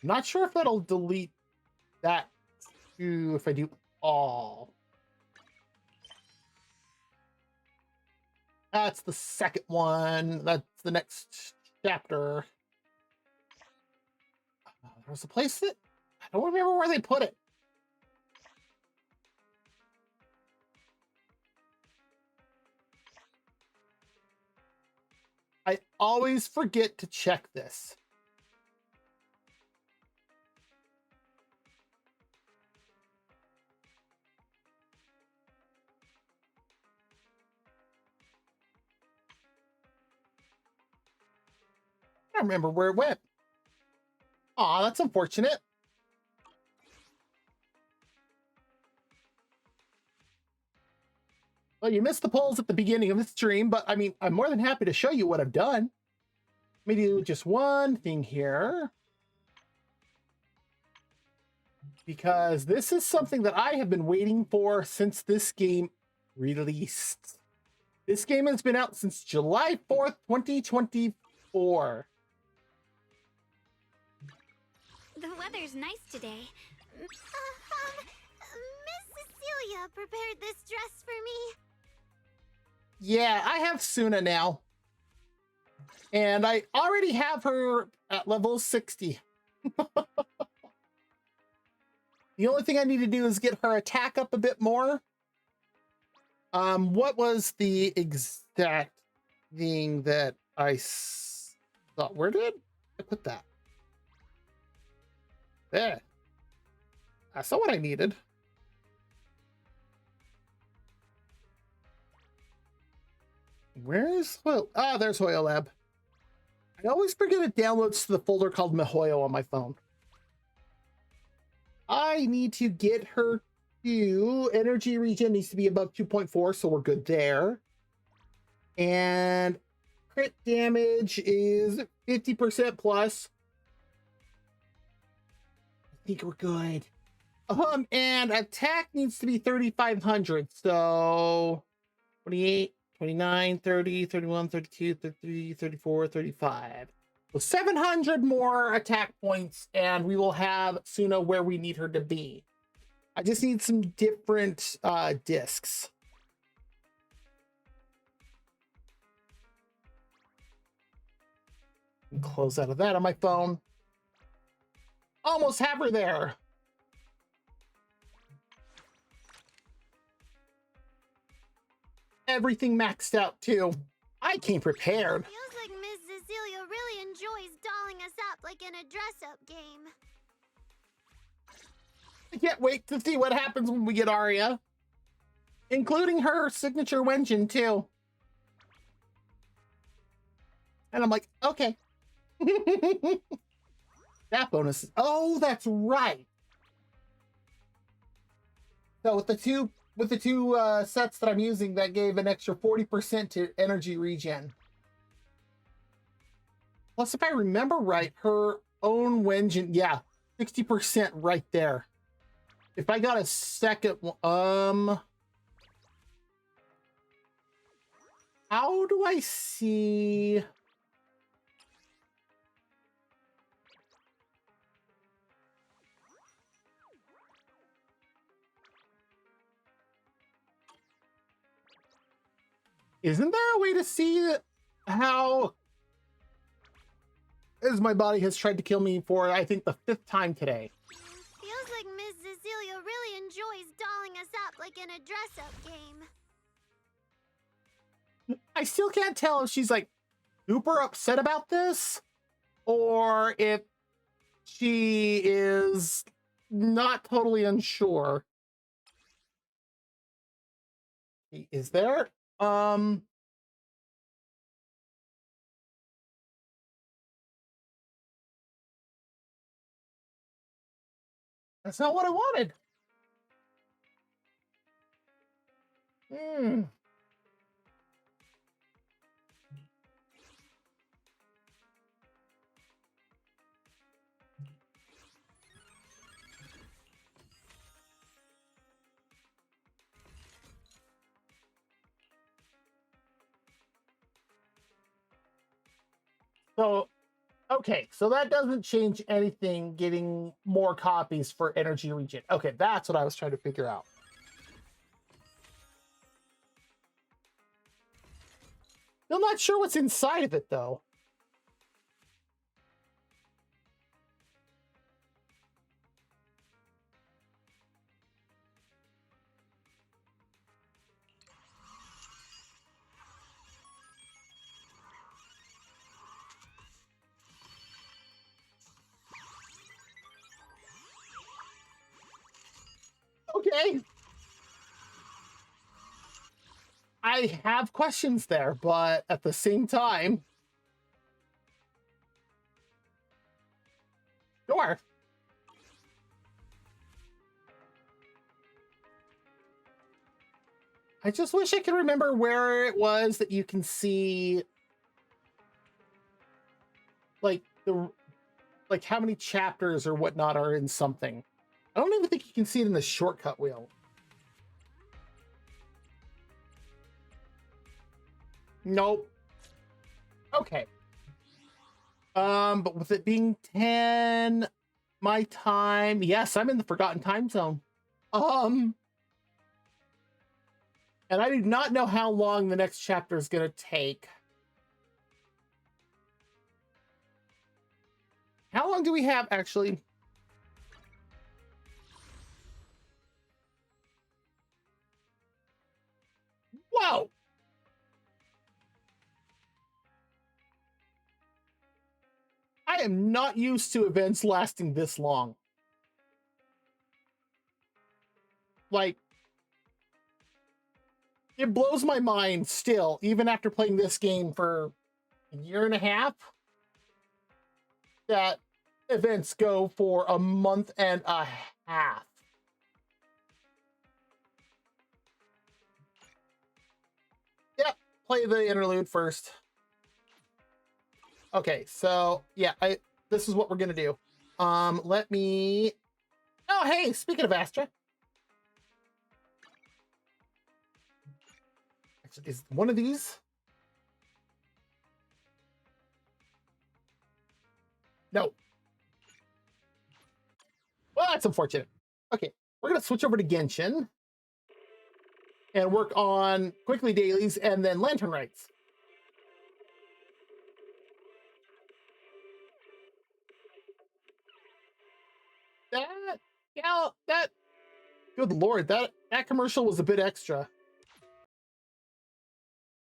I'm not sure if that'll delete that too if I do all. That's the second one. That's the next chapter. There was a place that... I don't remember where they put it. I always forget to check this. I don't remember where it went. Aw, that's unfortunate. Well, you missed the polls at the beginning of the stream, but I mean, I'm more than happy to show you what I've done. Let me do just one thing here. Because this is something that I have been waiting for since this game released. This game has been out since July 4th, 2024. The weather's nice today. Miss Cecilia prepared this dress for me. Yeah, I have Suna now. And I already have her at level 60. The only thing I need to do is get her attack up a bit more. What was the exact thing that I thought? Where did I put that? There. I saw what I needed. Where's Hoyle? Ah, there's Hoyle Lab. I always forget it downloads to the folder called Mihoyo on my phone. I need to get her to energy regen needs to be above 2.4, so we're good there. And crit damage is 50% plus. I think we're good. And attack needs to be 3,500. So 28, 29, 30, 31, 32, 33, 34, 35. So 700 more attack points, and we will have Suna where we need her to be. I just need some different discs. Close out of that on my phone. Almost have her there. Everything maxed out too. I came prepared. Feels like Miss Cecilia really enjoys dolling us up like in a dress-up game. I can't wait to see what happens when we get Arya. Including her signature Wenjin too. And I'm like, okay. That bonus is, oh, that's right. So with the two sets that I'm using, that gave an extra 40% to energy regen. Plus, if I remember right, her own Wenjin, yeah, 60% right there. If I got a second one, how do I see? Isn't there a way to see how, as my body has tried to kill me for, I think, the 5th time today? Feels like Miss Cecilia really enjoys dolling us up like in a dress-up game. I still can't tell if she's like super upset about this or if she is not totally unsure. Is there? That's not what I wanted. So, okay, so that doesn't change anything getting more copies for Energy Region. Okay, that's what I was trying to figure out. Still not sure what's inside of it, though. Okay. I have questions there, but at the same time, sure. I just wish I could remember where it was that you can see like how many chapters or whatnot are in something. I don't even think you can see it in the shortcut wheel. Nope. Okay. But with it being 10 my time, yes, I'm in the Forgotten Time Zone. And I do not know how long the next chapter is going to take. How long do we have, actually? Whoa! I am not used to events lasting this long. Like, it blows my mind still, even after playing this game for a year and a half, that events go for a month and a half. Yep, play the interlude first. Okay, so yeah, this is what we're gonna do. Let me. Oh, hey, speaking of Astra, is one of these? No. Well, that's unfortunate. Okay, we're gonna switch over to Genshin and work on quickly dailies and then lantern rights. That good lord, that commercial was a bit extra.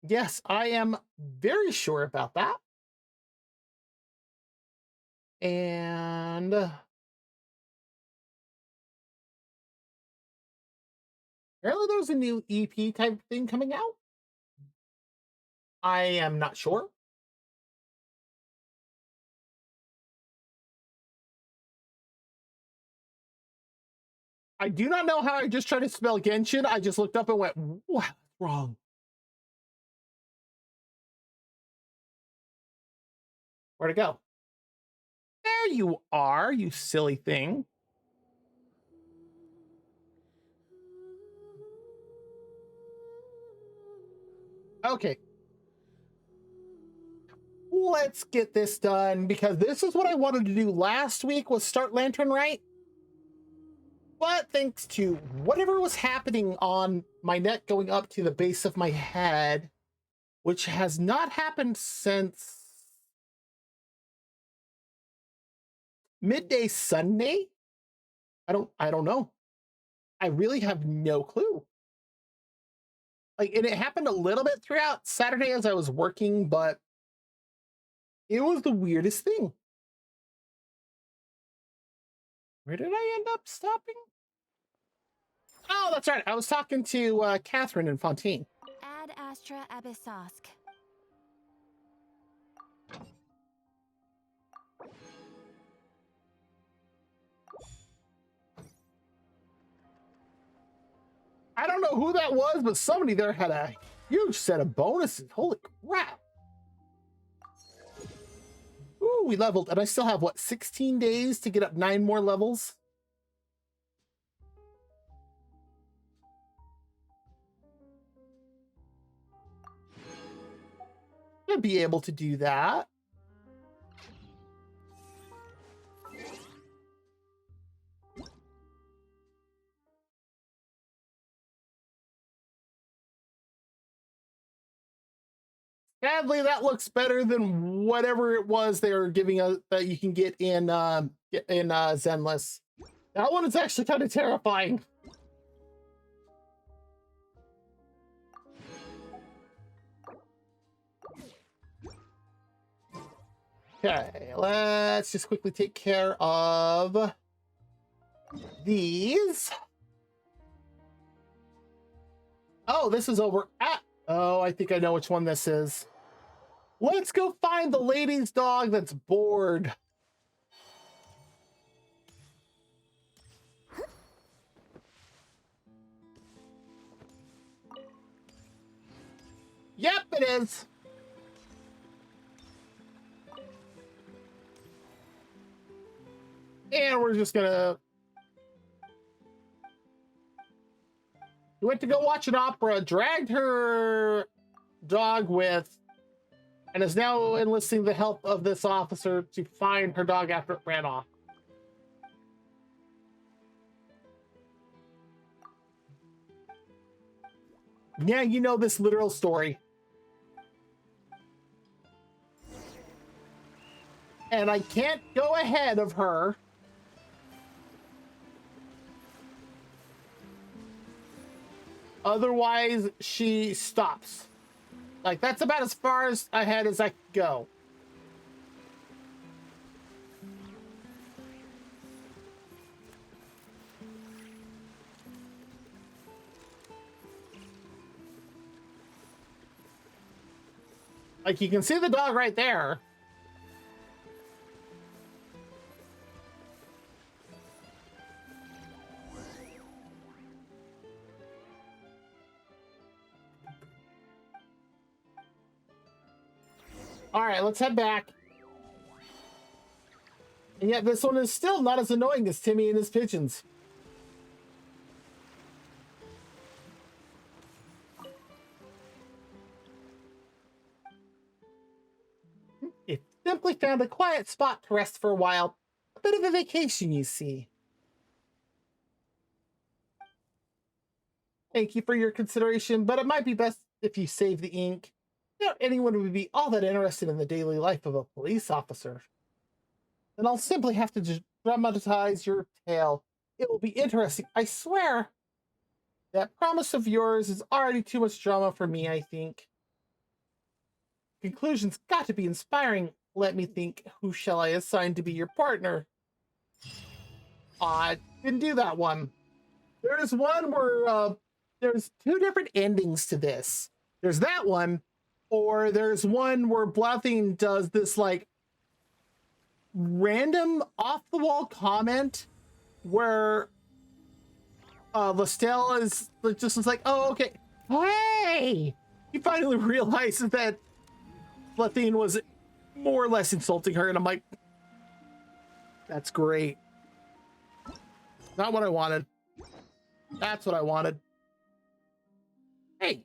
Yes, I am very sure about that. And apparently there's a new EP type thing coming out. I am not sure. I do not know how I just tried to spell Genshin. I just looked up and went, what's wrong? Where'd it go? There you are, you silly thing. Okay. Let's get this done, because this is what I wanted to do last week, was start Lantern Right. But thanks to whatever was happening on my neck going up to the base of my head, which has not happened since midday Sunday. I don't know. I really have no clue. Like, and it happened a little bit throughout Saturday as I was working, but it was the weirdest thing. Where did I end up stopping? Oh, that's right. I was talking to Catherine and Fontaine. Ad Astra Abyssosk. I don't know who that was, but somebody there had a huge set of bonuses. Holy crap. Ooh, we leveled, and I still have, what, 16 days to get up 9 more levels? I'll be able to do that. Sadly, that looks better than whatever it was they were giving us that you can get in Zenless. That one is actually kind of terrifying. Okay, let's just quickly take care of these. Oh, this is over. Oh, I think I know which one this is. Let's go find the lady's dog that's bored. Yep, it is. And we're just gonna... We went to go watch an opera, dragged her dog with, and is now enlisting the help of this officer to find her dog after it ran off. Yeah, you know this literal story. And I can't go ahead of her. Otherwise, she stops. Like, that's about as far as ahead as I can go. Like, you can see the dog right there. All right, let's head back. And yet this one is still not as annoying as Timmy and his pigeons. It simply found a quiet spot to rest for a while. A bit of a vacation, you see. Thank you for your consideration, but it might be best if you save the ink. Not anyone would be all that interested in the daily life of a police officer. Then I'll simply have to dramatize your tale. It will be interesting, I swear. That promise of yours is already too much drama for me, I think. Conclusion's got to be inspiring. Let me think, who shall I assign to be your partner? I didn't do that one. There's one where there's two different endings to this. There's that one, or there's one where Bluffing does this like random off-the-wall comment where Lestel is just like, oh, okay, hey! He finally realizes that Bluffing was more or less insulting her, and I'm like, that's great. Not what I wanted. That's what I wanted. Hey.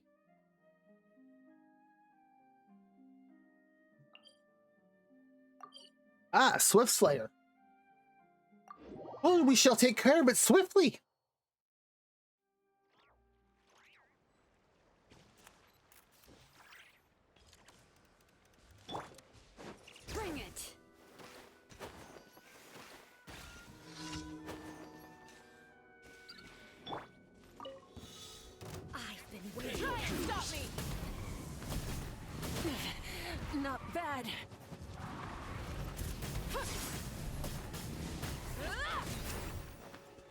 Ah, Swift Slayer. Oh, we shall take care of it swiftly. Bring it. I've been waiting. Try and stop me. Not bad.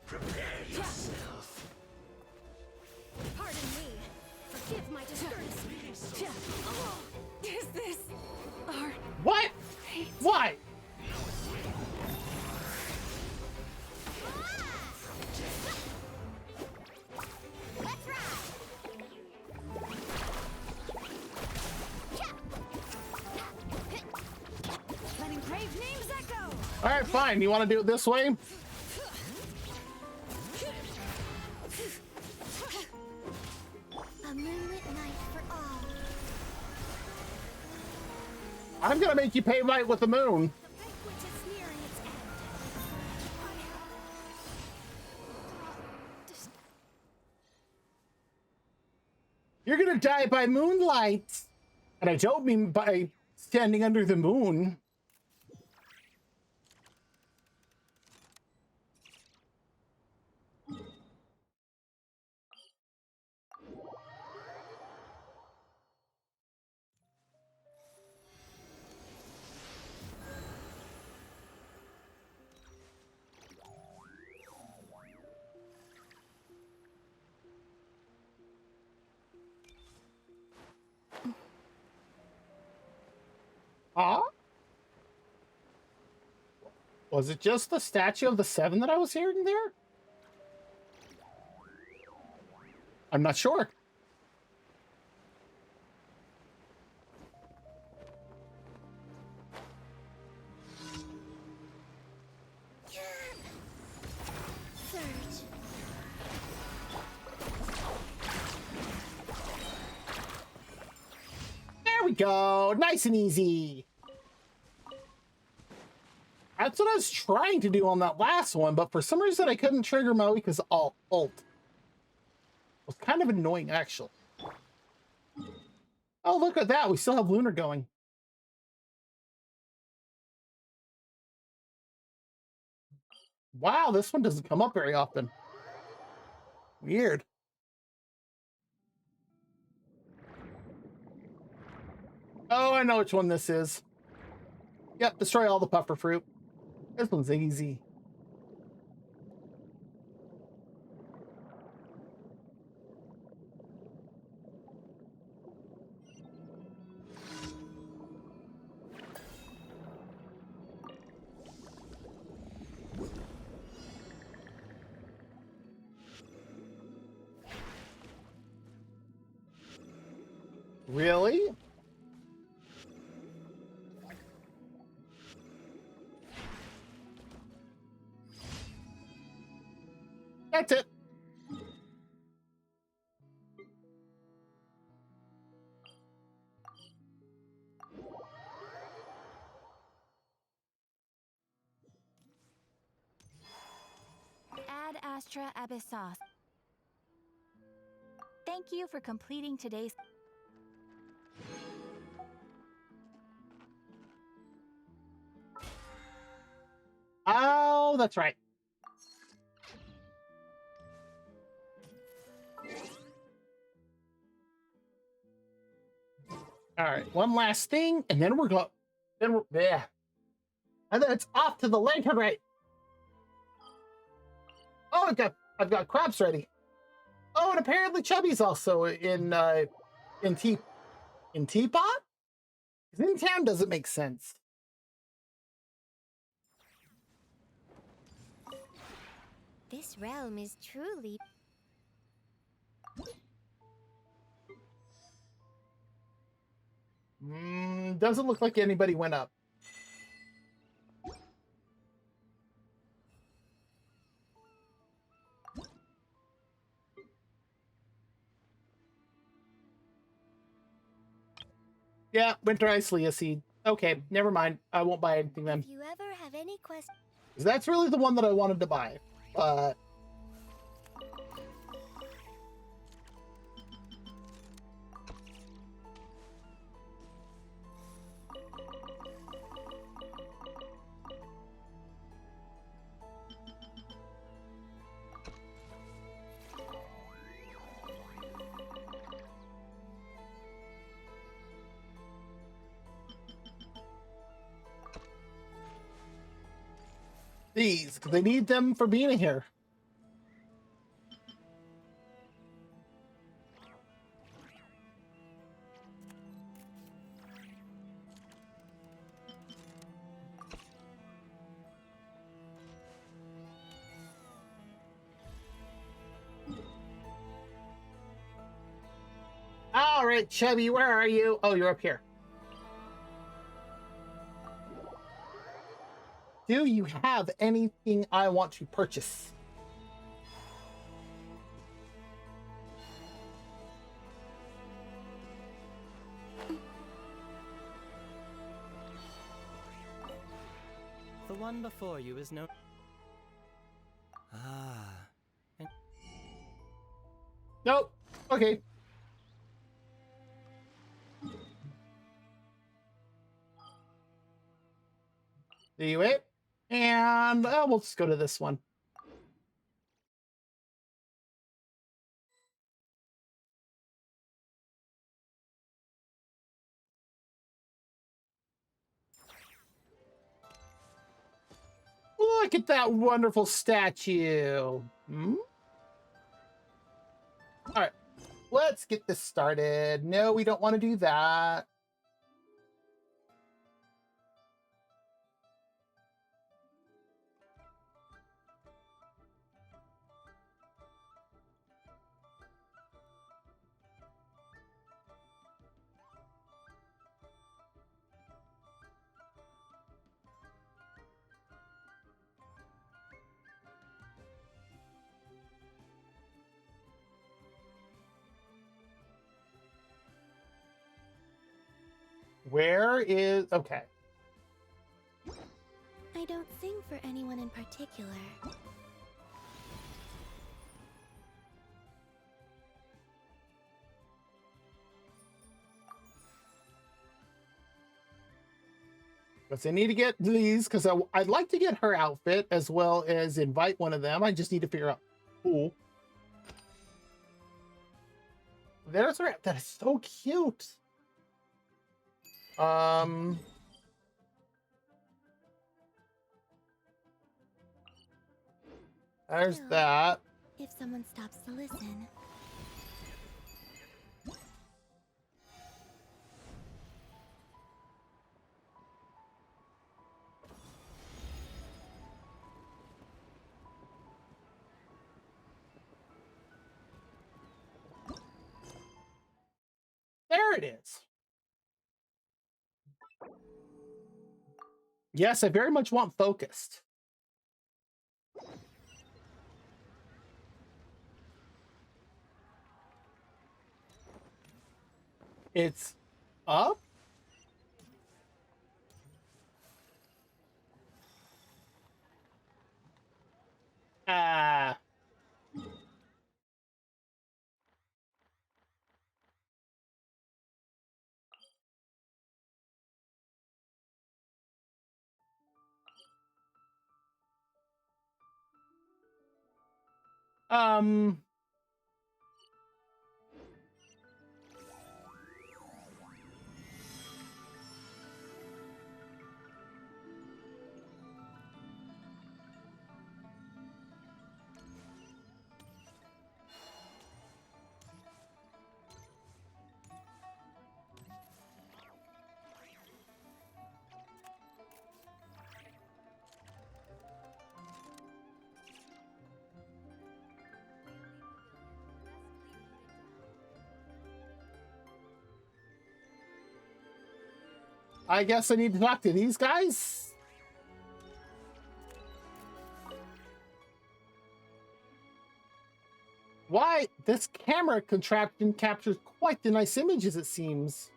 Prepare yourself. Pardon me. Forgive my disturbance. Is this our What? fate? Why? Let's ride! Let engraved names echo. All right, fine. You want to do it this way? A moonlit night for all. I'm gonna make you pay light with the moon. The banquet is nearing its end. You're gonna die by moonlight. And I don't mean by standing under the moon. Huh? Was it just the statue of the seven that I was hearing there? I'm not sure. Surge. There we go. Nice and easy. That's what I was trying to do on that last one, but for some reason I couldn't trigger Maui because Alt. It was kind of annoying, actually. Oh, look at that. We still have Lunar going. Wow, this one doesn't come up very often. Weird. Oh, I know which one this is. Yep, destroy all the puffer fruit. This one's easy. Really? That's it. Ad Astra Abyssos. Thank you for completing today's. Oh, that's right. All right, one last thing, and then we're going. Then we're yeah, and then it's off to the lantern right. Oh, I've got crabs ready. Oh, and apparently Chubby's also in Teapot. Because in town doesn't make sense. This realm is truly... Doesn't look like anybody went up. Yeah, Winter Ice Leah Seed. Okay, never mind. I won't buy anything then. If you ever have any questions... That's really the one that I wanted to buy. These, because they need them for being here. All right, Chubby, where are you? Oh, you're up here. Do you have anything I want to purchase? The one before you is no... Nope. Okay. Do it. And we'll just go to this one. Look at that wonderful statue. Hmm? All right, let's get this started. No, we don't want to do that. Where is... Okay. I don't sing for anyone in particular. But I need to get these because I'd like to get her outfit as well as invite one of them. I just need to figure out who. There's her. That is so cute. There's Still, that. if someone stops to listen. There it is. Yes, I very much want focused. It's up. Ah. Um. I guess I need to talk to these guys. Why, this camera contraption captures quite the nice images, it seems.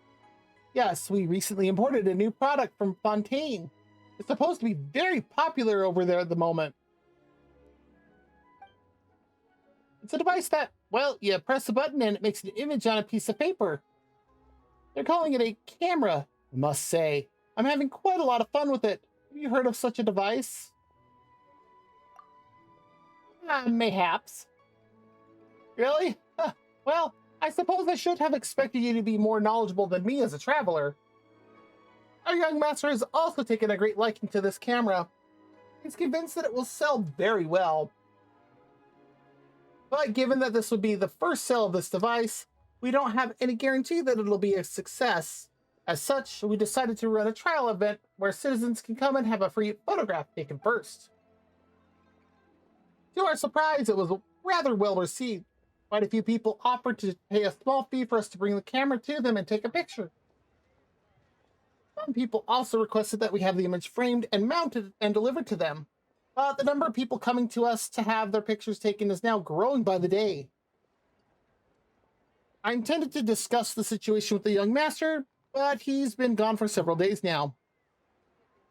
Yes, we recently imported a new product from Fontaine. It's supposed to be very popular over there at the moment. It's a device that, well, you press a button and it makes an image on a piece of paper. They're calling it a camera, I must say. I'm having quite a lot of fun with it. Have you heard of such a device? Mayhaps. Really? Huh. Well, I suppose I should have expected you to be more knowledgeable than me as a traveler. Our young master has also taken a great liking to this camera. He's convinced that it will sell very well. But given that this would be the first sale of this device, we don't have any guarantee that it'll be a success. As such, we decided to run a trial event where citizens can come and have a free photograph taken first. To our surprise, it was rather well received. Quite a few people offered to pay a small fee for us to bring the camera to them and take a picture. Some people also requested that we have the image framed and mounted and delivered to them. But the number of people coming to us to have their pictures taken is now growing by the day. I intended to discuss the situation with the young master, but he's been gone for several days now.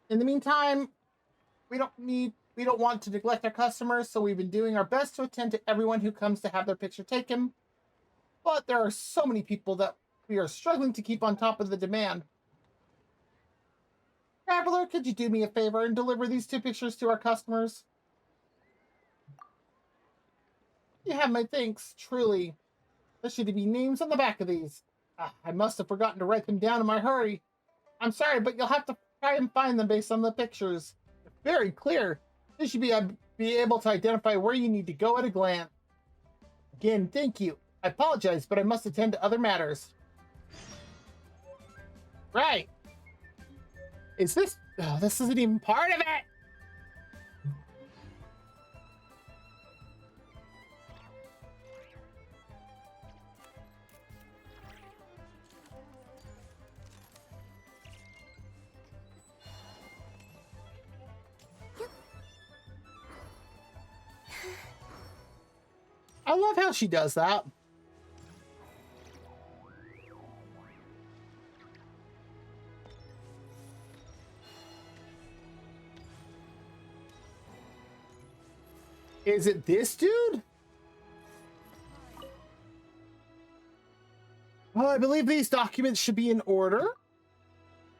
In the meantime, we don't want to neglect our customers, so we've been doing our best to attend to everyone who comes to have their picture taken. But there are so many people that we are struggling to keep on top of the demand. Traveler, could you do me a favor and deliver these 2 pictures to our customers? You have my thanks, truly. There should be names on the back of these. I must have forgotten to write them down in my hurry. I'm sorry, but you'll have to try and find them based on the pictures. They're very clear. You should be able to identify where you need to go at a glance. Again, thank you. I apologize, but I must attend to other matters. Right. Is this... Oh, this isn't even part of it! I love how she does that. Is it this dude? Well, I believe these documents should be in order.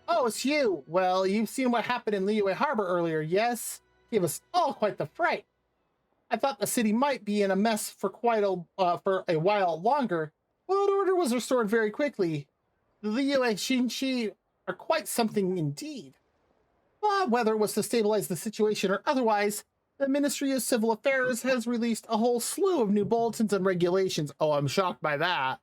Oh, it's you. Well, you've seen what happened in Liyue Harbor earlier, yes? Gave us all quite the fright. I thought the city might be in a mess for for a while longer, but order was restored very quickly. The Liyue Xinshi are quite something indeed. But whether it was to stabilize the situation or otherwise, the Ministry of Civil Affairs has released a whole slew of new bulletins and regulations. Oh, I'm shocked by that.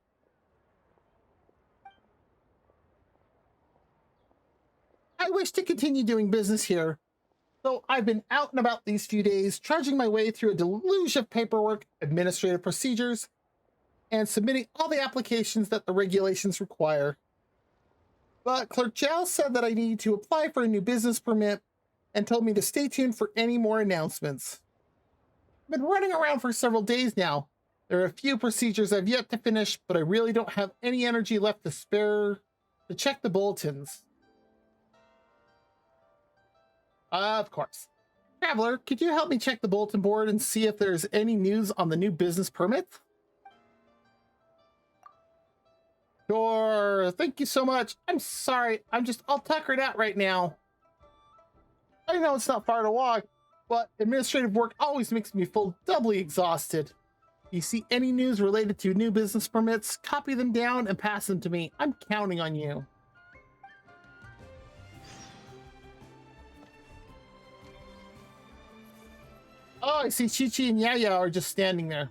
I wish to continue doing business here, though I've been out and about these few days, trudging my way through a deluge of paperwork, administrative procedures, and submitting all the applications that the regulations require. But Clerk Zhao said that I need to apply for a new business permit and told me to stay tuned for any more announcements. I've been running around for several days now. There are a few procedures I've yet to finish, but I really don't have any energy left to spare to check the bulletins. Of course. Traveler, could you help me check the bulletin board and see if there's any news on the new business permit? Sure, thank you so much. I'm sorry, I'm just all tuckered out right now. I know it's not far to walk, but administrative work always makes me feel doubly exhausted. If you see any news related to new business permits, copy them down and pass them to me. I'm counting on you. Oh, I see Chi-Chi and Yaya are just standing there.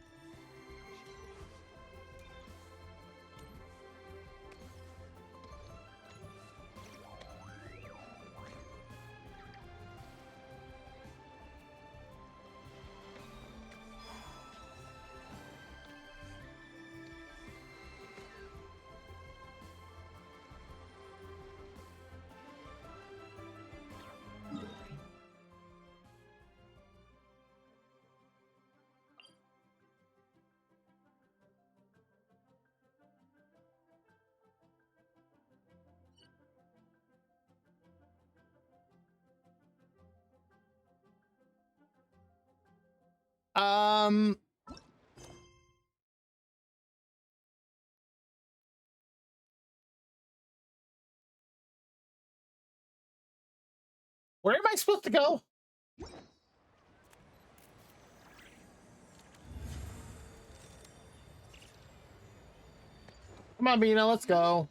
Where am I supposed to go? Come on, Bina, let's go.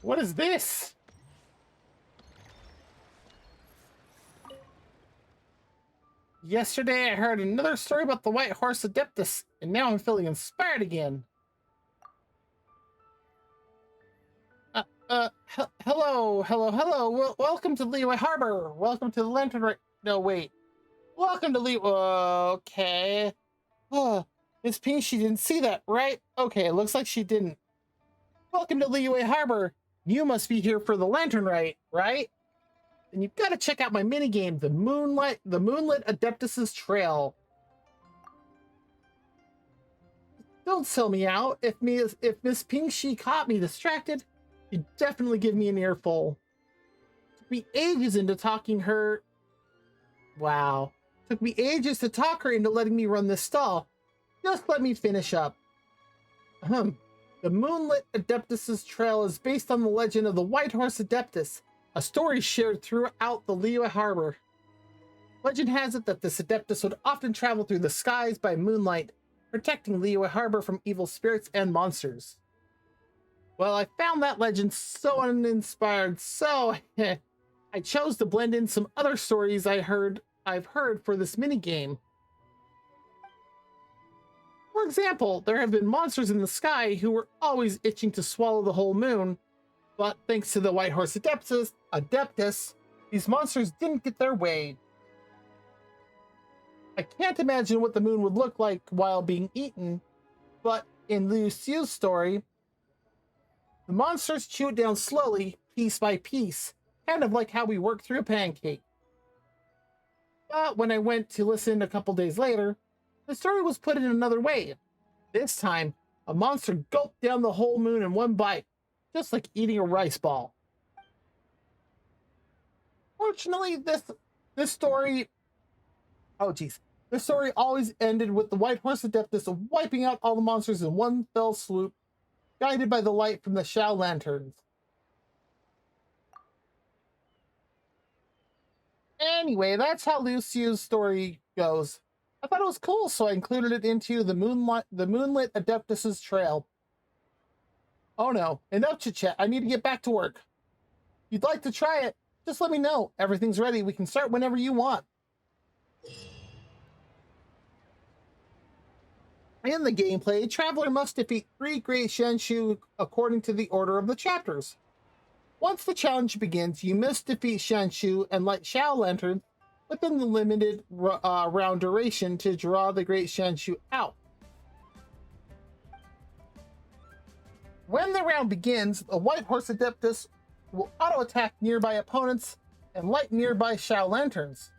What is this? Yesterday I heard another story about the White Horse Adeptus, and now I'm feeling inspired again. Hello. Welcome to Liyue Harbor. Welcome to the Lantern Right. No, wait. Welcome to Liyue. Okay. Oh, Miss Pink, she didn't see that, right? Okay, it looks like she didn't. Welcome to Liyue Harbor. You must be here for the Lantern Right, right? And you've got to check out my minigame, the Moonlit Adeptus's Trail. Don't sell me out. If Miss Pingxi caught me distracted, she'd definitely give me an earful. Took me ages into talking her. Wow. Took me ages to talk her into letting me run this stall. Just let me finish up. The Moonlit Adeptus's Trail is based on the legend of the White Horse Adeptus, a story shared throughout the Liyue Harbor. Legend has it that this Adeptus would often travel through the skies by moonlight, protecting Liyue Harbor from evil spirits and monsters. Well, I found that legend so uninspired, so I chose to blend in some other stories I've heard for this minigame. For example, there have been monsters in the sky who were always itching to swallow the whole moon, but thanks to the White Horse Adeptus, these monsters didn't get their way. I can't imagine what the moon would look like while being eaten, but in Liu Xiu's story, the monsters chew it down slowly, piece by piece, kind of like how we work through a pancake. But when I went to listen a couple days later, the story was put in another way. This time, a monster gulped down the whole moon in one bite, just like eating a rice ball. Fortunately, this story... Oh, geez. This story always ended with the White Horse Adeptus wiping out all the monsters in one fell swoop, guided by the light from the Shao lanterns. Anyway, that's how Liu Xiu's story goes. I thought it was cool, so I included it into the Moonlit Adeptus's Trail. Oh no, enough chit-chat. I need to get back to work. If you'd like to try it, just let me know. Everything's ready. We can start whenever you want. In the gameplay, Traveler must defeat 3 Great Shanshu according to the order of the chapters. Once the challenge begins, you must defeat Shanshu and light Shao lanterns within the limited round duration to draw the Great Shanshu out. When the round begins, the White Horse Adeptus will auto-attack nearby opponents and light nearby Shao lanterns.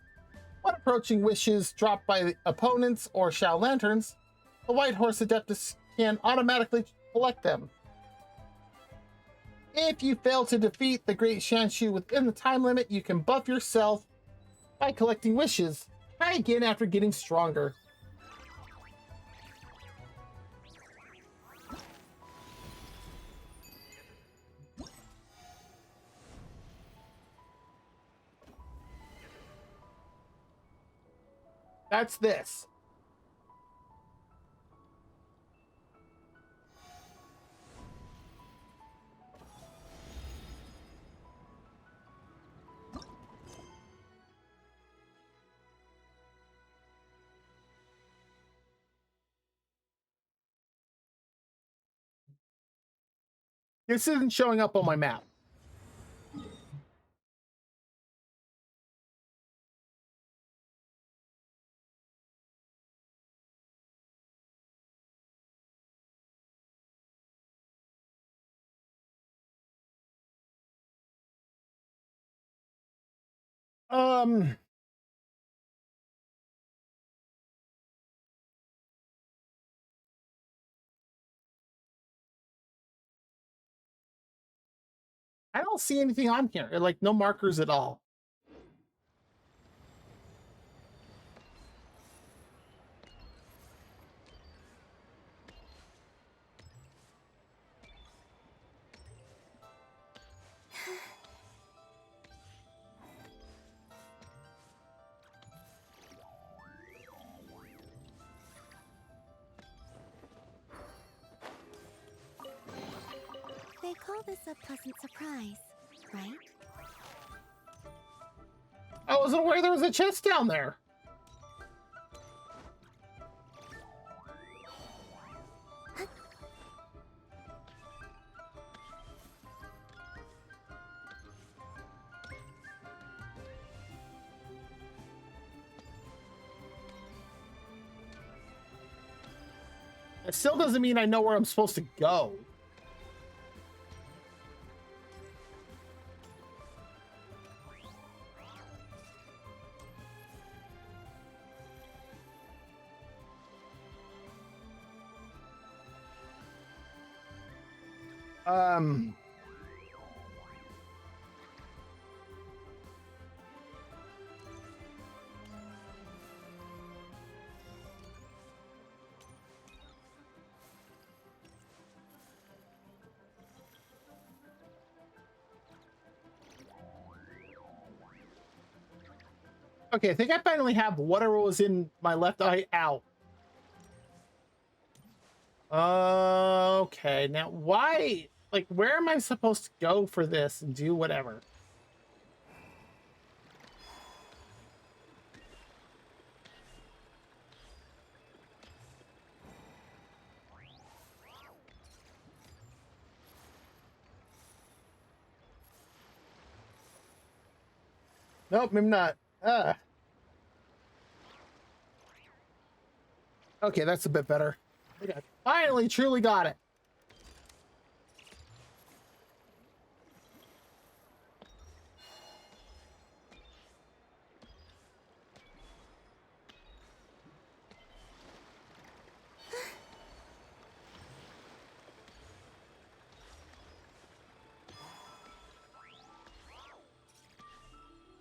When approaching wishes dropped by the opponents or Shao lanterns, the White Horse Adeptus can automatically collect them. If you fail to defeat the Great Shanshu within the time limit, you can buff yourself by collecting wishes. Try again after getting stronger. That's this. This isn't showing up on my map. I don't see anything on here. Like, no markers at all. They call this a pleasant surprise, right? I wasn't aware there was a chest down there. It still doesn't mean I know where I'm supposed to go. Um. Okay, I think I finally have whatever was in my left eye out. Okay, now why? Like, where am I supposed to go for this and do whatever? Nope, maybe not. Okay, that's a bit better. Okay, finally, truly got it.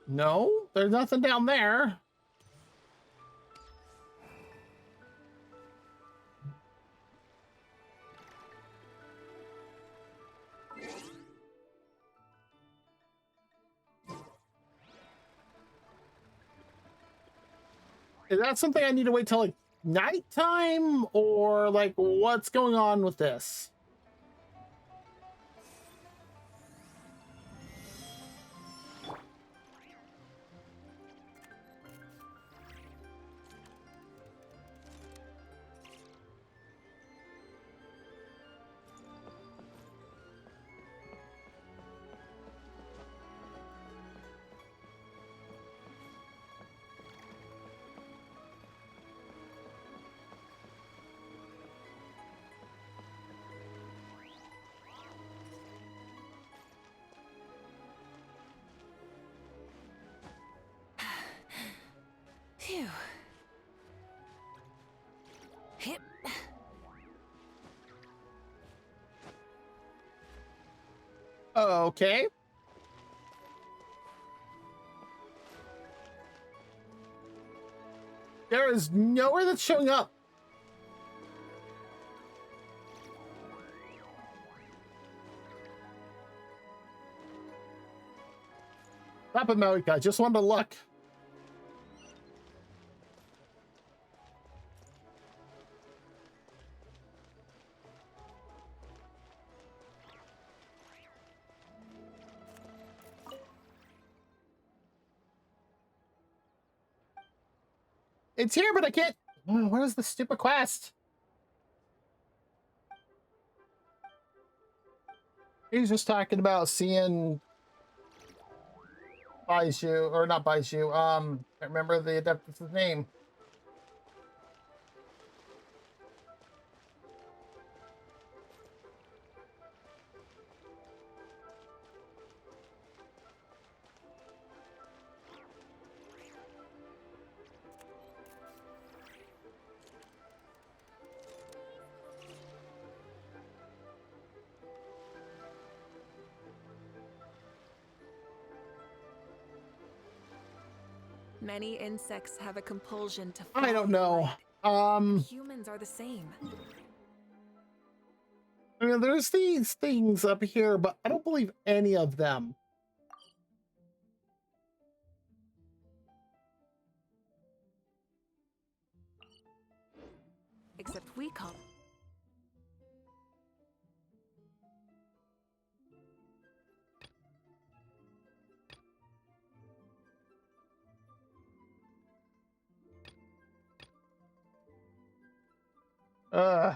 No, there's nothing down there. Is that something I need to wait till like nighttime, or like what's going on with this? Phew. Hip. Okay. There is nowhere that's showing up. Stop it, Marika. Just wanted to look. It's here, but I can't. Oh, what is the stupid quest? He's just talking about seeing Baiju, or not Baiju. I remember the Adeptus' name. Many insects have a compulsion to follow I don't the know. light. Humans are the same. I mean, there's these things up here, but I don't believe any of them. Except we call. Uh.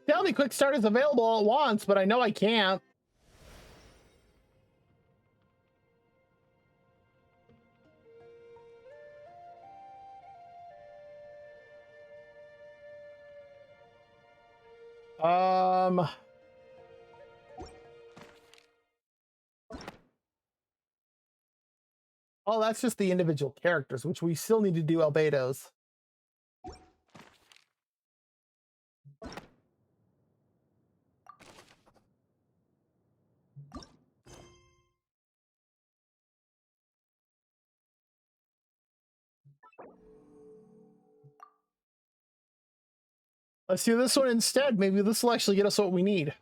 Tell me quick start is available at once, but I know I can't. Um. that's just the individual characters, which we still need to do albedos. Let's do this one instead. Maybe this will actually get us what we need.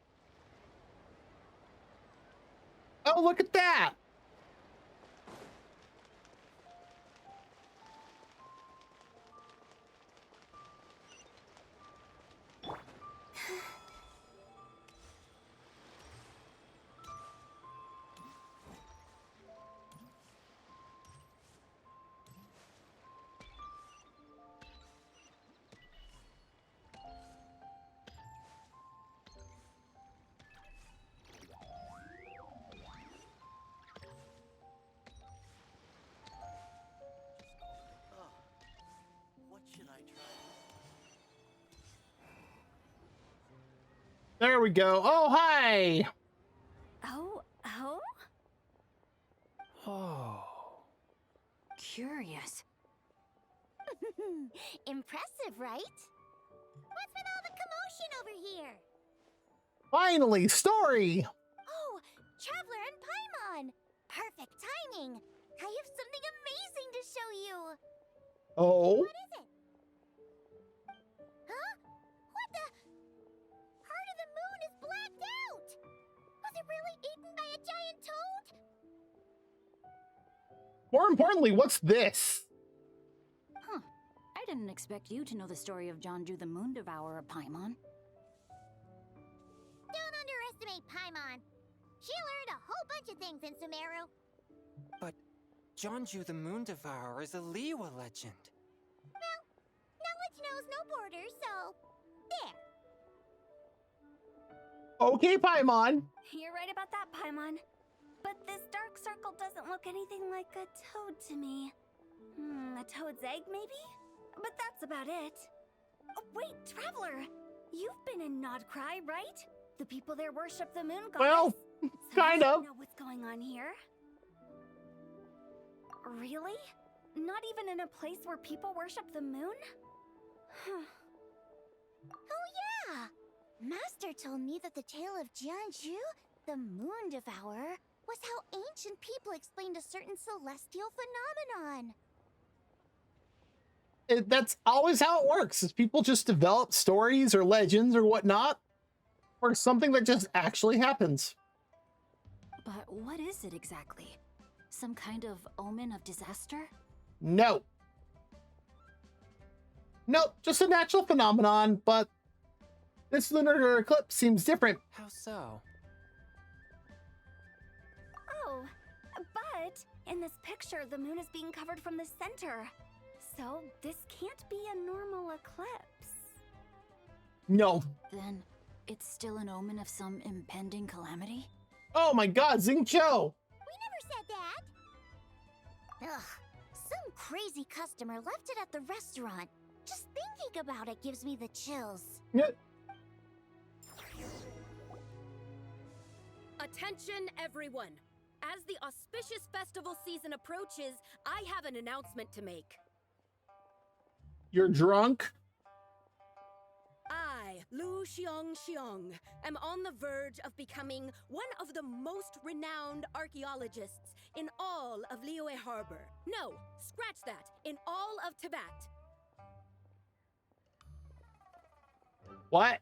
Oh, look at that! There we go. Oh, hi! Oh? Oh. Curious. Impressive, right? What's with all the commotion over here? Finally, story! Oh, Traveler and Paimon! Perfect timing! I have something amazing to show you! Oh? What is it? Huh? What the? Part of the moon is blacked out! Was it really eaten by a giant toad? More importantly, what's this? Huh. I didn't expect you to know the story of Jonju the Moon Devourer, Paimon. Don't underestimate Paimon. She learned a whole bunch of things in Sumeru. But Jonju the Moon Devourer is a Liyue legend. Well, knowledge knows no borders, so there. Okay, Paimon. You're right about that, Paimon. But this dark circle doesn't look anything like a toad to me. A toad's egg, maybe? But that's about it. Oh, wait, Traveler! You've been in Nodcry, right? The people there worship the moon goddess. Well, kind of. You know what's going on here? Really? Not even in a place where people worship the moon? Oh yeah! Master told me that the tale of Jianzhu, the Moon Devourer, was how ancient people explained a certain celestial phenomenon. That's always how it works, is people just develop stories or legends or whatnot, or something that just actually happens. But what is it exactly? Some kind of omen of disaster? No. Nope, just a natural phenomenon, but this lunar eclipse seems different. How so? Oh, but in this picture, the moon is being covered from the center. So this can't be a normal eclipse. No. Then it's still an omen of some impending calamity? Oh my god, Xingqiu! We never said that! Ugh, some crazy customer left it at the restaurant. Just thinking about it gives me the chills. Yeah. Attention, everyone! As the auspicious festival season approaches, I have an announcement to make. You're drunk? I, Lu Xiong, am on the verge of becoming one of the most renowned archaeologists in all of Liyue Harbor. No, scratch that, in all of Tibet. What?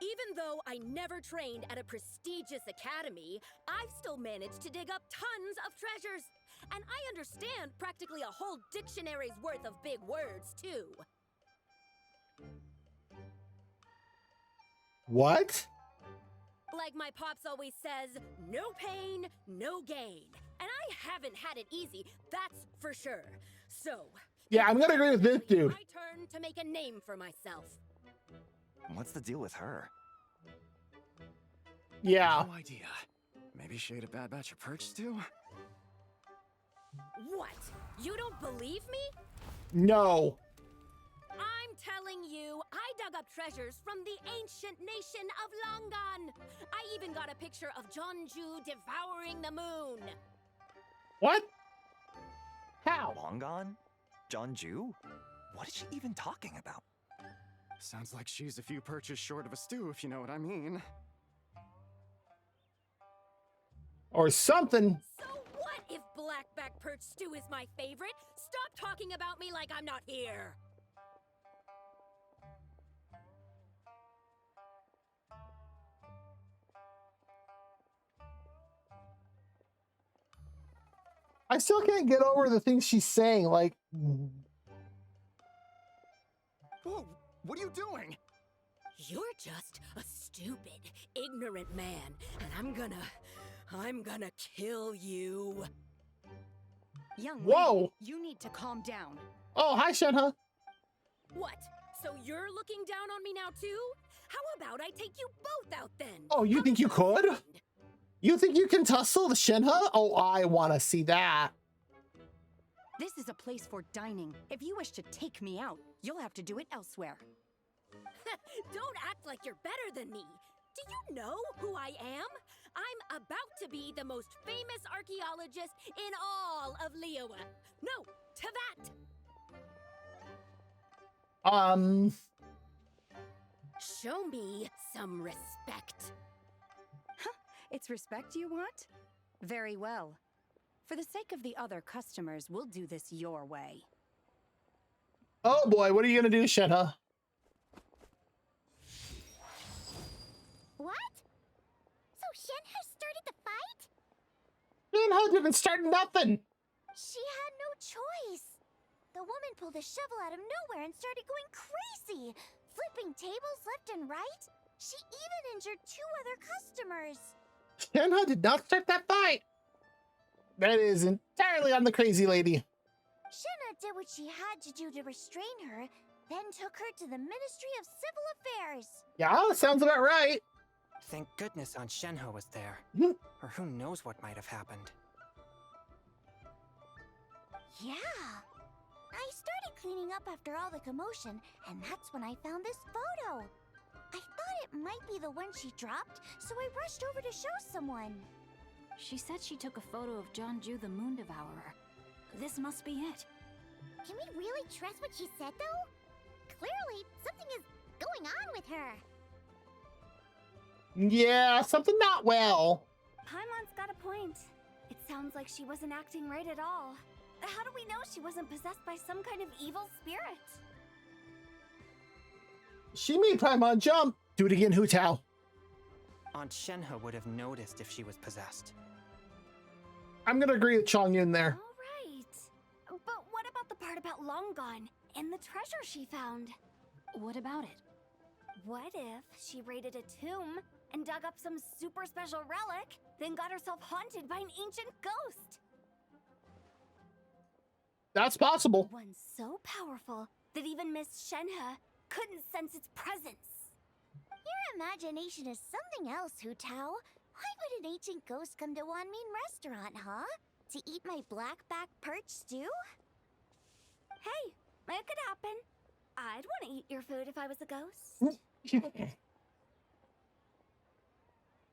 Even though I never trained at a prestigious academy, I've still managed to dig up tons of treasures. And I understand practically a whole dictionary's worth of big words, too. What? Like my pops always says, no pain, no gain. And I haven't had it easy, that's for sure. So, Yeah, I'm gonna agree with this dude. my turn to make a name for myself. What's the deal with her? Yeah. No idea. Maybe she ate a bad batch of perch stew? What? You don't believe me? No. I'm telling you, I dug up treasures from the ancient nation of Longan. I even got a picture of Jonju devouring the moon. What? How? Long gone? Jeonju? What is she even talking about? Sounds like she's a few perches short of a stew, if you know what I mean. Or something. So what if blackback perch stew is my favorite? Stop talking about me like I'm not here. I still can't get over the things she's saying. Like, Whoa, what are you doing? You're just a stupid, ignorant man, and I'm gonna kill you. Young Whoa. lady, you need to calm down. Oh, hi, Shenhe. What? So you're looking down on me now too? How about I take you both out then? Oh, you think you could? You think you can tussle the Shenhe? Oh, I want to see that. This is a place for dining. If you wish to take me out, you'll have to do it elsewhere. Don't act like you're better than me. Do you know who I am? I'm about to be the most famous archaeologist in all of Liyue. No, Teyvat. Show me some respect. It's respect you want? Very well. For the sake of the other customers, we'll do this your way. Oh boy, what are you gonna do, Shenhe? What? So Shenhe started the fight? Shenhe didn't start nothing. She had no choice. The woman pulled a shovel out of nowhere and started going crazy, flipping tables left and right. She even injured 2 other customers. Shenhe did not start that fight. That is entirely on the crazy lady. Shenhe did what she had to do to restrain her, then took her to the Ministry of Civil Affairs. Yeah, sounds about right. Thank goodness Aunt Shenhe was there. Or who knows what might have happened. Yeah. I started cleaning up after all the commotion, and that's when I found this photo. I thought it might be the one she dropped, so I rushed over to show someone. She said she took a photo of Jeonju the Moon Devourer. This must be it. Can we really trust what she said, though? Clearly, something is going on with her. Yeah, something not well. Paimon's got a point. It sounds like she wasn't acting right at all. How do we know she wasn't possessed by some kind of evil spirit? She made Paimon jump. Do it again, Hu Tao. Aunt Shenhe would have noticed if she was possessed. I'm gonna agree with Chong Yun there. All right. But what about the part about Long Gone and the treasure she found? What about it? What if she raided a tomb and dug up some super special relic, then got herself haunted by an ancient ghost? That's possible. One so powerful that even Miss Shenhe couldn't sense its presence. Your imagination is something else, Hu Tao. Why would an ancient ghost come to Wanmin restaurant, huh? To eat my blackback perch stew? Hey, it could happen. I'd want to eat your food if I was a ghost.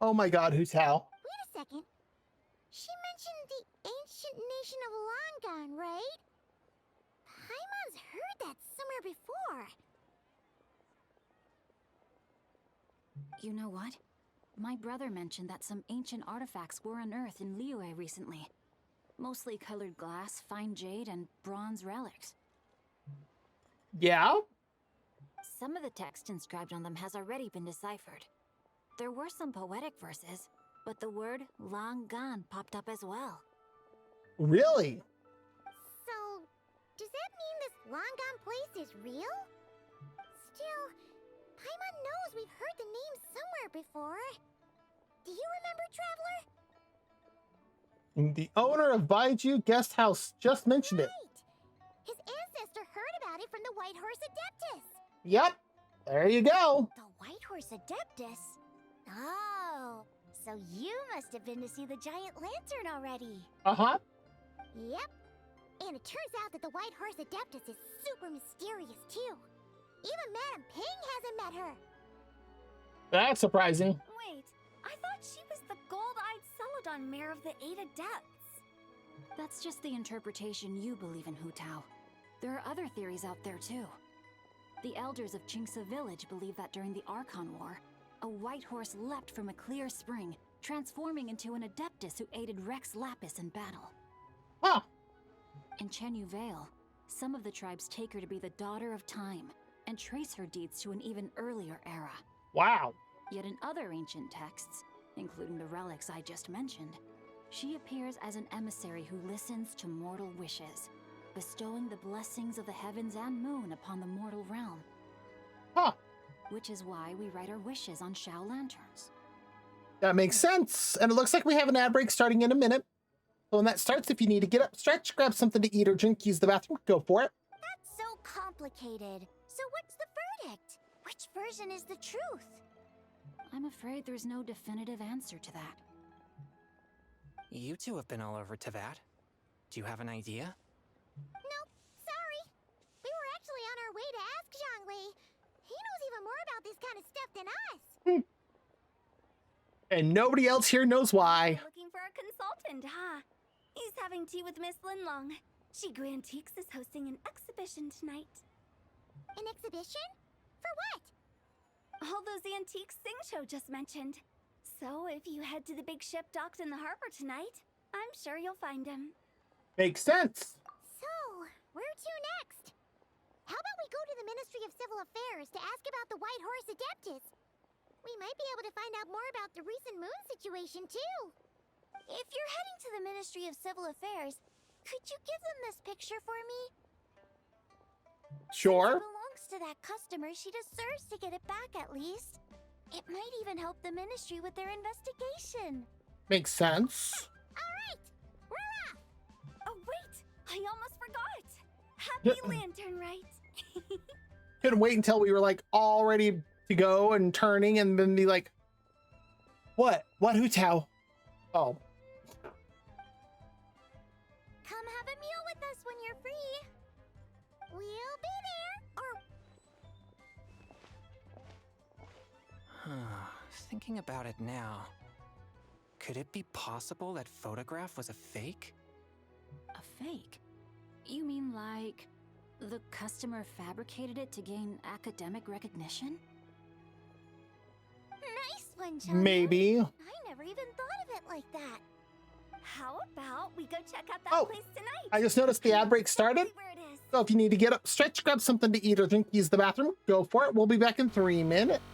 Oh my god, Hu Tao. Wait a second. She mentioned the ancient nation of Longon, right? Paimon's heard that somewhere before. You know what? My brother mentioned that some ancient artifacts were unearthed in Liyue recently. Mostly colored glass, fine jade, and bronze relics. Yeah? Some of the text inscribed on them has already been deciphered. There were some poetic verses, but the word long gone popped up as well. Really? So, does that mean this Longon place is real? Still, Paimon knows we've heard the name somewhere before. Do you remember, Traveler? The owner of Baiju Guest House just mentioned it. His ancestor heard about it from the White Horse Adeptus. Yep. There you go. The White Horse Adeptus? Oh, so you must have been to see the giant lantern already. Uh-huh. Yep. And it turns out that the White Horse Adeptus is super mysterious, too. Even Madame Ping hasn't met her. That's surprising. Wait, I thought she was the gold-eyed Celadon Mare of the 8 Adepts. That's just the interpretation you believe in, Hu Tao. There are other theories out there too. The elders of Qingce village believe that during the Archon War, a white horse leapt from a clear spring, transforming into an Adeptus who aided Rex Lapis in battle. Huh. In Chenyu Vale, some of the tribes take her to be the daughter of time and trace her deeds to an even earlier era. Wow. Yet in other ancient texts, including the relics I just mentioned, she appears as an emissary who listens to mortal wishes, bestowing the blessings of the heavens and moon upon the mortal realm. Huh. Which is why we write our wishes on Shao lanterns. That makes sense. And it looks like we have an ad break starting in a minute. So when that starts, if you need to get up, stretch, grab something to eat or drink, use the bathroom, go for it. That's so complicated. So what's the verdict? Which version is the truth? I'm afraid there's no definitive answer to that. You two have been all over Tevat. Do you have an idea? Nope, sorry. We were actually on our way to ask Zhongli. He knows even more about this kind of stuff than us. And nobody else here knows why. Looking for a consultant, huh? He's having tea with Miss Linlong. Shigu Antiques is hosting an exhibition tonight. An exhibition? For what? All those antiques Sing Show just mentioned. So if you head to the big ship docked in the harbor tonight, I'm sure you'll find him. Makes sense. So, where to next? How about we go to the Ministry of Civil Affairs to ask about the White Horse Adeptus? We might be able to find out more about the recent moon situation, too. If you're heading to the Ministry of Civil Affairs, could you give them this picture for me? Sure. Since it belongs to that customer, she deserves to get it back at least. It might even help the ministry with their investigation. Makes sense. All right, we're off. Oh, wait, I almost forgot. Happy Lantern Rite. Couldn't wait until we were like all ready to go and turning and then be like, what? What, Hu Tao? Oh. Come have a meal with us when you're free. We'll be there. Thinking about it now, could it be possible that photograph was a fake? A fake? You mean like the customer fabricated it to gain academic recognition? Nice one, Chun. Maybe. I never even thought of it like that. How about we go check out that place tonight? I just noticed the ad break started. So if you need to get up, stretch, grab something to eat or drink, use the bathroom, go for it. We'll be back in 3 minutes.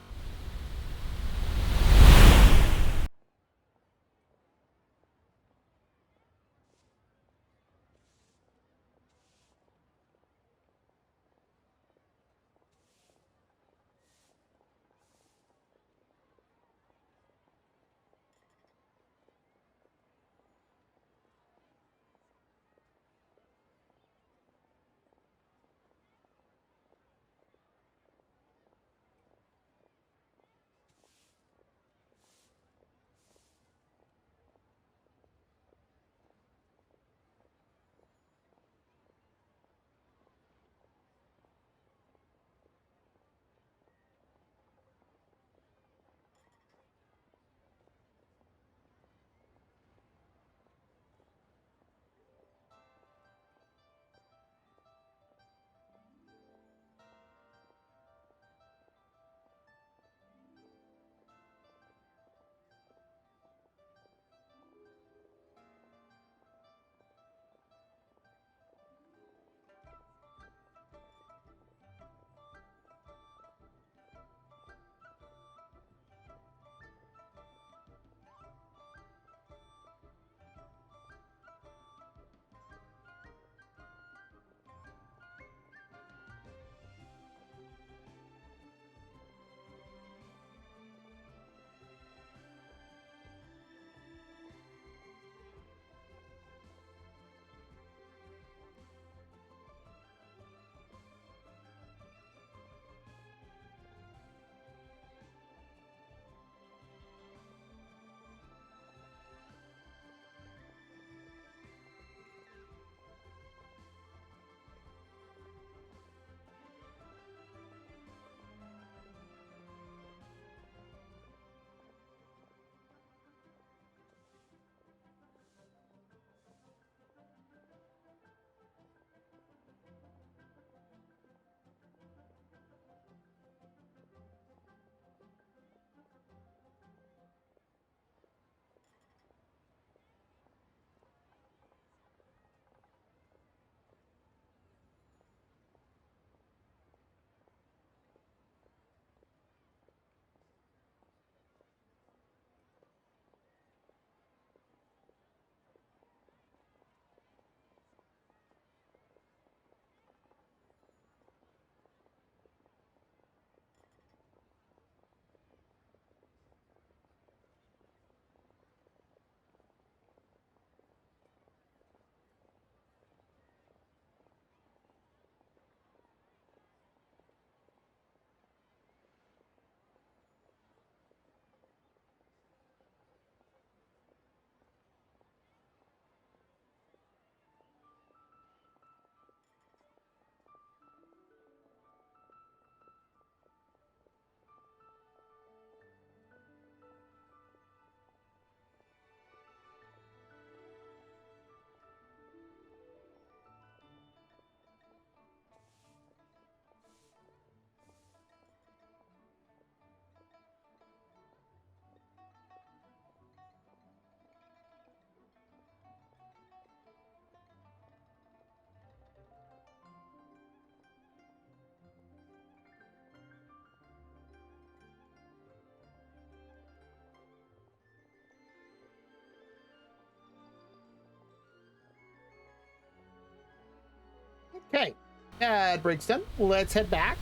Okay, ad break's done. Let's head back.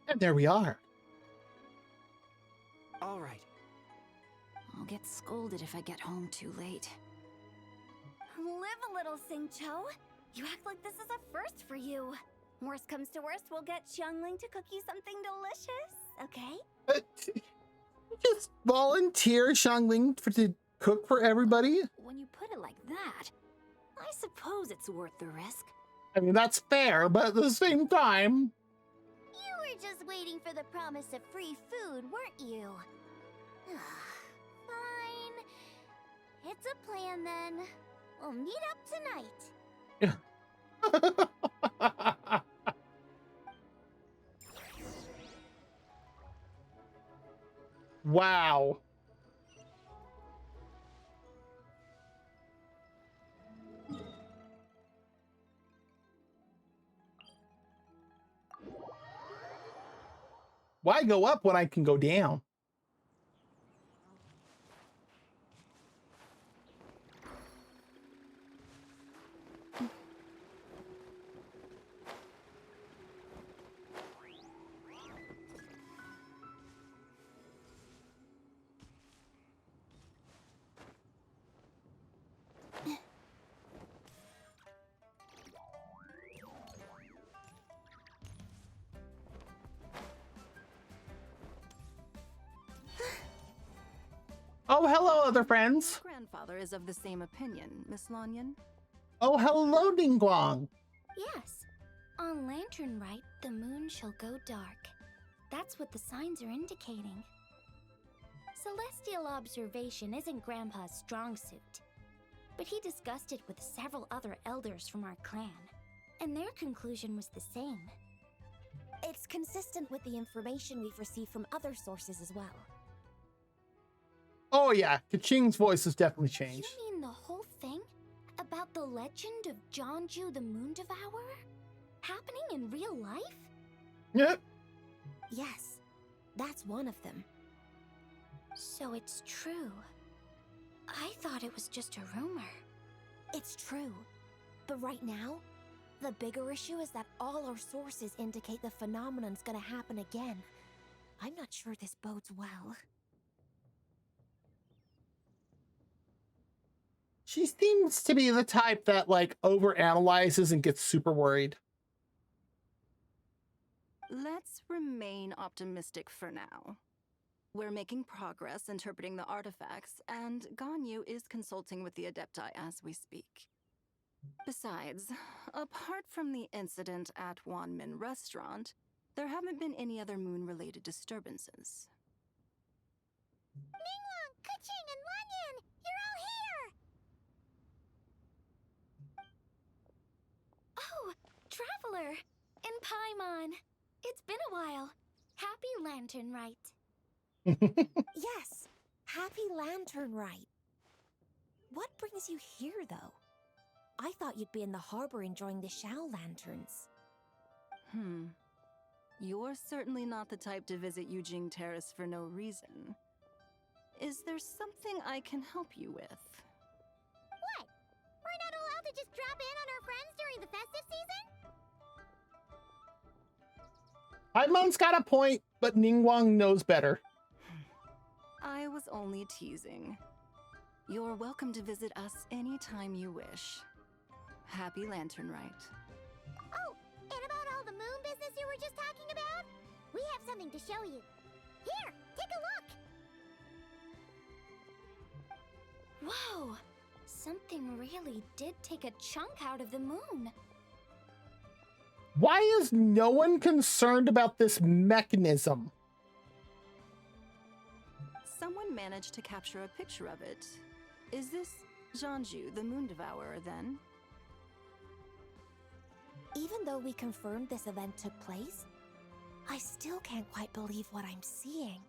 And there we are. All right. I'll get scolded if I get home too late. Live a little, Sing-Cho. You act like this is a first for you. Worst comes to worst, we'll get Xiangling to cook you something delicious, okay? Just volunteer Xiangling to cook for everybody? When you put it like that, I suppose it's worth the risk. I mean, that's fair, but at the same time... You were just waiting for the promise of free food, weren't you? Fine. It's a plan then. We'll meet up tonight. Wow. Why go up when I can go down? Oh, hello, other friends. Grandfather is of the same opinion, Miss Lanyan. Oh, hello, Ningguang. Yes. On Lantern Right, the moon shall go dark. That's what the signs are indicating. Celestial observation isn't Grandpa's strong suit. But he discussed it with several other elders from our clan, and their conclusion was the same. It's consistent with the information we've received from other sources as well. Oh yeah, Kaching's voice has definitely changed. You mean the whole thing? About the legend of Jeonju the Moon Devourer? Happening in real life? Yep. Yes, that's one of them. So it's true. I thought it was just a rumor. It's true. But right now, the bigger issue is that all our sources indicate the phenomenon's gonna happen again. I'm not sure this bodes well. She seems to be the type that, like, overanalyzes and gets super worried. Let's remain optimistic for now. We're making progress interpreting the artifacts, and Ganyu is consulting with the Adepti as we speak. Besides, apart from the incident at Wanmin Restaurant, there haven't been any other moon-related disturbances. Ningguang, Keqing, and Lanyan! You're all here! Oh, Traveler! And Paimon! It's been a while. Happy Lantern Right. Yes, happy Lantern Right. What brings you here, though? I thought you'd be in the harbor enjoying the Shao lanterns. You're certainly not the type to visit Yujing Terrace for no reason. Is there something I can help you with? What? We're not allowed to just drop in on our friends during the festive season? Paimon's got a point, but Ningguang knows better. I was only teasing. You're welcome to visit us anytime you wish. Happy Lantern Right. Oh, and about all the moon business you were just talking about? We have something to show you. Here, take a look! Whoa! Something really did take a chunk out of the moon. Why is no one concerned about this mechanism? Someone managed to capture a picture of it. Is this Jeonju, the Moon Devourer, then? Even though we confirmed this event took place, I still can't quite believe what I'm seeing.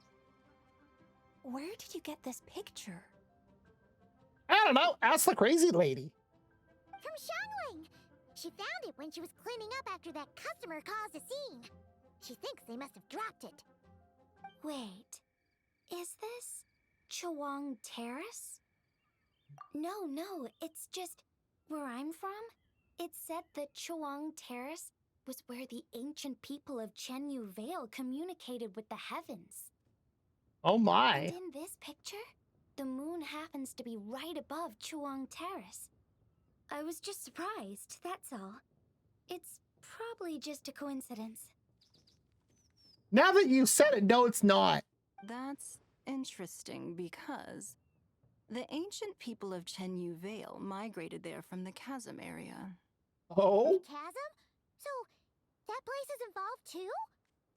Where did you get this picture? I don't know. Ask the crazy lady. From Xiangling! She found it when she was cleaning up after that customer caused a scene. She thinks they must have dropped it. Wait, is this Chawang Terrace? No, it's just where I'm from. It said that Chuang Terrace was where the ancient people of Chenyu Vale communicated with the heavens. Oh my. And in this picture, the moon happens to be right above Chuang Terrace. I was just surprised, that's all. It's probably just a coincidence. Now that you said it, no, it's not. That's interesting because the ancient people of Chenyu Vale migrated there from the chasm area. Oh? The chasm? So, that place is involved too?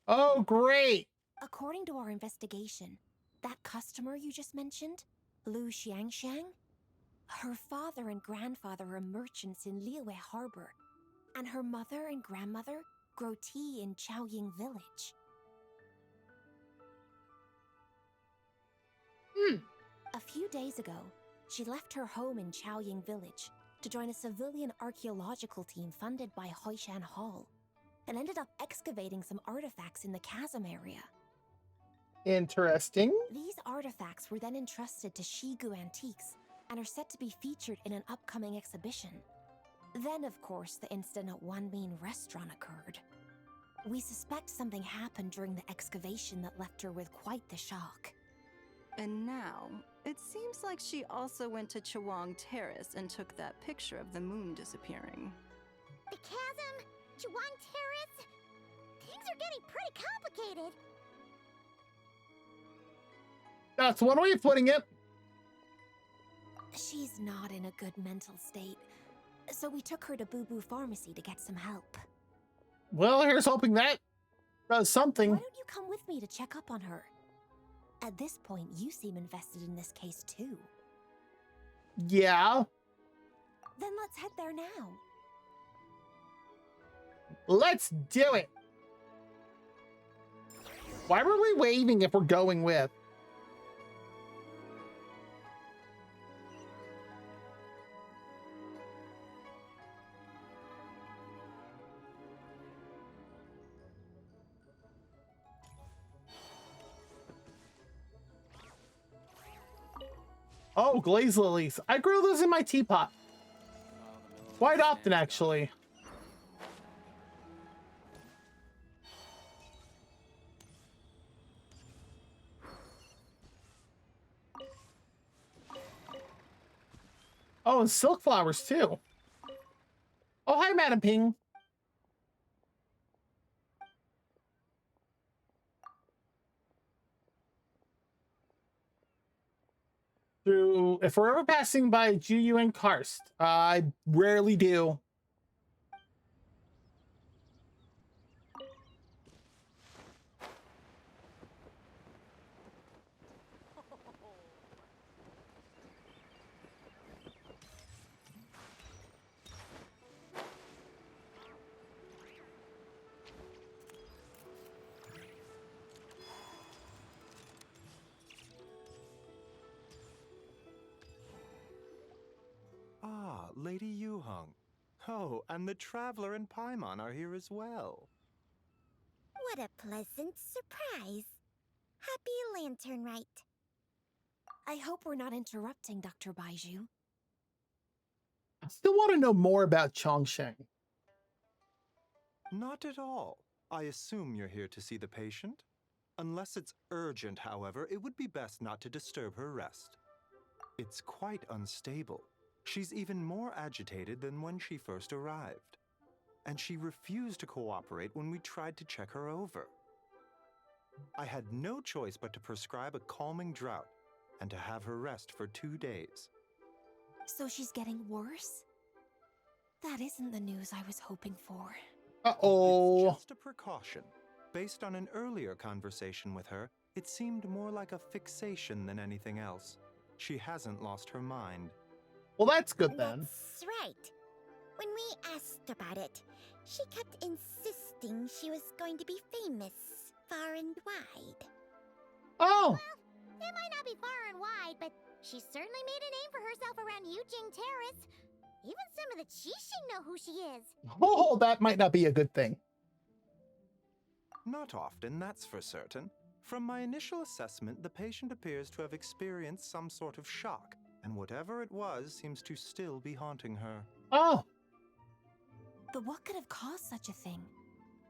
Oh, great. According to our investigation, that customer you just mentioned, Lu Xiangxiang, her father and grandfather are merchants in Liyue Harbor, and her mother and grandmother grow tea in Chaoying Village. A few days ago, she left her home in Chaoying Village to join a civilian archaeological team funded by Hoishan Hall, and ended up excavating some artifacts in the chasm area. Interesting. These artifacts were then entrusted to Shigu Antiques and are set to be featured in an upcoming exhibition. Then, of course, the incident at Wanmin Restaurant occurred. We suspect something happened during the excavation that left her with quite the shock. And now, it seems like she also went to Chuang Terrace and took that picture of the moon disappearing. The chasm? Chuang Terrace? Things are getting pretty complicated. That's one way of putting it. She's not in a good mental state, so we took her to Boo Boo Pharmacy to get some help. Well, here's hoping that does something. Why don't you come with me to check up on her? At this point, you seem invested in this case too. Yeah. Then let's head there now. Let's do it. Why were we waving if we're going with? Oh, glazed lilies. I grow those in my teapot. Quite often, actually. Oh, and silk flowers, too. Oh, hi, Madam Ping. If we're ever passing by Juyu and Karst, I rarely do. Ah, Lady Yuhong. Oh, and the Traveler and Paimon are here as well. What a pleasant surprise. Happy Lantern Rite. I hope we're not interrupting, Dr. Baiju. I still want to know more about Chongsheng. Not at all. I assume you're here to see the patient? Unless it's urgent, however, it would be best not to disturb her rest. It's quite unstable. She's even more agitated than when she first arrived. And she refused to cooperate when we tried to check her over. I had no choice but to prescribe a calming draught and to have her rest for 2 days. So she's getting worse? That isn't the news I was hoping for. Uh-oh. It's just a precaution. Based on an earlier conversation with her, it seemed more like a fixation than anything else. She hasn't lost her mind. Well, that's good then. That's right. When we asked about it, she kept insisting she was going to be famous far and wide. Oh! Well, it might not be far and wide, but she certainly made a name for herself around Yujing Terrace. Even some of the Qixing know who she is. Oh, that might not be a good thing. Not often, that's for certain. From my initial assessment, the patient appears to have experienced some sort of shock, and whatever it was seems to still be haunting her. Oh! But what could have caused such a thing?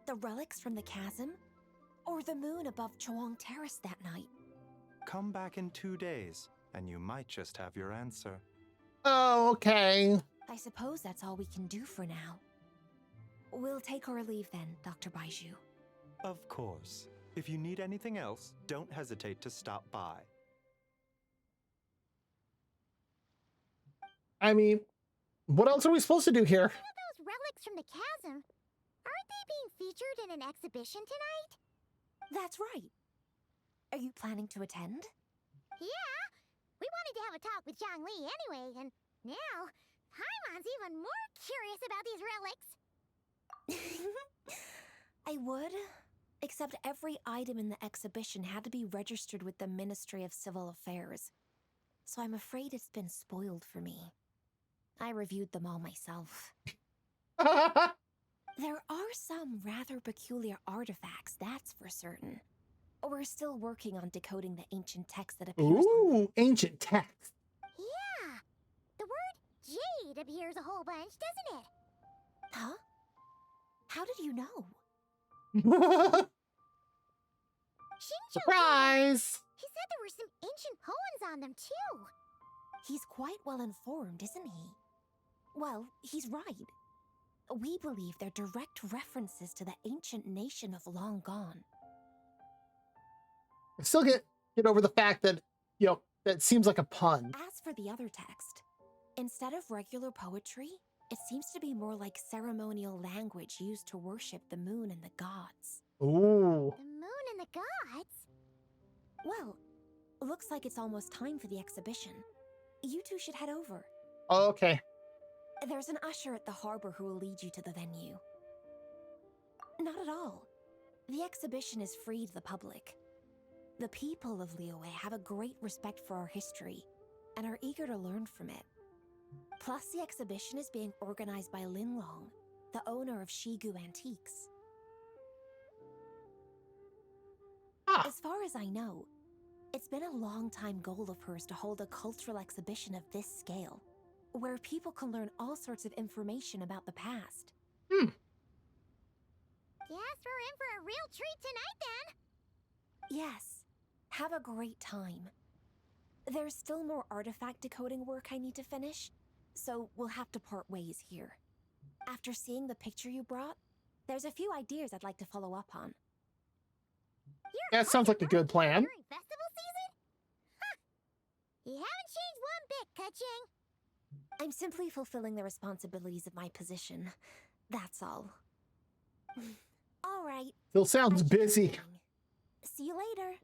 The relics from the chasm? Or the moon above Choang Terrace that night? Come back in 2 days, and you might just have your answer. Oh, okay. I suppose that's all we can do for now. We'll take our leave then, Dr. Baiju. Of course. If you need anything else, don't hesitate to stop by. I mean, what else are we supposed to do here? Those relics from the chasm, aren't they being featured in an exhibition tonight? That's right. Are you planning to attend? Yeah, we wanted to have a talk with Zhang-Li anyway, and now Paimon's even more curious about these relics. I would, except every item in the exhibition had to be registered with the Ministry of Civil Affairs. So I'm afraid it's been spoiled for me. I reviewed them all myself. There are some rather peculiar artifacts, that's for certain. We're still working on decoding the ancient text that appears. Ooh, ancient text. Yeah, the word jade appears a whole bunch, doesn't it? Huh? How did you know? Surprise! He said there were some ancient poems on them too. He's quite well informed, isn't he? Well, he's right. We believe they're direct references to the ancient nation of long gone. I still get over the fact that, that seems like a pun. As for the other text, instead of regular poetry, it seems to be more like ceremonial language used to worship the moon and the gods. Ooh. The moon and the gods? Well, looks like it's almost time for the exhibition. You two should head over. Oh, okay. There's an usher at the harbor who will lead you to the venue. Not at all. The exhibition is free to the public. The people of Liyue have a great respect for our history and are eager to learn from it. Plus, the exhibition is being organized by Linlong, the owner of Shigu Antiques. As far as I know, it's been a long-time goal of hers to hold a cultural exhibition of this scale, where people can learn all sorts of information about the past. Guess we're in for a real treat tonight then. Yes. Have a great time. There's still more artifact decoding work I need to finish, so we'll have to part ways here. After seeing the picture you brought, there's a few ideas I'd like to follow up on. That sounds like a good plan. During festival season? Huh. You haven't changed one bit, Ka-ching. I'm simply fulfilling the responsibilities of my position. That's all. All right. Still sounds busy. See you later.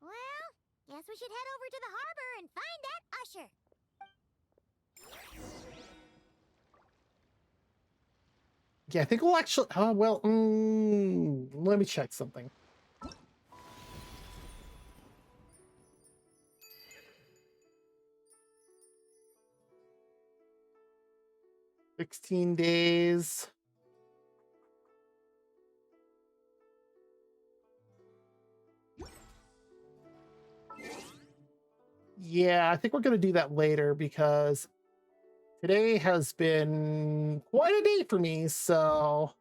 Well, guess we should head over to the harbor and find that usher. Yeah, I think we'll actually. Let me check something. $16 days. Yeah, I think we're going to do that later because today has been quite a day for me, so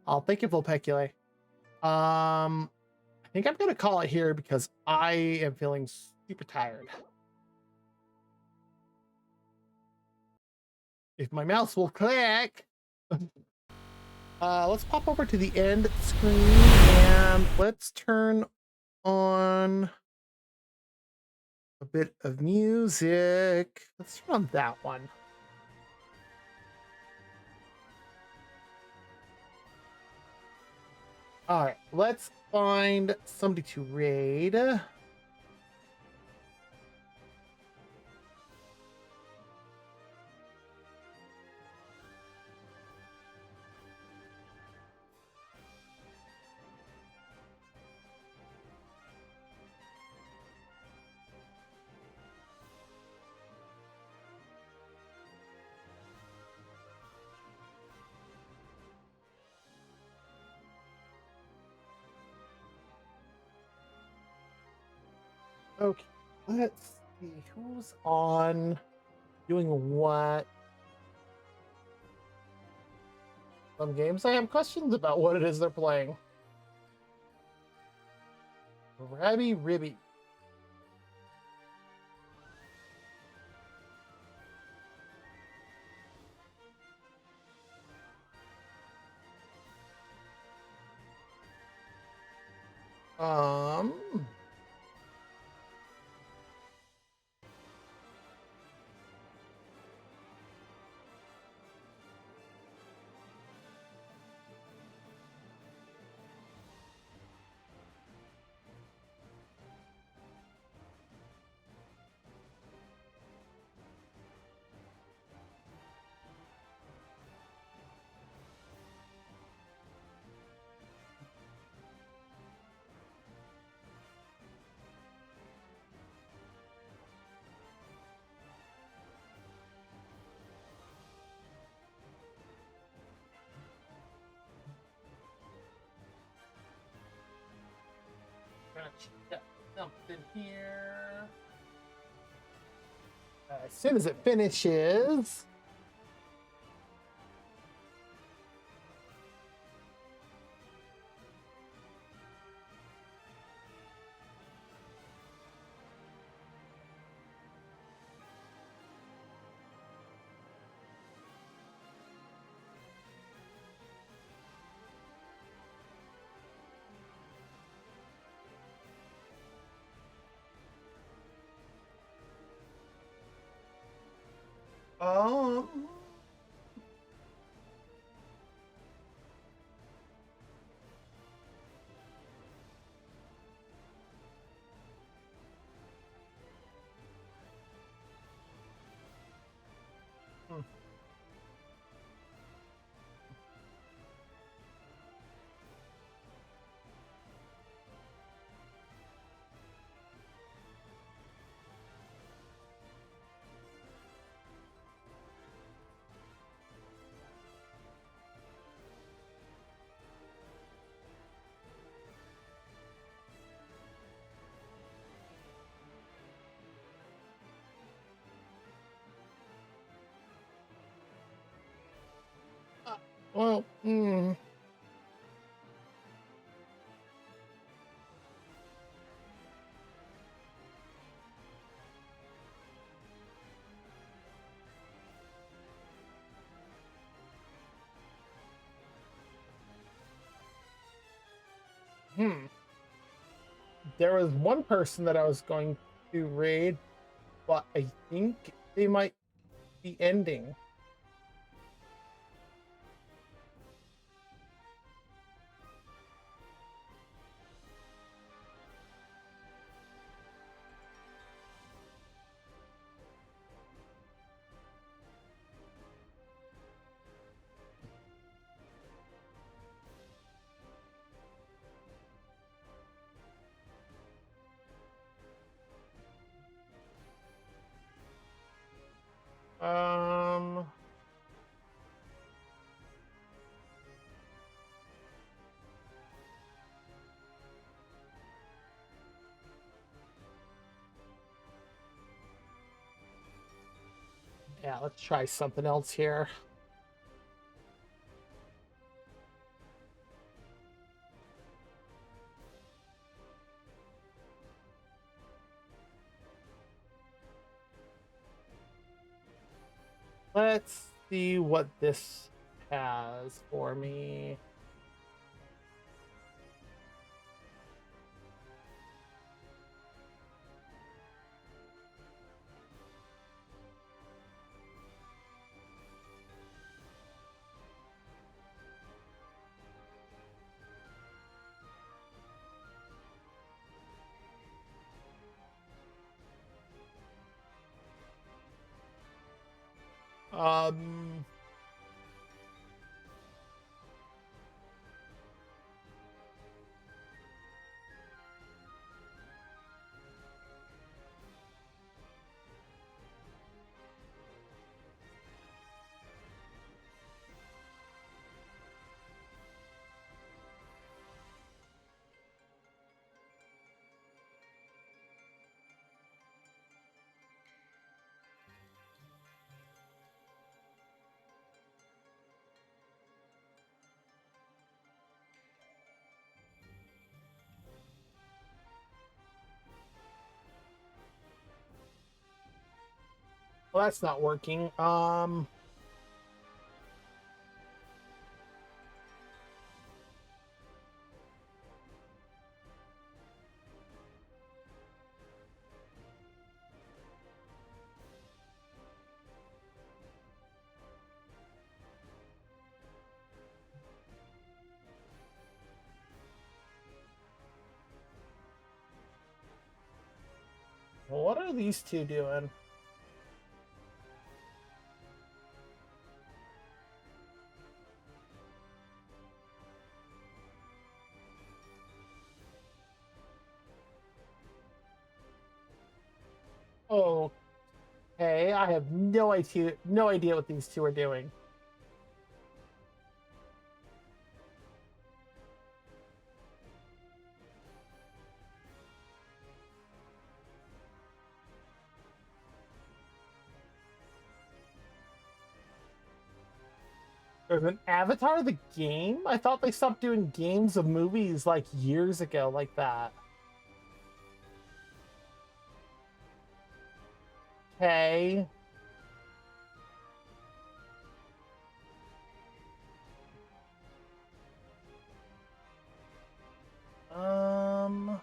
I'll thank you, Vulpeculae. I think I'm going to call it here because I am feeling super tired. If my mouse will click. Let's pop over to the end screen and let's turn on a bit of music. Let's turn on that one. All right, let's find somebody to raid. Okay, let's see who's on doing what. Some games I have questions about what it is they're playing. Rabby Ribby. Um. Gonna check something here. As soon as it finishes. Um. Hmm. Well, there was one person that I was going to raid, but I think they might be ending. Um. Yeah, let's try something else here. Let's see what this has for me. Um. Well, that's not working. What are these two doing? Okay, I have no idea what these two are doing. There's an Avatar the game? I thought they stopped doing games of movies like years ago like that. Okay. Um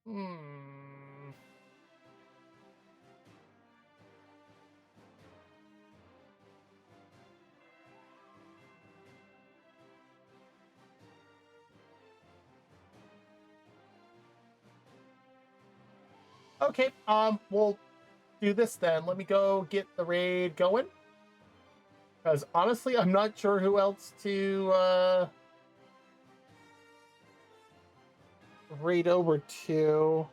Hmm. Okay, we'll do this then. Let me go get the raid going. Because honestly, I'm not sure who else to raid over to.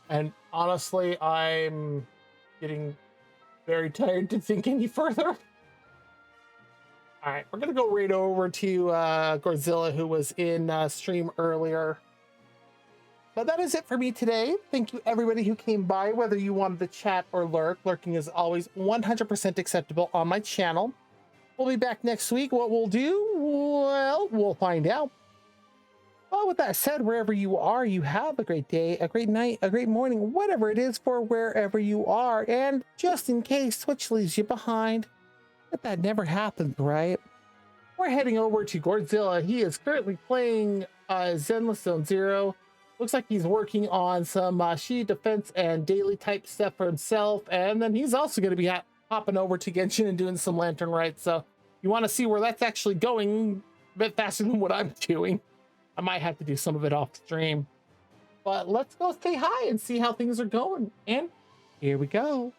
And honestly, I'm getting very tired to think any further. All right, we're gonna go right over to Godzilla, who was in stream earlier. But that is it for me today. Thank you everybody who came by, whether you wanted to chat or lurk. Lurking is always 100% acceptable on my channel. We'll be back next week. What we'll do, well, we'll find out. Well, with that said, wherever you are, you have a great day, a great night, a great morning, whatever it is for wherever you are. And just in case Twitch leaves you behind, but that never happens, right? We're heading over to Godzilla. He is currently playing Zenless Zone Zero. Looks like he's working on some Shi defense and daily type stuff for himself. And then he's also going to be hopping over to Genshin and doing some Lantern Rites. So you want to see where that's actually going a bit faster than what I'm doing. I might have to do some of it off stream. But let's go say hi and see how things are going. And here we go.